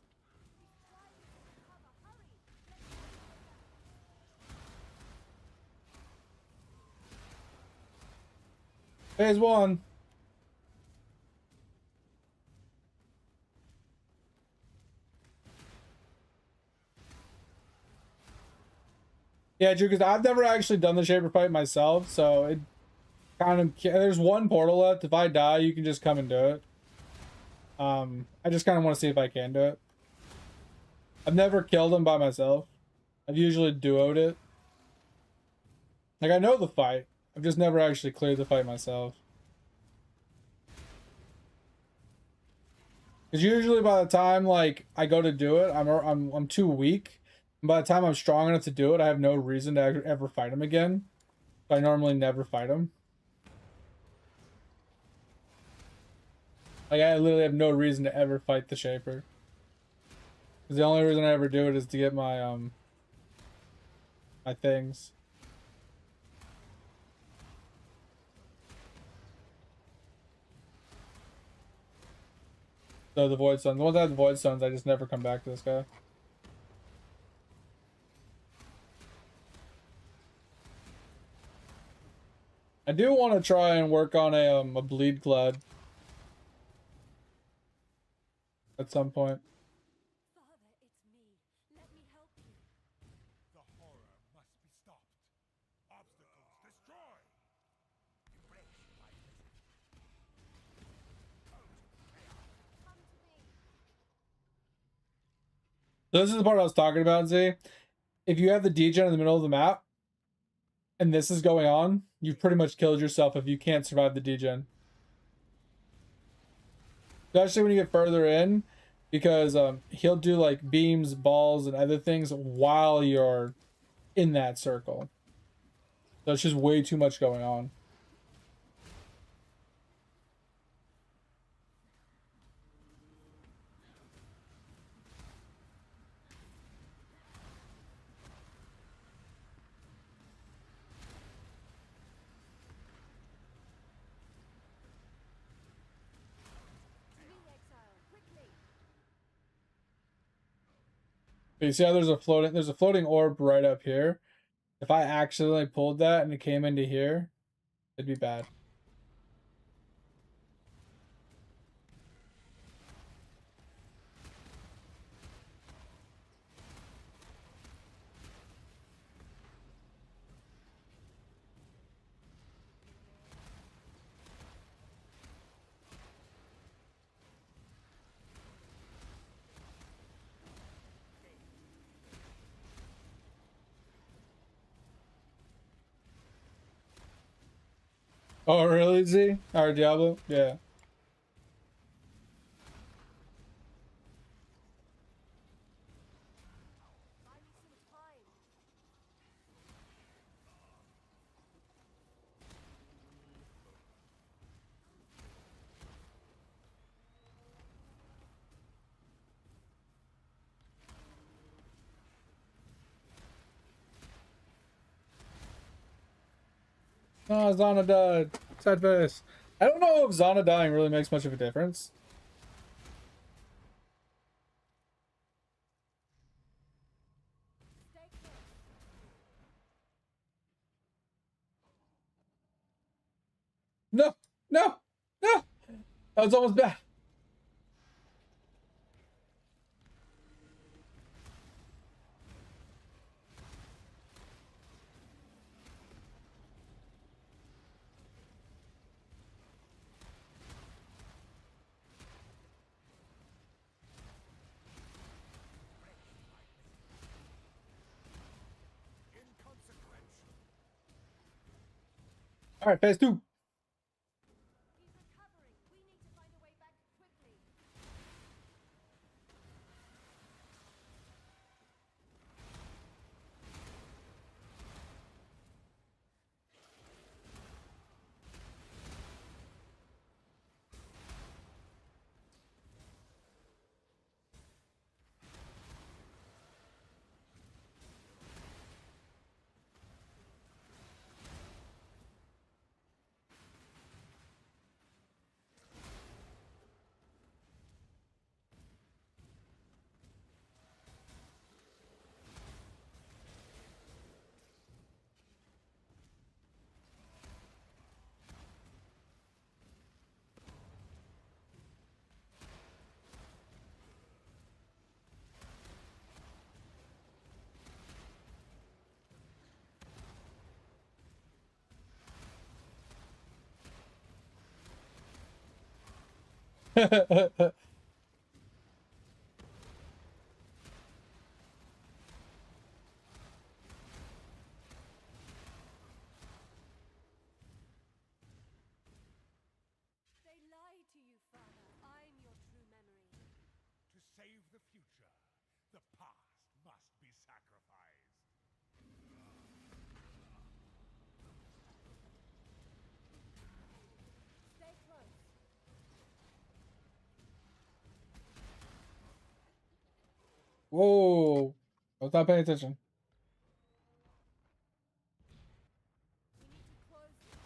Phase 1. Yeah, Drew, because I've never actually done the Shaper fight myself, so it kind of... There's one portal left. If I die, you can just come and do it. I just kind of want to see if I can do it. I've never killed him by myself. I've usually duoed it. Like, I know the fight. I've just never actually cleared the fight myself. Because usually by the time, like, I go to do it, I'm too weak. And by the time I'm strong enough to do it, I have no reason to ever fight him again. So I normally never fight him. Like, I literally have no reason to ever fight the Shaper. Because the only reason I ever do it is to get my, my things. So the Void Stones. The ones that have the Void Stones, I just never come back to this guy. I do want to try and work on a Bleed Clad at some point. Father, it's me. Let me help you. The horror must be stopped. Obstacles destroyed. Come to me. So this is the part I was talking about, Z. If you have the degen in the middle of the map, and this is going on, you've pretty much killed yourself if you can't survive the degen. Especially when you get further in, because he'll do like beams, balls, and other things while you're in that circle. So it's just way too much going on. To me, exile. Quickly. But you see how there's a floating orb right up here. If I accidentally pulled that and it came into here, it'd be bad. Oh, really, Z? Or Diablo? Yeah. Buy me some time. Oh, Zana died. Sad face. I don't know if Zana dying really makes much of a difference. Stay close. No, no, no. That was almost bad. All right, phase 2. He's recovering. We need to find a way back quickly. They lie to you, Father. I'm your true memory. To save the future, the past must be sacrificed. Stay close. Whoa. I was not paying attention. We need to close this.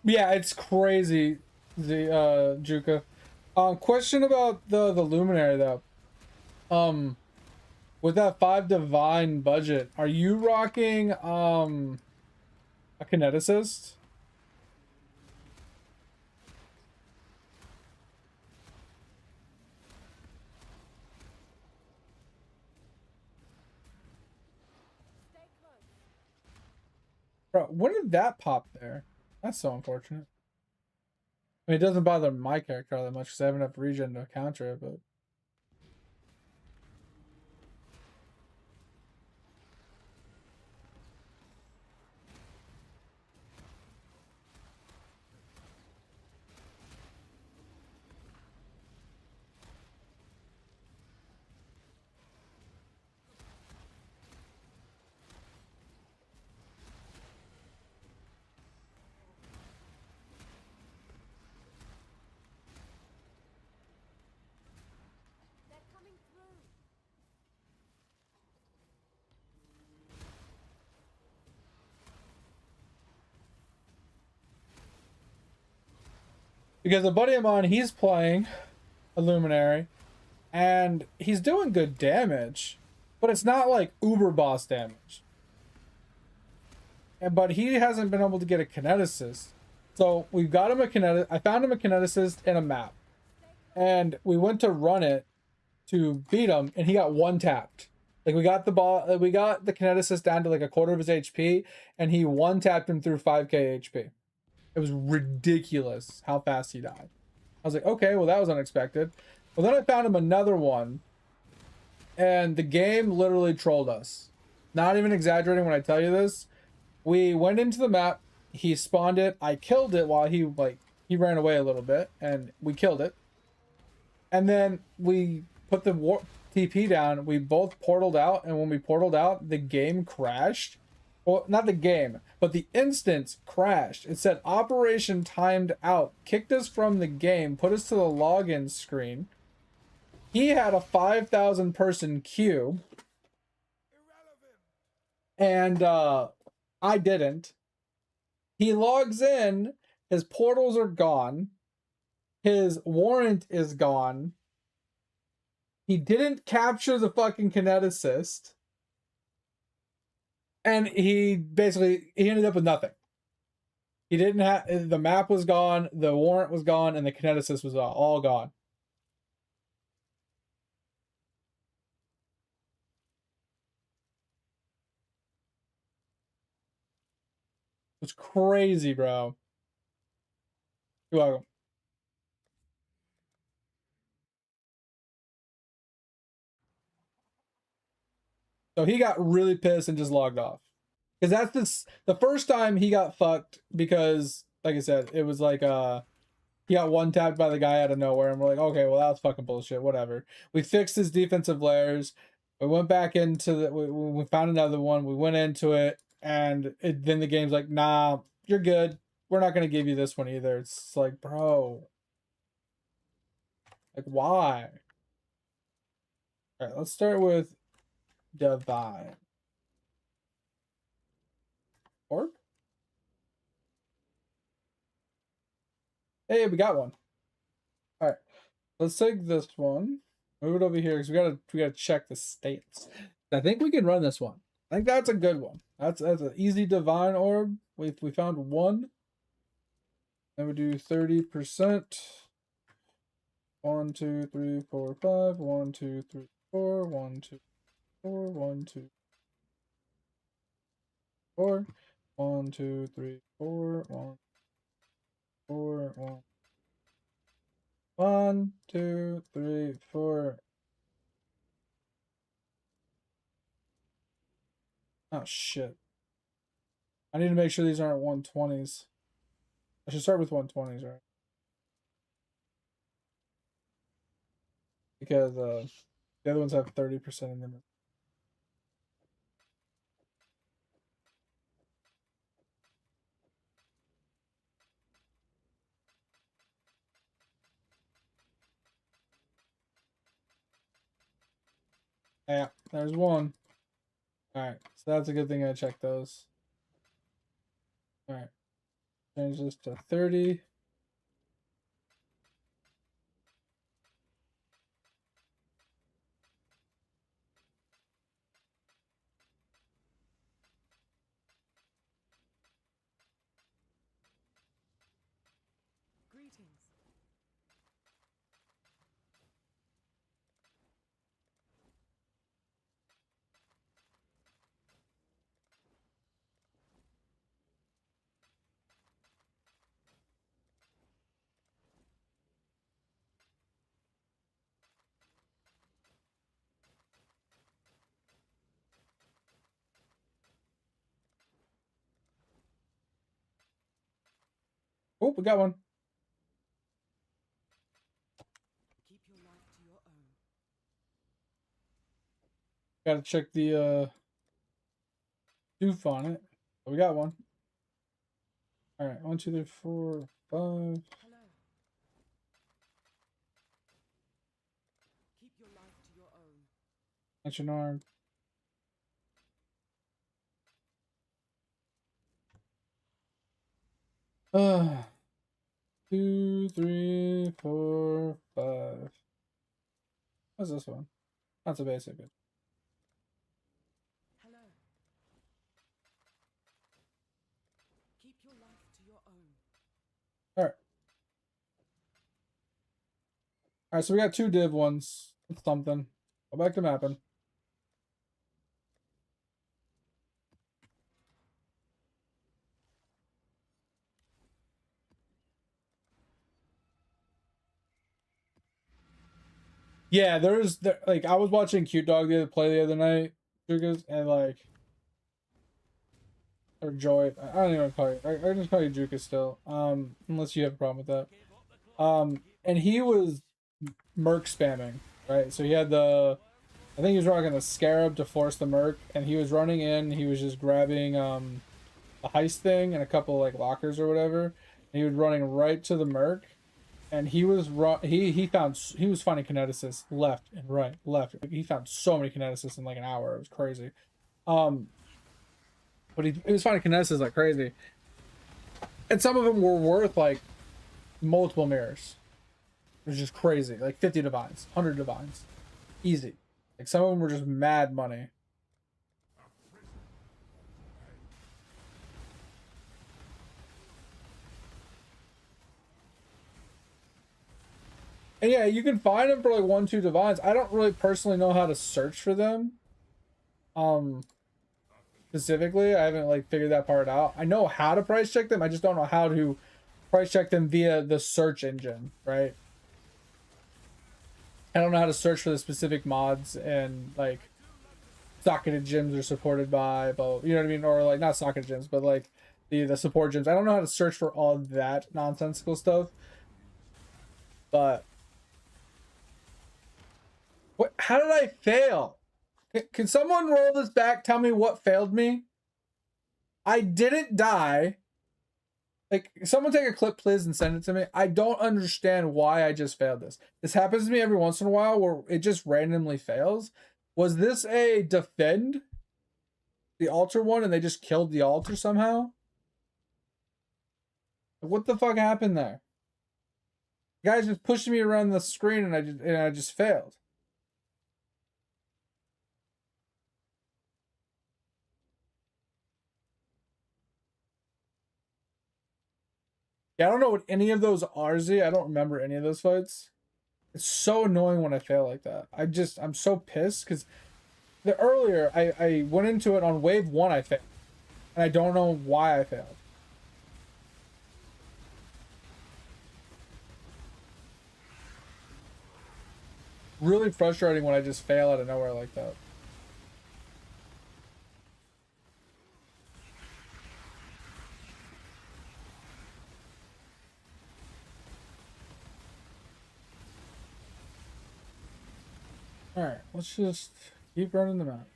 Yeah, it's crazy, the Juka. Question about the luminary though. With that 5 divine budget, are you rocking a kineticist? Stay close. Bro, when did that pop there? That's so unfortunate. I mean, it doesn't bother my character all that much because I have enough regen to counter it, but They're coming through. because a buddy of mine, he's playing a luminary and he's doing good damage, but it's not like uber boss damage. But he hasn't been able to get a kineticist. So we've got him a kinetic. I found him a kineticist in a map, and we went to run it to beat him, and he got one tapped. Like we got the kineticist down to like a quarter of his HP, and he one tapped him through 5k HP. It was ridiculous how fast he died. I was like, okay, well that was unexpected. Well, then I found him another one, and the game literally trolled us. Not even exaggerating when I tell you this. We went into the map, he spawned it, I killed it while he ran away a little bit, and we killed it. And then we put the TP down, we both portaled out, and when we portaled out, the game crashed. Well, not the game, but the instance crashed. It said operation timed out, kicked us from the game, put us to the login screen. He had a 5,000 person queue. And I didn't. He logs in, his portals are gone, his warrant is gone. He didn't capture the fucking kineticist. And he ended up with nothing. He didn't have, the map was gone, the warrant was gone, and the kineticist was all gone. It's crazy, bro. You're welcome. So he got really pissed and just logged off. Because that's the first time he got fucked because, like I said, it was like he got one tapped by the guy out of nowhere, and we're like, okay, well that was fucking bullshit, whatever. We fixed his defensive layers. We went back into we found another one. We went into it, and then the game's like, nah, you're good. We're not gonna give you this one either. It's like, bro, like why? All right, let's start with Divine. Orb? Hey, we got one. All right, let's take this one. Move it over here because we gotta check the states. I think we can run this one. I think that's a good one. That's an easy divine orb. We found one. Then we do 30%. 1, 2, 3, 4, 5. 1, 2, 3, 4, 1, 2, 4, 1, 2, 4, 1, 2, 3, 4, 1, 4, 1, 1, 2, 3, 4. Oh shit. I need to make sure these aren't 120s. I should start with 120s, right? Because the other ones have 30% in them. Yeah, there's one. Alright, so that's a good thing I checked those. Alright. Change this to 30. Greetings. Oh, we got one. Keep your life to your own. Gotta check the doof on it. Oh, we got one. Alright, 1, 2, 3, 4, 5. Hello. Keep your life to your own. That's an arm. Uh, 2, 3, 4, 5. What's this one? That's a basic. Hello. Keep your life to your own. Alright. Alright, so we got 2 div ones. That's something. Go back to mapping. Yeah, like I was watching Cute Dog play the other night, Jukas, and like, or Joy. I don't even call you. I just call you Jukas still. Unless you have a problem with that. And he was Merc spamming, right? So he had I think he was rocking the Scarab to force the Merc, and he was running in. He was just grabbing a heist thing and a couple like lockers or whatever. And he was running right to the Merc. And he was he was finding kineticists left and right, left. He found so many kineticists in like an hour. It was crazy. But he was finding kineticists like crazy. And some of them were worth like multiple mirrors. It was just crazy. Like 50 divines, 100 divines. Easy. Like some of them were just mad money. And yeah, you can find them for like 1, 2 divines. I don't really personally know how to search for them. Specifically, I haven't like figured that part out. I know how to price check them. I just don't know how to price check them via the search engine, right? I don't know how to search for the specific mods and like socketed gyms are supported by, but you know what I mean, or like not socketed gyms, but like the support gyms. I don't know how to search for all that nonsensical stuff. But what? How did I fail? Can someone roll this back? Tell me what failed me. I didn't die. Like, someone take a clip, please, and send it to me. I don't understand why I just failed this. This happens to me every once in a while where it just randomly fails. Was this a defend the altar one and they just killed the altar somehow? What the fuck happened there? The guy's just pushing me around the screen and I just failed. Yeah, I don't know what any of those are, Z. I don't remember any of those fights. It's so annoying when I fail like that. I'm so pissed because the earlier I went into it on wave 1, I failed. And I don't know why I failed. Really frustrating when I just fail out of nowhere like that. Alright, let's just keep running the map.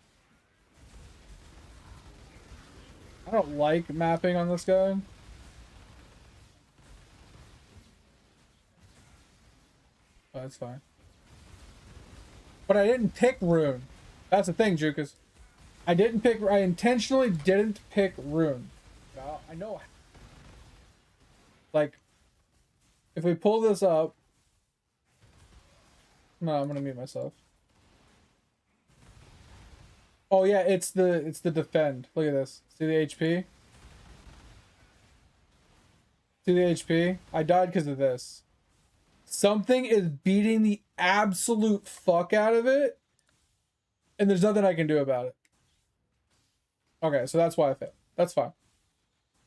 I don't like mapping on this guy. But that's fine. But I didn't pick Rune. That's the thing, Jukas. I intentionally didn't pick Rune. Well, I know. Like, if we pull this up. No, I'm gonna mute myself. Oh yeah, it's the defend. Look at this. See the HP? See the HP? I died because of this. Something is beating the absolute fuck out of it, and there's nothing I can do about it. Okay, so that's why I failed. That's fine.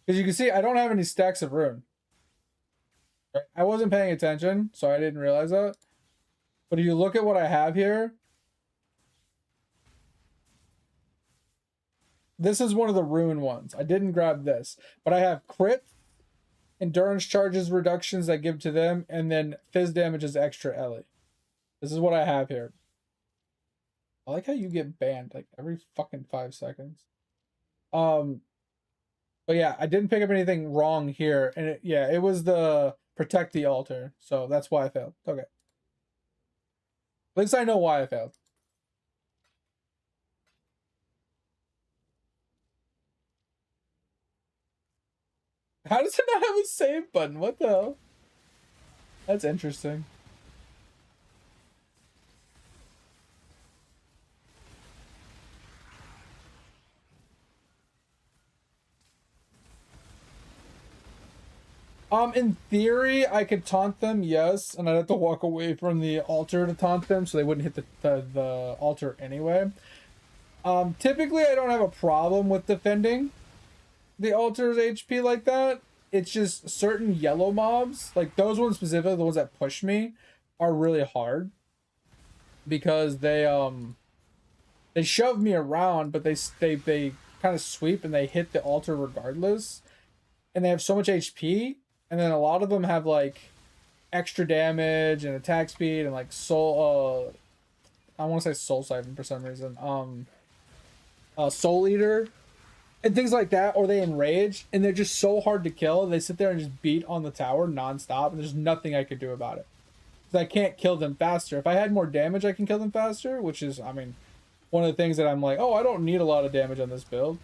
Because you can see I don't have any stacks of rune. I wasn't paying attention, so I didn't realize that. But if you look at what I have here, this is one of the rune ones. I didn't grab this, but I have crit, endurance charges reductions I give to them, and then fizz damage is extra Ellie. This is what I have here. I like how you get banned like every fucking 5 seconds. But yeah, I didn't pick up anything wrong here, and it was the protect the altar, so that's why I failed. Okay. At least I know why I failed. How does it not have a save button? What the hell? That's interesting. In theory, I could taunt them, yes, and I'd have to walk away from the altar to taunt them, so they wouldn't hit the altar anyway. Typically, I don't have a problem with defending the altar's HP like that. It's just certain yellow mobs, like those ones specifically, the ones that push me, are really hard because they shove me around, but they kind of sweep and they hit the altar regardless, and they have so much HP. And then a lot of them have like extra damage and attack speed and like soul I want to say soul siphon for some reason. Soul eater and things like that, or they enrage, and they're just so hard to kill. They sit there and just beat on the tower nonstop, and there's nothing I could do about it. Because I can't kill them faster. If I had more damage, I can kill them faster, which is, I mean, one of the things that I'm like, oh, I don't need a lot of damage on this build.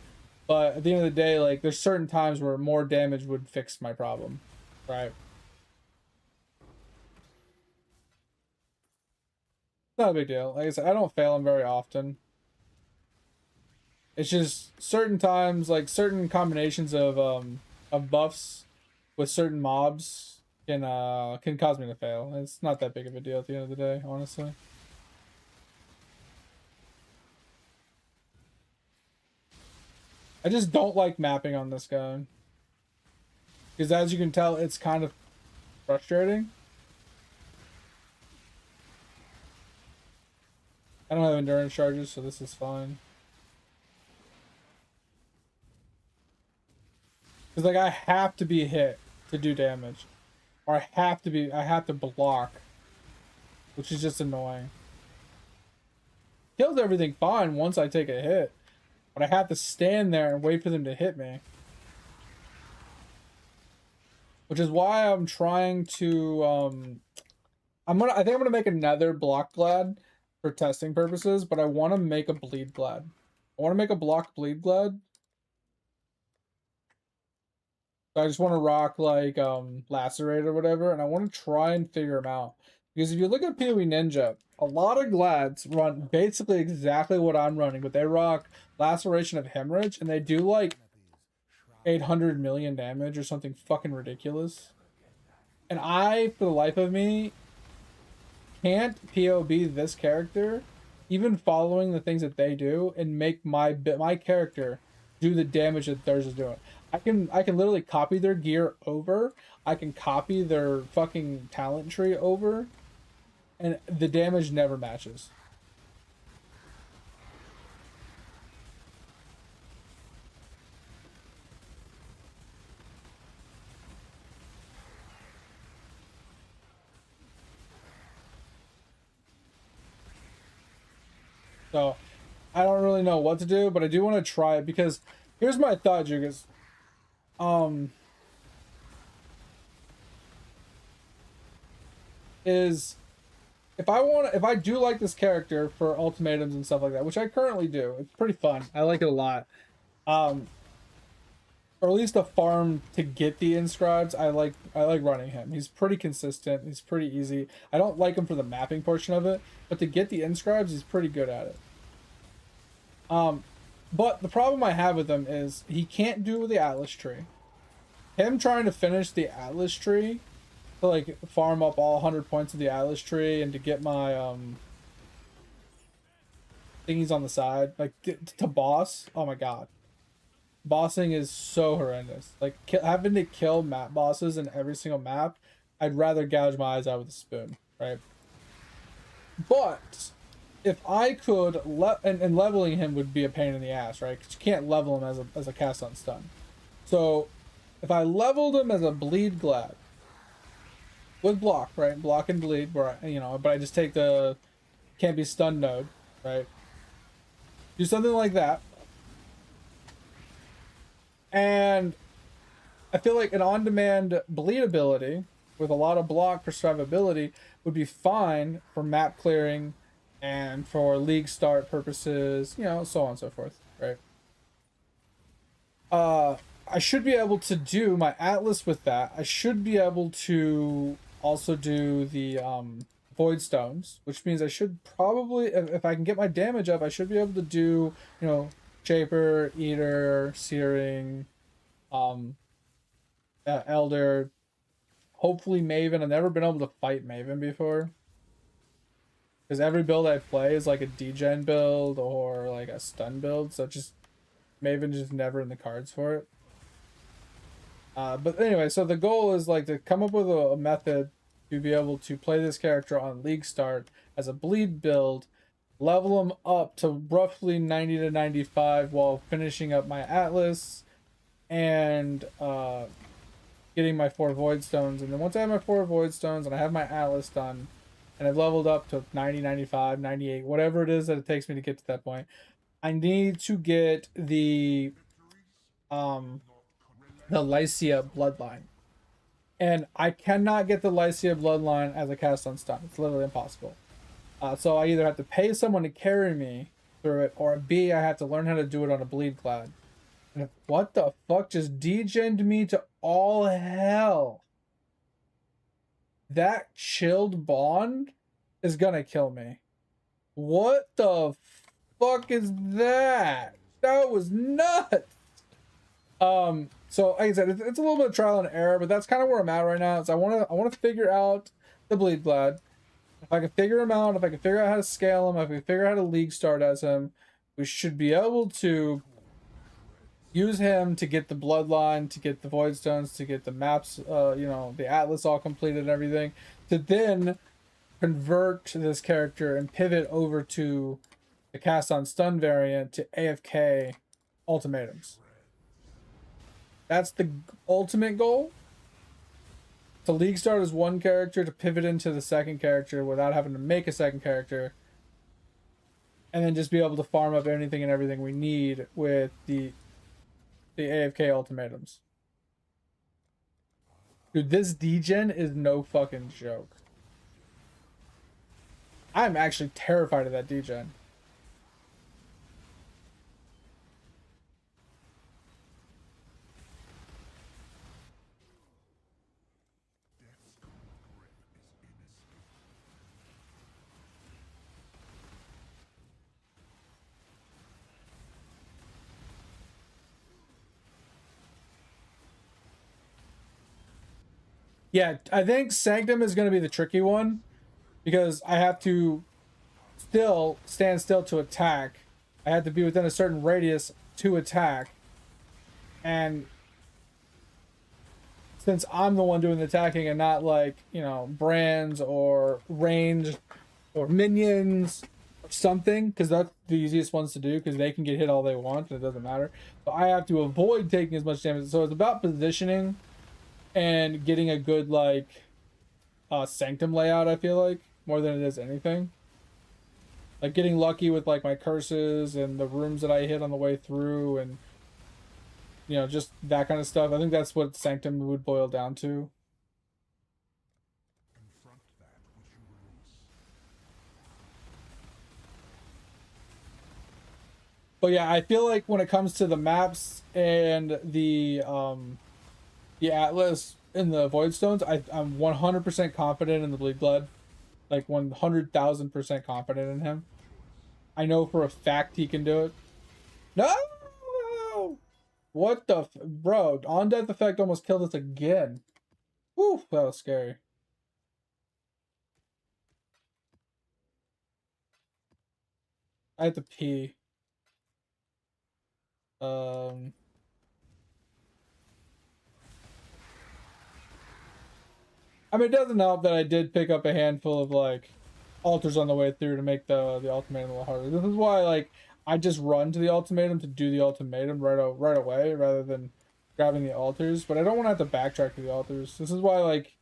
But at the end of the day, like, there's certain times where more damage would fix my problem. Right. Not a big deal. Like I said, I don't fail them very often. It's just certain times, like certain combinations of buffs with certain mobs can cause me to fail. It's not that big of a deal at the end of the day, honestly. I just don't like mapping on this guy. Because as you can tell, it's kind of frustrating. I don't have endurance charges, so this is fine. Because like I have to be hit to do damage. Or I have to block. Which is just annoying. Kills everything fine once I take a hit. But I have to stand there and wait for them to hit me. Which is why I'm trying to I think I'm gonna make another block glad for testing purposes, but I want to make a bleed glad. I want to make a block bleed glad. So I just want to rock like lacerate or whatever, and I want to try and figure them out. Because if you look at POE Ninja, a lot of glads run basically exactly what I'm running, but they rock laceration of hemorrhage, and they do like 800 million damage or something fucking ridiculous. And I, for the life of me, can't POB this character, even following the things that they do, and make my character do the damage that theirs is doing. I can literally copy their gear over. I can copy their fucking talent tree over, and the damage never matches. So I don't really know what to do, but I do want to try it because here's my thought, Jugas. Is if I do like this character for ultimatums and stuff like that, which I currently do, it's pretty fun. I like it a lot. Or at least a farm to get the inscribes. I like running him. He's pretty consistent. He's pretty easy. I don't like him for the mapping portion of it, but to get the inscribes, he's pretty good at it. But the problem I have with him is he can't do the Atlas tree. Him trying to finish the Atlas tree to like farm up all 100 points of the Atlas tree and to get my thingies on the side, like to boss. Oh my god. Bossing is so horrendous. Like having to kill map bosses in every single map, I'd rather gouge my eyes out with a spoon, right? But if I could and leveling him would be a pain in the ass, right? Because you can't level him as a cast on stun. So if I leveled him as a bleed glad with block, right? Block and bleed, where but I just take the can't be stunned node, right? Do something like that. And I feel like an on-demand bleed ability with a lot of block for survivability would be fine for map clearing and for league start purposes, so on and so forth, right? I should be able to do my Atlas with that. I should be able to also do the Void Stones, which means I should probably, if I can get my damage up, I should be able to do, Shaper, Eater, Searing, Elder, hopefully Maven. I've never been able to fight Maven before. Because every build I play is like a degen build or like a stun build, so Maven just never in the cards for it. But anyway, so the goal is like to come up with a method to be able to play this character on league start as a bleed build, level him up to roughly 90 to 95 while finishing up my Atlas and getting my 4 Void Stones. And then once I have my 4 Void Stones and I have my Atlas done, and I've leveled up to 90, 95, 98, whatever it is that it takes me to get to that point, I need to get the Lycia bloodline. And I cannot get the Lycia bloodline as a cast on stun. It's literally impossible. So I either have to pay someone to carry me through it, or B, I have to learn how to do it on a bleed glad. And what the fuck just degened me to all hell? That chilled bond is gonna kill me. What the fuck is that? That was nuts. So like I said, it's a little bit of trial and error, but that's kind of where I'm at right now. So I want to figure out the bleed glad. If I can figure him out, if I can figure out how to scale him, if I can figure out how to league start as him, we should be able to use him to get the bloodline, to get the void stones, to get the maps, the Atlas all completed and everything, to then convert this character and pivot over to the cast on stun variant to AFK ultimatums. That's the ultimate goal. To league start as one character, to pivot into the second character without having to make a second character, and then just be able to farm up anything and everything we need with the AFK ultimatums. Dude, this degen is no fucking joke. I'm actually terrified of that degen. Yeah, I think Sanctum is going to be the tricky one. because I have to still stand still to attack. I have to be within a certain radius to attack. And since I'm the one doing the attacking and not like, you know, brands or range or minions or something, because that's the easiest ones to do because they can get hit all they want and it doesn't matter. So I have to avoid taking as much damage. So it's about positioning and getting a good like sanctum layout, I feel like, more than it is anything. Like getting lucky with like my curses and the rooms that I hit on the way through and, you know, just that kind of stuff. I think that's what sanctum would boil down to. Confront that which you release. But yeah, I feel like when it comes to the maps and the Atlas and the Void Stones, I'm 100% confident in the Bleed Blood. Like 100,000% confident in him. I know for a fact he can do it. No! What the bro? On death effect almost killed us again. Whew, that was scary. I have to pee. I mean, it doesn't help that I did pick up a handful of like altars on the way through to make the ultimatum a little harder. This is why like I just run to the ultimatum to do the ultimatum right away rather than grabbing the altars. But I don't want to have to backtrack to the altars. This is why like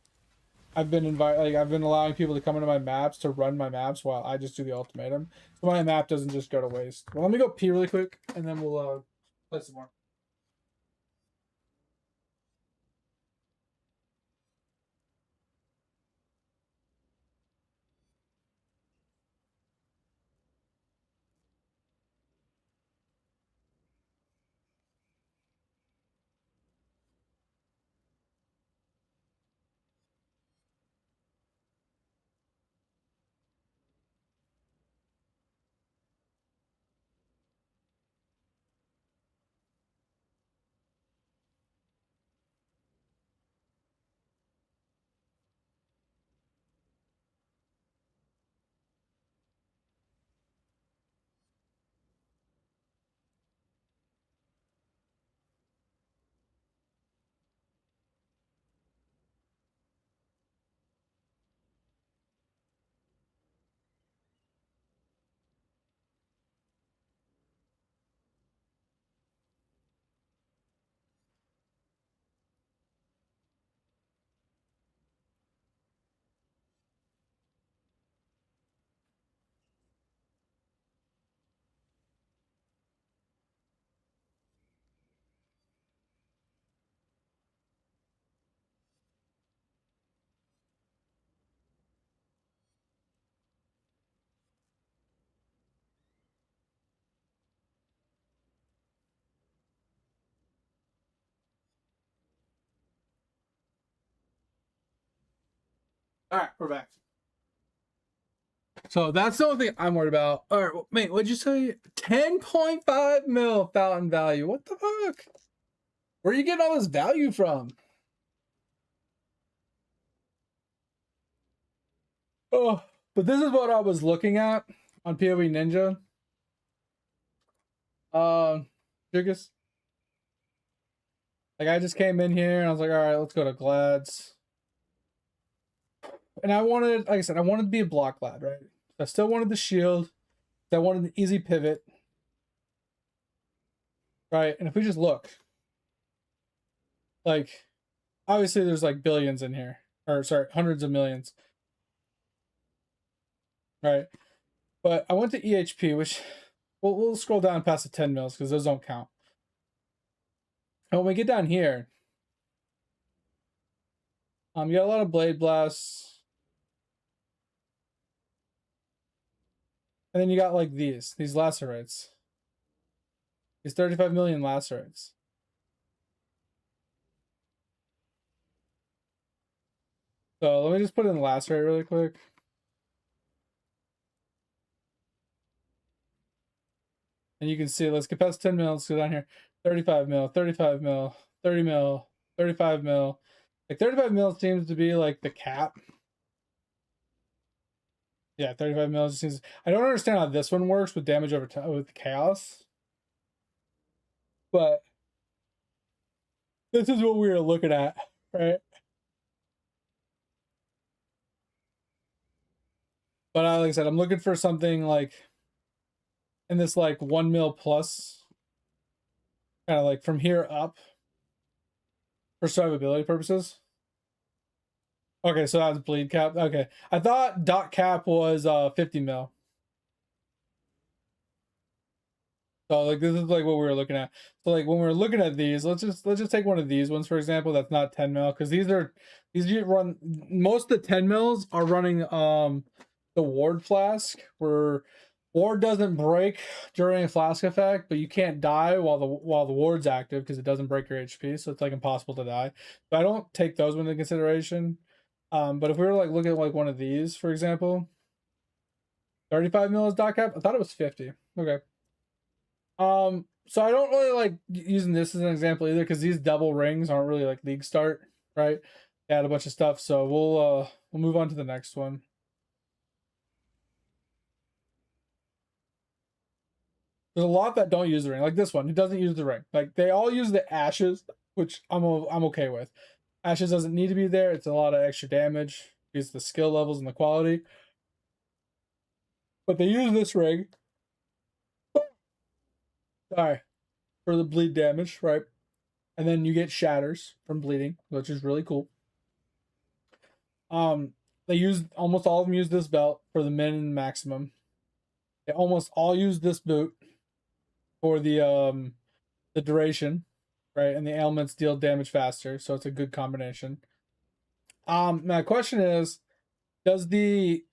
I've been allowing people to come into my maps to run my maps while I just do the ultimatum, so my map doesn't just go to waste. Well, let me go pee really quick and then we'll play some more. All right, we're back. So that's the only thing I'm worried about. All right, wait, what'd you say? 10.5 mil fountain value. What the fuck? Where are you getting all this value from? Oh, but this is what I was looking at on POE Ninja. Jigus. Like I just came in here and I was like, all right, let's go to Glads. And I wanted, like I said, I wanted to be a block Glad, right? I still wanted the shield. I wanted the easy pivot. Right, and if we just look, like, obviously there's like billions in here. Or sorry, hundreds of millions. Right. But I went to EHP, which we'll scroll down past the 10 mils because those don't count. And when we get down here, you got a lot of blade blasts. And then you got like these lacerates. These 35 million lacerates. So let me just put in lacerate really quick. And you can see, let's get past 10 mil, let's go down here. 35 mil, 35 mil, 30 mil, 35 mil. Like 35 mil seems to be like the cap. Yeah, 35 mils seems. I don't understand how this one works with damage over time with chaos, but this is what we were looking at, right? But like I said, I'm looking for something like in this like 1 mil plus, kind of like from here up for survivability purposes. Okay, so that's bleed cap. Okay, I thought dot cap was 50 mil. So like this is like what we were looking at. So like when we're looking at these, let's just take one of these ones for example. That's not 10 mil because these you run most of the 10 mils are running the ward flask where ward doesn't break during a flask effect, but you can't die while the ward's active because it doesn't break your HP, so it's like impossible to die. So I don't take those into consideration. But if we were like looking at like one of these, for example, 35 mil is dot cap. I thought it was 50. Okay. So I don't really like using this as an example either because these double rings aren't really like league start, right? They add a bunch of stuff, so we'll move on to the next one. There's a lot that don't use the ring, like this one. He doesn't use the ring. Like they all use the ashes, which I'm okay with. Ashes doesn't need to be there. It's a lot of extra damage. Use the skill levels and the quality. But they use this ring. Sorry. For the bleed damage, right? And then you get shatters from bleeding, which is really cool. They use almost all of them use this belt for the min and maximum. They almost all use this boot for the duration, right? And the ailments deal damage faster, so it's a good combination. My question is, does the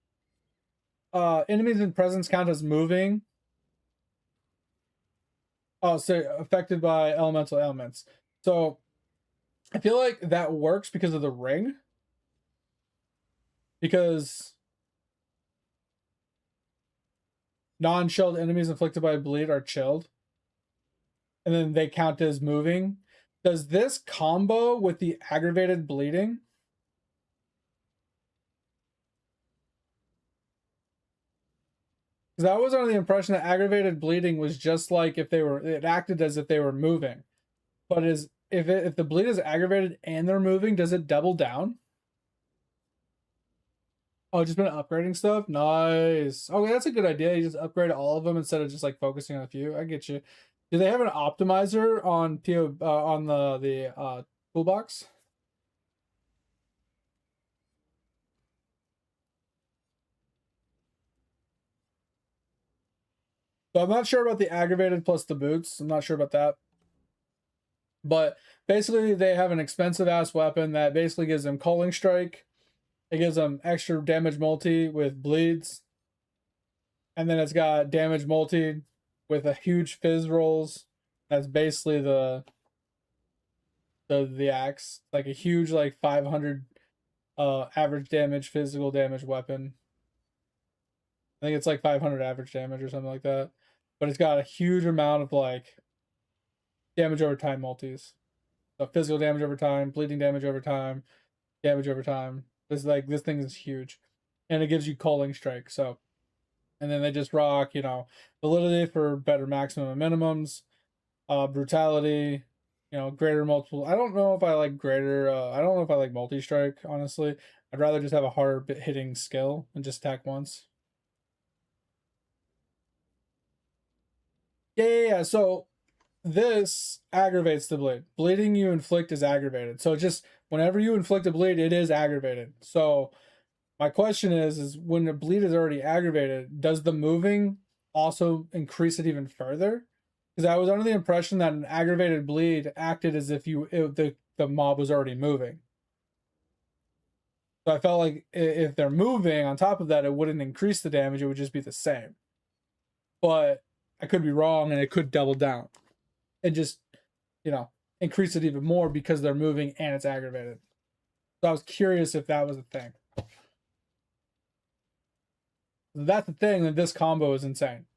enemies in presence count as moving? Oh, so affected by elemental ailments. So I feel like that works because of the ring. Because non-chilled enemies inflicted by bleed are chilled. And then they count as moving. Does this combo with the aggravated bleeding? Because I was under the impression that aggravated bleeding was just like if they were, it acted as if they were moving. But if the bleed is aggravated and they're moving, does it double down? Oh, just been upgrading stuff? Nice. Okay, that's a good idea. You just upgrade all of them instead of just like focusing on a few. I get you. Do they have an optimizer on on the toolbox? So I'm not sure about the aggravated plus the boots. I'm not sure about that. But basically, they have an expensive ass weapon that basically gives them Culling Strike. It gives them extra damage multi with bleeds. And then it's got damage multi with a huge fizz rolls. That's basically the axe. Like a huge like 500 average damage, physical damage weapon. I think it's like 500 average damage or something like that. But it's got a huge amount of like damage over time multis. So physical damage over time, bleeding damage over time, damage over time. This thing is huge. And it gives you Culling Strike. So, and then they just rock, validity for better maximum and minimums, brutality, greater multiple. I don't know if I like greater, I don't know if I like multi-strike, honestly. I'd rather just have a harder bit hitting skill and just attack once. Yeah. So this aggravates the bleed. Bleeding you inflict is aggravated. So just whenever you inflict a bleed, it is aggravated. So my question is when the bleed is already aggravated, does the moving also increase it even further? Because I was under the impression that an aggravated bleed acted as if the mob was already moving. So I felt like if they're moving on top of that, it wouldn't increase the damage. It would just be the same. But I could be wrong and it could double down and just, increase it even more because they're moving and it's aggravated. So I was curious if that was a thing. That's the thing, that this combo is insane.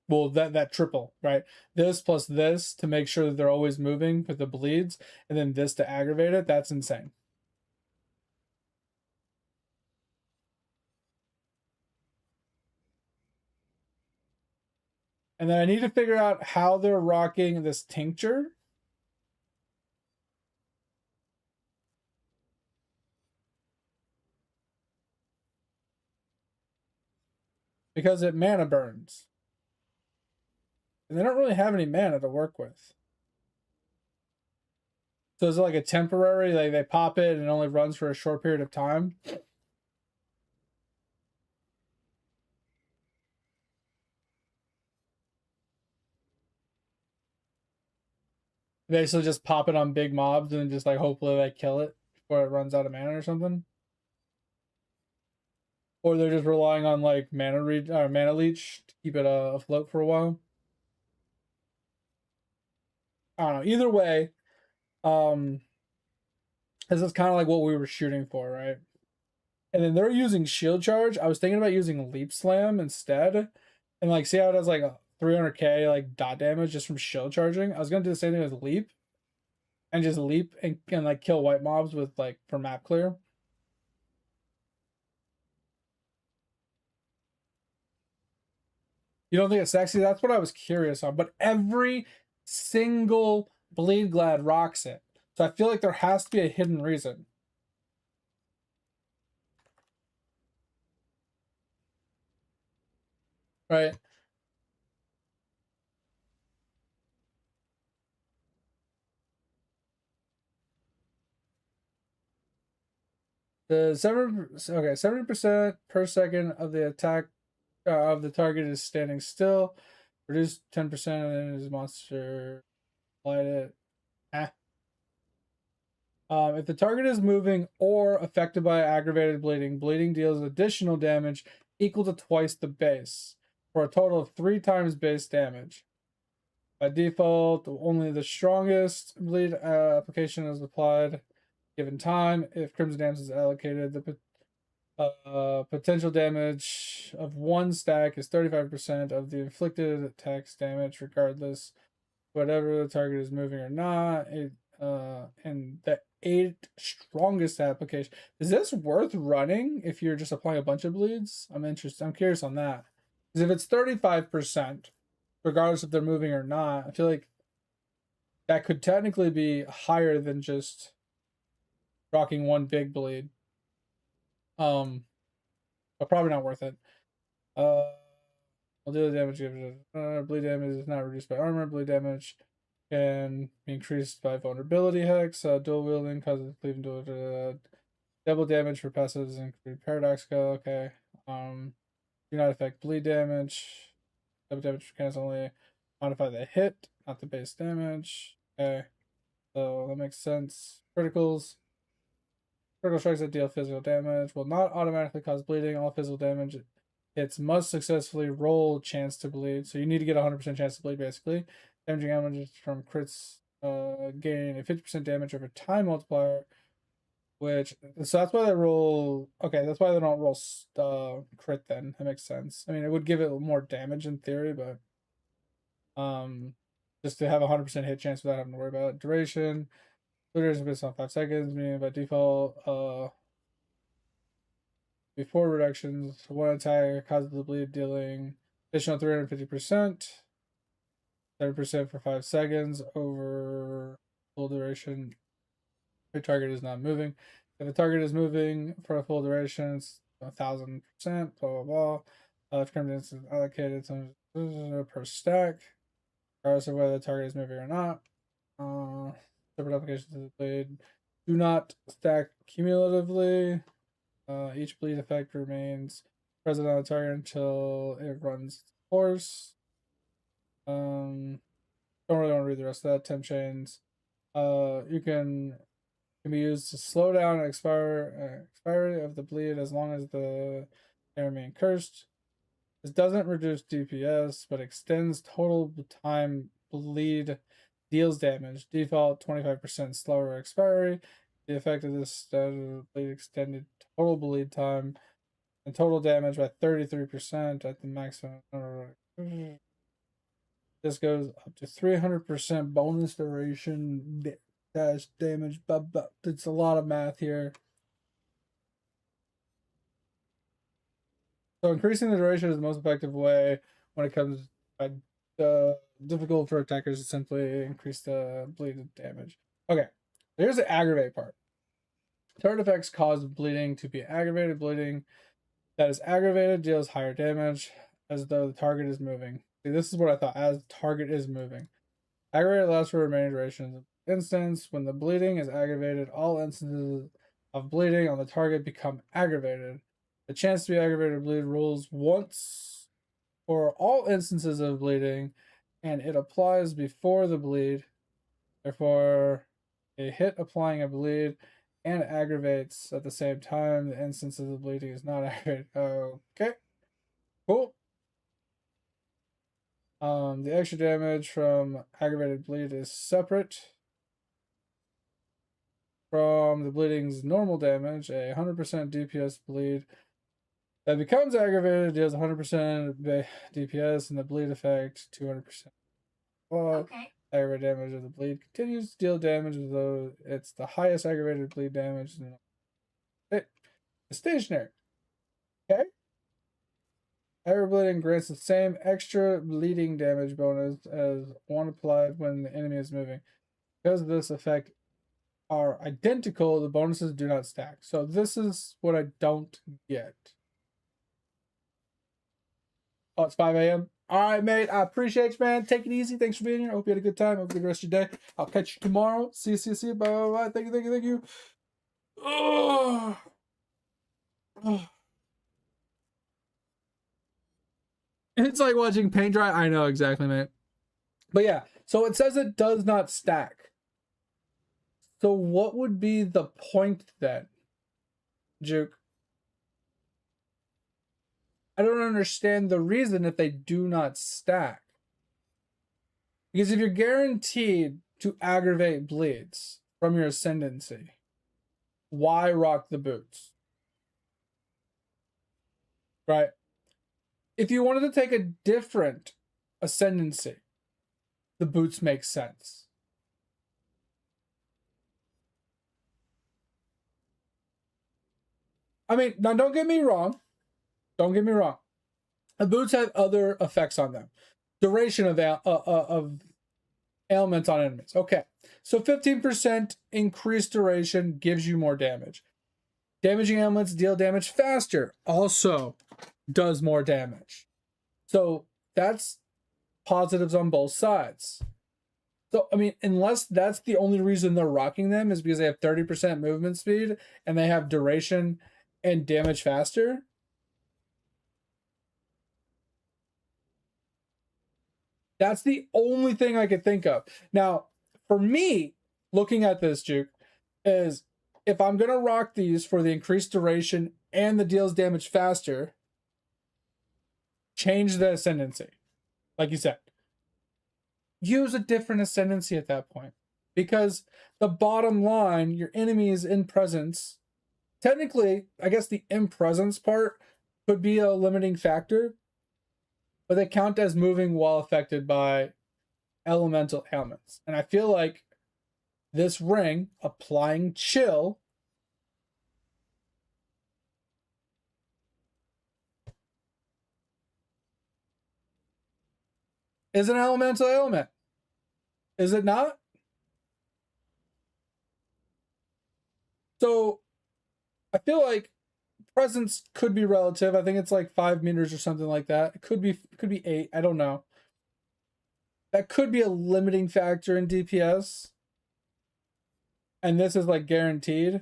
Well, that triple, right? This plus this to make sure that they're always moving with the bleeds, and then this to aggravate it, that's insane. And then I need to figure out how they're rocking this tincture. Because it mana burns. And they don't really have any mana to work with. So is it like a temporary, like they pop it and it only runs for a short period of time? Basically just pop it on big mobs and just like hopefully they kill it before it runs out of mana or something? Or they're just relying on like mana leech to keep it afloat for a while? I don't know. Either way, this is kind of like what we were shooting for, right? And then they're using shield charge. I was thinking about using leap slam instead, and like see how it has like a 300k like dot damage just from shield charging. I was gonna do the same thing with leap, and just leap and like kill white mobs with like for map clear. You don't think it's sexy? That's what I was curious on. But every single Bleed Glad rocks it. So I feel like there has to be a hidden reason. Right? The 70% per second of the attack of the target is standing still. Reduce 10% and his monster light it. If the target is moving or affected by aggravated bleeding, bleeding deals additional damage equal to twice the base, for a total of 3 times base damage. By default, only the strongest bleed application is applied given time. If Crimson Dance is allocated, the potential damage of 1 stack is 35% of the inflicted attack's damage, regardless whatever the target is moving or not. And the 8 strongest application. Is this worth running if you're just applying a bunch of bleeds? I'm curious on that. Because if it's 35%, regardless if they're moving or not, I feel like that could technically be higher than just rocking 1 big bleed. But probably not worth it. I'll do the damage. Bleed damage is not reduced by armor. Bleed damage can be increased by vulnerability hex. Dual wielding causes cleaving to double damage for passives include paradoxical. Okay. Do not affect bleed damage. Double damage can only modify the hit, not the base damage. Okay. So that makes sense. Criticals. Critical strikes that deal physical damage will not automatically cause bleeding. All physical damage hits must successfully roll chance to bleed. So you need to get a 100% chance to bleed, basically. Damaging damage from crits gain a 50% damage over time multiplier, which, so that's why they roll, okay, that's why they don't roll crit then. That makes sense. I mean, it would give it more damage in theory, but just to have a 100% hit chance without having to worry about it. Duration. Duration based on 5 seconds, meaning by default, before reductions, 1 attack causes the bleed, dealing additional 350%, 7% for 5 seconds over full duration. Your target is not moving. If the target is moving for a full duration, it's 1000%, blah blah blah. If Crimson is allocated per stack, regardless of whether the target is moving or not. Separate applications of the blade do not stack cumulatively. Each bleed effect remains present on the target until it runs its course. Don't really want to read the rest of that. Temp chains. You can be used to slow down expiry of the bleed as long as they remain cursed. This doesn't reduce DPS, but extends total time bleed deals damage. Default 25% slower expiry. The effect of this bleed extended total bleed time and total damage by 33% at the maximum. This goes up to 300% bonus duration dash damage. But it's a lot of math here. So increasing the duration is the most effective way when it comes by difficult for attackers to simply increase the bleed damage. Okay, here's the aggravate part. Turret effects cause bleeding to be aggravated. Bleeding that is aggravated deals higher damage as though the target is moving. See, this is what I thought, as the target is moving. Aggravated lasts for remaining duration of the instance. When the bleeding is aggravated, all instances of bleeding on the target become aggravated. The chance to be aggravated bleed rules once for all instances of bleeding, and it applies before the bleed. Therefore, a hit applying a bleed and aggravates at the same time. The instance of the bleeding is not aggravated. Okay, cool. The extra damage from aggravated bleed is separate from the bleeding's normal damage. A 100% DPS bleed that becomes aggravated deals 100% DPS, and the bleed effect 200%. Well, okay. Aggravated damage of the bleed continues to deal damage as though it's the highest aggravated bleed damage. It's stationary. Okay. Aggravated bleeding grants the same extra bleeding damage bonus as one applied when the enemy is moving. Because this effect are identical, the bonuses do not stack. So this is what I don't get. Oh, it's 5 a.m. All right, mate. I appreciate you, man. Take it easy. Thanks for being here. I hope you had a good time. Hope you had a good rest of your day. I'll catch you tomorrow. See you. Bye, bye, bye. Thank you. Oh. It's like watching paint dry. I know, exactly, mate. But yeah, so it says it does not stack. So what would be the point then, Juke? I don't understand the reason if they do not stack. Because if you're guaranteed to aggravate bleeds from your ascendancy, why rock the boots? Right? If you wanted to take a different ascendancy, the boots make sense. I mean, now don't get me wrong. Don't get me wrong. The boots have other effects on them. Duration of ailments on enemies. Okay. So 15% increased duration gives you more damage. Damaging ailments deal damage faster. Also does more damage. So that's positives on both sides. So, I mean, unless that's the only reason they're rocking them is because they have 30% movement speed and they have duration and damage faster. That's the only thing I could think of. Now, for me, looking at this, Juke, is if I'm going to rock these for the increased duration and the deals damage faster, change the ascendancy. Like you said. Use a different ascendancy at that point. Because the bottom line, your enemy is in presence. Technically, I guess the in presence part could be a limiting factor. But they count as moving while affected by elemental ailments. And I feel like this ring, applying chill, is an elemental ailment. Is it not? So I feel like presence could be relative. I think it's like 5 meters or something like that. It could be 8. I don't know. That could be a limiting factor in DPS. And this is like guaranteed.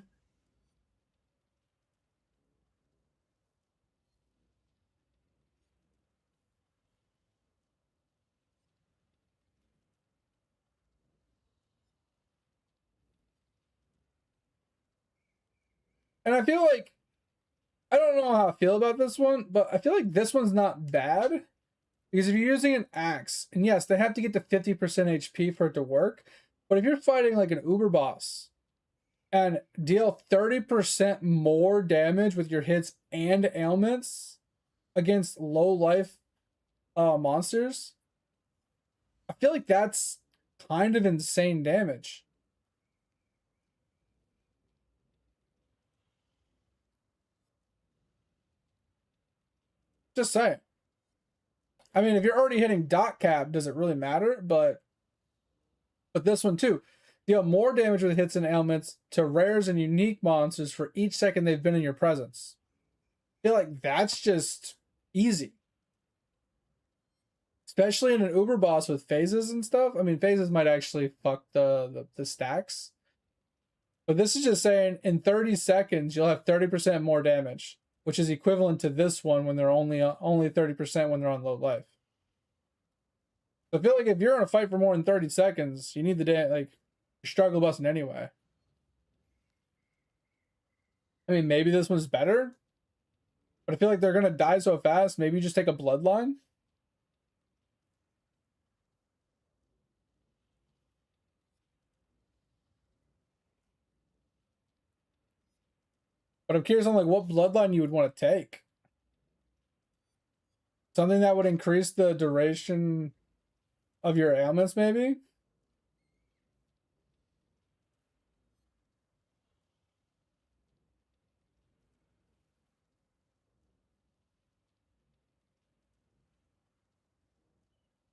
And I feel like, I don't know how I feel about this one, but I feel like this one's not bad. Because if you're using an axe, and yes, they have to get to 50% HP for it to work. But if you're fighting like an Uber boss and deal 30% more damage with your hits and ailments against low life monsters, I feel like that's kind of insane damage. Just saying. I mean, if you're already hitting dot cap, does it really matter? But this one too. Deal more damage with hits and ailments to rares and unique monsters for each second they've been in your presence. I feel like that's just easy. Especially in an Uber boss with phases and stuff. I mean, phases might actually fuck the stacks. But this is just saying in 30 seconds, you'll have 30% more damage, which is equivalent to this one when they're only 30% when they're on low life. So I feel like if you're in a fight for more than 30 seconds, you need the you're struggle busting anyway. I mean, maybe this one's better, but I feel like they're gonna die so fast. Maybe you just take a bloodline. But I'm curious on like what bloodline you would want to take. Something that would increase the duration of your ailments, maybe?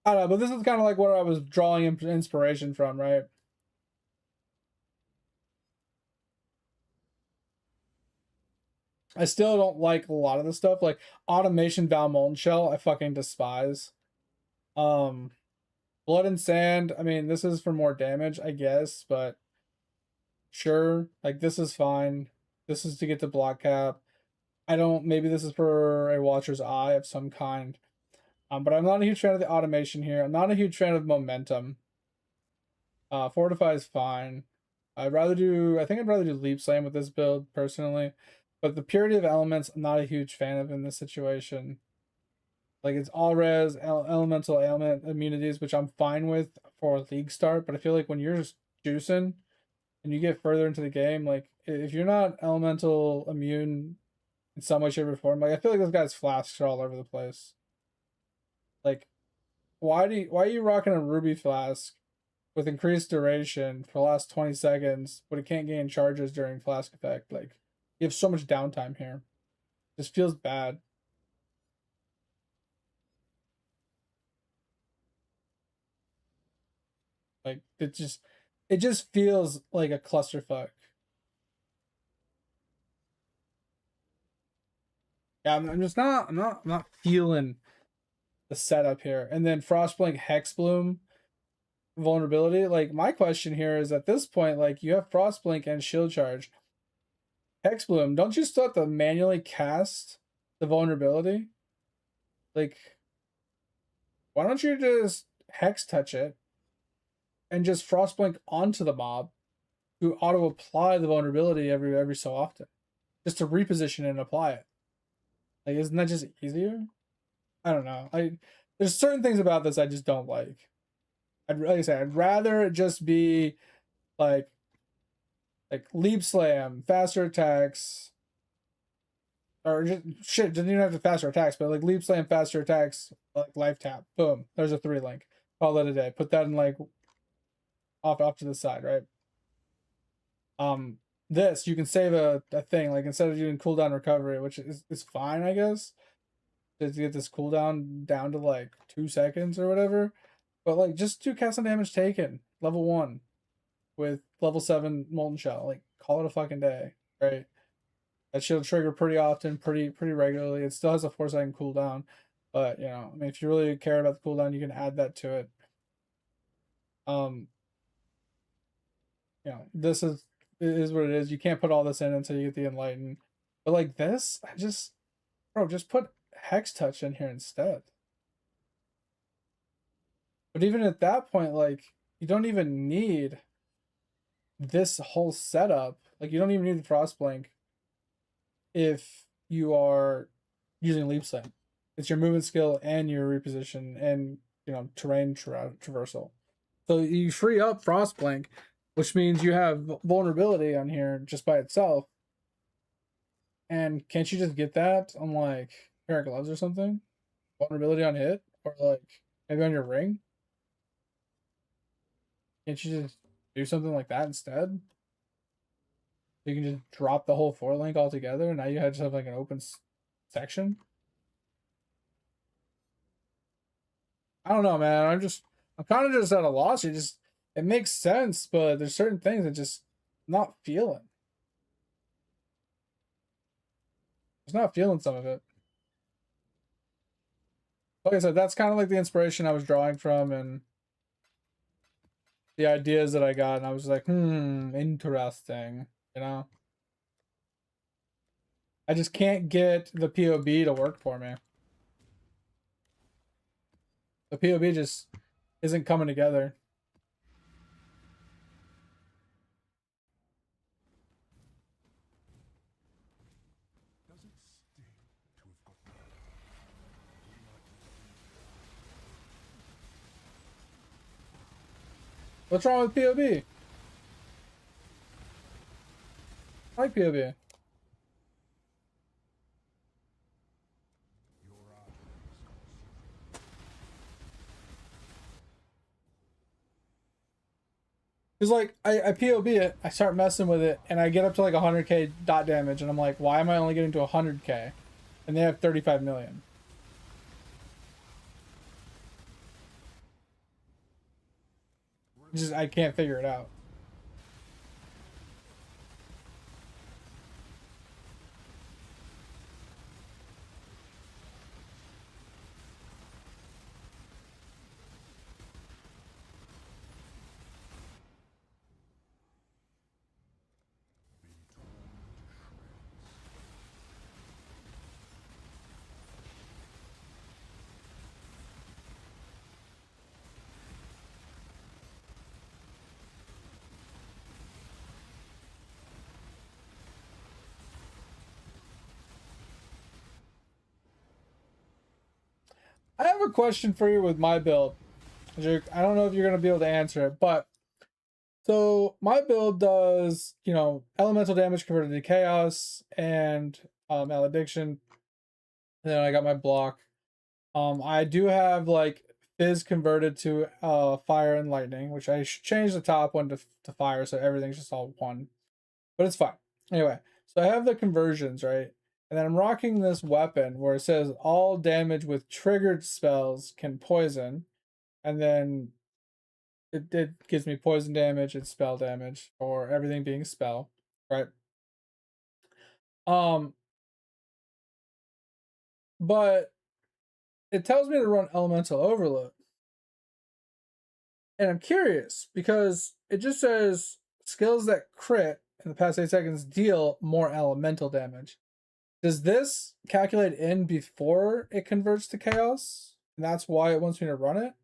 I don't know, but this is kind of like what I was drawing inspiration from, right? I still don't like a lot of the stuff, like automation Val Molten Shell, I fucking despise. Blood and Sand, I mean, this is for more damage, I guess, but sure, like this is fine. This is to get the block cap. Maybe this is for a Watcher's Eye of some kind. But I'm not a huge fan of the automation here. I'm not a huge fan of momentum. Fortify is fine. I think I'd rather do Leap Slam with this build, personally. But the Purity of Elements, I'm not a huge fan of in this situation. Like, it's all res, elemental ailment immunities, which I'm fine with for League start. But I feel like when you're just juicing and you get further into the game, like, if you're not elemental immune in some way, shape, or form, like, I feel like those guys' flasks are all over the place. Like, why are you rocking a Ruby Flask with increased duration for the last 20 seconds, but it can't gain charges during Flask effect? Like, you have so much downtime here. This feels bad. Like, it just feels like a clusterfuck. Yeah, I'm not feeling the setup here. And then Frostblink Hexbloom vulnerability. Like, my question here is, at this point, like, you have Frostblink and Shield Charge. Hexbloom, don't you still have to manually cast the vulnerability? Like, why don't you just Hex Touch it and just Frostblink onto the mob to auto apply the vulnerability every so often, just to reposition and apply it? Like, isn't that just easier? I don't know. There's certain things about this I just don't like. I'd rather it just be like Leap Slam, faster attacks, or just shit, doesn't even have to faster attacks, but like Leap Slam, faster attacks, like Life Tap, boom, there's a 3-link. Call it a day. Put that in like off to the side, right? This you can save a thing, like instead of doing cooldown recovery, which is fine, I guess, to get this cooldown down to like 2 seconds or whatever. But like, just do cast on damage taken, level 1, with level 7 Molten Shell. Like, call it a fucking day, right? That should trigger pretty often, pretty regularly. It still has a 4-second cooldown, but you know, I mean, if you really care about the cooldown, you can add that to it. You know, this is what it is. You can't put all this in until you get the Enlighten. But like this, just put Hex Touch in here instead. But even at that point, like, you don't even need this whole setup. Like, you don't even need the Frostblink if you are using Leap Slam. It's your movement skill and your reposition and, you know, terrain traversal. So you free up Frostblink, which means you have vulnerability on here just by itself. And can't you just get that on like pair of gloves or something? Vulnerability on hit? Or like maybe on your ring? Can't you just do something like that instead? You can just drop the whole 4-link altogether, and now you just have like an open section. I don't know, man. I'm kind of just at a loss. It makes sense, but there's certain things that just not feeling. Just not feeling some of it. Like I said, that's kind of like the inspiration I was drawing from and the ideas that I got, and I was like, interesting, you know? I just can't get the POB to work for me. The POB just isn't coming together. Does it sting to have got What's wrong with POB? I like POB. your art It's like I POB it, I start messing with it, and I get up to like 100k dot damage, and I'm like, why am I only getting to 100k? And they have 35 million. Just I can't figure it out. I have a question for you with my build. I don't know if you're gonna be able to answer it, but so my build does, you know, elemental damage converted to chaos and malediction. And then I got my block. I do have like fizz converted to fire and lightning, which I should change the top one to fire, so everything's just all one. But it's fine. Anyway, so I have the conversions, right? And then I'm rocking this weapon where it says all damage with triggered spells can poison. And then it gives me poison damage and spell damage for everything being spell, right? But it tells me to run elemental overload. And I'm curious because it just says skills that crit in the past 8 seconds deal more elemental damage. Does this calculate in before it converts to chaos? And that's why it wants me to run it?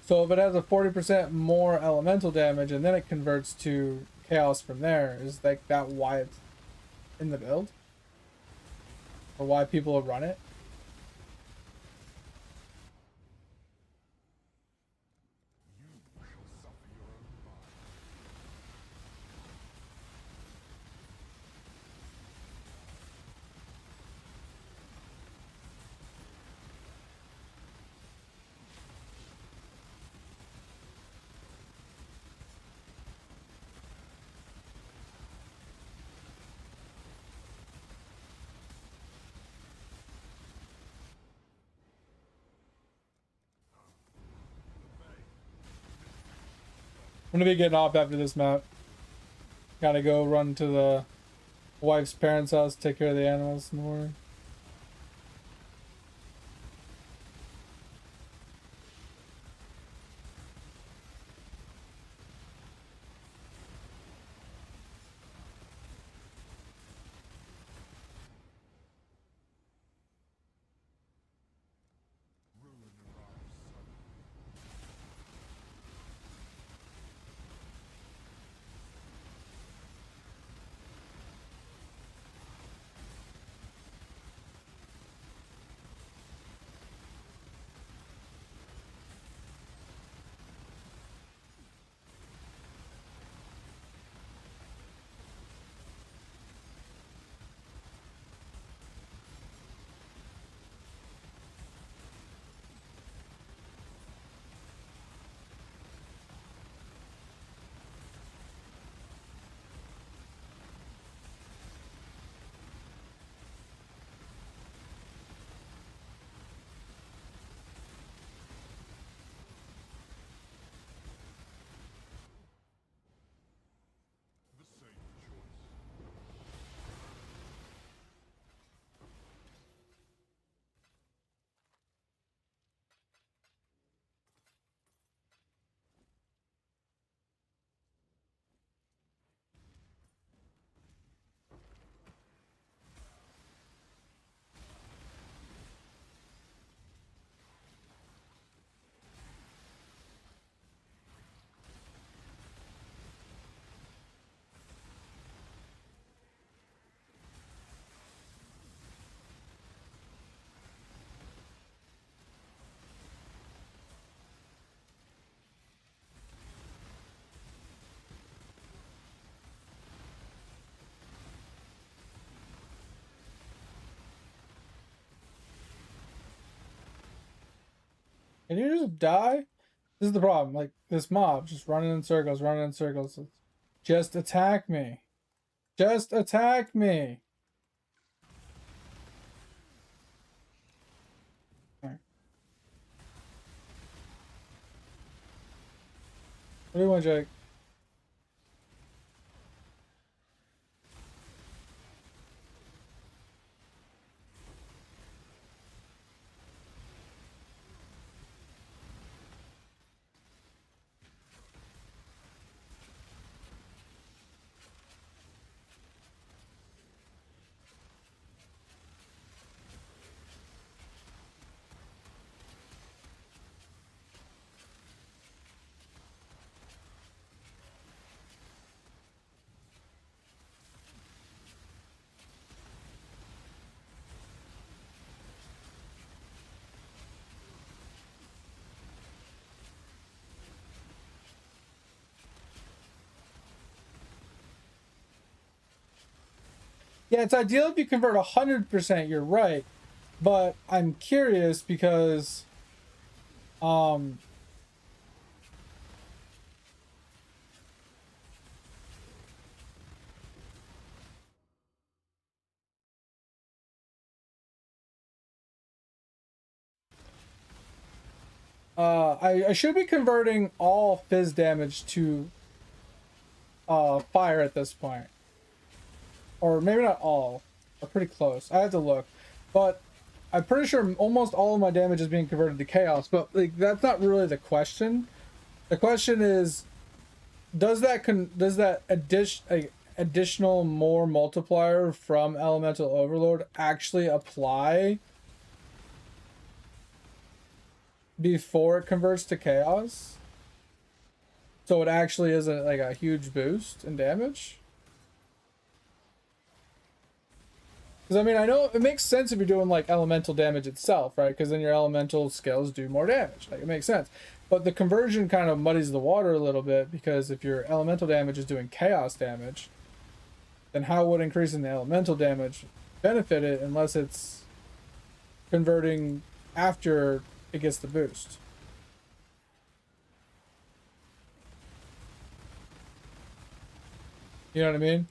So if it has a 40% more elemental damage and then it converts to chaos from there, is like that why it's in the build? Or why people run it? I'm gonna be getting off after this map. Gotta go run to the wife's parents' house, take care of the animals in the morning. Can you just die? This is the problem. Like, this mob just running in circles, running in circles. Just attack me. Just attack me. Alright. What do you want, Jake? Yeah, it's ideal if you convert 100%, you're right. But I'm curious because I should be converting all fizz damage to fire at this point. Or maybe not all. Or pretty close. I have to look. But I'm pretty sure almost all of my damage is being converted to chaos. But like, that's not really the question. The question is, does that additional more multiplier from elemental overload actually apply before it converts to chaos? So it actually isn't like a huge boost in damage? Because I mean, I know it makes sense if you're doing like elemental damage itself, right? Because then your elemental skills do more damage. Like, it makes sense. But the conversion kind of muddies the water a little bit, because if your elemental damage is doing chaos damage, then how would increasing the elemental damage benefit it unless it's converting after it gets the boost? You know what I mean?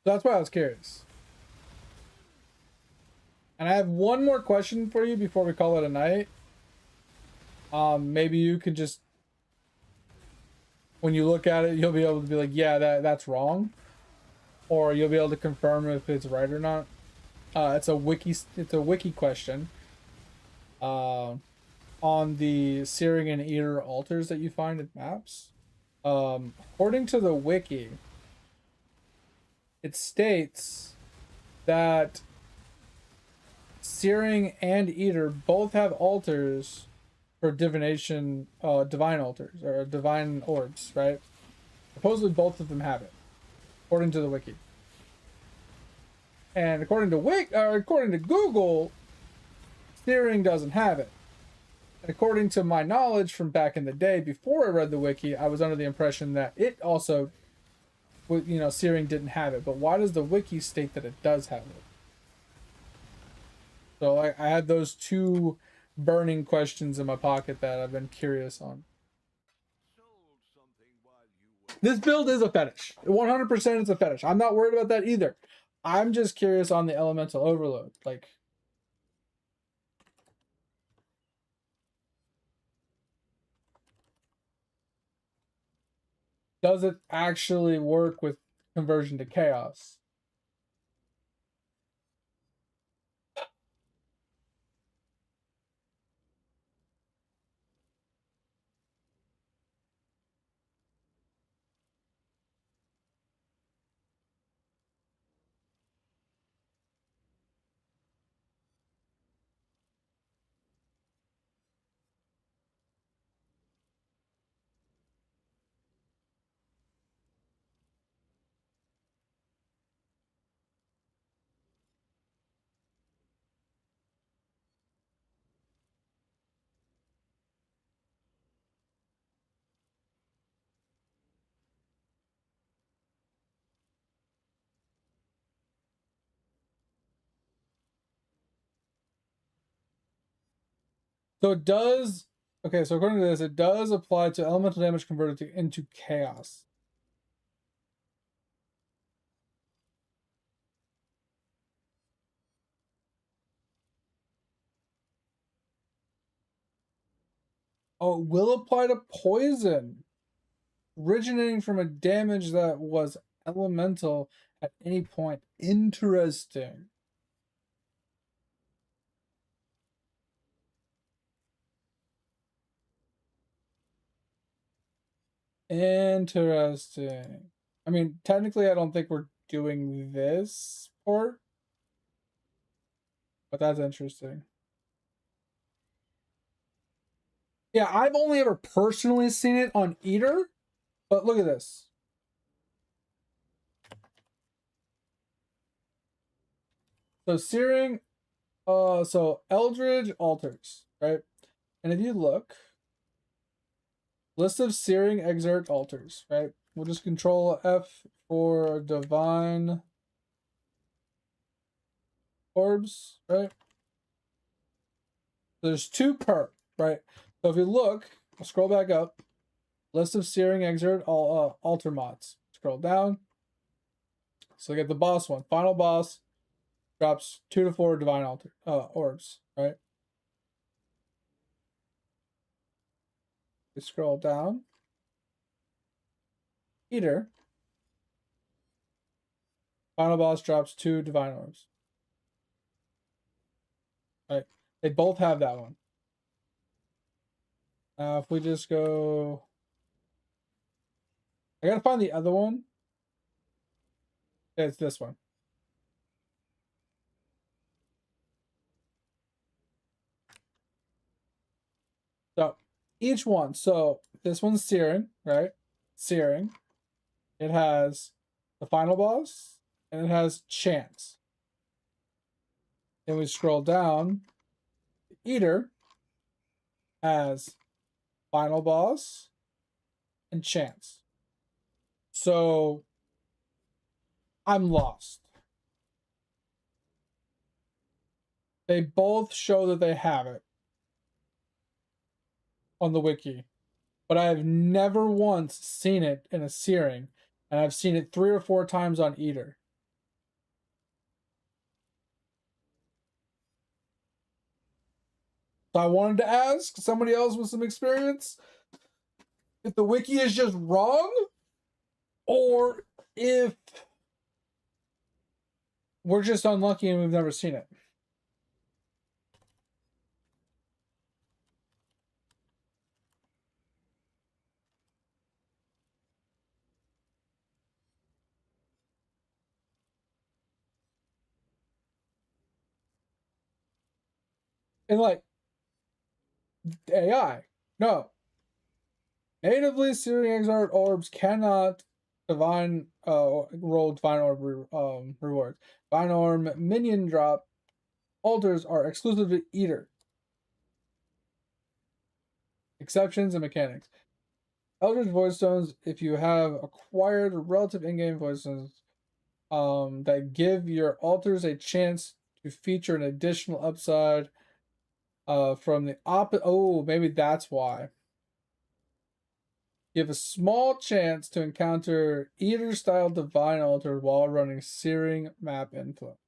That's why I was curious. And I have one more question for you before we call it a night. Maybe you could just, when you look at it, you'll be able to be like, yeah, that's wrong. Or you'll be able to confirm if it's right or not. It's a wiki question. On the Searing and Eater altars that you find in maps. According to the wiki, it states that Searing and Eater both have altars for divination, divine altars, or divine orbs, right? Supposedly both of them have it, according to the wiki. And according to Google, Searing doesn't have it. And according to my knowledge from back in the day, before I read the wiki, I was under the impression that it also, you know, Searing didn't have it. But why does the wiki state that it does have it? So I had those two burning questions in my pocket that I've been curious on. This build is a fetish. 100% it's a fetish. I'm not worried about that either. I'm just curious on the elemental overload. Like, does it actually work with conversion to chaos? So it does. Okay, so according to this, it does apply to elemental damage converted into chaos. Oh, it will apply to poison, originating from a damage that was elemental at any point. Interesting. Interesting. I mean, technically, I don't think we're doing this part, but that's interesting. Yeah, I've only ever personally seen it on Eater, but look at this. So Searing, so Eldritch Altars, right? And if you look, list of Searing Exert Altars, right? We'll just control F for Divine Orbs, right? There's 2 per, right? So if you look, I'll scroll back up. List of Searing Exert Altar mods. Scroll down. So get the boss one. Final boss drops 2 to 4 Divine Altar orbs, right? You scroll down. Eater. Final boss drops 2 Divine orbs. Right. They both have that one. If we just go, I gotta find the other one. Yeah, it's this one. So each one. So this one's Searing, right? Searing. It has the final boss and it has Chance. Then we scroll down. Eater has final boss and Chance. So I'm lost. They both show that they have it on the wiki, but I've never once seen it in a Searing, and I've seen it 3 or 4 times on Eater. So I wanted to ask somebody else with some experience if the wiki is just wrong, or if we're just unlucky and we've never seen it. And like AI, no. Natively Searing Exart orbs cannot divine roll divine orb rewards. Divine orb minion drop altars are exclusive to Eater. Exceptions and mechanics. Eldritch Void Stones, if you have acquired relative in-game void stones that give your altars a chance to feature an additional upside from the maybe that's why. You have a small chance to encounter Eater-style Divine Altar while running Searing map influence.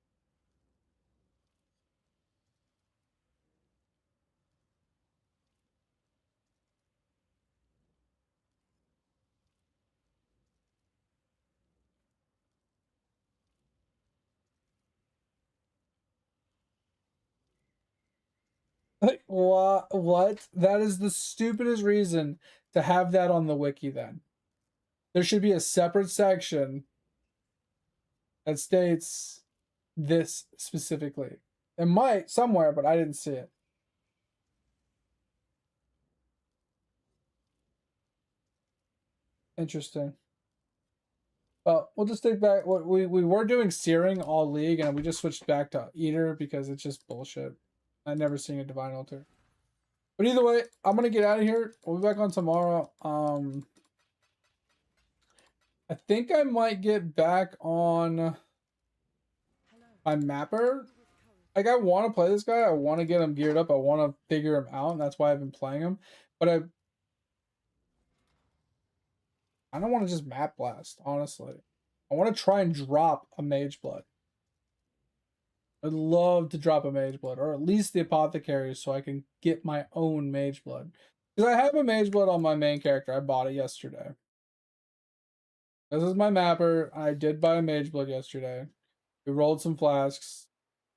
Like, what? That is the stupidest reason to have that on the wiki then. There should be a separate section that states this specifically. It might somewhere, but I didn't see it. Interesting. Well, we'll just take back what we were doing Searing all league, and we just switched back to Eater because it's just bullshit. I've never seen a Divine Altar. But either way, I'm gonna get out of here. We'll be back on tomorrow. I think I might get back on my mapper like, I want to play this guy. I want to get him geared up. I want to figure him out, and that's why I've been playing him. But I don't want to just map blast, honestly. I want to try and drop a Mage Blood. I'd love to drop a Mage Blood, or at least the Apothecary, so I can get my own Mage Blood. Because I have a Mage Blood on my main character. I bought it yesterday. This is my mapper. I did buy a Mage Blood yesterday. We rolled some flasks.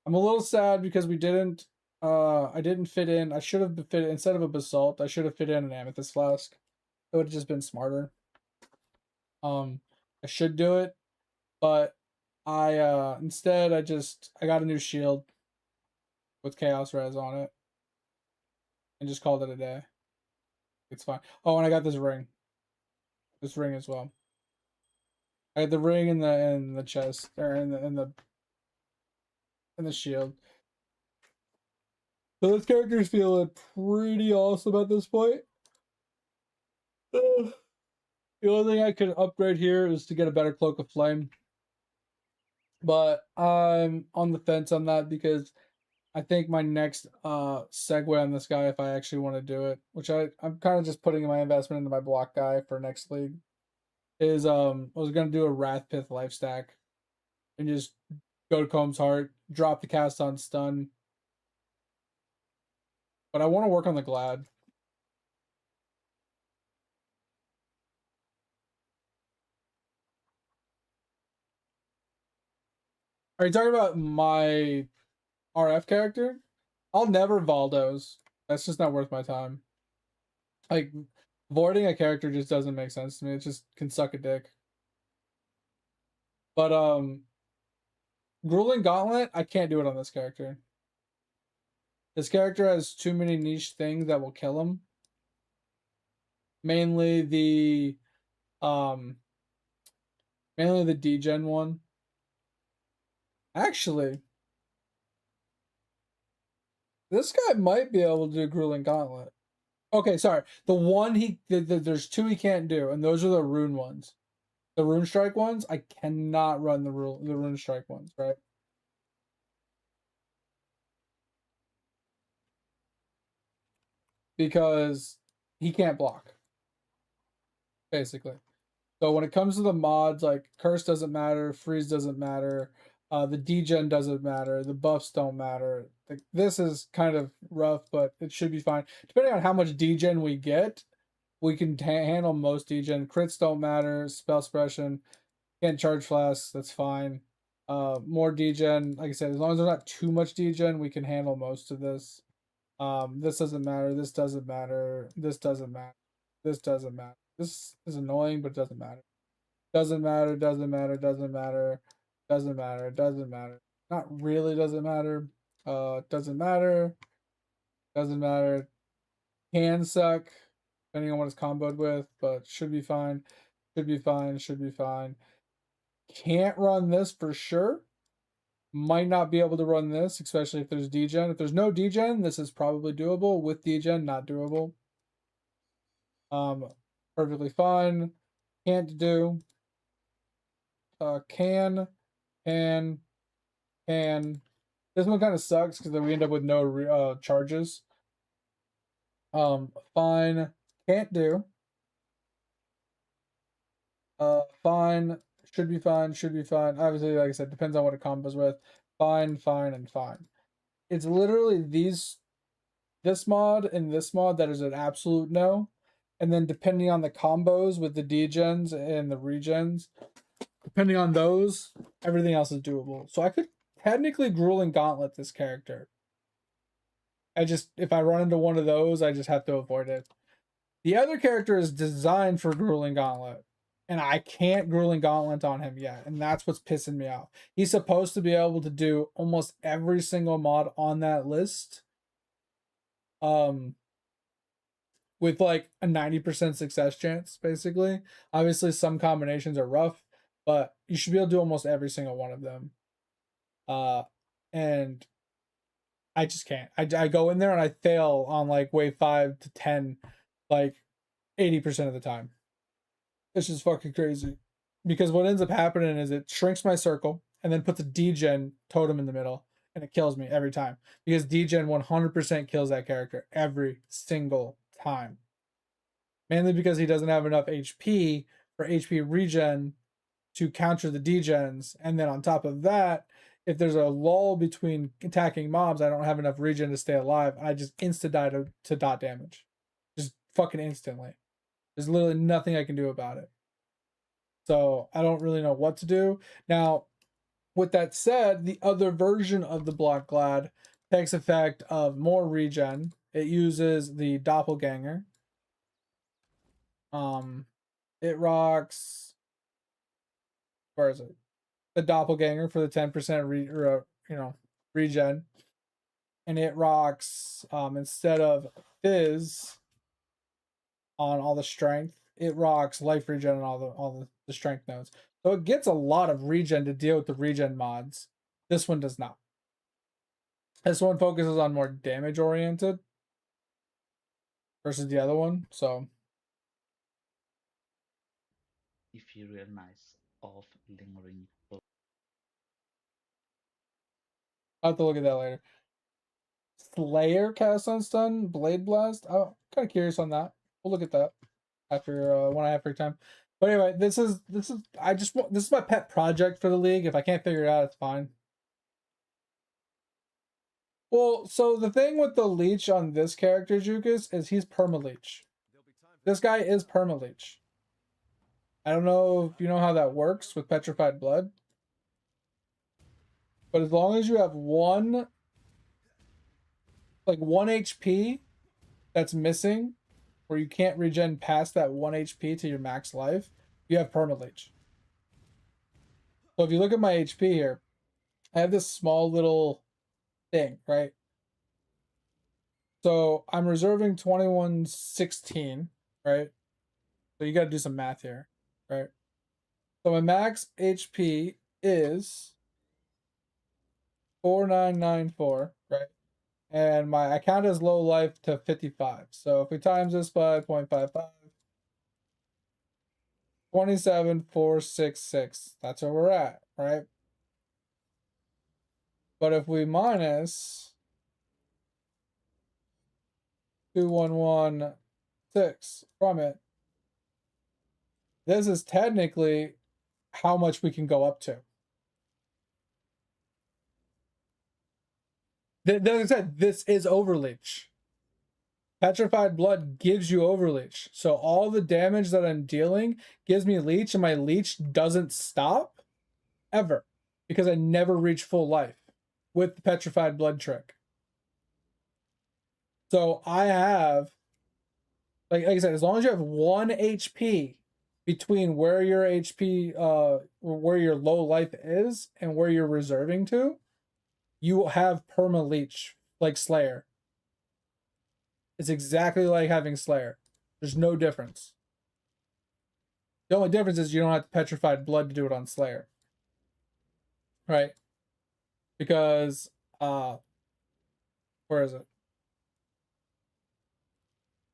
I'm a little sad because we didn't, I didn't fit in. I should have fit, instead of a Basalt, I should have fit in an Amethyst flask. It would have just been smarter. I should do it, but instead I got a new shield with Chaos Res on it and just called it a day. It's fine. Oh, and I got this ring. This ring as well. I had the ring in the chest, or in the shield. So this character's feeling pretty awesome at this point. The only thing I could upgrade here is to get a better Cloak of Flame. But I'm on the fence on that because I think my next segue on this guy, if I actually want to do it, which I'm kind of just putting my investment into my block guy for next league, is I was gonna do a Wrathpith life stack and just go to Comb's Heart, drop the cast on stun. But I want to work on the Glad. Are you talking about my RF character? I'll never Valdos. That's just not worth my time. Like, voiding a character just doesn't make sense to me. It just can suck a dick. But, Grueling Gauntlet, I can't do it on this character. This character has too many niche things that will kill him. Mainly the degen one. Actually, this guy might be able to do Grueling Gauntlet. Okay, sorry. The one there's two he can't do, and those are the rune ones. The rune strike ones, I cannot run the rune strike ones, right? Because he can't block, basically. So when it comes to the mods, like Curse doesn't matter, Freeze doesn't matter, the degen doesn't matter, the buffs don't matter. Like, this is kind of rough, but it should be fine. Depending on how much degen we get, we can handle most degen. Crits don't matter, spell suppression, can't charge flasks, that's fine. More degen, like I said, as long as there's not too much degen, we can handle most of this. This doesn't matter, this doesn't matter, this doesn't matter, this doesn't matter. This is annoying, but it doesn't matter. Doesn't matter, doesn't matter, doesn't matter, doesn't matter, doesn't matter. Not really doesn't matter. Doesn't matter. Doesn't matter. Can suck, depending on what it's comboed with, but should be fine. Should be fine, should be fine. Can't run this for sure. Might not be able to run this, especially if there's degen. If there's no degen, this is probably doable. With degen, not doable. Perfectly fine. Can't do. Can. This one kind of sucks because then we end up with no charges. Fine. Can't do. Fine. Should be fine. Should be fine. Obviously, like I said, depends on what it combos with. Fine, fine, and fine. It's literally this mod and this mod that is an absolute no. And then depending on the combos with the degens and the regens, depending on those, everything else is doable. So I could technically Grueling Gauntlet this character. If I run into one of those, I just have to avoid it. The other character is designed for Grueling Gauntlet, and I can't Grueling Gauntlet on him yet, and that's what's pissing me off. He's supposed to be able to do almost every single mod on that list. With like a 90% success chance, basically. Obviously, some combinations are rough, but you should be able to do almost every single one of them. And I just can't. I go in there and I fail on like wave 5 to 10, like 80% of the time. It's just fucking crazy. Because what ends up happening is it shrinks my circle and then puts a degen totem in the middle. and it kills me every time because degen 100% kills that character every single time. Mainly because he doesn't have enough HP for HP regen to counter the degens, and then on top of that, if there's a lull between attacking mobs, I don't have enough regen to stay alive. I just insta die to dot damage, just fucking instantly. There's literally nothing I can do about it. So I don't really know what to do now. With that said, the other version of the Block Glad takes effect of more regen. It uses the Doppelganger. It rocks. Where is it? The Doppelganger for the 10% regen, and it rocks instead of Fizz on all the strength, it rocks life regen on all the strength nodes. So it gets a lot of regen to deal with the regen mods. This one does not. This one focuses on more damage oriented versus the other one. So if you real nice of lingering. I'll have to look at that later. Slayer cast on stun, Blade Blast. I'm kind of curious on that. We'll look at that after when I have free time. But anyway, this is this is my pet project for the league. If I can't figure it out, it's fine. Well, so the thing with the leech on this character, Jukas, is he's perma-leech. This guy is perma-leech. I don't know if you know how that works with Petrified Blood. But as long as you have one HP that's missing, where you can't regen past that 1 HP to your max life, you have perma-leech. So if you look at my HP here, I have this small little thing, right? So I'm reserving 2116, right? So you got to do some math here, right? So my max HP is 4994, right? And I count as low life to 55. So if we times this by 0.55, 27,466. That's where we're at, right? But if we minus 2116 from it, this is technically how much we can go up to. Like I said, this is Overleech. Petrified Blood gives you Overleech. So all the damage that I'm dealing gives me leech, and my leech doesn't stop ever because I never reach full life with the Petrified Blood trick. So I have, like I said, as long as you have 1 HP between where your HP, where your low life is and where you're reserving to, you have perma leech like Slayer. It's exactly like having Slayer. There's no difference. The only difference is you don't have Petrified Blood to do it on Slayer. Right? Because, where is it?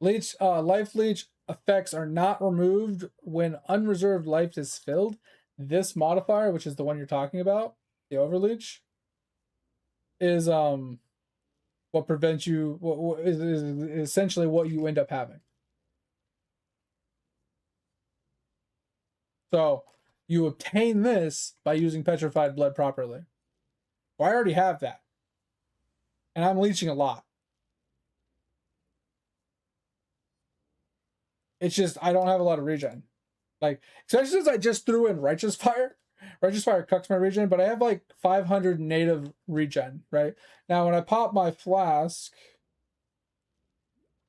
Leech, life leech effects are not removed when unreserved life is filled. This modifier, which is the one you're talking about, the Overleech, is what prevents you, what is essentially what you end up having. So you obtain this by using Petrified Blood properly. Well, I already have that, and I'm leeching a lot. It's just I don't have a lot of regen, like especially since I just threw in Righteous Fire. Righteous Fire cucks my regen, but I have like 500 native regen, right? Now, when I pop my flask,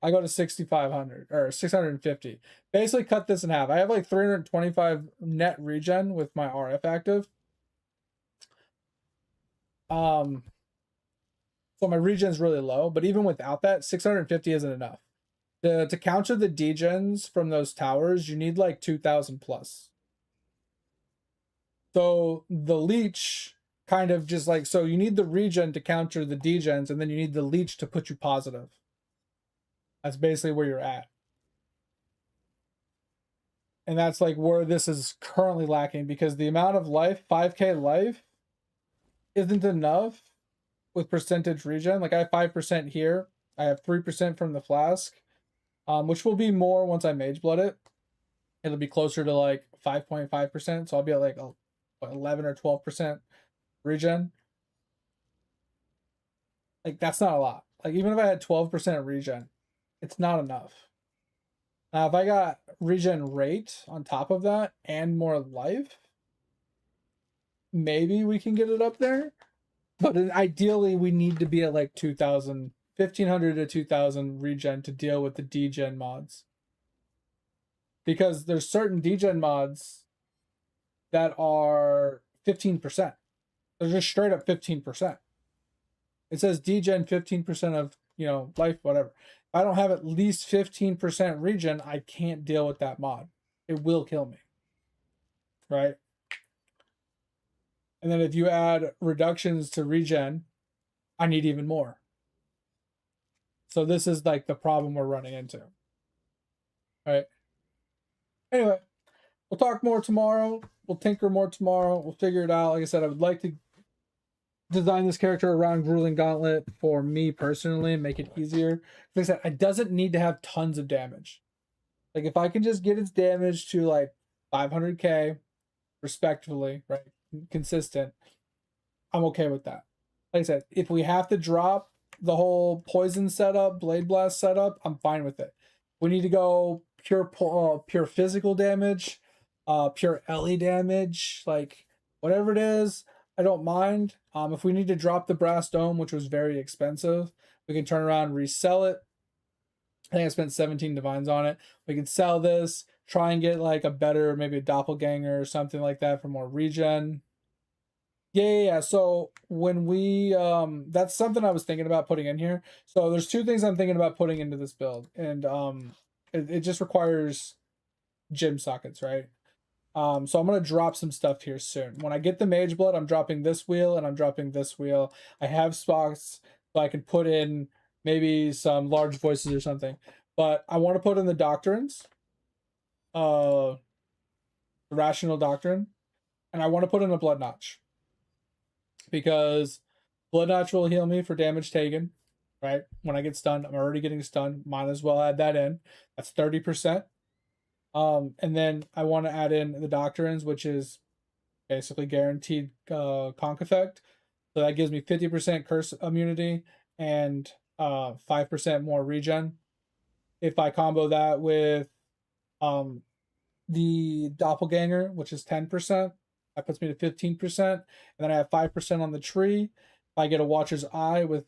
I go to 6,500 or 650. Basically, cut this in half. I have like 325 net regen with my RF active. So my regen is really low, but even without that, 650 isn't enough. To counter the degens from those towers, you need like 2,000 plus. So the leech kind of just like, so you need the regen to counter the degens, and then you need the leech to put you positive. That's basically where you're at. And that's like where this is currently lacking, because the amount of life, 5k life, isn't enough with percentage regen. Like I have 5% here. I have 3% from the flask, which will be more once I mage blood it. It'll be closer to like 5.5%. So I'll be at like 11 or 12% regen. Like that's not a lot. Like even if I had 12% regen, it's not enough. Now if I got regen rate on top of that and more life, maybe we can get it up there. But ideally we need to be at like 2,000, 1,500 to 2,000 regen to deal with the degen mods. Because there's certain degen mods that are 15%. They're just straight up 15%. It says degen 15% of, you know, life, whatever. If I don't have at least 15% regen, I can't deal with that mod. It will kill me. Right? And then if you add reductions to regen, I need even more. So this is like the problem we're running into. All right. Anyway, we'll talk more tomorrow. We'll tinker more tomorrow. We'll figure it out. Like I said, I would like to design this character around Grueling Gauntlet for me personally and make it easier. Like I said, it doesn't need to have tons of damage. Like if I can just get its damage to like 500k respectively, right? Consistent, I'm okay with that. Like I said, if we have to drop the whole poison setup, blade blast setup, I'm fine with it. We need to go pure physical damage, pure LE damage, like whatever it is, I don't mind. If we need to drop the brass dome, which was very expensive, we can turn around and resell it. I think I spent 17 divines on it. We can sell this, try and get like a better, maybe a doppelganger or something like that for more regen. Yeah. So when we, that's something I was thinking about putting in here. So there's two things I'm thinking about putting into this build, and it just requires gym sockets, right? So I'm going to drop some stuff here soon. When I get the mage blood, I'm dropping this wheel and I'm dropping this wheel. I have spots so I can put in maybe some large voices or something, but I want to put in the doctrines, rational doctrine, and I want to put in a blood notch because blood notch will heal me for damage taken, right? When I get stunned, I'm already getting stunned. Might as well add that in. That's 30%. And then I want to add in the doctrines, which is basically guaranteed conk effect. So that gives me 50% curse immunity and 5% more regen. If I combo that with the doppelganger, which is 10%, that puts me to 15%. And then I have 5% on the tree. If I get a Watcher's Eye with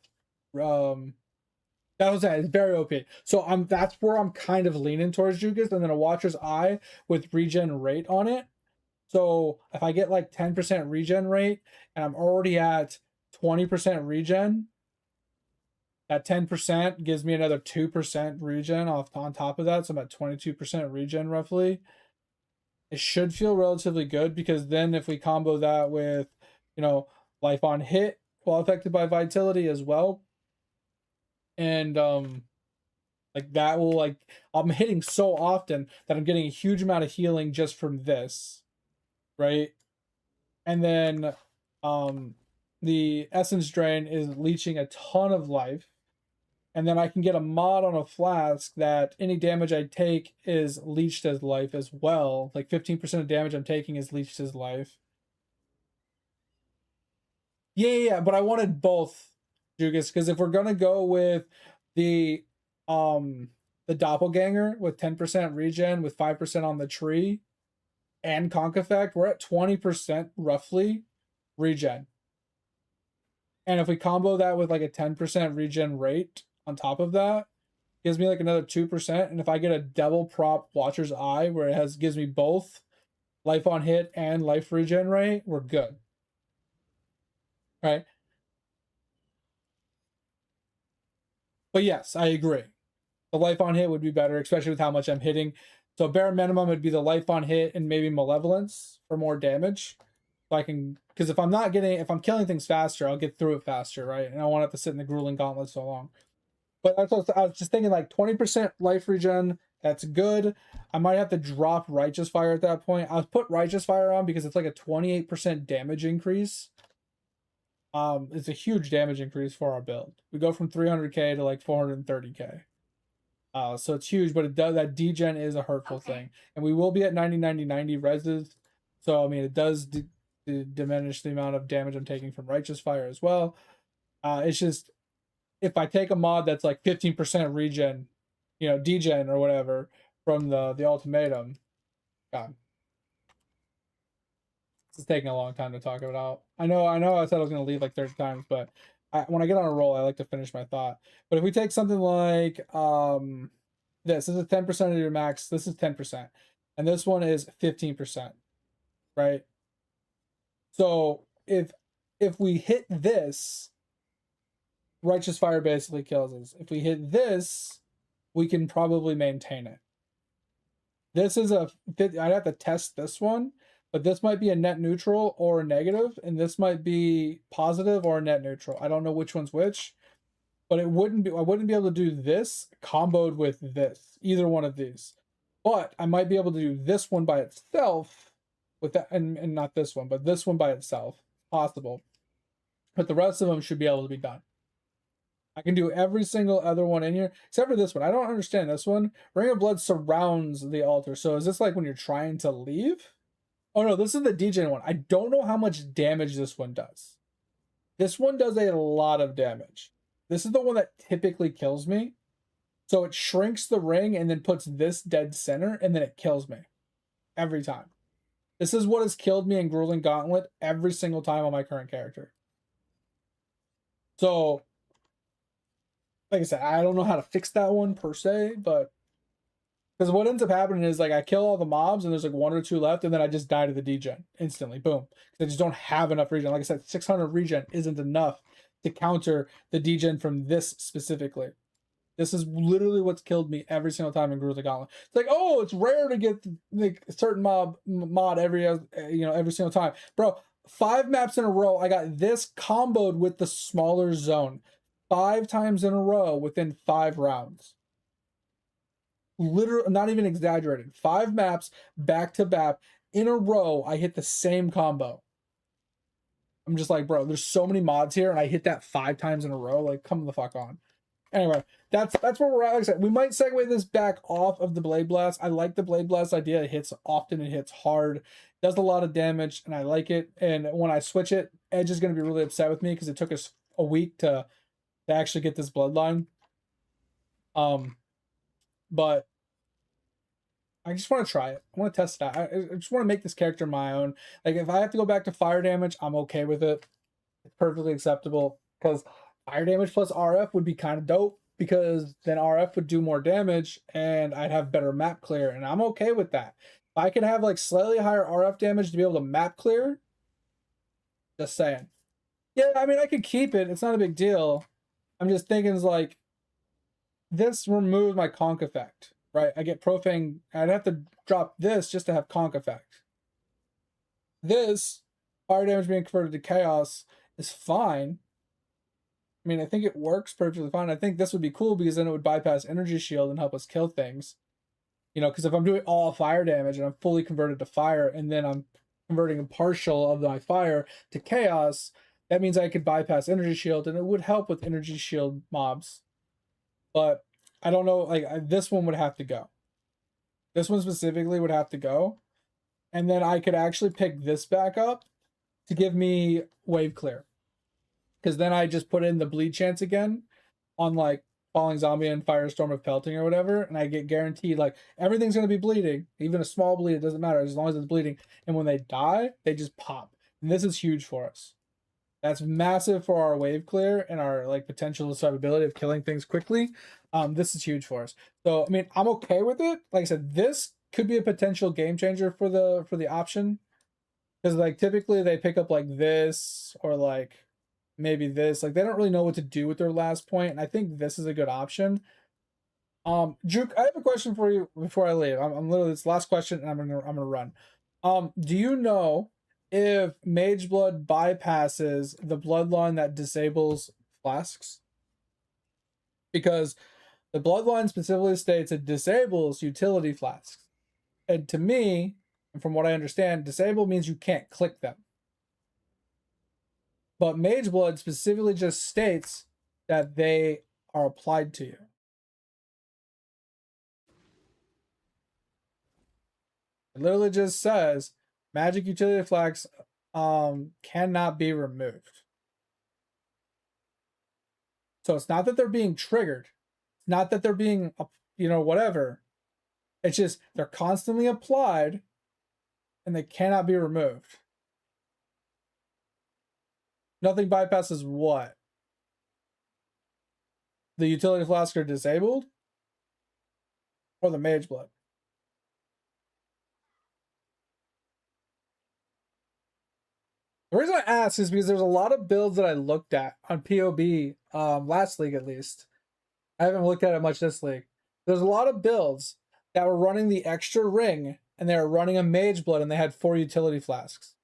it's very OP. So that's where I'm kind of leaning towards Jukas, and then a Watcher's Eye with regen rate on it. So if I get like 10% regen rate and I'm already at 20% regen, that 10% gives me another 2% regen on top of that. So I'm at 22% regen roughly. It should feel relatively good because then if we combo that with, you know, life on hit while affected by vitality as well, and like that will, like, I'm hitting so often that I'm getting a huge amount of healing just from this, right? And then the essence drain is leeching a ton of life, and then I can get a mod on a flask that any damage I take is leeched as life as well. Like 15% of damage I'm taking is leeched as life. Yeah, but I wanted both, Jugas, because if we're gonna go with the doppelganger with 10% regen with 5% on the tree and conk effect, we're at 20% roughly regen. And if we combo that with like a 10% regen rate on top of that, gives me like another 2%. And if I get a double prop Watcher's Eye where it gives me both life on hit and life regen rate, we're good. Right? But yes, I agree. The life on hit would be better, especially with how much I'm hitting. So bare minimum would be the life on hit and maybe malevolence for more damage. So I can, because if I'm killing things faster, I'll get through it faster, right? And I don't want to have to sit in the grueling gauntlet so long. But that's what I was just thinking, like 20% life regen, that's good. I might have to drop Righteous Fire at that point. I'll put Righteous Fire on because it's like a 28% damage increase. It's a huge damage increase for our build. We go from 300k to like 430k. So it's huge, but it does, that degen is a hurtful thing, and we will be at 90 reses. So I mean, it does diminish the amount of damage I'm taking from Righteous Fire as well. It's just, if I take a mod that's like 15% regen, you know, degen or whatever from the ultimatum, God, this is taking a long time to talk it out. I know I said I was gonna leave like 30 times, but when I get on a roll, I like to finish my thought. But if we take something like this is 10% of your max, this is 10%, and this one is 15%, right? So if we hit this, Righteous Fire basically kills us. If we hit this, we can probably maintain it. This is I'd have to test this one, but this might be a net neutral or a negative, and this might be positive or a net neutral. I don't know which one's which, but it wouldn't be, I wouldn't be able to do this comboed with this, either one of these. But I might be able to do this one by itself with that, and not this one, but this one by itself. Possible. But the rest of them should be able to be done. I can do every single other one in here, except for this one. I don't understand this one. Ring of Blood surrounds the altar. So is this like when you're trying to leave? Oh no, this is the degen one. I don't know how much damage this one does. This one does a lot of damage. This is the one that typically kills me. So it shrinks the ring and then puts this dead center, and then it kills me. Every time. This is what has killed me in Grueling Gauntlet every single time on my current character. So, like I said, I don't know how to fix that one per se, but because what ends up happening is like I kill all the mobs and there's like 1 or 2 left, and then I just die to the degen instantly. Boom. Because I just don't have enough regen. Like I said, 600 regen isn't enough to counter the degen from this specifically. This is literally what's killed me every single time in Grueling Gauntlet. It's like, oh, it's rare to get like a certain mod every single time, bro. 5 maps in a row, I got this comboed with the smaller zone 5 times in a row within 5 rounds. Literally, not even exaggerating. 5 maps back to back in a row, I hit the same combo. I'm just like, bro, there's so many mods here, and I hit that 5 times in a row. Like, come the fuck on. Anyway, that's where we're at. Like I said, we might segue this back off of the Blade Blast. I like the Blade Blast idea. It hits often, it hits hard, does a lot of damage, and I like it. And when I switch it, Edge is going to be really upset with me because it took us a week to actually get this bloodline. But I just want to try it. I want to test it out. I just want to make this character my own. Like, if I have to go back to fire damage, I'm okay with it. It's perfectly acceptable, because fire damage plus RF would be kind of dope, because then RF would do more damage and I'd have better map clear, and I'm okay with that. If I could have like slightly higher RF damage to be able to map clear, just saying. Yeah, I mean, I could keep it. It's not a big deal. I'm just thinking is like, this removes my conk effect, right? I get profane. I'd have to drop this just to have conk effect. This fire damage being converted to chaos is fine. I mean, I think it works perfectly fine. I think this would be cool because then it would bypass energy shield and help us kill things. You know, because if I'm doing all fire damage and I'm fully converted to fire, and then I'm converting a partial of my fire to chaos, that means I could bypass energy shield, and it would help with energy shield mobs. But I don't know, like, this one would have to go. This one specifically would have to go. And then I could actually pick this back up to give me wave clear. Because then I just put in the bleed chance again on like Falling Zombie and Firestorm of Pelting or whatever, and I get guaranteed like everything's going to be bleeding. Even a small bleed, it doesn't matter as long as it's bleeding. And when they die, they just pop. And this is huge for us. That's massive for our wave clear and our like potential survivability of killing things quickly. This is huge for us. So I mean, I'm okay with it. Like I said, this could be a potential game changer for the option, because like typically they pick up like this or like maybe this. Like they don't really know what to do with their last point, and I think this is a good option. Juke, I have a question for you before I leave. I'm literally, this last question, and I'm gonna run. Do you know if Mage Blood bypasses the bloodline that disables flasks? Because the bloodline specifically states it disables utility flasks. And to me, and from what I understand, disable means you can't click them. But Mage Blood specifically just states that they are applied to you. It literally just says magic utility flags cannot be removed. So it's not that they're being triggered. It's not that they're being, whatever. It's just they're constantly applied and they cannot be removed. Nothing bypasses what? The utility flask are disabled? Or the Mage Blood? The reason I ask is because there's a lot of builds that I looked at on POB last league at least. I haven't looked at it much this league. There's a lot of builds that were running the extra ring and they were running a Mage Blood and they had 4 utility flasks.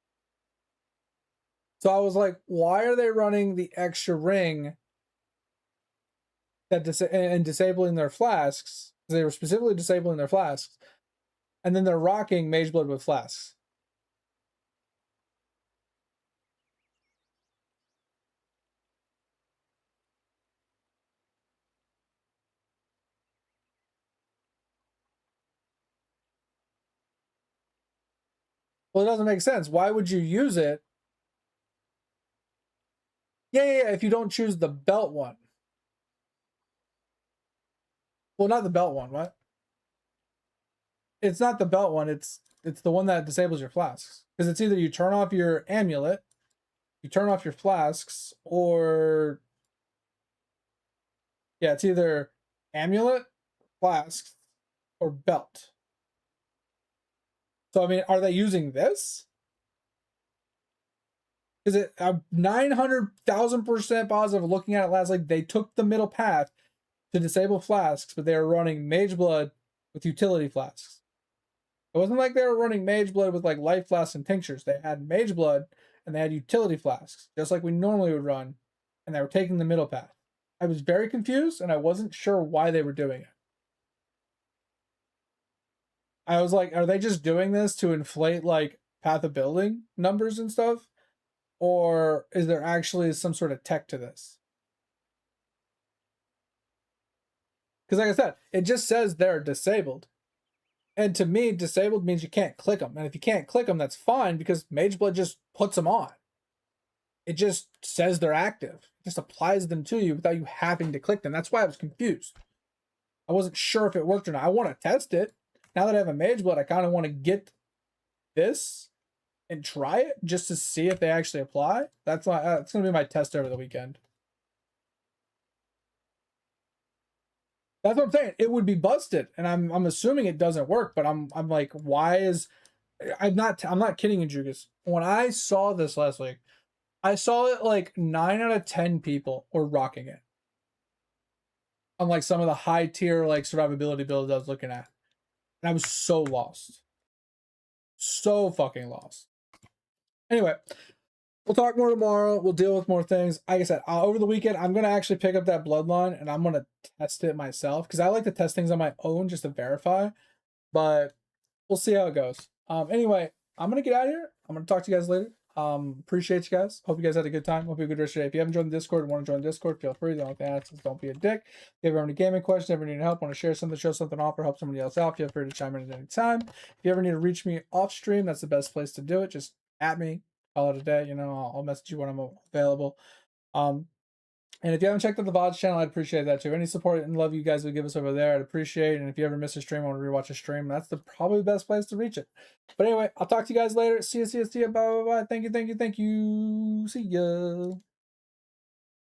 So I was like, why are they running the extra ring and disabling their flasks? They were specifically disabling their flasks. And then they're rocking Mage Blood with flasks. Well, it doesn't make sense. Why would you use it? Yeah, if you don't choose the belt one. Well, not the belt one, what? It's not the belt one, it's the one that disables your flasks. Because it's either you turn off your amulet, you turn off your flasks, or... Yeah, it's either amulet, flasks, or belt. So, I mean, are they using this? Is it 900,000% positive looking at it last? Like, they took the middle path to disable flasks, but they were running Mage Blood with utility flasks. It wasn't like they were running Mage Blood with, like, life flasks and tinctures. They had Mage Blood, and they had utility flasks, just like we normally would run, and they were taking the middle path. I was very confused, and I wasn't sure why they were doing it. I was like, are they just doing this to inflate, like, path of building numbers and stuff? Or is there actually some sort of tech to this? Because like I said, it just says they're disabled. And to me, disabled means you can't click them. And if you can't click them, that's fine because Mage Blood just puts them on. It just says they're active. It just applies them to you without you having to click them. That's why I was confused. I wasn't sure if it worked or not. I want to test it. Now that I have a Mage Blood, I kind of want to get this and try it just to see if they actually apply. That's going to be my test over the weekend. That's what I'm saying. It would be busted, and I'm assuming it doesn't work. But I'm like, why is? I'm not kidding you, Jugas. When I saw this last week, I saw it like 9 out of 10 people were rocking it. On like some of the high tier like survivability builds I was looking at, and I was so lost, so fucking lost. Anyway, we'll talk more tomorrow. We'll deal with more things. Like I said, over the weekend, I'm going to actually pick up that bloodline and I'm going to test it myself because I like to test things on my own just to verify, but we'll see how it goes. Anyway, I'm going to get out of here. I'm going to talk to you guys later. Appreciate you guys. Hope you guys had a good time. Hope you have a good rest of your day. If you haven't joined the Discord and want to join the Discord, feel free. The only thing I ask is don't be a dick. If you ever have any gaming questions, ever need help, want to share something, show something off, or help somebody else out, feel free to chime in at any time. If you ever need to reach me off stream, that's the best place to do it. Just at me. Call it a day, I'll message you when I'm available. And if you haven't checked out the VODs channel, I'd appreciate that too. Any support and love you guys would give us over there, I'd appreciate it. And if you ever miss a stream or want to rewatch a stream, that's probably the best place to reach it. But anyway, I'll talk to you guys later. See you, bye, bye, bye. Thank you. See ya.